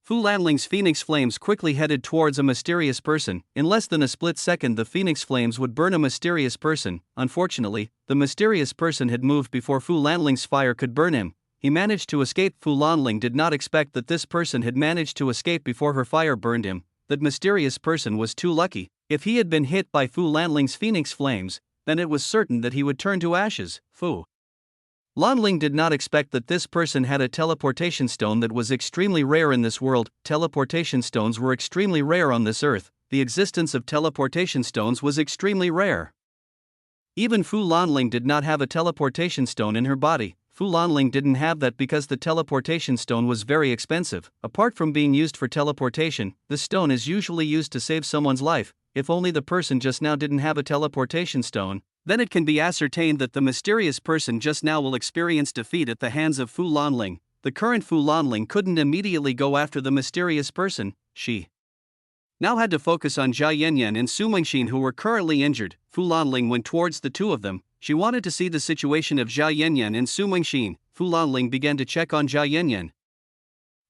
Fu Lanling's phoenix flames quickly headed towards a mysterious person. In less than a split second, the phoenix flames would burn a mysterious person. Unfortunately, the mysterious person had moved before Fu Lanling's fire could burn him. He managed to escape. Fu Lanling did not expect that this person had managed to escape before her fire burned him. That mysterious person was too lucky. If he had been hit by Fu Lanling's phoenix flames, then it was certain that he would turn to ashes. Fu Lanling did not expect that this person had a teleportation stone that was extremely rare in this world. Teleportation stones were extremely rare on this earth. The existence of teleportation stones was extremely rare. Even Fu Lanling did not have a teleportation stone in her body. Fu Lanling didn't have that because the teleportation stone was very expensive. Apart from being used for teleportation, the stone is usually used to save someone's life. If only the person just now didn't have a teleportation stone, then it can be ascertained that the mysterious person just now will experience defeat at the hands of Fu Lanling. The current Fu Lanling couldn't immediately go after the mysterious person. She now had to focus on Zhao Yanyan and Su Mengxin, who were currently injured. Fu Lanling went towards the two of them. She wanted to see the situation of Zhao Yanyan and Su Mengxin. Fu Lanling began to check on Zhao Yanyan.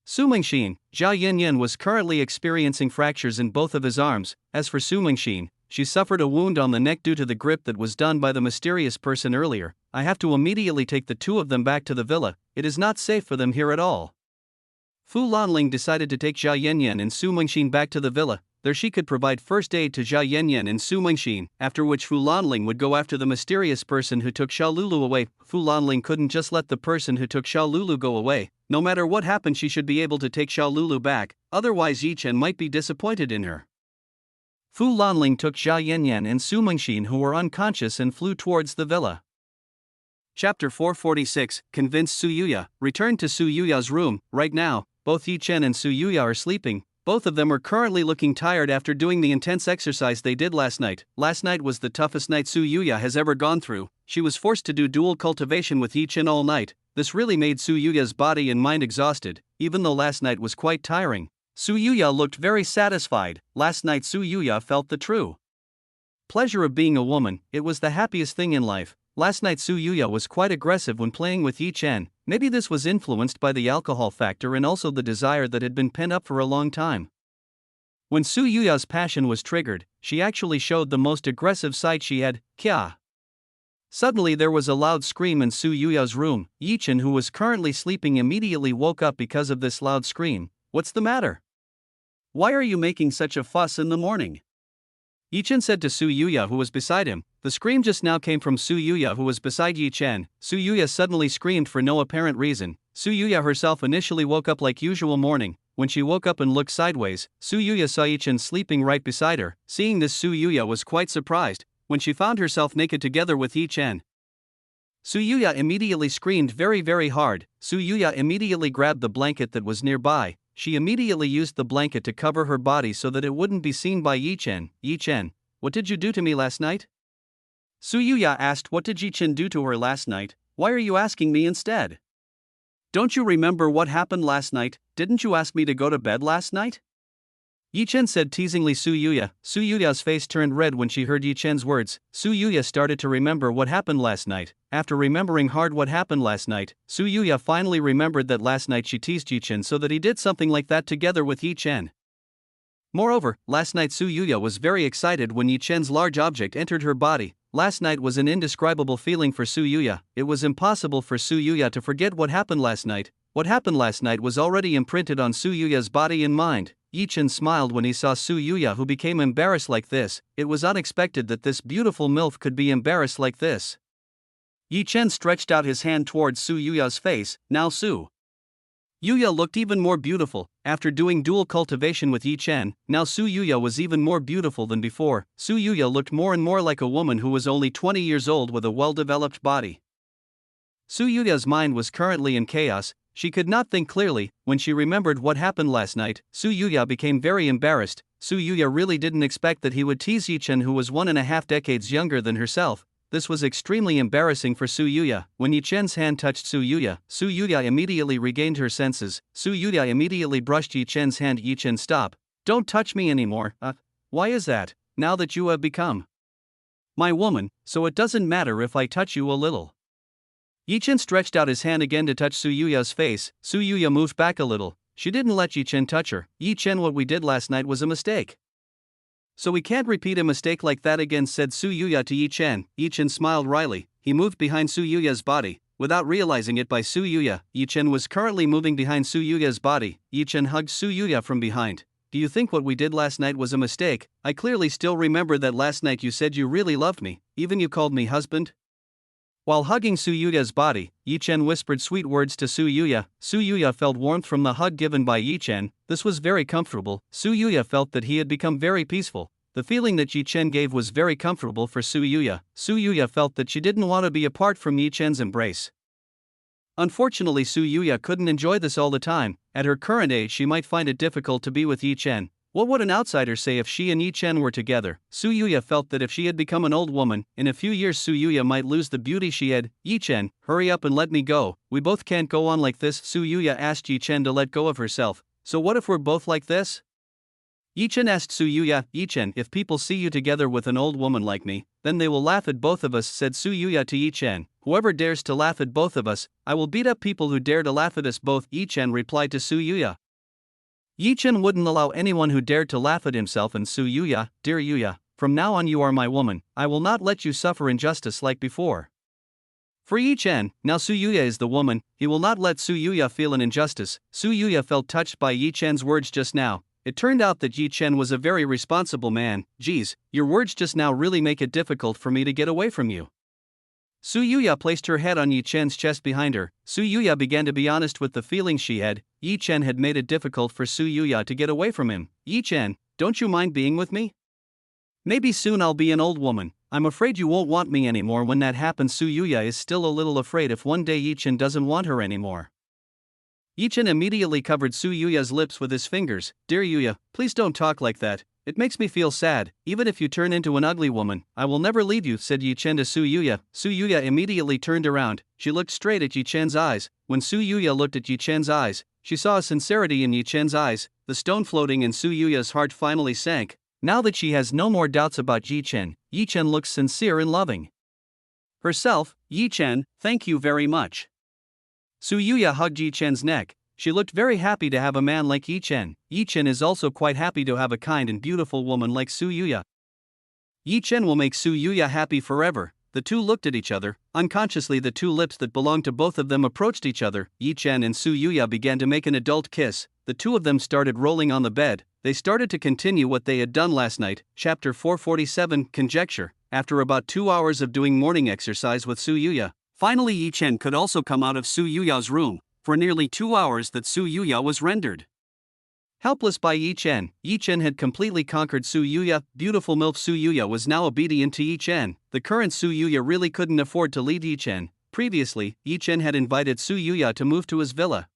Su Mengxin, Zhao Yanyan was currently experiencing fractures in both of his arms. As for Su Mengxin, she suffered a wound on the neck due to the grip that was done by the mysterious person earlier. "I have to immediately take the two of them back to the villa. It is not safe for them here at all." Fu Lanling decided to take Zhao Yanyan and Su Mengxin back to the villa. There she could provide first aid to Zhao Yanyan and Su Mengxin, after which Fu Lanling would go after the mysterious person who took Xiao Lulu away. Fu Lanling couldn't just let the person who took Xiao Lulu go away. No matter what happened, she should be able to take Xiao Lulu back, otherwise Chen might be disappointed in her. Fu Lanling took Zhao Yanyan and Su Mengxin, who were unconscious, and flew towards the villa. Chapter 446, Convince Su Yuya. Returned to Su Yuya's room. Right now, both Chen and Su Yuya are sleeping. Both of them are currently looking tired after doing the intense exercise they did last night. Last night was the toughest night Su Yuya has ever gone through. She was forced to do dual cultivation with Chen all night. This really made Su Yuya's body and mind exhausted, even though last night was quite tiring. Su Yuya looked very satisfied. Last night Su Yuya felt the true pleasure of being a woman. It was the happiest thing in life. Last night Su Yuya was quite aggressive when playing with Chen. Maybe this was influenced by the alcohol factor and also the desire that had been pent up for a long time. When Su Yuya's passion was triggered, she actually showed the most aggressive side she had. Kya! Suddenly there was a loud scream in Su Yuya's room. Chen, who was currently sleeping, immediately woke up because of this loud scream. "What's the matter? Why are you making such a fuss in the morning?" Chen said to Su Yuya, who was beside him. The scream just now came from Su Yuya, who was beside Chen. Su Yuya suddenly screamed for no apparent reason. Su Yuya herself initially woke up like usual morning. When she woke up and looked sideways, Su Yuya saw Yi-Chen sleeping right beside her. Seeing this, Su Yuya was quite surprised when she found herself naked together with Yi-Chen. Su Yuya immediately screamed very hard. Su Yuya immediately grabbed the blanket that was nearby. She immediately used the blanket to cover her body so that it wouldn't be seen by Yi-Chen. Yi-Chen, what did you do to me last night? Su Yuya asked. What did Yi-Chen do to her last night? Why are you asking me instead? Don't you remember what happened last night? Didn't you ask me to go to bed last night? Yi-Chen said teasingly. Su Yuya's face turned red when she heard Yi-Chen's words. Su Yuya started to remember what happened last night. After remembering hard what happened last night, Su Yuya finally remembered that last night she teased Yi-Chen so that he did something like that together with Yi-Chen. Moreover, last night Su Yuya was very excited when Yi-Chen's large object entered her body. Last night was an indescribable feeling for Su Yuya. It was impossible for Su Yuya to forget what happened last night. What happened last night was already imprinted on Su Yuya's body and mind. Yi-Chen smiled when he saw Su Yuya, who became embarrassed like this. It was unexpected that this beautiful MILF could be embarrassed like this. Yi-Chen stretched out his hand towards Su Yuya's face. Now Su Yuya looked even more beautiful. After doing dual cultivation with Yi-Chen, now Su Yuya was even more beautiful than before. Su Yuya looked more and more like a woman who was only 20 years old with a well-developed body. Su Yuya's mind was currently in chaos. She could not think clearly. When she remembered what happened last night, Su Yuya became very embarrassed. Su Yuya really didn't expect that he would tease Yi-Chen, who was 1.5 decades younger than herself. This was extremely embarrassing for Su Yuya. When Yi-Chen's hand touched Su Yuya immediately regained her senses. Su Yuya immediately brushed Yi-Chen's hand. Yi-Chen, stop. Don't touch me anymore. Why is that? Now that you have become my woman, so it doesn't matter if I touch you a little. Yi-Chen stretched out his hand again to touch Su Yuya's face. Su Yuya moved back a little. She didn't let Yi-Chen touch her. Yi-Chen, what we did last night was a mistake. So we can't repeat a mistake like that again, said Su Yuya to Yi-Chen. Yi-Chen smiled wryly. He moved behind Su Yuya's body. Without realizing it by Su Yuya, Yi-Chen was currently moving behind Su Yuya's body. Yi-Chen hugged Su Yuya from behind. Do you think what we did last night was a mistake? I clearly still remember that last night you said you really loved me, even you called me husband. While hugging Su Yuya's body, Yi-Chen whispered sweet words to Su Yuya. Su Yuya felt warmth from the hug given by Yi-Chen. This was very comfortable. Su Yuya felt that he had become very peaceful. The feeling that Yi-Chen gave was very comfortable for Su Yuya. Su Yuya felt that she didn't want to be apart from Yi-Chen's embrace. Unfortunately, Su Yuya couldn't enjoy this all the time. At her current age, she might find it difficult to be with Yi-Chen. What would an outsider say if she and Yi-Chen were together? Su Yuya felt that if she had become an old woman, in a few years Su Yuya might lose the beauty she had. Yi-Chen, hurry up and let me go. We both can't go on like this. Su Yuya asked Yi-Chen to let go of herself. So what if we're both like this? Yi-Chen asked Su Yuya. Yi-Chen, if people see you together with an old woman like me, then they will laugh at both of us, said Su Yuya to Yi-Chen. Whoever dares to laugh at both of us, I will beat up people who dare to laugh at us both, Yi-Chen replied to Su Yuya. Yi-Chen wouldn't allow anyone who dared to laugh at himself, and Su Yuya, dear Yuya, from now on you are my woman. I will not let you suffer injustice like before. For Yi-Chen, now Su Yuya is the woman, he will not let Su Yuya feel an injustice. Su Yuya felt touched by Yi-Chen's words just now. It turned out that Yi-Chen was a very responsible man. Geez, your words just now really make it difficult for me to get away from you. Su Yuya placed her head on Yi-Chen's chest behind her. Su Yuya began to be honest with the feelings she had. Yi-Chen had made it difficult for Su Yuya to get away from him. Yi-Chen, don't you mind being with me? Maybe soon I'll be an old woman. I'm afraid you won't want me anymore when that happens. Su Yuya is still a little afraid if one day Yi-Chen doesn't want her anymore. Yi-Chen immediately covered Su Yuya's lips with his fingers. Dear Yuya, please don't talk like that. It makes me feel sad. Even if you turn into an ugly woman, I will never leave you, said Yi-Chen to Su Yuya. Su Yuya immediately turned around. She looked straight at Yi-Chen's eyes. When Su Yuya looked at Yi-Chen's eyes, she saw a sincerity in Yi-Chen's eyes. The stone floating in Su Yuya's heart finally sank. Now that she has no more doubts about Yi-Chen, Yi-Chen looks sincere and loving herself. Yi-Chen, thank you very much. Su Yuya hugged Yi-Chen's neck. She looked very happy to have a man like Yi-Chen. Yi-Chen is also quite happy to have a kind and beautiful woman like Su Yuya. Yi-Chen will make Su Yuya happy forever. The two looked at each other. Unconsciously, the two lips that belonged to both of them approached each other. Yi-Chen and Su Yuya began to make an adult kiss. The two of them started rolling on the bed. They started to continue what they had done last night. Chapter 447, Conjecture. After about 2 hours of doing morning exercise with Su Yuya, finally Yi-Chen could also come out of Su Yuya's room. For nearly 2 hours that Su Yuya was rendered helpless by Chen had completely conquered Su Yuya. Beautiful MILF Su Yuya was now obedient to Chen. The current Su Yuya really couldn't afford to leave Chen. Previously, Chen had invited Su Yuya to move to his villa.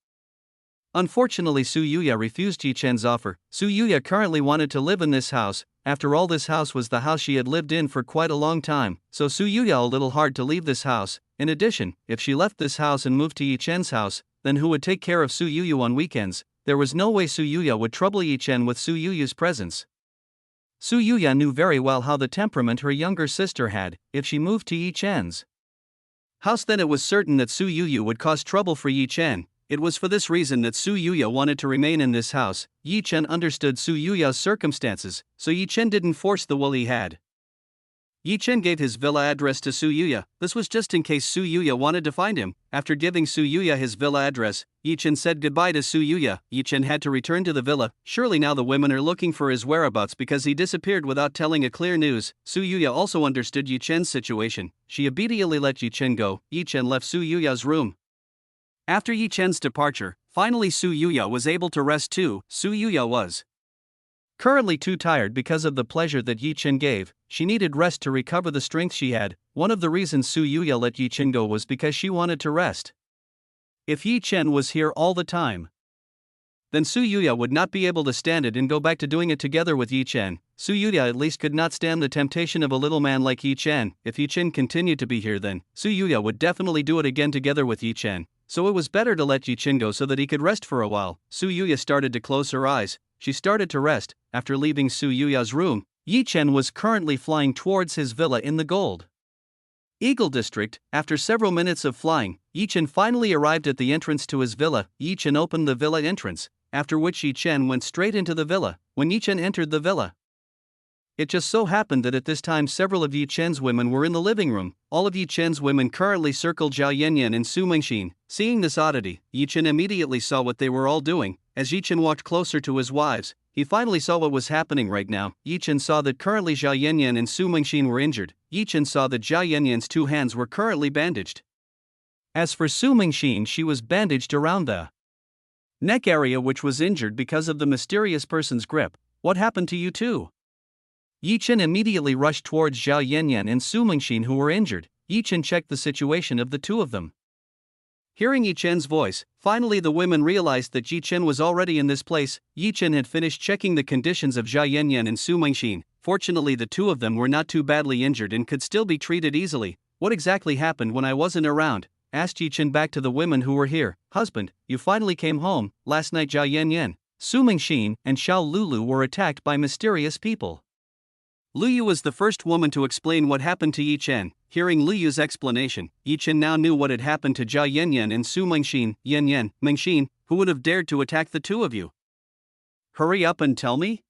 Unfortunately, Su Yuya refused Chen's offer. Su Yuya currently wanted to live in this house. After all, this house was the house she had lived in for quite a long time, so Su Yuya a little hard to leave this house. In addition, if she left this house and moved to Chen's house, then who would take care of Su Yuya on weekends? There was no way Su Yuya would trouble Chen with Su Yuya's presence. Su Yuya knew very well how the temperament her younger sister had. If she moved to Chen's house, then it was certain that Su Yuya would cause trouble for Chen. It was for this reason that Su Yuya wanted to remain in this house. Chen understood Su Yuya's circumstances, so Chen didn't force the will he had. Chen gave his villa address to Su Yuya. This was just in case Su Yuya wanted to find him. After giving Su Yuya his villa address, Chen said goodbye to Su Yuya. Chen had to return to the villa. Surely now the women are looking for his whereabouts because he disappeared without telling a clear news. Su Yuya also understood Chen's situation. She immediately let Chen go. Chen left Su Yuya's room. After Chen's departure, finally Su Yuya was able to rest too. Su Yuya was currently too tired because of the pleasure that Chen gave. She needed rest to recover the strength she had. One of the reasons Su Yuya let Chen go was because she wanted to rest. If Chen was here all the time, then Su Yuya would not be able to stand it and go back to doing it together with Chen. Su Yuya at least could not stand the temptation of a little man like Chen. If Chen continued to be here, then Su Yuya would definitely do it again together with Chen. So it was better to let Chen go so that he could rest for a while. Su Yuya started to close her eyes. She started to rest. After leaving Su Yuya's room, Chen was currently flying towards his villa in the Gold Eagle district. After several minutes of flying, Chen finally arrived at the entrance to his villa. Chen opened the villa entrance, after which Chen went straight into the villa. When Chen entered the villa, it just so happened that at this time several of Chen's women were in the living room. All of Chen's women currently circled Zhao Yanyan and Su Mengxin. Seeing this oddity, Chen immediately saw what they were all doing. As Chen walked closer to his wives, he finally saw what was happening right now. Chen saw that currently Zhao Yanyan and Su Mengxin were injured. Chen saw that Zhao Yanyan's 2 hands were currently bandaged. As for Su Mengxin, she was bandaged around the neck area, which was injured because of the mysterious person's grip. What happened to you two? Chen immediately rushed towards Zhao Yanyan and Su Mengxin, who were injured. Chen checked the situation of the two of them. Hearing Chen's voice, finally the women realized that Chen was already in this place. Chen had finished checking the conditions of Zhao Yanyan and Su Mengxin. Fortunately, the two of them were not too badly injured and could still be treated easily. What exactly happened when I wasn't around? Asked Chen back to the women who were here. Husband, you finally came home. Last night Zhao Yanyan, Su Mengxin, and Xiao Lulu were attacked by mysterious people. Luyu was the first woman to explain what happened to Chen. Hearing Luyu's explanation, Chen now knew what had happened to Zhao Yanyan and Su Mengxin. Yanyan, Mengxin, who would have dared to attack the two of you? Hurry up and tell me?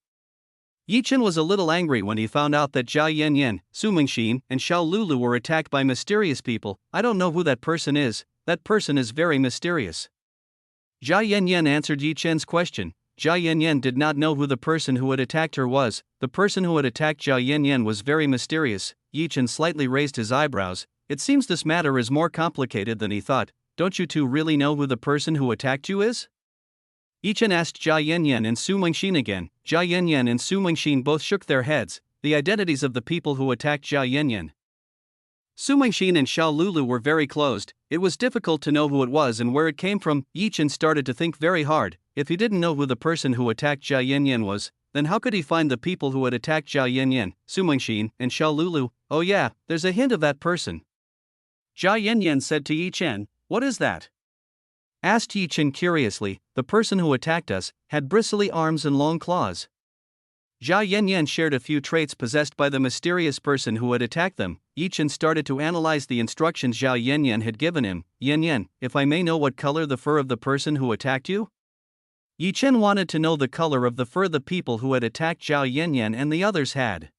Chen was a little angry when he found out that Zhao Yanyan, Su Mengxin, and Xiao Lulu were attacked by mysterious people. I don't know who that person is. That person is very mysterious. Zhao Yanyan answered Chen's question. Zhao Yanyan did not know who the person who had attacked her was. The person who had attacked Zhao Yanyan was very mysterious. Chen slightly raised his eyebrows. It seems this matter is more complicated than he thought. Don't you two really know who the person who attacked you is? Chen asked Zhao Yanyan and Su Mengxin again. Zhao Yanyan and Su Mengxin both shook their heads. The identities of the people who attacked Zhao Yanyan, Su Mengxin, and Xiao Lulu were very closed. It was difficult to know who it was and where it came from. Chen started to think very hard. If he didn't know who the person who attacked Zhao Yanyan was, then how could he find the people who had attacked Zhao Yanyan, Su Mengxin, and Xiao Lulu? Oh yeah, there's a hint of that person. Zhao Yanyan said to Chen, what is that? Asked Chen curiously. The person who attacked us had bristly arms and long claws. Zhao Yanyan shared a few traits possessed by the mysterious person who had attacked them. Chen started to analyze the instructions Zhao Yanyan had given him. Yanyan, if I may know what color the fur of the person who attacked you? Chen wanted to know the color of the fur the people who had attacked Zhao Yanyan and the others had.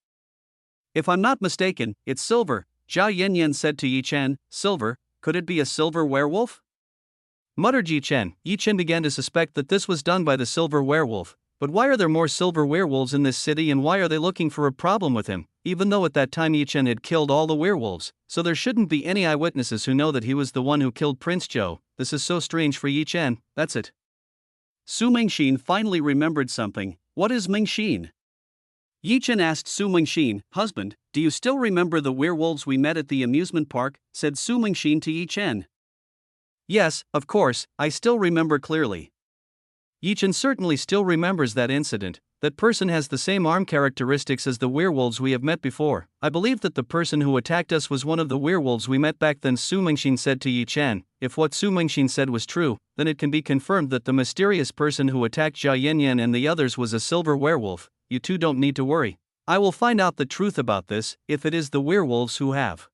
If I'm not mistaken, it's silver. Zhao Yanyan said to Chen, silver, could it be a silver werewolf? Muttered Chen. Chen began to suspect that this was done by the silver werewolf. But why are there more silver werewolves in this city, and why are they looking for a problem with him? Even though at that time Chen had killed all the werewolves, so there shouldn't be any eyewitnesses who know that he was the one who killed Prince Zhou. this is so strange for Yi Chen, that's it. Su Mingxin finally remembered something. What is Mingxin? Yi Chen asked Su Mingxin, husband, do you still remember the werewolves we met at the amusement park? Said Su Mingxin to Yi Chen. Yes, of course, I still remember clearly. Yi Chen certainly still remembers that incident. That person has the same arm characteristics as the werewolves we have met before. I believe that the person who attacked us was one of the werewolves we met back then. Su Mingxin said to Yi Chen. If what Su Mingxin said was true, then it can be confirmed that the mysterious person who attacked Jia Yanyan and the others was a silver werewolf. You two don't need to worry. I will find out the truth about this. If it is the werewolves who have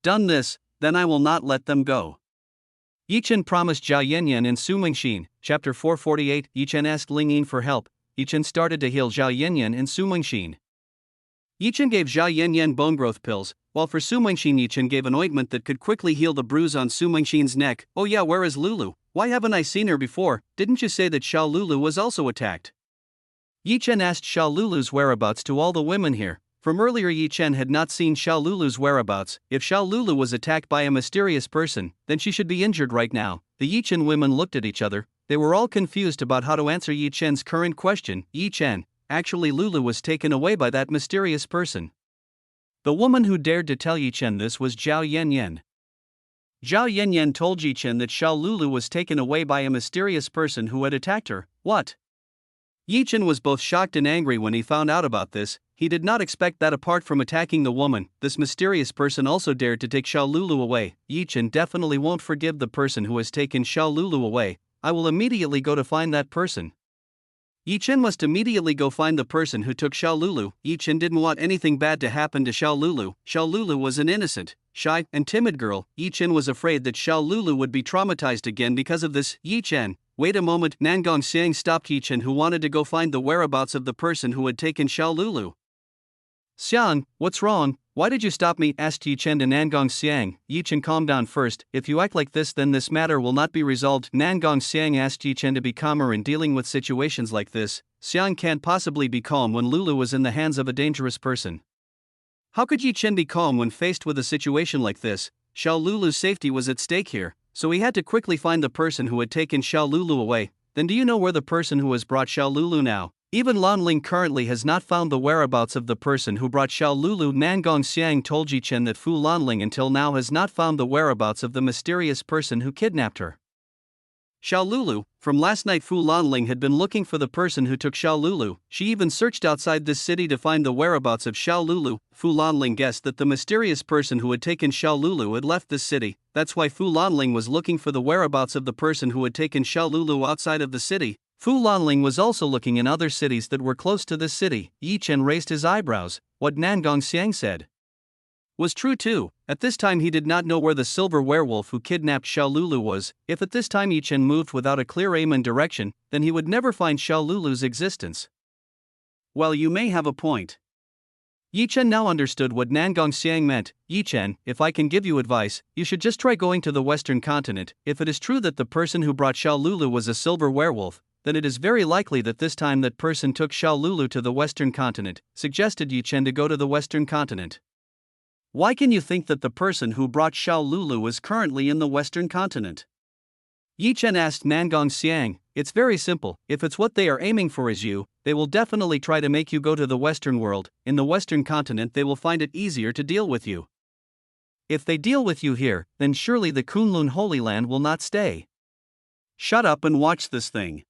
done this, then I will not let them go. Yi Chen promised Jia Yanyan and Su Mingxin. Chapter 448. Yi Chen asked Ling Yin for help. Yi Chen started to heal Jia Yanyan and Su Mingxin. Yi Chen gave Jia Yanyan bone growth pills, while for Su Mingxin Yi Chen gave an ointment that could quickly heal the bruise on Su Mingxin's neck. Oh yeah, where is Lulu? Why haven't I seen her before? Didn't you say that Xiao Lulu was also attacked? Yi Chen asked Xiao Lulu's whereabouts to all the women here. From earlier, Yi Chen had not seen Xiao Lulu's whereabouts. If Xiao Lulu was attacked by a mysterious person, then she should be injured right now. The Yi Chen women looked at each other. They were all confused about how to answer Yi Chen's current question. Yi Chen, actually Lulu was taken away by that mysterious person. The woman who dared to tell Yi Chen this was Zhao Yanyan. Zhao Yanyan told Yi Chen that Xiao Lulu was taken away by a mysterious person who had attacked her. What? Yi Chen was both shocked and angry when he found out about this. He did not expect that apart from attacking the woman, this mysterious person also dared to take Xiao Lulu away. Yi Chen definitely won't forgive the person who has taken Xiao Lulu away. I will immediately go to find that person. Yi Chen must immediately go find the person who took Xiao Lulu. Yi Chen didn't want anything bad to happen to Xiao Lulu. Xiao Lulu was an innocent, shy, and timid girl. Yi Chen was afraid that Xiao Lulu would be traumatized again because of this. Yi Chen, wait a moment. Nangong Xiang stopped Yi Chen, who wanted to go find the whereabouts of the person who had taken Xiao Lulu. Xiang, what's wrong? Why did you stop me? Asked Yi Chen to Nangong Xiang. Yi Chen, calm down first. If you act like this, then this matter will not be resolved. Nangong Xiang asked Yi Chen to be calmer in dealing with situations like this. Xiang can't possibly be calm when Lulu was in the hands of a dangerous person. How could Yi Chen be calm when faced with a situation like this? Xiao Lulu's safety was at stake here, so he had to quickly find the person who had taken Xiao Lulu away. Then do you know where the person who has brought Xiao Lulu now? Even Lan Ling currently has not found the whereabouts of the person who brought Xiao Lulu. Nangong Xiang told Yi Chen that Fu Lanling until now has not found the whereabouts of the mysterious person who kidnapped her. Xiao Lulu, from last night Fu Lanling had been looking for the person who took Xiao Lulu. She even searched outside this city to find the whereabouts of Xiao Lulu. Fu Lanling guessed that the mysterious person who had taken Xiao Lulu had left this city. That's why Fu Lanling was looking for the whereabouts of the person who had taken Xiao Lulu outside of the city. Fu Lanling was also looking in other cities that were close to this city. Yi Chen raised his eyebrows. What Nangong Xiang said was true too. At this time he did not know where the silver werewolf who kidnapped Xiao Lulu was. If at this time Yi Chen moved without a clear aim and direction, then he would never find Xiao Lulu's existence. Well, you may have a point. Yi Chen now understood what Nangong Xiang meant. Yi Chen, if I can give you advice, you should just try going to the Western continent. If it is true that the person who brought Xiao Lulu was a silver werewolf, then it is very likely that this time that person took Xiao Lulu to the Western continent, suggested Yi Chen to go to the Western continent. Why can you think that the person who brought Xiao Lulu is currently in the Western continent? Yi Chen asked Nangong Xiang. It's very simple. If it's what they are aiming for is you, they will definitely try to make you go to the Western world. In the Western continent they will find it easier to deal with you. If they deal with you here, then surely the Kunlun Holy Land will not stay. Shut up and watch this thing.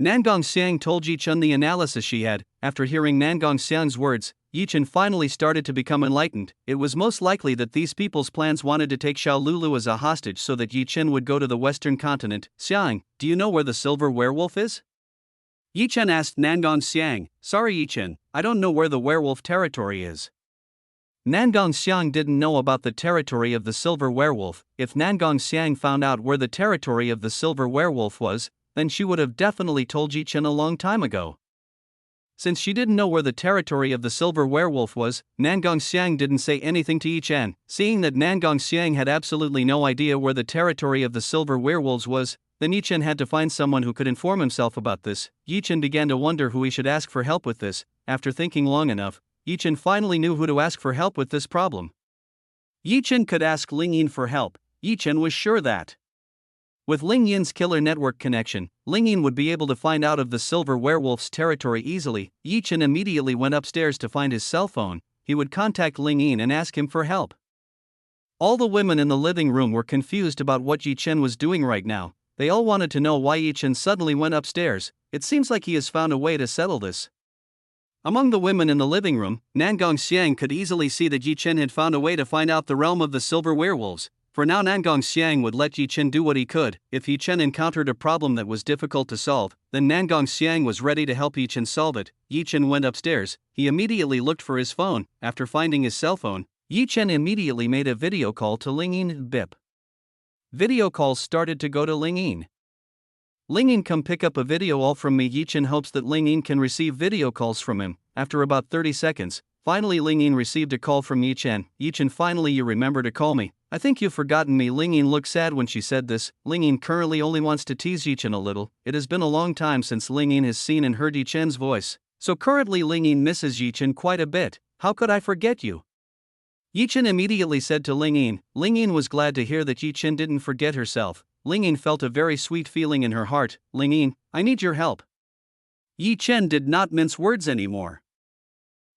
Nangong Xiang told Yi Chen the analysis she had. After hearing Nangong Xiang's words, Yi Chen finally started to become enlightened. It was most likely that these people's plans wanted to take Xiao Lulu as a hostage so that Yi Chen would go to the Western continent. Xiang, do you know where the silver werewolf is? Yi Chen asked Nangong Xiang. Sorry Yi Chen, I don't know where the werewolf territory is. Nangong Xiang didn't know about the territory of the silver werewolf. If Nangong Xiang found out where the territory of the silver werewolf was, then she would have definitely told Yi Chen a long time ago. Since she didn't know where the territory of the silver werewolf was, Nangong Xiang didn't say anything to Yi Chen. Seeing that Nangong Xiang had absolutely no idea where the territory of the silver werewolves was, then Yi Chen had to find someone who could inform himself about this. Yi Chen began to wonder who he should ask for help with this. After thinking long enough, Yi Chen finally knew who to ask for help with this problem. Yi Chen could ask Ling Yin for help. Yi Chen was sure that With Ling Yin's killer network connection, Ling Yin would be able to find out of the silver werewolf's territory easily. Yi Chen immediately went upstairs to find his cell phone. He would contact Ling Yin and ask him for help. All the women in the living room were confused about what Yi Chen was doing right now. They all wanted to know why Yi Chen suddenly went upstairs. It seems like he has found a way to settle this. Among the women in the living room, Nangong Xiang could easily see that Yi Chen had found a way to find out the realm of the silver werewolves. For now, Nangong Xiang would let Yi Chen do what he could. If Yi Chen encountered a problem that was difficult to solve, then Nangong Xiang was ready to help Yi Chen solve it. Yi Chen went upstairs. He immediately looked for his phone. After finding his cell phone, Yi Chen immediately made a video call to Ling Yin. Bip. Video calls started to go to Ling Yin. Ling Yin, come pick up a video call from me. Yi Chen hopes that Ling Yin can receive video calls from him. After about 30 seconds, finally Ling Yin received a call from Yi Chen. Yi Chen, finally you remember to call me. I think you've forgotten me. Ling Yin looked sad when she said this. Ling Yin currently only wants to tease Yi Chen a little. It has been a long time since Ling Yin has seen and heard Yi Chen's voice. So currently Ling Yin misses Yi Chen quite a bit. How could I forget you? Yi Chen immediately said to Ling Yin. Ling Yin was glad to hear that Yi Chen didn't forget herself. Ling Yin felt a very sweet feeling in her heart. Ling Yin, I need your help. Yi Chen did not mince words anymore.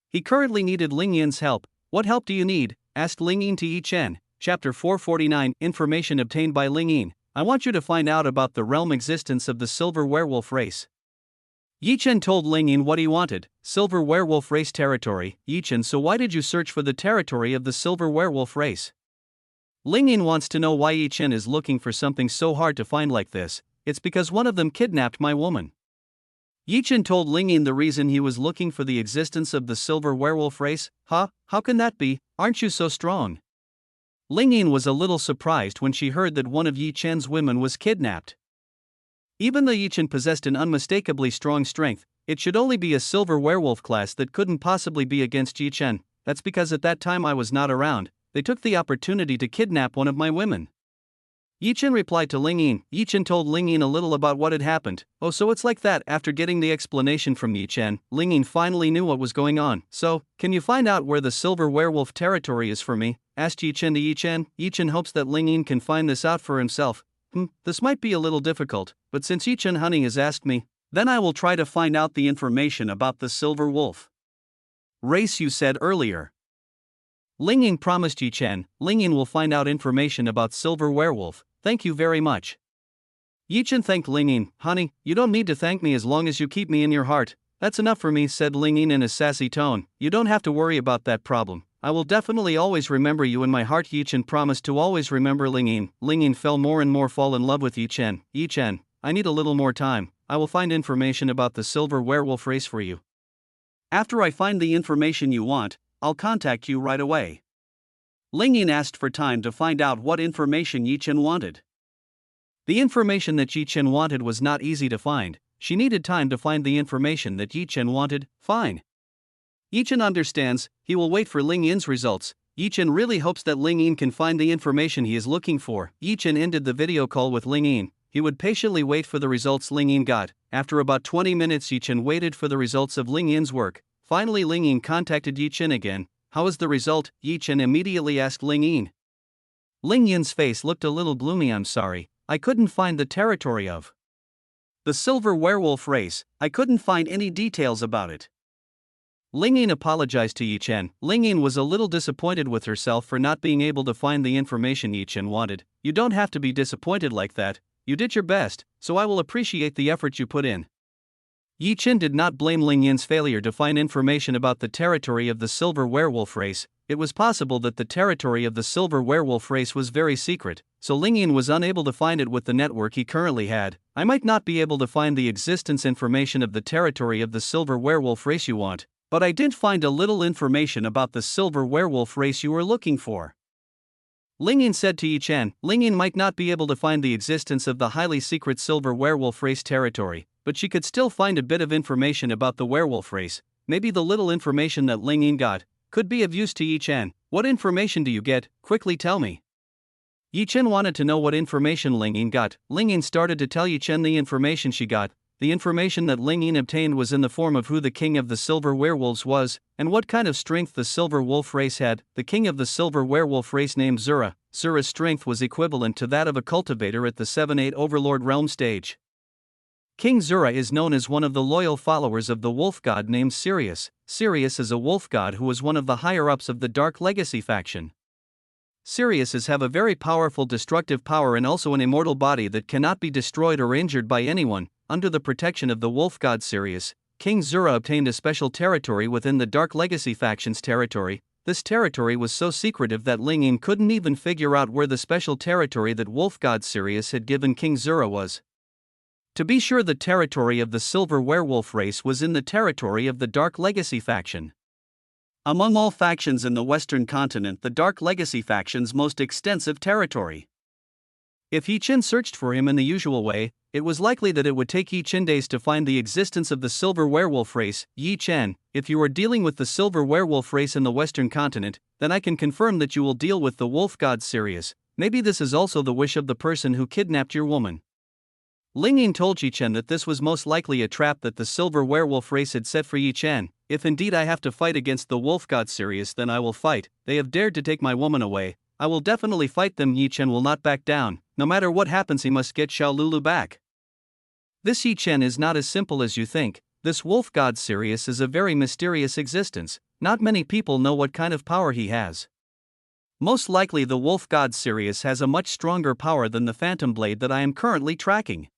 He currently needed Ling Yin's help. What help do you need? Asked Ling Yin to Yi Chen. Chapter 449, Information obtained by Ling Yin. I want you to find out about the realm existence of the silver werewolf race. Yi Chen told Ling Yin what he wanted. Silver werewolf race territory. Yi Chen, so why did you search for the territory of the silver werewolf race? Ling Yin wants to know why Yi Chen is looking for something so hard to find like this. It's because one of them kidnapped my woman. Yi Chen told Ling Yin the reason he was looking for the existence of the silver werewolf race. Huh? How can that be? Aren't you so strong? Ling Yin was a little surprised when she heard that one of Yi Chen's women was kidnapped. Even though Yi Chen possessed an unmistakably strong strength, it should only be a silver werewolf class that couldn't possibly be against Yi Chen. That's because at that time I was not around. They took the opportunity to kidnap one of my women. Yi Chen replied to Ling Yin. Yi Chen told Ling Yin a little about what had happened. Oh, so it's like that. After getting the explanation from Yi Chen, Ling Yin finally knew what was going on. So, can you find out where the silver werewolf territory is for me? Asked Yi Chen to Yi Chen. Yi Chen hopes that Ling Yin can find this out for himself. This might be a little difficult, but since Yi Chen honey has asked me, then I will try to find out the information about the silver wolf race you said earlier. Ling Yin promised Yi Chen. Ling Yin will find out information about silver werewolf. Thank you very much. Yi Chen thanked Ling Yin. Honey, you don't need to thank me as long as you keep me in your heart. That's enough for me, said Ling Yin in a sassy tone. You don't have to worry about that problem. I will definitely always remember you in my heart. Yi Chen promised to always remember Ling Yin. Ling Yin fell more and more fall in love with Yi Chen. Yi Chen, I need a little more time. I will find information about the silver werewolf race for you. After I find the information you want, I'll contact you right away. Ling Yin asked for time to find out what information Yi Chen wanted. The information that Yi Chen wanted was not easy to find. She needed time to find the information that Yi Chen wanted. Fine. Yi Chen understands. He will wait for Ling Yin's results. Yi Chen really hopes that Ling Yin can find the information he is looking for. Yi Chen ended the video call with Ling Yin. He would patiently wait for the results Ling Yin got. After about 20 minutes, Yi Chen waited for the results of Ling Yin's work. Finally, Ling Yin contacted Yi Chen again. How is the result? Yi Chen immediately asked Ling Yin. Ling Yin's face looked a little gloomy. I'm sorry, I couldn't find the territory of the silver werewolf race. I couldn't find any details about it. Ling Yin apologized to Yi Chen. Ling Yin was a little disappointed with herself for not being able to find the information Yi Chen wanted. You don't have to be disappointed like that. You did your best, so I will appreciate the effort you put in. Yi Chen did not blame Ling Yin's failure to find information about the territory of the silver werewolf race. It was possible that the territory of the silver werewolf race was very secret, so Ling Yin was unable to find it with the network he currently had. I might not be able to find the existence information of the territory of the silver werewolf race you want, but I did find a little information about the silver werewolf race you were looking for. Ling Yin said to Yi Chen. Ling Yin might not be able to find the existence of the highly secret silver werewolf race territory, but she could still find a bit of information about the werewolf race. Maybe the little information that Ling Yin got could be of use to Yi Chen. What information do you get? Quickly tell me. Yi Chen wanted to know what information Ling Yin got. Ling Yin started to tell Yi Chen the information she got. the information that Ling Yin obtained was in the form of who the king of the silver werewolves was, and what kind of strength the silver wolf race had. The king of the silver werewolf race named Zura. Zura's strength was equivalent to that of a cultivator at the 7-8 overlord realm stage. King Zura is known as one of the loyal followers of the wolf god named Sirius. Sirius is a wolf god who was one of the higher-ups of the Dark Legacy faction. Siriuses have a very powerful destructive power and also an immortal body that cannot be destroyed or injured by anyone. Under the protection of the wolf god Sirius, King Zura obtained a special territory within the Dark Legacy faction's territory. This territory was so secretive that Ling Yin couldn't even figure out where the special territory that wolf god Sirius had given King Zura was. To be sure, the territory of the silver werewolf race was in the territory of the Dark Legacy faction. Among all factions in the Western continent, the Dark Legacy faction's most extensive territory. If Yi Chen searched for him in the usual way, it was likely that it would take Yi Chen days to find the existence of the silver werewolf race. Yi Chen, if you are dealing with the silver werewolf race in the Western continent, then I can confirm that you will deal with the wolf god Sirius. Maybe this is also the wish of the person who kidnapped your woman. Ling Yin told Yi Chen that this was most likely a trap that the silver werewolf race had set for Yi Chen. If indeed I have to fight against the wolf god Sirius, then I will fight. They have dared to take my woman away. I will definitely fight them. Yi Chen will not back down. No matter what happens, he must get Xiao Lulu back. This Yi Chen is not as simple as you think. This wolf god Sirius is a very mysterious existence. Not many people know what kind of power he has. Most likely the wolf god Sirius has a much stronger power than the phantom blade that I am currently tracking.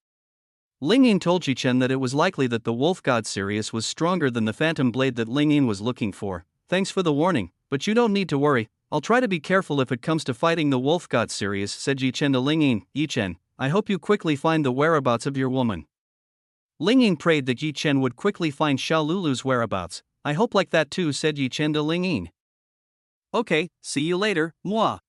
Ling Yin told Yi Chen that it was likely that the wolf god Sirius was stronger than the phantom blade that Ling Yin was looking for. Thanks for the warning, but you don't need to worry. I'll try to be careful if it comes to fighting the wolf god Sirius, said Yi Chen to Ling Yin. Yi Chen, I hope you quickly find the whereabouts of your woman. Ling Yin prayed that Yi Chen would quickly find Xiao Lulu's whereabouts. I hope like that too, said Yi Chen to Ling Yin. Okay, see you later, moi.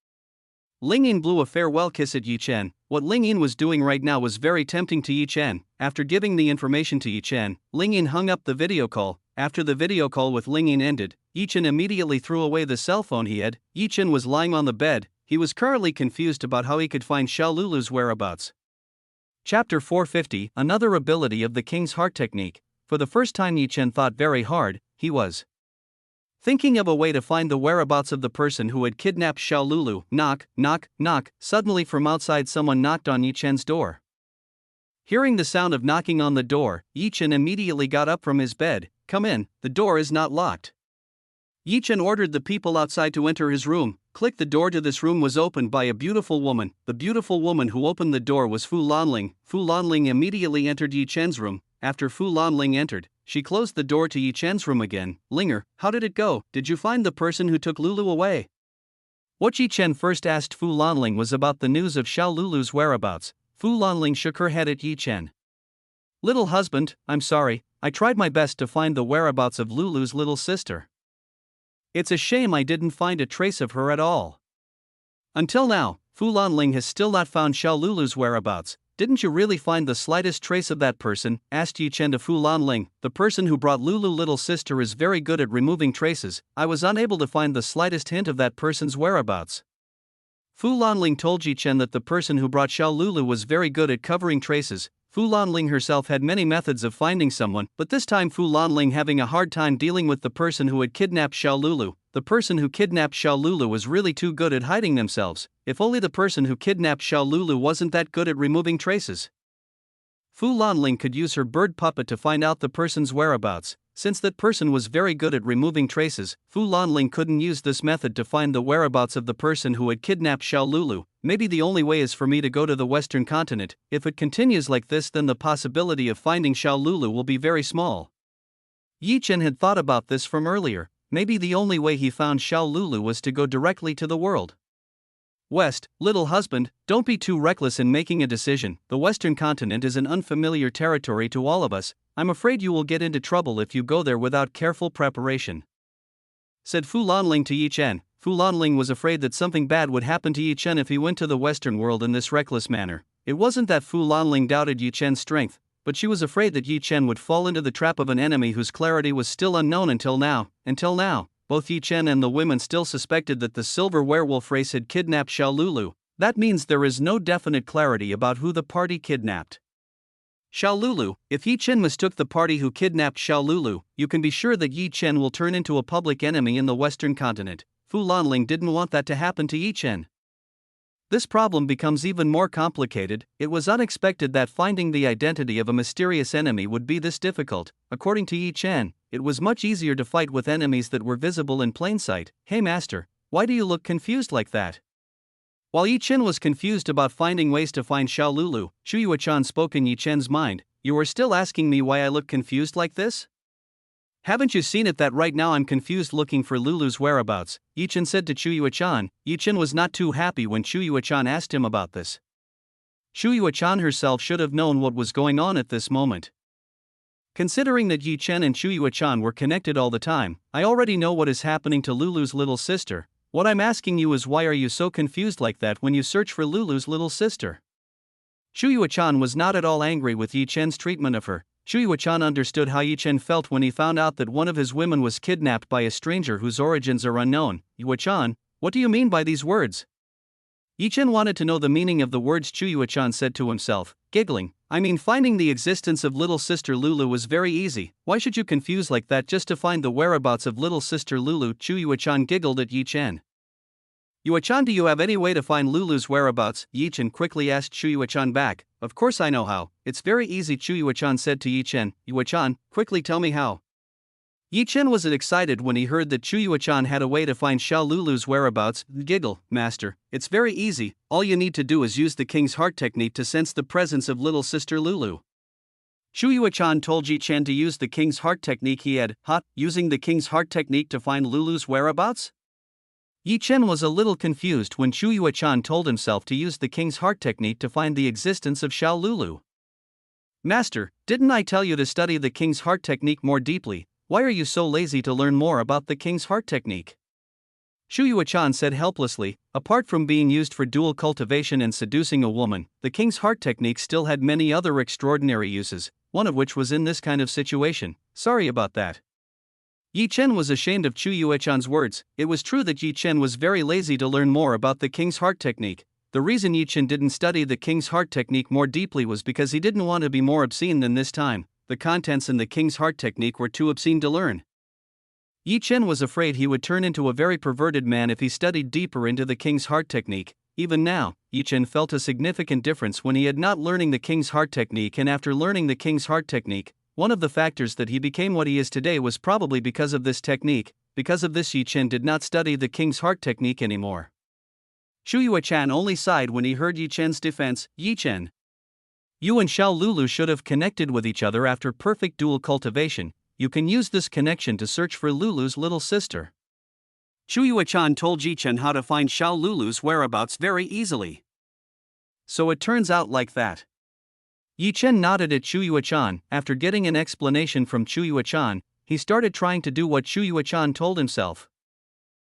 Ling Yin blew a farewell kiss at Yi Chen. What Ling Yin was doing right now was very tempting to Yi Chen. After giving the information to Yi Chen, Ling Yin hung up the video call. After the video call with Ling Yin ended, Yi Chen immediately threw away the cell phone he had. Yi Chen was lying on the bed. He was currently confused about how he could find Xiao Lulu's whereabouts. Chapter 450, Another ability of the King's Heart technique. For the first time, Yi Chen thought very hard. He was thinking of a way to find the whereabouts of the person who had kidnapped Xiao Lulu. Knock, knock, knock. Suddenly from outside someone knocked on Yi Chen's door. Hearing the sound of knocking on the door, Yi Chen immediately got up from his bed. Come in, the door is not locked. Yi Chen ordered the people outside to enter his room. Click. The door to this room was opened by a beautiful woman. The beautiful woman who opened the door was Fu Lanling. Fu Lanling immediately entered Yi Chen's room. After Fu Lanling entered, she closed the door to Yi Chen's room again. Linger, how did it go? Did you find the person who took Lulu away? What Yi Chen first asked Fu Lanling was about the news of Xiao Lulu's whereabouts. Fu Lanling shook her head at Yi Chen. Little husband, I'm sorry, I tried my best to find the whereabouts of Lulu's little sister. It's a shame I didn't find a trace of her at all. Until now, Fu Lanling has still not found Xiao Lulu's whereabouts. Didn't you really find the slightest trace of that person? Asked Yi Chen to Fu Lanling. The person who brought Lulu little sister is very good at removing traces. I was unable to find the slightest hint of that person's whereabouts. Fu Lanling told Yi Chen that the person who brought Xiao Lulu was very good at covering traces. Fu Lanling herself had many methods of finding someone, but this time Fu Lanling having a hard time dealing with the person who had kidnapped Xiao Lulu. The person who kidnapped Xiao Lulu was really too good at hiding themselves. If only the person who kidnapped Xiao Lulu wasn't that good at removing traces. Fu Lanling could use her bird puppet to find out the person's whereabouts. Since that person was very good at removing traces, Fu Lanling couldn't use this method to find the whereabouts of the person who had kidnapped Xiao Lulu. Maybe the only way is for me to go to the Western continent. If it continues like this, then the possibility of finding Xiao Lulu will be very small. Yi Chen had thought about this from earlier. Maybe the only way he found Xiao Lulu was to go directly to the world West. Little husband, don't be too reckless in making a decision. The Western continent is an unfamiliar territory to all of us. I'm afraid you will get into trouble if you go there without careful preparation, said Fu Lanling to Yi Chen. Fu Lanling was afraid that something bad would happen to Yi Chen if he went to the Western world in this reckless manner. It wasn't that Fu Lanling doubted Yi Chen's strength, but she was afraid that Yi Chen would fall into the trap of an enemy whose clarity was still unknown until now. Both Yi Chen and the women still suspected that the silver werewolf race had kidnapped Xiao Lulu. That means there is no definite clarity about who the party kidnapped. Xiao Lulu, if Yi Chen mistook the party who kidnapped Xiao Lulu, you can be sure that Yi Chen will turn into a public enemy in the Western continent. Fu Lanling didn't want that to happen to Yi Chen. This problem becomes even more complicated. It was unexpected that finding the identity of a mysterious enemy would be this difficult. According to Yi Chen, it was much easier to fight with enemies that were visible in plain sight. Hey master, why do you look confused like that? While Yi Chen was confused about finding ways to find Xiao Lulu, Shu Yuechan spoke in Yi Chen's mind. You are still asking me why I look confused like this? Haven't you seen it that right now I'm confused looking for Lulu's whereabouts? Yi Chen said to Shu Yuechan. Yi Chen was not too happy when Shu Yuechan asked him about this. Shu Yuechan herself should have known what was going on at this moment. Considering that Yi Chen and Shu Yuechan were connected all the time, I already know what is happening to Lulu's little sister. What I'm asking you is why are you so confused like that when you search for Lulu's little sister? Shu Yuechan was not at all angry with Yi Chen's treatment of her. Shu Yuechan understood how Yi Chen felt when he found out that one of his women was kidnapped by a stranger whose origins are unknown. Yuechan, what do you mean by these words? Yi Chen wanted to know the meaning of the words Shu Yuechan said to himself, giggling. I mean, finding the existence of little sister Lulu was very easy. Why should you confuse like that just to find the whereabouts of little sister Lulu? Shu Yuechan giggled at Yi Chen. Yuechan, do you have any way to find Lulu's whereabouts? Yi Chen quickly asked Shu Yuechan back. Of course I know how. It's very easy, Shu Yuechan said to Yi Chen. Yuechan, quickly tell me how. Yi Chen was excited when he heard that Shu Yuechan had a way to find Xiao Lulu's whereabouts. Giggle, master, it's very easy. All you need to do is use the King's Heart technique to sense the presence of little sister Lulu. Shu Yuechan told Yi Chen to use the King's Heart technique. He had, using the King's Heart technique to find Lulu's whereabouts? Yi Chen was a little confused when Shu Yuechan told himself to use the King's Heart technique to find the existence of Xiao Lulu. Master, didn't I tell you to study the King's Heart technique more deeply? Why are you so lazy to learn more about the King's Heart technique? Shu Yuechan said helplessly. Apart from being used for dual cultivation and seducing a woman, the King's Heart technique still had many other extraordinary uses, one of which was in this kind of situation. Sorry about that. Yi Chen was ashamed of Shu Yuechan's words. It was true that Yi Chen was very lazy to learn more about the King's Heart technique. The reason Yi Chen didn't study the King's Heart technique more deeply was because he didn't want to be more obscene than this time. The contents in the King's Heart technique were too obscene to learn. Yi Chen was afraid he would turn into a very perverted man if he studied deeper into the King's Heart technique. Even now, Yi Chen felt a significant difference when he had not learning the King's Heart technique and after learning the King's Heart technique. One of the factors that he became what he is today was probably because of this technique. Because of this, Yi Chen did not study the King's Heart technique anymore. Shu Yuechan only sighed when he heard Yi Chen's defense. Yi Chen, you and Xiao Lulu should have connected with each other after perfect dual cultivation. You can use this connection to search for Lulu's little sister. Shu Yuechan told Yi Chen how to find Xiao Lulu's whereabouts very easily. So it turns out like that. Yi Chen nodded at Shu Yuechan. After getting an explanation from Shu Yuechan, he started trying to do what Shu Yuechan told himself.